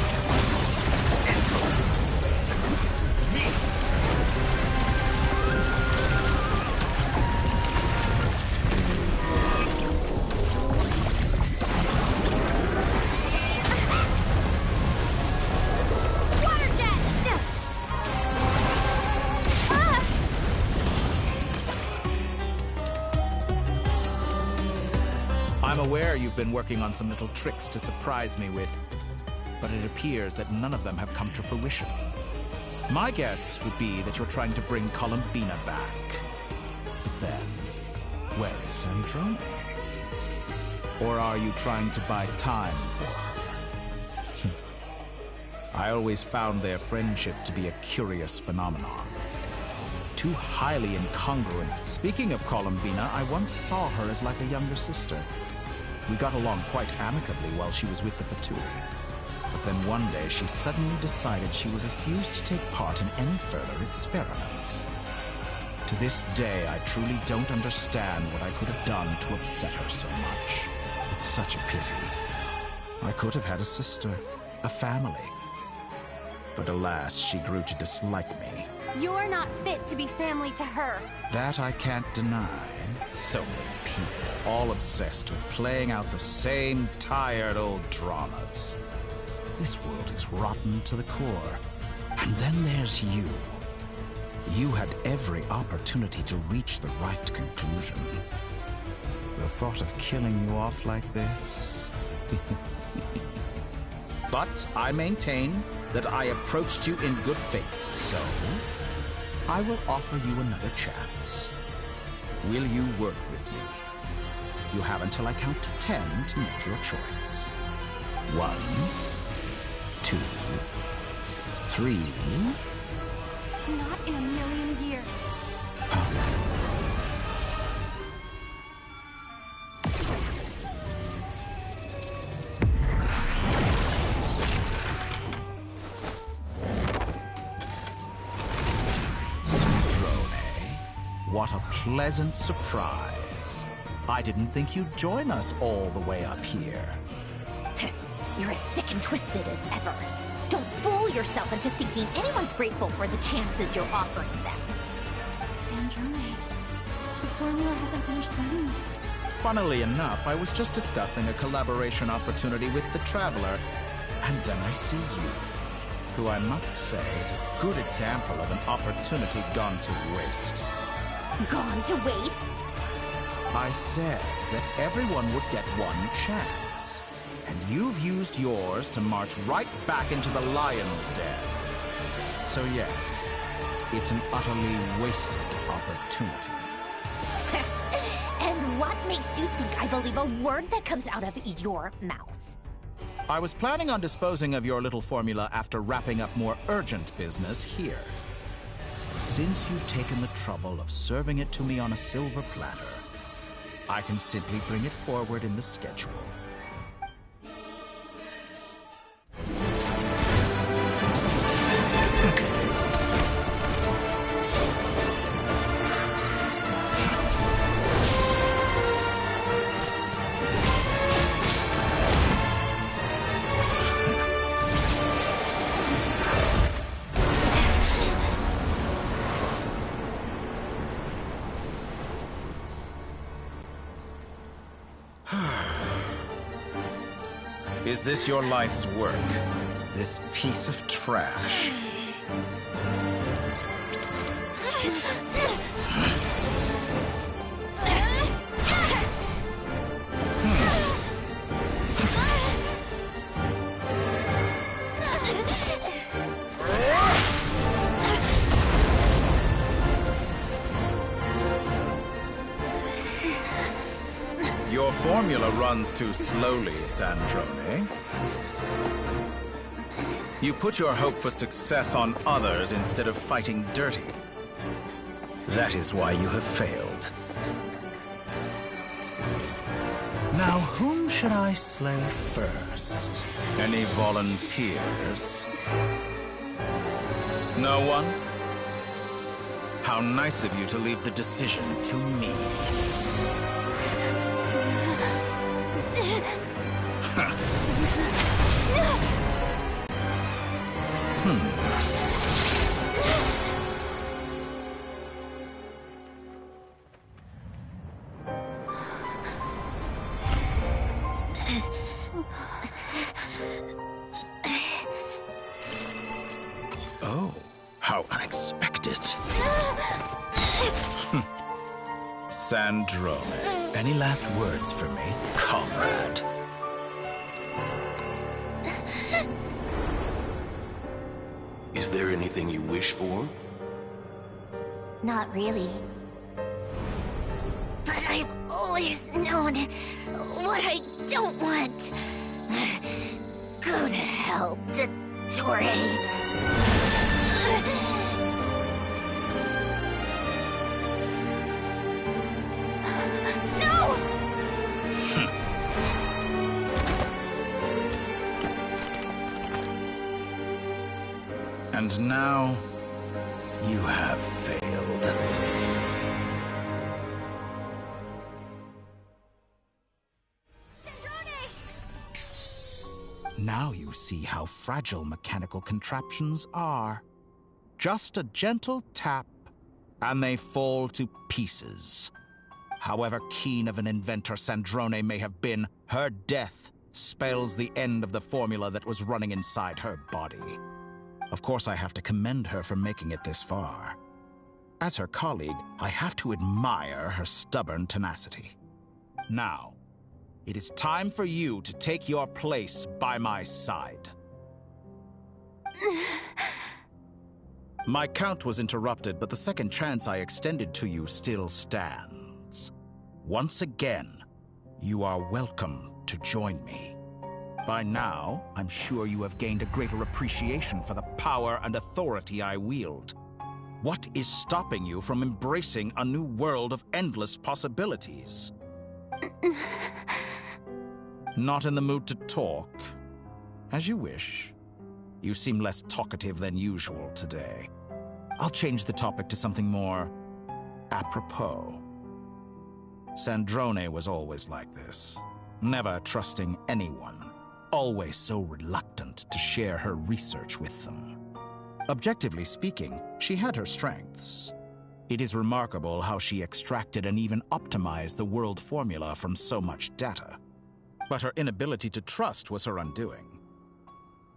I'm aware you've been working on some little tricks to surprise me with, but it appears that none of them have come to fruition. My guess would be that you're trying to bring Columbina back. But then, where is Androme? Or are you trying to buy time for her? I always found their friendship to be a curious phenomenon. Too highly incongruent. Speaking of Columbina, I once saw her as like a younger sister. We got along quite amicably while she was with the VIII. But then one day she suddenly decided she would refuse to take part in any further experiments. To this day, I truly don't understand what I could have done to upset her so much. It's such a pity. I could have had a sister, a family. But alas, she grew to dislike me. You're not fit to be family to her. That I can't deny. So many people, all obsessed with playing out the same tired old dramas. This world is rotten to the core. And then there's you. You had every opportunity to reach the right conclusion. The thought of killing you off like this? But I maintain that I approached you in good faith, so I will offer you another chance. Will you work with me? You have until I count to 10 to make your choice. 1, 2, 3. Not in a million years. What a pleasant surprise. I didn't think you'd join us all the way up here. You're as sick and twisted as ever. Don't fool yourself into thinking anyone's grateful for the chances you're offering them. Sandrone, the formula hasn't finished running yet. Funnily enough, I was just discussing a collaboration opportunity with the Traveler, and then I see you, who I must say is a good example of an opportunity gone to waste. Gone to waste? I said that everyone would get one chance. And you've used yours to march right back into the lion's den. So yes, it's an utterly wasted opportunity. And what makes you think I believe a word that comes out of your mouth? I was planning on disposing of your little formula after wrapping up more urgent business here. Since you've taken the trouble of serving it to me on a silver platter, I can simply bring it forward in the schedule. Is this your life's work? This piece of trash? Your formula runs too slowly, Sandrone. You put your hope for success on others instead of fighting dirty. That is why you have failed. Now, whom should I slay first? Any volunteers? No one? How nice of you to leave the decision to me. Oh, how unexpected. Sandrone, any last words for me, comrade? Is there anything you wish for? Not really. But I've always known what I don't want. Go to hell, Dottore. No! And now, you have failed. Now you see how fragile mechanical contraptions are. Just a gentle tap, and they fall to pieces. However keen of an inventor Sandrone may have been, her death spells the end of the formula that was running inside her body. Of course, I have to commend her for making it this far. As her colleague, I have to admire her stubborn tenacity. Now, it is time for you to take your place by my side. My count was interrupted, but the second chance I extended to you still stands. Once again, you are welcome to join me. By now, I'm sure you have gained a greater appreciation for the power and authority I wield. What is stopping you from embracing a new world of endless possibilities? Not in the mood to talk? As you wish. You seem less talkative than usual today. I'll change the topic to something more apropos. Sandrone was always like this, never trusting anyone, always so reluctant to share her research with them. Objectively speaking, she had her strengths. It is remarkable how she extracted and even optimized the world formula from so much data. But her inability to trust was her undoing.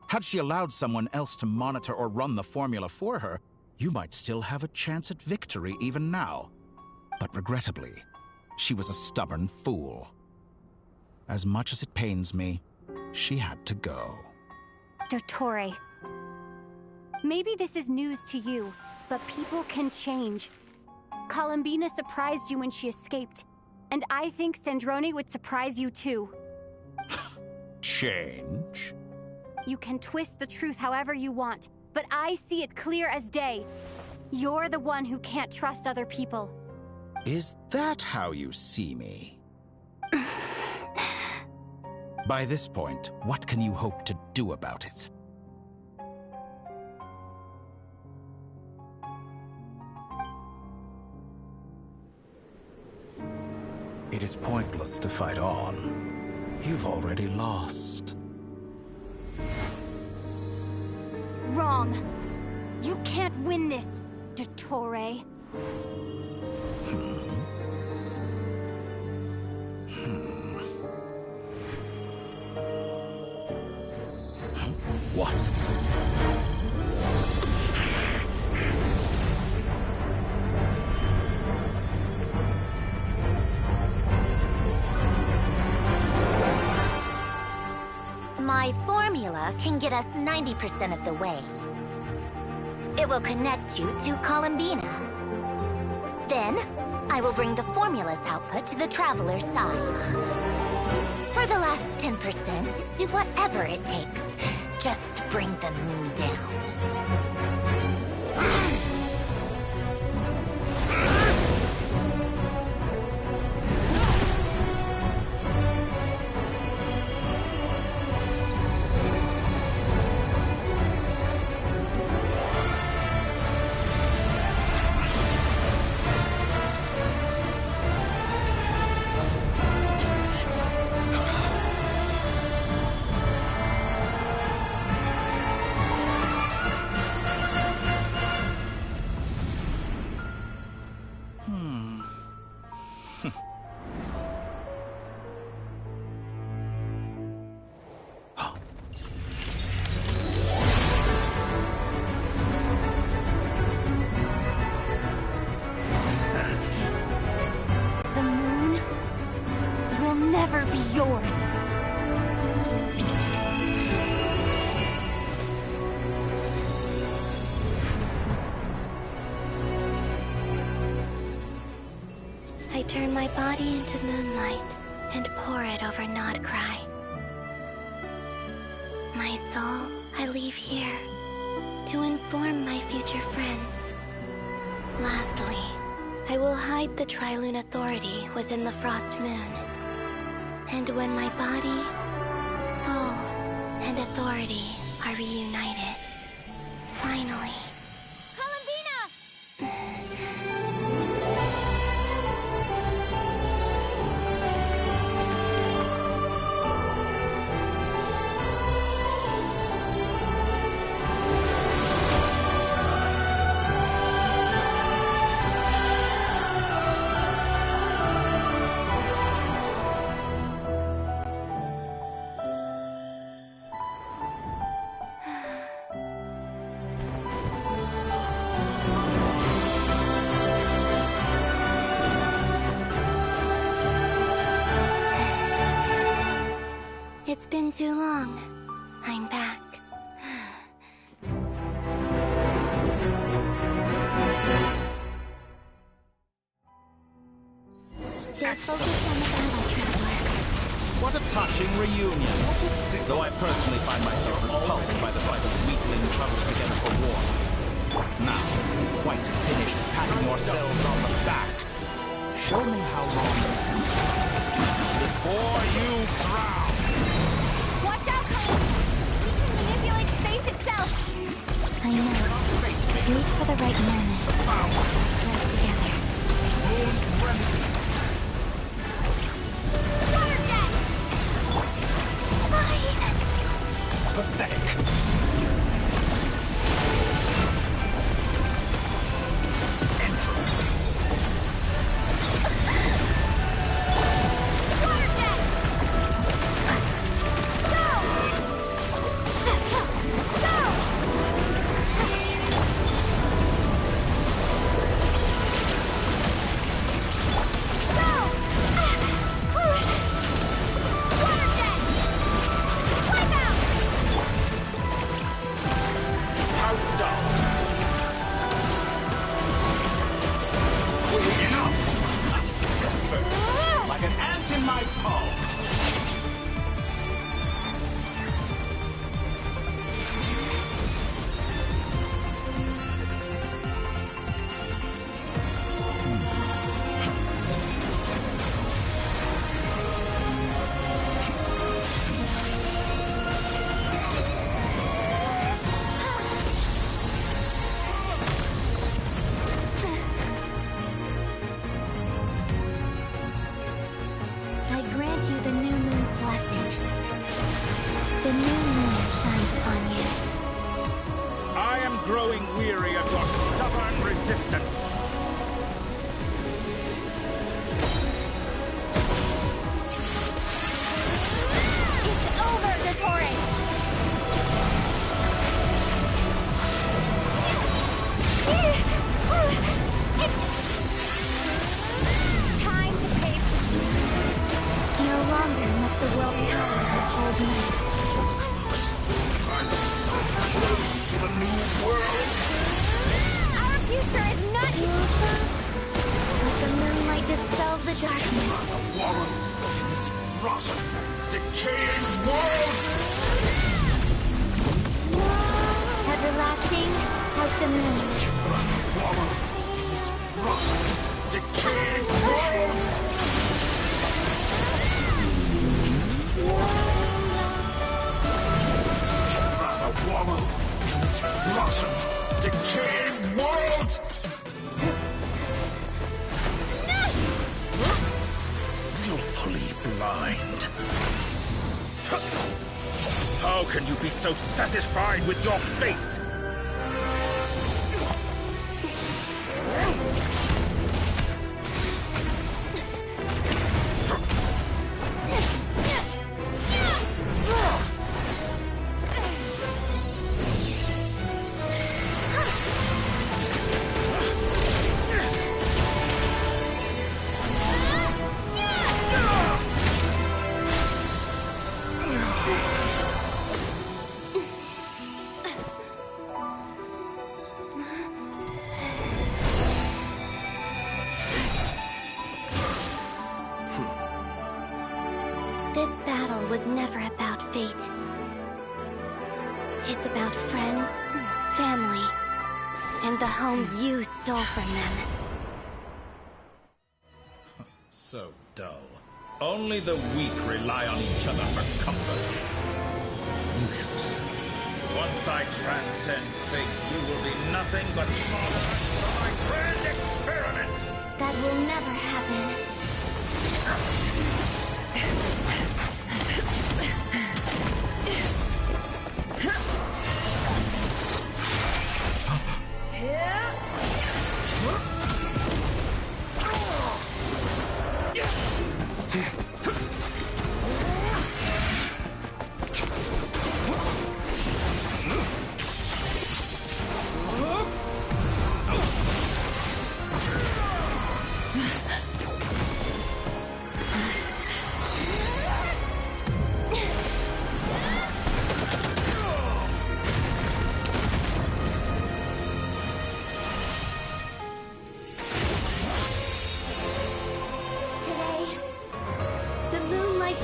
Had she allowed someone else to monitor or run the formula for her, you might still have a chance at victory even now. But regrettably, she was a stubborn fool. As much as it pains me, she had to go. Dottore. Maybe this is news to you, but people can change. Columbina surprised you when she escaped, and I think Sandrone would surprise you too. Change? You can twist the truth however you want, but I see it clear as day. You're the one who can't trust other people. Is that how you see me? By this point, what can you hope to do about it? It is pointless to fight on. You've already lost. Wrong. You can't win this, Dottore. What? My formula can get us 90% of the way. It will connect you to Columbina. Then, I will bring the formula's output to the Traveler's side. For the last 10%, do whatever it takes. Just bring the moon down. I turn my body into moonlight and pour it over Krai. My soul I leave here to inform my future friends. Lastly, I will hide the Trilune Authority within the Frost Moon. And when my body, soul, and authority are reunited, finally... It's been too long. I'm back. Stay focused on the battle, Traveler. What a touching reunion. Though I personally find myself repulsed by the sight of weaklings huddled together for war. Now, quite finished patting yourselves on the back. Show me how long you can stand before you drown. Watch out, Krai! He can manipulate space itself! I know. Wait for the right moment. Strike together. Moon's remedy. Water jet! Why? Pathetic. Water jet! Go! Like an ant in my palm. I grant you the new moon's blessing. The new moon shines upon you. I am growing weary of your stubborn resistance. It's over, Dottore! Time to pay for No longer must the world cower in the cold night. I'm so close to the new world. Our future is not... Let the moonlight dispel the darkness. Wallow in this rotten, decaying world. Everlasting as the moon. Wallow in this rotten, decaying world. Rather wallow in this rotten, decaying world. Willfully blind. How can you be so satisfied with your fate? This battle was never about fate. It's about friends, family, and the home you stole from them. So dull. Only the weak rely on each other for comfort. You shall see. Once I transcend fate, you will be nothing but followers for my grand experiment! That will never happen.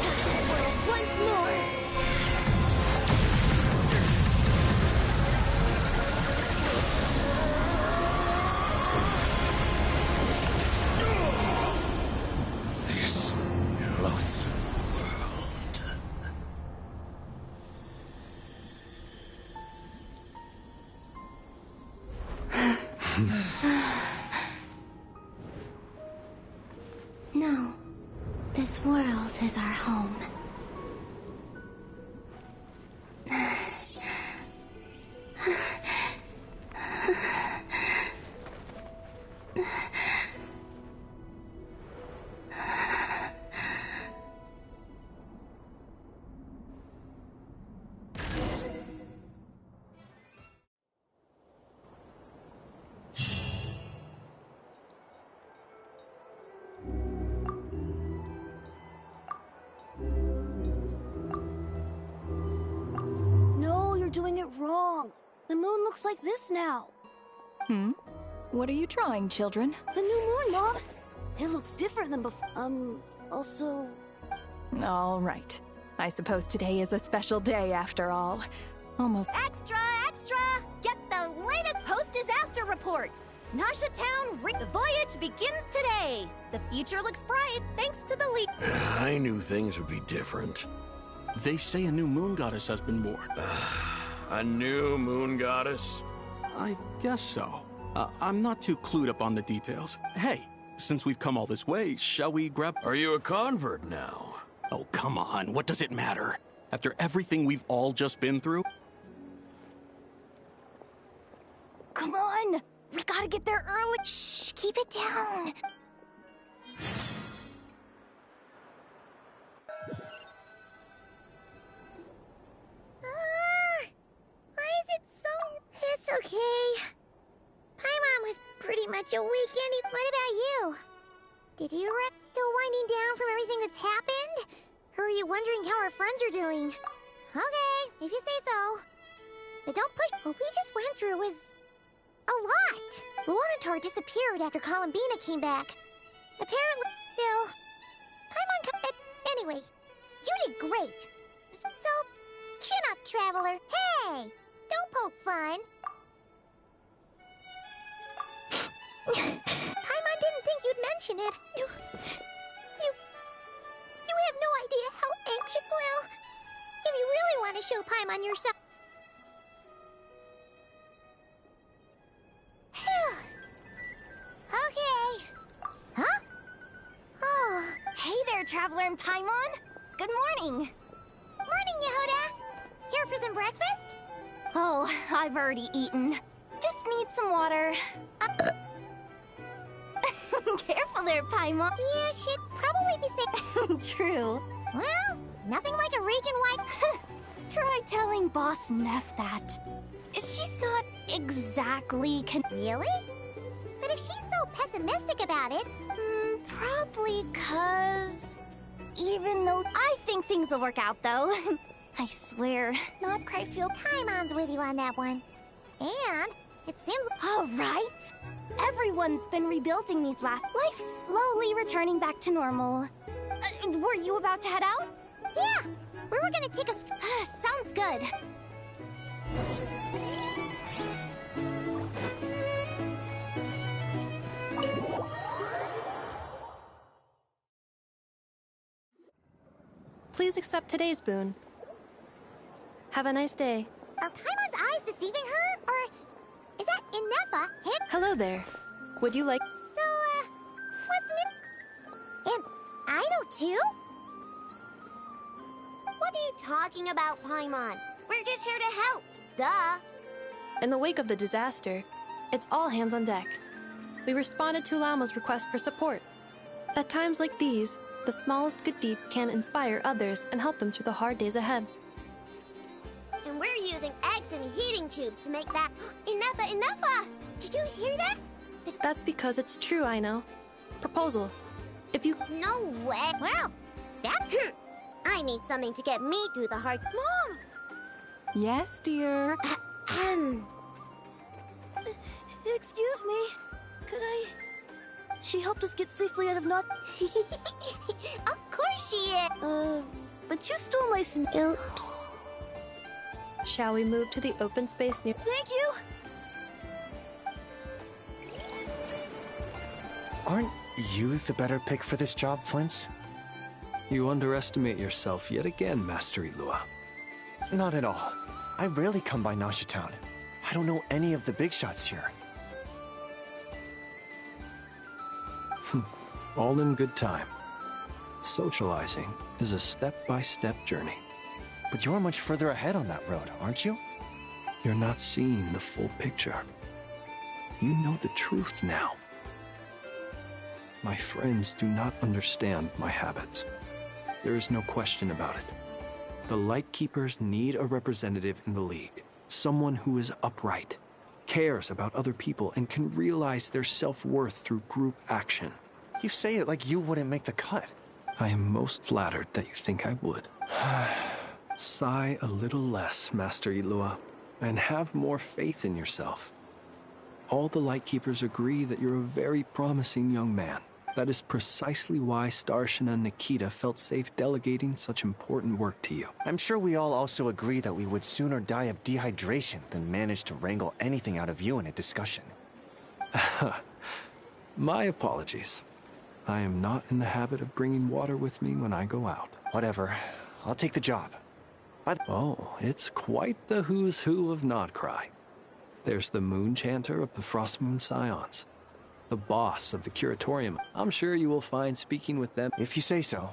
touch this world once more! This loathsome No. This world is our home. No, you're doing it wrong. The moon looks like this now. What are you trying, children? The new moon, Mom. It looks different than before. Also... All right. I suppose today is a special day after all. Almost... Extra, extra! Get the latest post-disaster report! Nasha Town, the voyage begins today! The future looks bright thanks to the leak. I knew things would be different. They say a new moon goddess has been born. A new moon goddess? I guess so. I'm not too clued up on the details. Hey, since we've come all this way, shall we grab... Are you a convert now? Oh, come on. What does it matter? After everything we've all just been through? Come on! We gotta get there early. Shh, keep it down. Why is it so... It's okay. Paimon was pretty much awake What about you? Did you still winding down from everything that's happened? Or are you wondering how our friends are doing? Okay, if you say so. But don't push... What we just went through was... a lot! Luonatar disappeared after Columbina came back. Apparently... Still... Paimon... Anyway, you did great. So... Chin up, Traveler. Hey! Don't poke fun. Paimon didn't think you'd mention it. You have no idea how anxious... Well, if you really want to show Paimon yourself... Okay. Huh? Oh. Hey there, Traveler and Paimon. Good morning. Morning, Yehuda. Here for some breakfast? Oh, I've already eaten. Just need some water. Careful there, Paimon. Yeah, she'd probably be safe. True. Well, nothing like a raging white... Try telling Boss Neff that. She's not exactly Really? But if she's so pessimistic about it... Probably 'cause... Even though I think things will work out, though. I swear, not quite feel... Paimon's with you on that one. And it seems... All right. Everyone's been rebuilding these last... Life's slowly returning back to normal. Were you about to head out? Yeah. We were gonna take a... Sounds good. Please accept today's boon. Have a nice day. Are Paimon's eyes deceiving her? Or is that Inefa hit? Hello there. Would you like... So, what's new? And I know too? What are you talking about, Paimon? We're just here to help. Duh. In the wake of the disaster, it's all hands on deck. We responded to Lama's request for support. At times like these, the smallest good deed can inspire others and help them through the hard days ahead. And we're using eggs and heating tubes to make that... Inefa! Did you hear that? That's because it's true, I know. Proposal. If you... No way! Well, that... I need something to get me through the hard... Mom! Yes, dear? Excuse me. Could I... She helped us get safely out of not... Of course she is! You stole my Oops. Shall we move to the open space near— Thank you! Aren't you the better pick for this job, Flint? You underestimate yourself yet again, Master Ilua. Not at all. I rarely come by Nasha Town. I don't know any of the big shots here. All in good time. Socializing is a step-by-step journey. But you're much further ahead on that road, aren't you? You're not seeing the full picture. You know the truth now. My friends do not understand my habits. There is no question about it. The Lightkeepers need a representative in the League. Someone who is upright, cares about other people, and can realize their self-worth through group action. You say it like you wouldn't make the cut. I am most flattered that you think I would. Sigh a little less, Master Ilua, and have more faith in yourself. All the Lightkeepers agree that you're a very promising young man. That is precisely why Starshina and Nikita felt safe delegating such important work to you. I'm sure we all also agree that we would sooner die of dehydration than manage to wrangle anything out of you in a discussion. My apologies. I am not in the habit of bringing water with me when I go out. Whatever. I'll take the job. Oh, it's quite the who's who of Krai. There's the Moon Chanter of the Frostmoon Scions. The boss of the Curatorium. I'm sure you will find speaking with them. If you say so.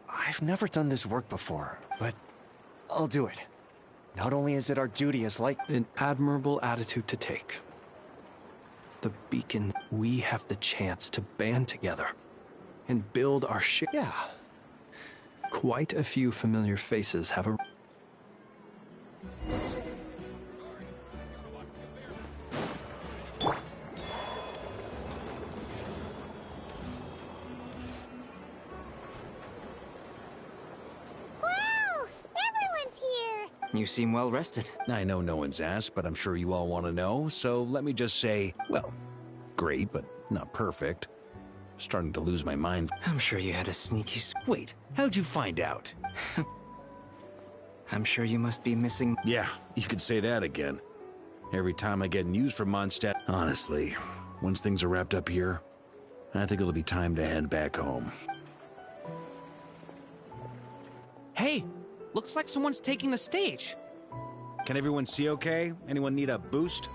I've never done this work before, but I'll do it. Not only is it our duty as an admirable attitude to take. The beacon, we have the chance to band together and build our ship. Yeah. Quite a few familiar faces have a... You seem well rested. I know no one's asked, but I'm sure you all want to know, so let me just say, well, great, but not perfect. Starting to lose my mind. I'm sure you had a sneaky... Wait, how'd you find out? I'm sure you must be missing... Yeah, you could say that again. Every time I get news from Mondstadt... Honestly, once things are wrapped up here, I think it'll be time to head back home. Hey! Looks like someone's taking the stage. Can everyone see okay? Anyone need a boost?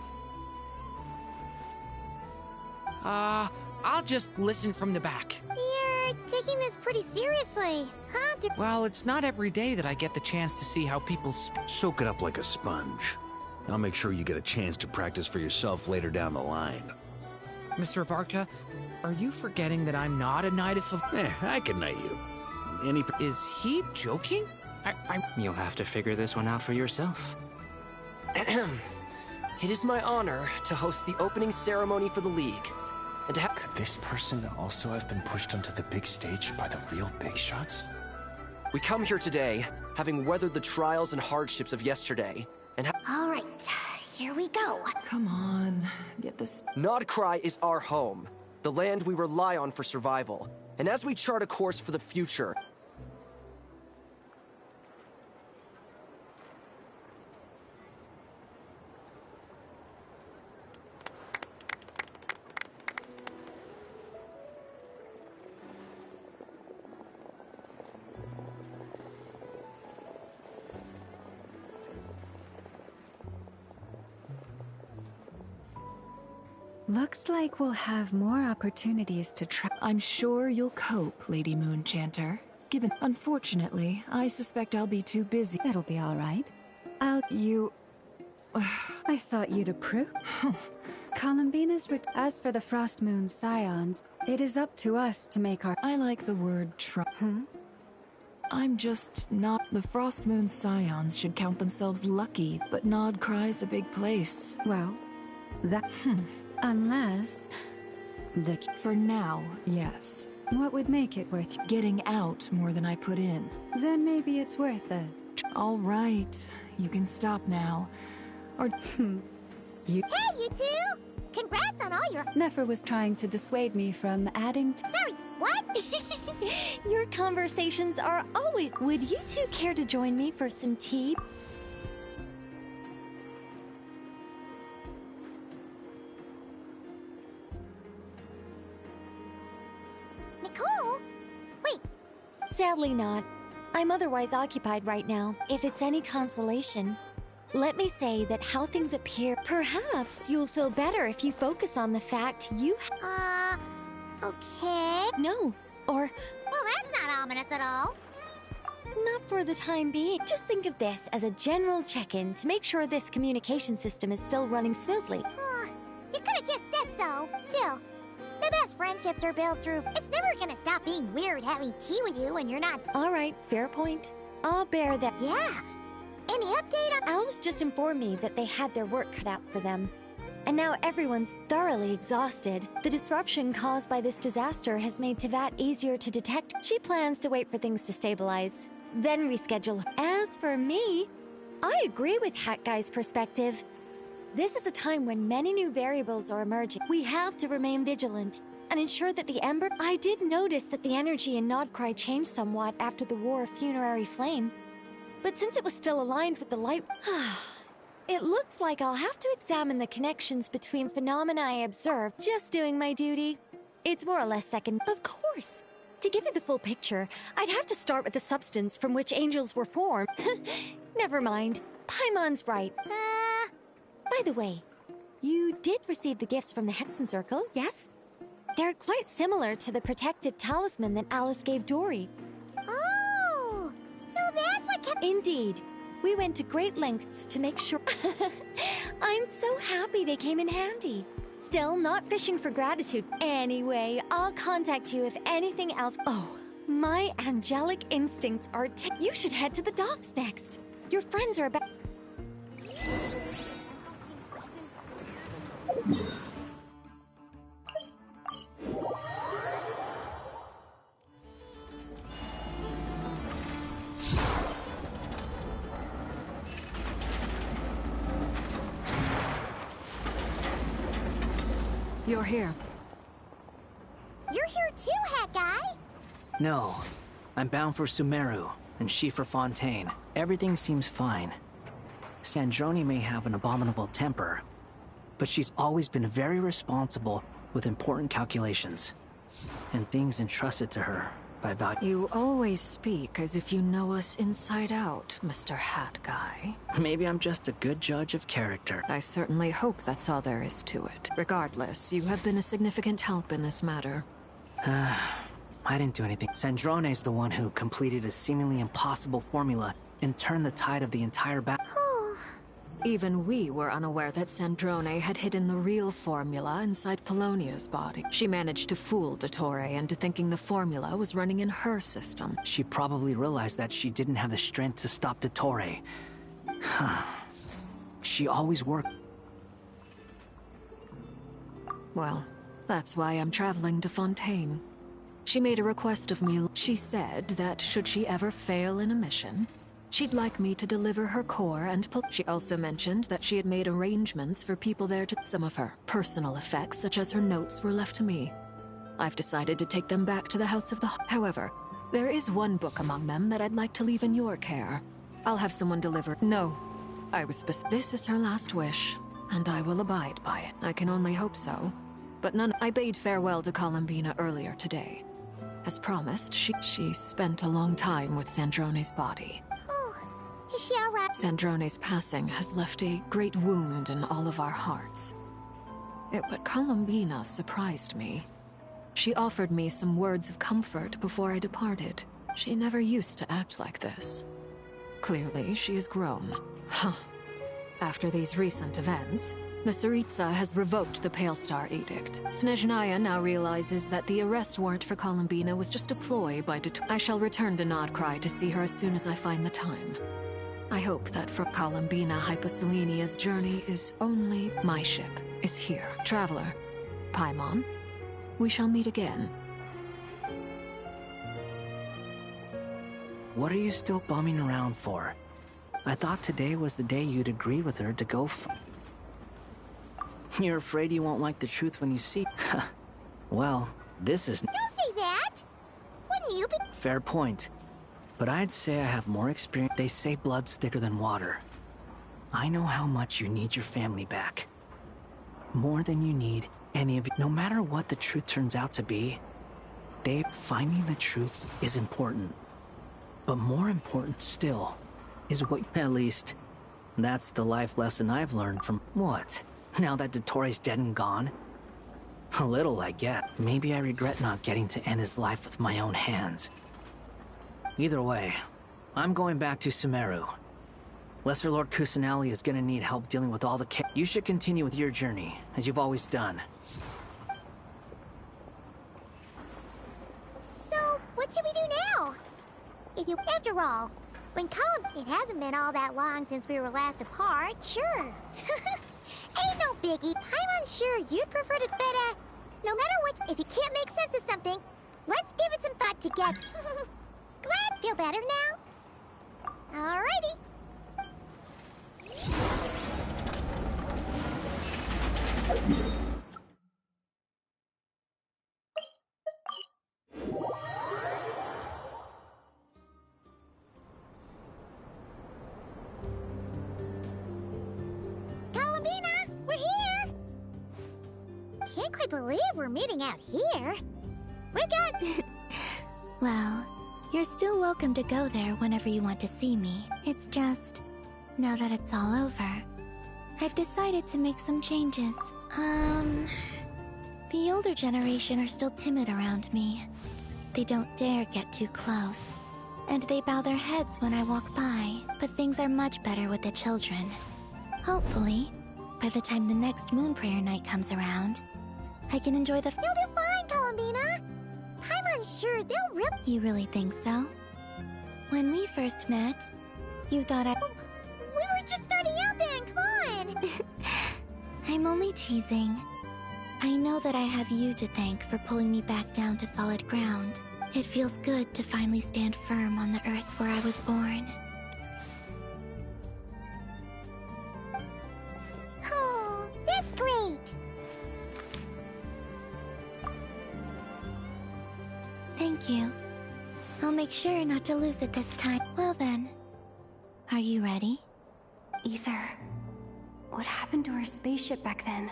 I'll just listen from the back. You're taking this pretty seriously, huh? Well, it's not every day that I get the chance to see how people soak it up like a sponge. I'll make sure you get a chance to practice for yourself later down the line. Mr. Varka, are you forgetting that I'm not a knight of... I can knight you. Is he joking? You'll have to figure this one out for yourself. It is my honor to host the opening ceremony for the League. And to Could this person also have been pushed onto the big stage by the real big shots? We come here today, having weathered the trials and hardships of yesterday, and all right, here we go. Come on, get this... Krai is our home, the land we rely on for survival. And as we chart a course for the future... Looks like we'll have more opportunities to try. I'm sure you'll cope, Lady Moonchanter. Unfortunately, I suspect I'll be too busy. It'll be all right. I thought you'd approve. Columbina's as for the Frostmoon Scions, it is up to us to make our... I like the word I'm just not... The Frostmoon Scions should count themselves lucky, but Nod Krai's a big place. Well, that... Unless... For now, yes. What would make it worth... Getting out more than I put in. Then maybe it's worth it. All right, you can stop now. Or... You... Hey, you two! Congrats on all your... Nefer was trying to dissuade me from adding... Sorry, What? Your conversations are always... Would you two care to join me for some tea? Nicole? Wait. Sadly not. I'm otherwise occupied right now. If it's any consolation, let me say that how things appear, perhaps you'll feel better if you focus on the fact you... Okay. No, or... Well, that's not ominous at all. Not for the time being. Just think of this as a general check-in to make sure this communication system is still running smoothly. You could have just said so. Still, the best friendships are built through... It's never gonna stop being weird having tea with you when you're not... Alright, fair point. I'll bear that. Yeah. Any update on... Alice just informed me that they had their work cut out for them. And now everyone's thoroughly exhausted. The disruption caused by this disaster has made Teyvat easier to detect. She plans to wait for things to stabilize, then reschedule. As for me, I agree with Hat Guy's perspective. This is a time when many new variables are emerging. We have to remain vigilant and ensure that the Ember... I did notice that the energy in Krai changed somewhat after the War of Funerary Flame. But since it was still aligned with the light... It looks like I'll have to examine the connections between phenomena I observed. Just doing my duty. It's more or less second. Of course. To give you the full picture, I'd have to start with the substance from which angels were formed. Never mind. Paimon's right. By the way, you did receive the gifts from the Hexen Circle, yes? They're quite similar to the protective talisman that Alice gave Dory. Oh, so that's what kept... Indeed. We went to great lengths to make sure... I'm so happy they came in handy. Still, not fishing for gratitude. Anyway, I'll contact you if anything else... Oh, my angelic instincts are... You should head to the docks next. Your friends are about... You're here. You're here too, Hat Guy. No. I'm bound for Sumeru, and she for Fontaine. Everything seems fine. Sandrone may have an abominable temper, but she's always been very responsible with important calculations, and things entrusted to her by Val. You always speak as if you know us inside out, Mr. Hat Guy. Maybe I'm just a good judge of character. I certainly hope that's all there is to it. Regardless, you have been a significant help in this matter. I didn't do anything. Sandrone's the one who completed a seemingly impossible formula and turned the tide of the entire battle. Even we were unaware that Sandrone had hidden the real formula inside Polonia's body. She managed to fool Dottore into thinking the formula was running in her system. She probably realized that she didn't have the strength to stop Dottore. She always worked. Well, that's why I'm traveling to Fontaine. She made a request of me. She said that should she ever fail in a mission, she'd like me to deliver her core and she also mentioned that she had made arrangements for people there to... Some of her personal effects, such as her notes, were left to me. I've decided to take them back to the House of the... However, there is one book among them that I'd like to leave in your care. I'll have someone deliver... No. I was This is her last wish, and I will abide by it. I can only hope so. But none... I bade farewell to Columbina earlier today. As promised, she spent a long time with Sandrone's body. Is she alright? Sandrone's passing has left a great wound in all of our hearts. But Columbina surprised me. She offered me some words of comfort before I departed. She never used to act like this. Clearly, she has grown. After these recent events, the Tsaritsa has revoked the Pale Star Edict. Snezhnaya now realizes that the arrest warrant for Columbina was just a ploy by I shall return to Krai to see her as soon as I find the time. I hope that for Columbina Hyposelenia's journey is only... My ship is here. Traveler, Paimon, we shall meet again. What are you still bumming around for? I thought today was the day you'd agree with her to go You're afraid you won't like the truth when you see... Well, this is... Don't say that! Fair point. But I'd say I have more experience. They say blood's thicker than water. I know how much you need your family back. More than you need any of you. No matter what the truth turns out to be, finding the truth is important. But more important still is what, at least, that's the life lesson I've learned from what? Now that Dottoro's dead and gone? A little, I get. Maybe I regret not getting to end his life with my own hands. Either way, I'm going back to Sumeru. Lesser Lord Kusanali is gonna need help dealing with all the You should continue with your journey, as you've always done. So, what should we do now? After all, it hasn't been all that long since we were last apart, sure. Ain't no biggie. I'm unsure you'd prefer to, but, no matter what, if you can't make sense of something, let's give it some thought together. Glad? Feel better now? Alrighty. Columbina, we're here! Can't quite believe we're meeting out here. We're good. Well, you're still welcome to go there whenever you want to see me. It's just, now that it's all over, I've decided to make some changes. The older generation are still timid around me. They don't dare get too close, and they bow their heads when I walk by, but things are much better with the children. Hopefully, by the time the next moon prayer night comes around, I can enjoy the— You'll do fine, Columbina. I'm unsure they'll You really think so? When we first met, you thought We were just starting out then, come on! I'm only teasing. I know that I have you to thank for pulling me back down to solid ground. It feels good to finally stand firm on the earth where I was born. Oh, that's great! Thank you. I'll make sure not to lose it this time. Well then, are you ready? Ether, what happened to our spaceship back then?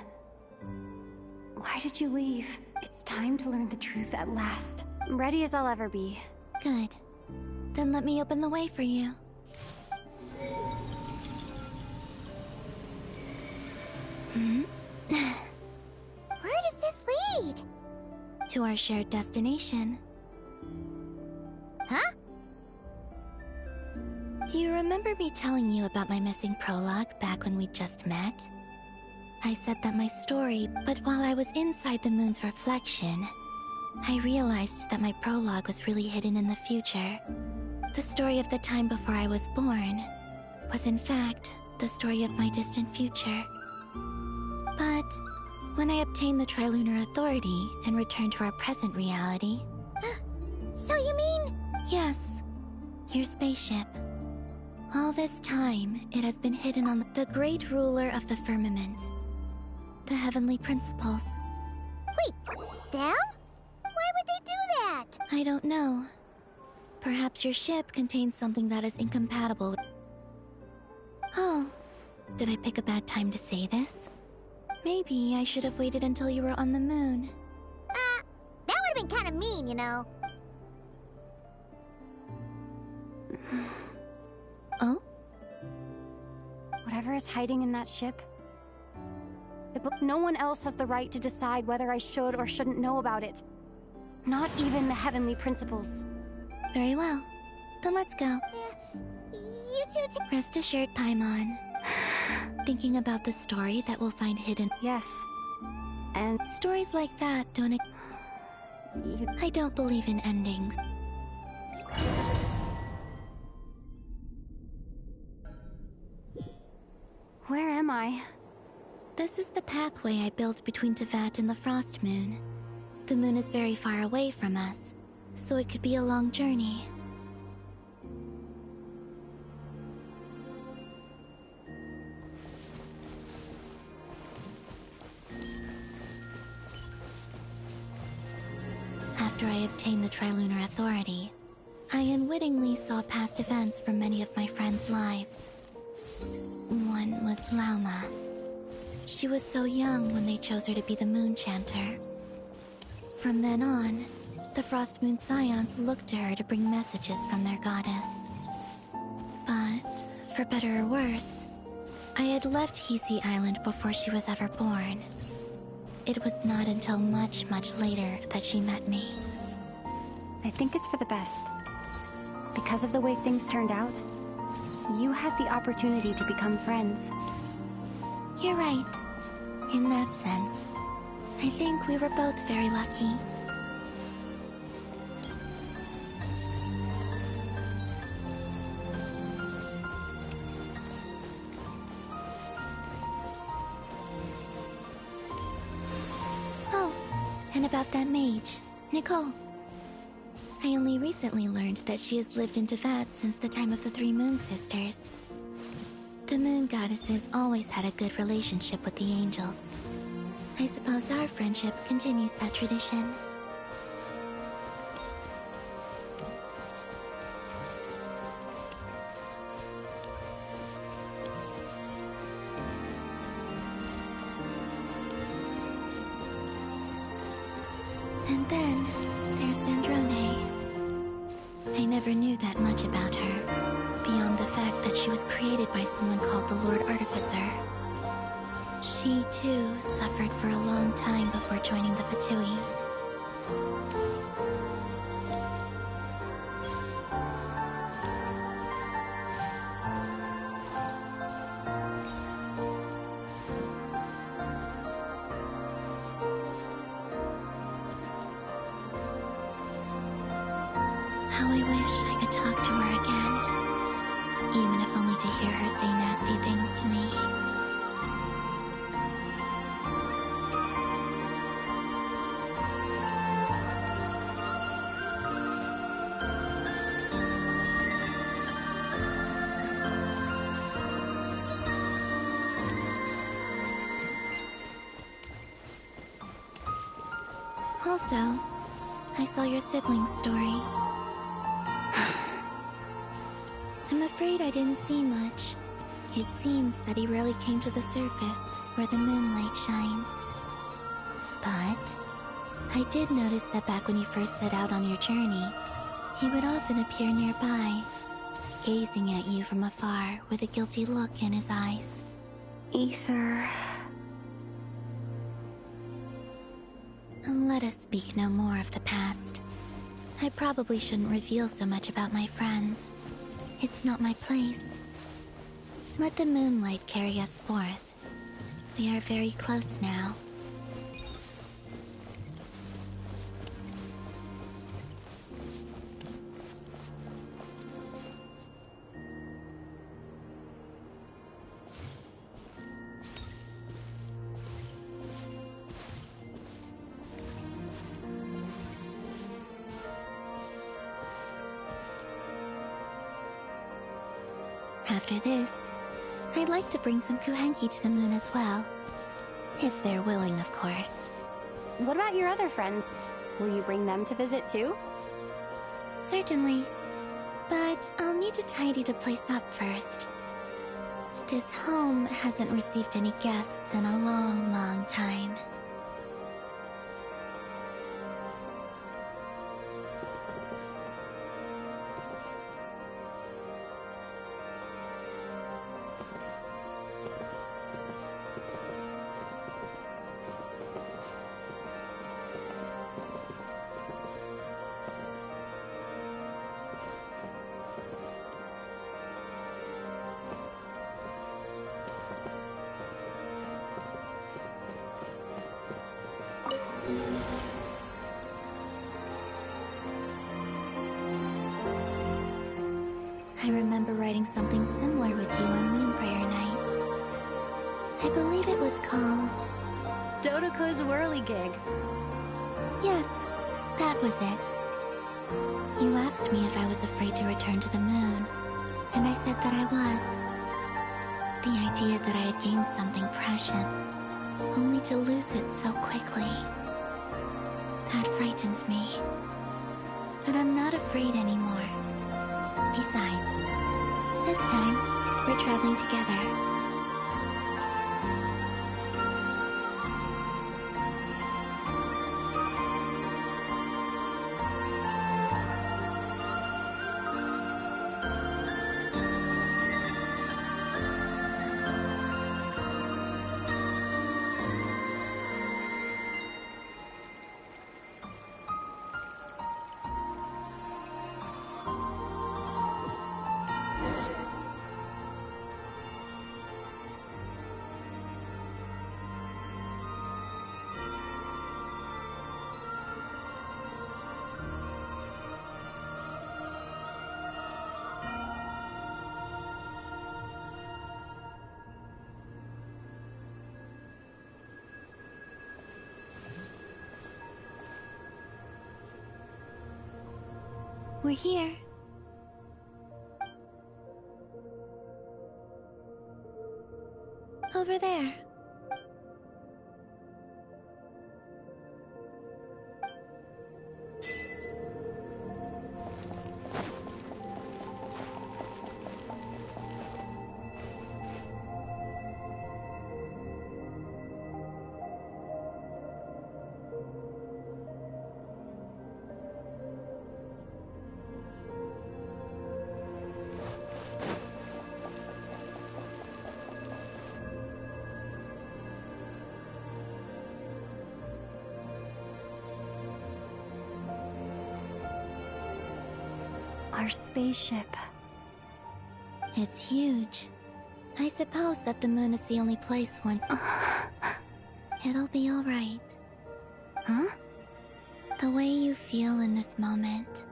Why did you leave? It's time to learn the truth at last. I'm ready as I'll ever be. Good. Then let me open the way for you. Where does this lead? To our shared destination. Huh? Do you remember me telling you about my missing prologue back when we just met? I said that my story, but while I was inside the moon's reflection, I realized that my prologue was really hidden in the future. The story of the time before I was born was in fact the story of my distant future. But when I obtained the Trilunar Authority and returned to our present reality... So you mean... Yes, your spaceship. All this time, it has been hidden on the great ruler of the firmament. The heavenly principles. Wait, them? Why would they do that? I don't know. Perhaps your ship contains something that is incompatible with... Oh, did I pick a bad time to say this? Maybe I should have waited until you were on the moon. That would have been kind of mean, you know. Oh? Whatever is hiding in that ship, no one else has the right to decide whether I should or shouldn't know about it. Not even the heavenly principles. Very well. Then let's go. You two Rest assured, Paimon. Thinking about the story that we'll find hidden. Yes. And stories like that don't... I don't believe in endings. Where am I? This is the pathway I built between Teyvat and the Frost Moon. The moon is very far away from us, so it could be a long journey. After I obtained the Trilunar Authority, I unwittingly saw past events from many of my friends' lives. One was Lauma. She was so young when they chose her to be the Moon Chanter. From then on, the Frost Moon Scions looked to her to bring messages from their goddess. But, for better or worse, I had left Hisi Island before she was ever born. It was not until much, much later that she met me. I think it's for the best. Because of the way things turned out, you had the opportunity to become friends. You're right. In that sense, I think we were both very lucky. Oh, and about that mage, Nicole. I only recently learned that she has lived in VIII since the time of the Three Moon Sisters. The Moon Goddesses always had a good relationship with the angels. I suppose our friendship continues that tradition. And then, there's Sandrone. I never knew that much about her, beyond the fact that she was created by someone called the Lord Artificer. She, too, suffered for a long time before joining the VIII. How I wish I could talk to her again, even if only to hear her say nasty things to me. Also, I saw your sibling's story. I'm afraid I didn't see much. It seems that he rarely came to the surface, where the moonlight shines. But I did notice that back when you first set out on your journey, he would often appear nearby, gazing at you from afar with a guilty look in his eyes. Ether... Let us speak no more of the past. I probably shouldn't reveal so much about my friends. It's not my place. Let the moonlight carry us forth. We are very close now. After this, I'd like to bring some Kuhenki to the moon as well. If they're willing, of course. What about your other friends? Will you bring them to visit too? Certainly. But I'll need to tidy the place up first. This home hasn't received any guests in a long, long time. I remember writing something similar with you on Moon Prayer Night. I believe it was called... Dodoko's Whirligig. Yes, that was it. You asked me if I was afraid to return to the moon, and I said that I was. The idea that I had gained something precious, only to lose it so quickly, that frightened me. but I'm not afraid anymore. Besides, this time, we're traveling together. We're here. Over there. Our spaceship. It's huge. I suppose that the moon is the only place one... It'll be alright. Huh? The way you feel in this moment,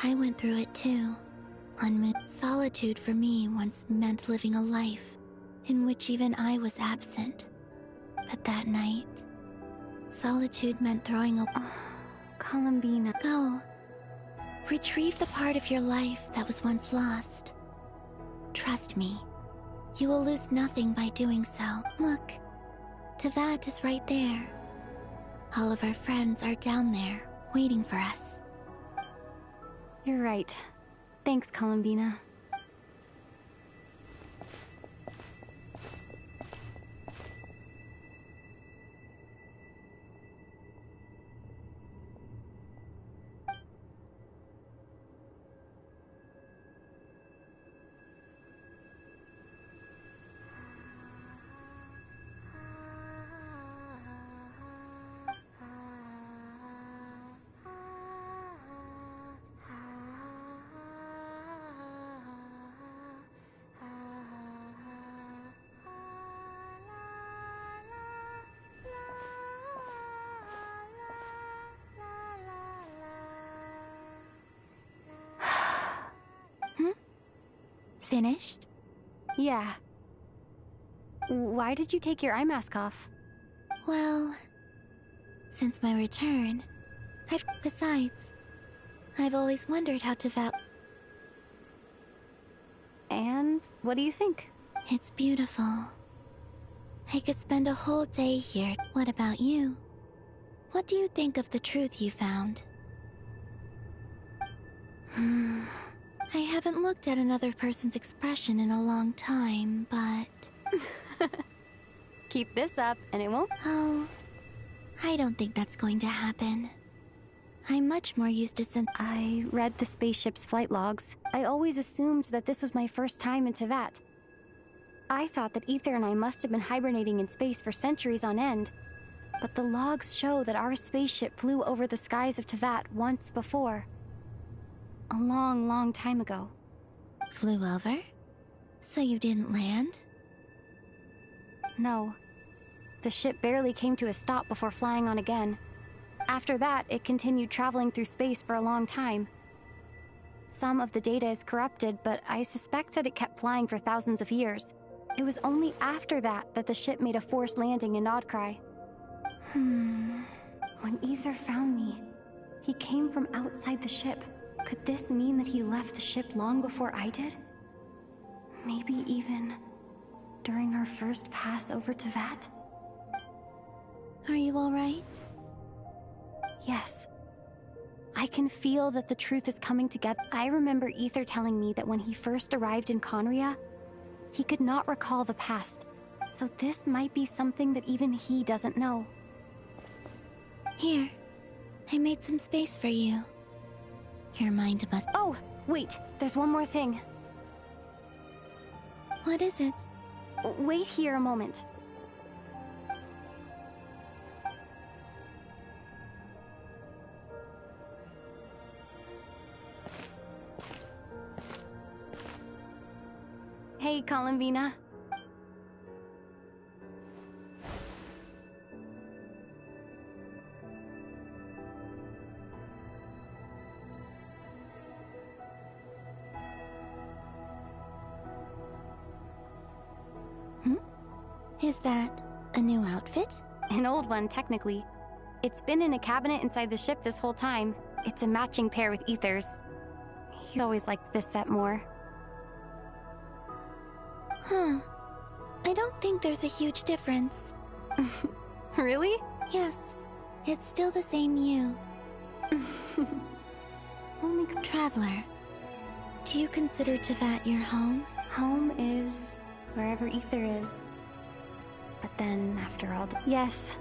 I went through it too. On moon, solitude for me once meant living a life in which even I was absent. But that night, solitude meant throwing a... Columbina. Go. Retrieve the part of your life that was once lost. Trust me, you will lose nothing by doing so. Look, Tevat is right there. All of our friends are down there, waiting for us. You're right. Thanks, Columbina. Finished? Yeah. Why did you take your eye mask off? Well, since my return, Besides, I've always wondered how Tevat... And what do you think? It's beautiful. I could spend a whole day here. What about you? What do you think of the truth you found? I haven't looked at another person's expression in a long time, but... Keep this up, and it won't? Oh, I don't think that's going to happen. I'm much more used to I read the spaceship's flight logs. I always assumed that this was my first time in Tevat. I thought that Ether and I must have been hibernating in space for centuries on end. But the logs show that our spaceship flew over the skies of Tevat once before. A long, long time ago. Flew over? So you didn't land? No. The ship barely came to a stop before flying on again. After that, it continued traveling through space for a long time. Some of the data is corrupted, but I suspect that it kept flying for thousands of years. It was only after that that the ship made a forced landing in Krai. When Ether found me, he came from outside the ship. Could this mean that he left the ship long before I did? Maybe even during our first pass over Tevat? Are you all right? Yes. I can feel that the truth is coming together. I remember Ether telling me that when he first arrived in Conria, he could not recall the past. So this might be something that even he doesn't know. Here, I made some space for you. Your mind must— Oh, wait, there's one more thing. What is it? Wait here a moment. Hey, Columbina. Is that a new outfit? An old one, technically. It's been in a cabinet inside the ship this whole time. It's a matching pair with Ether's. He always liked this set more. Huh. I don't think there's a huge difference. Really? Yes. It's still the same you. Traveler, do you consider Teyvat your home? Home is wherever Ether is. But then, after all Yes,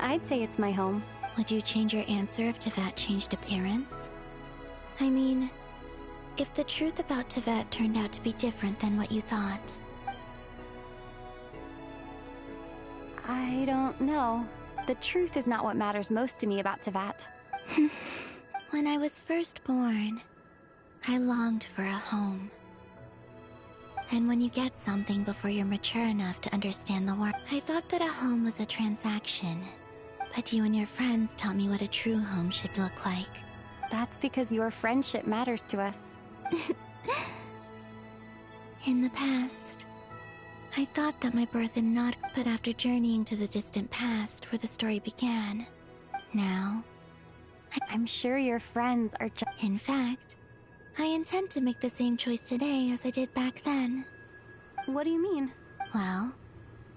I'd say it's my home. Would you change your answer if Teyvat changed appearance? I mean, if the truth about Teyvat turned out to be different than what you thought. I don't know. The truth is not what matters most to me about Teyvat. When I was first born, I longed for a home. And when you get something before you're mature enough to understand the world, I thought that a home was a transaction. But you and your friends taught me what a true home should look like. That's because your friendship matters to us. In the past, I thought that my birth in Nod, but after journeying to the distant past where the story began, now, I'm sure your friends are In fact, I intend to make the same choice today as I did back then. What do you mean? Well,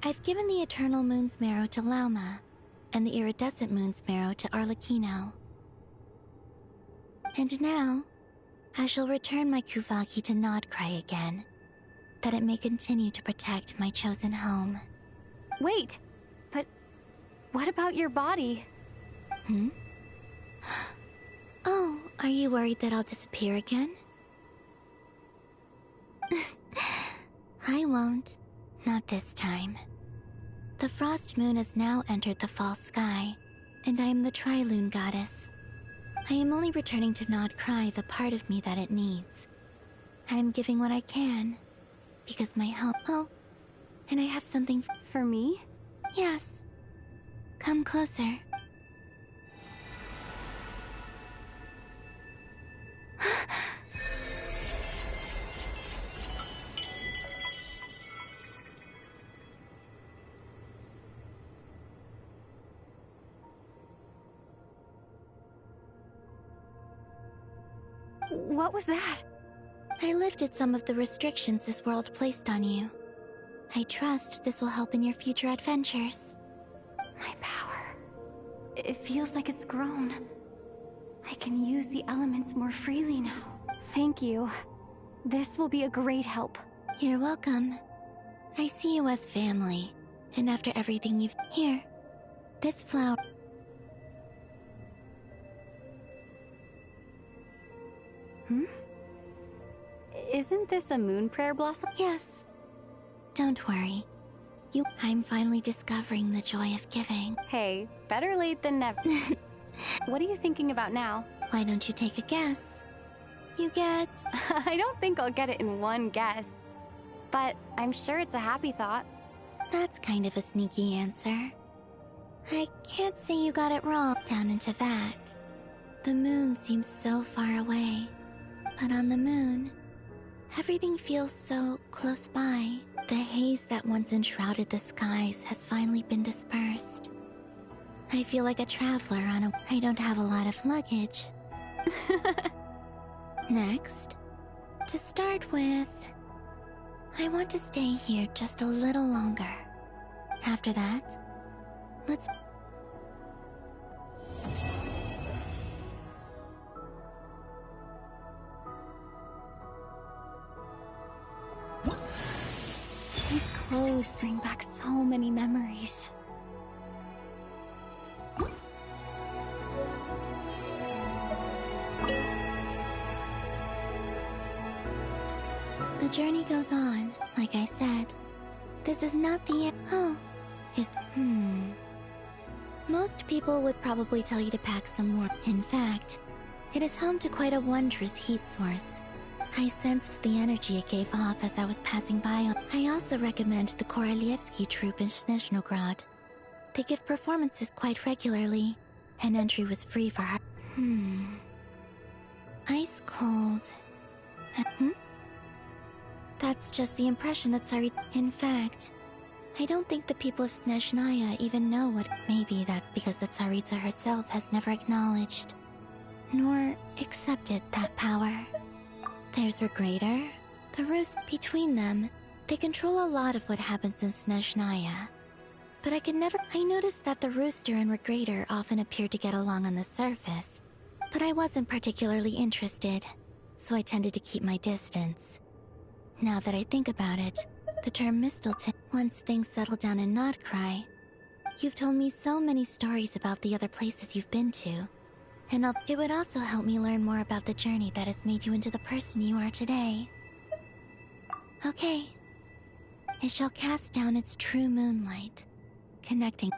I've given the Eternal Moon's Marrow to Lauma, and the Iridescent Moon's Marrow to Arlecchino. And now, I shall return my Kuvagi to Krai again, that it may continue to protect my chosen home. Wait, but what about your body? Oh, are you worried that I'll disappear again? I won't. Not this time. The Frost Moon has now entered the Fall Sky, and I am the Trilune Goddess. I am only returning to Krai the part of me that it needs. I am giving what I can, because my home— Oh, and I have something for me? Yes. Come closer. What was that? I lifted some of the restrictions this world placed on you. I trust this will help in your future adventures. My power. It feels like it's grown. I can use the elements more freely now. Thank you. This will be a great help. You're welcome. I see you as family, and after everything you've— Here, this flower. Isn't this a moon prayer blossom? Yes. Don't worry. I'm finally discovering the joy of giving. Hey, better late than never. What are you thinking about now? Why don't you take a guess? You get— I don't think I'll get it in one guess. But I'm sure it's a happy thought. That's kind of a sneaky answer. I can't say you got it wrong. Down in Teyvat, the moon seems so far away. But on the moon, everything feels so close by. The haze that once enshrouded the skies has finally been dispersed. I feel like a traveler on a— I don't have a lot of luggage. Next, to start with, I want to stay here just a little longer. After that, let's— clothes bring back so many memories. The journey goes on, like I said. This is not the end. Oh, Most people would probably tell you to pack some more. In fact, it is home to quite a wondrous heat source. I sensed the energy it gave off as I was passing by. I also recommend the Korolievsky troupe in Snezhnogrod. They give performances quite regularly, and entry was free for her. Ice cold. That's just the impression that In fact, I don't think the people of Snezhnaya even know what. Maybe that's because the Tsaritsa herself has never acknowledged, nor accepted that power. There's Regrator, the Roost. Between them, they control a lot of what happens in Snezhnaya. But I noticed that the Rooster and Regrator often appeared to get along on the surface. But I wasn't particularly interested, so I tended to keep my distance. Now that I think about it, the term Mistelton, once things settle down in Not Krai, you've told me so many stories about the other places you've been to. And it would also help me learn more about the journey that has made you into the person you are today. Okay. It shall cast down its true moonlight, connecting.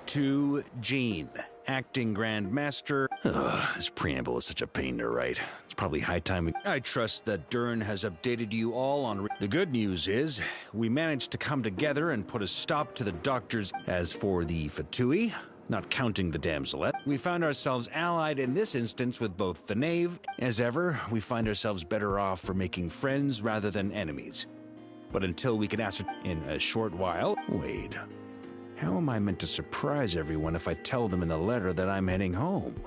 To Jean, Acting Grand Master. This preamble is such a pain to write. It's probably high time I trust that Dern has updated you all on... The good news is, we managed to come together and put a stop to the doctors. As for the Fatui, not counting the damselette, we found ourselves allied in this instance with both the Knave. As ever, we find ourselves better off for making friends rather than enemies. But until we can ascertain in a short while... Wait... How am I meant to surprise everyone if I tell them in the letter that I'm heading home?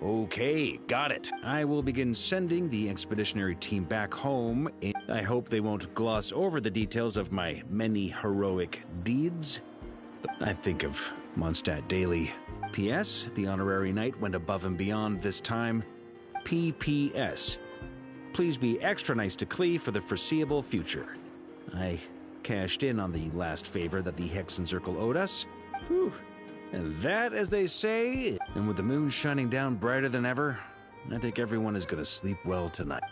Okay, got it. I will begin sending the expeditionary team back home. I hope they won't gloss over the details of my many heroic deeds. I think of Mondstadt daily. P.S. The honorary knight went above and beyond this time. P.P.S. Please be extra nice to Klee for the foreseeable future. I cashed in on the last favor that the Hexen Circle owed us. Whew. And that, as they say, and with the moon shining down brighter than ever, I think everyone is going to sleep well tonight.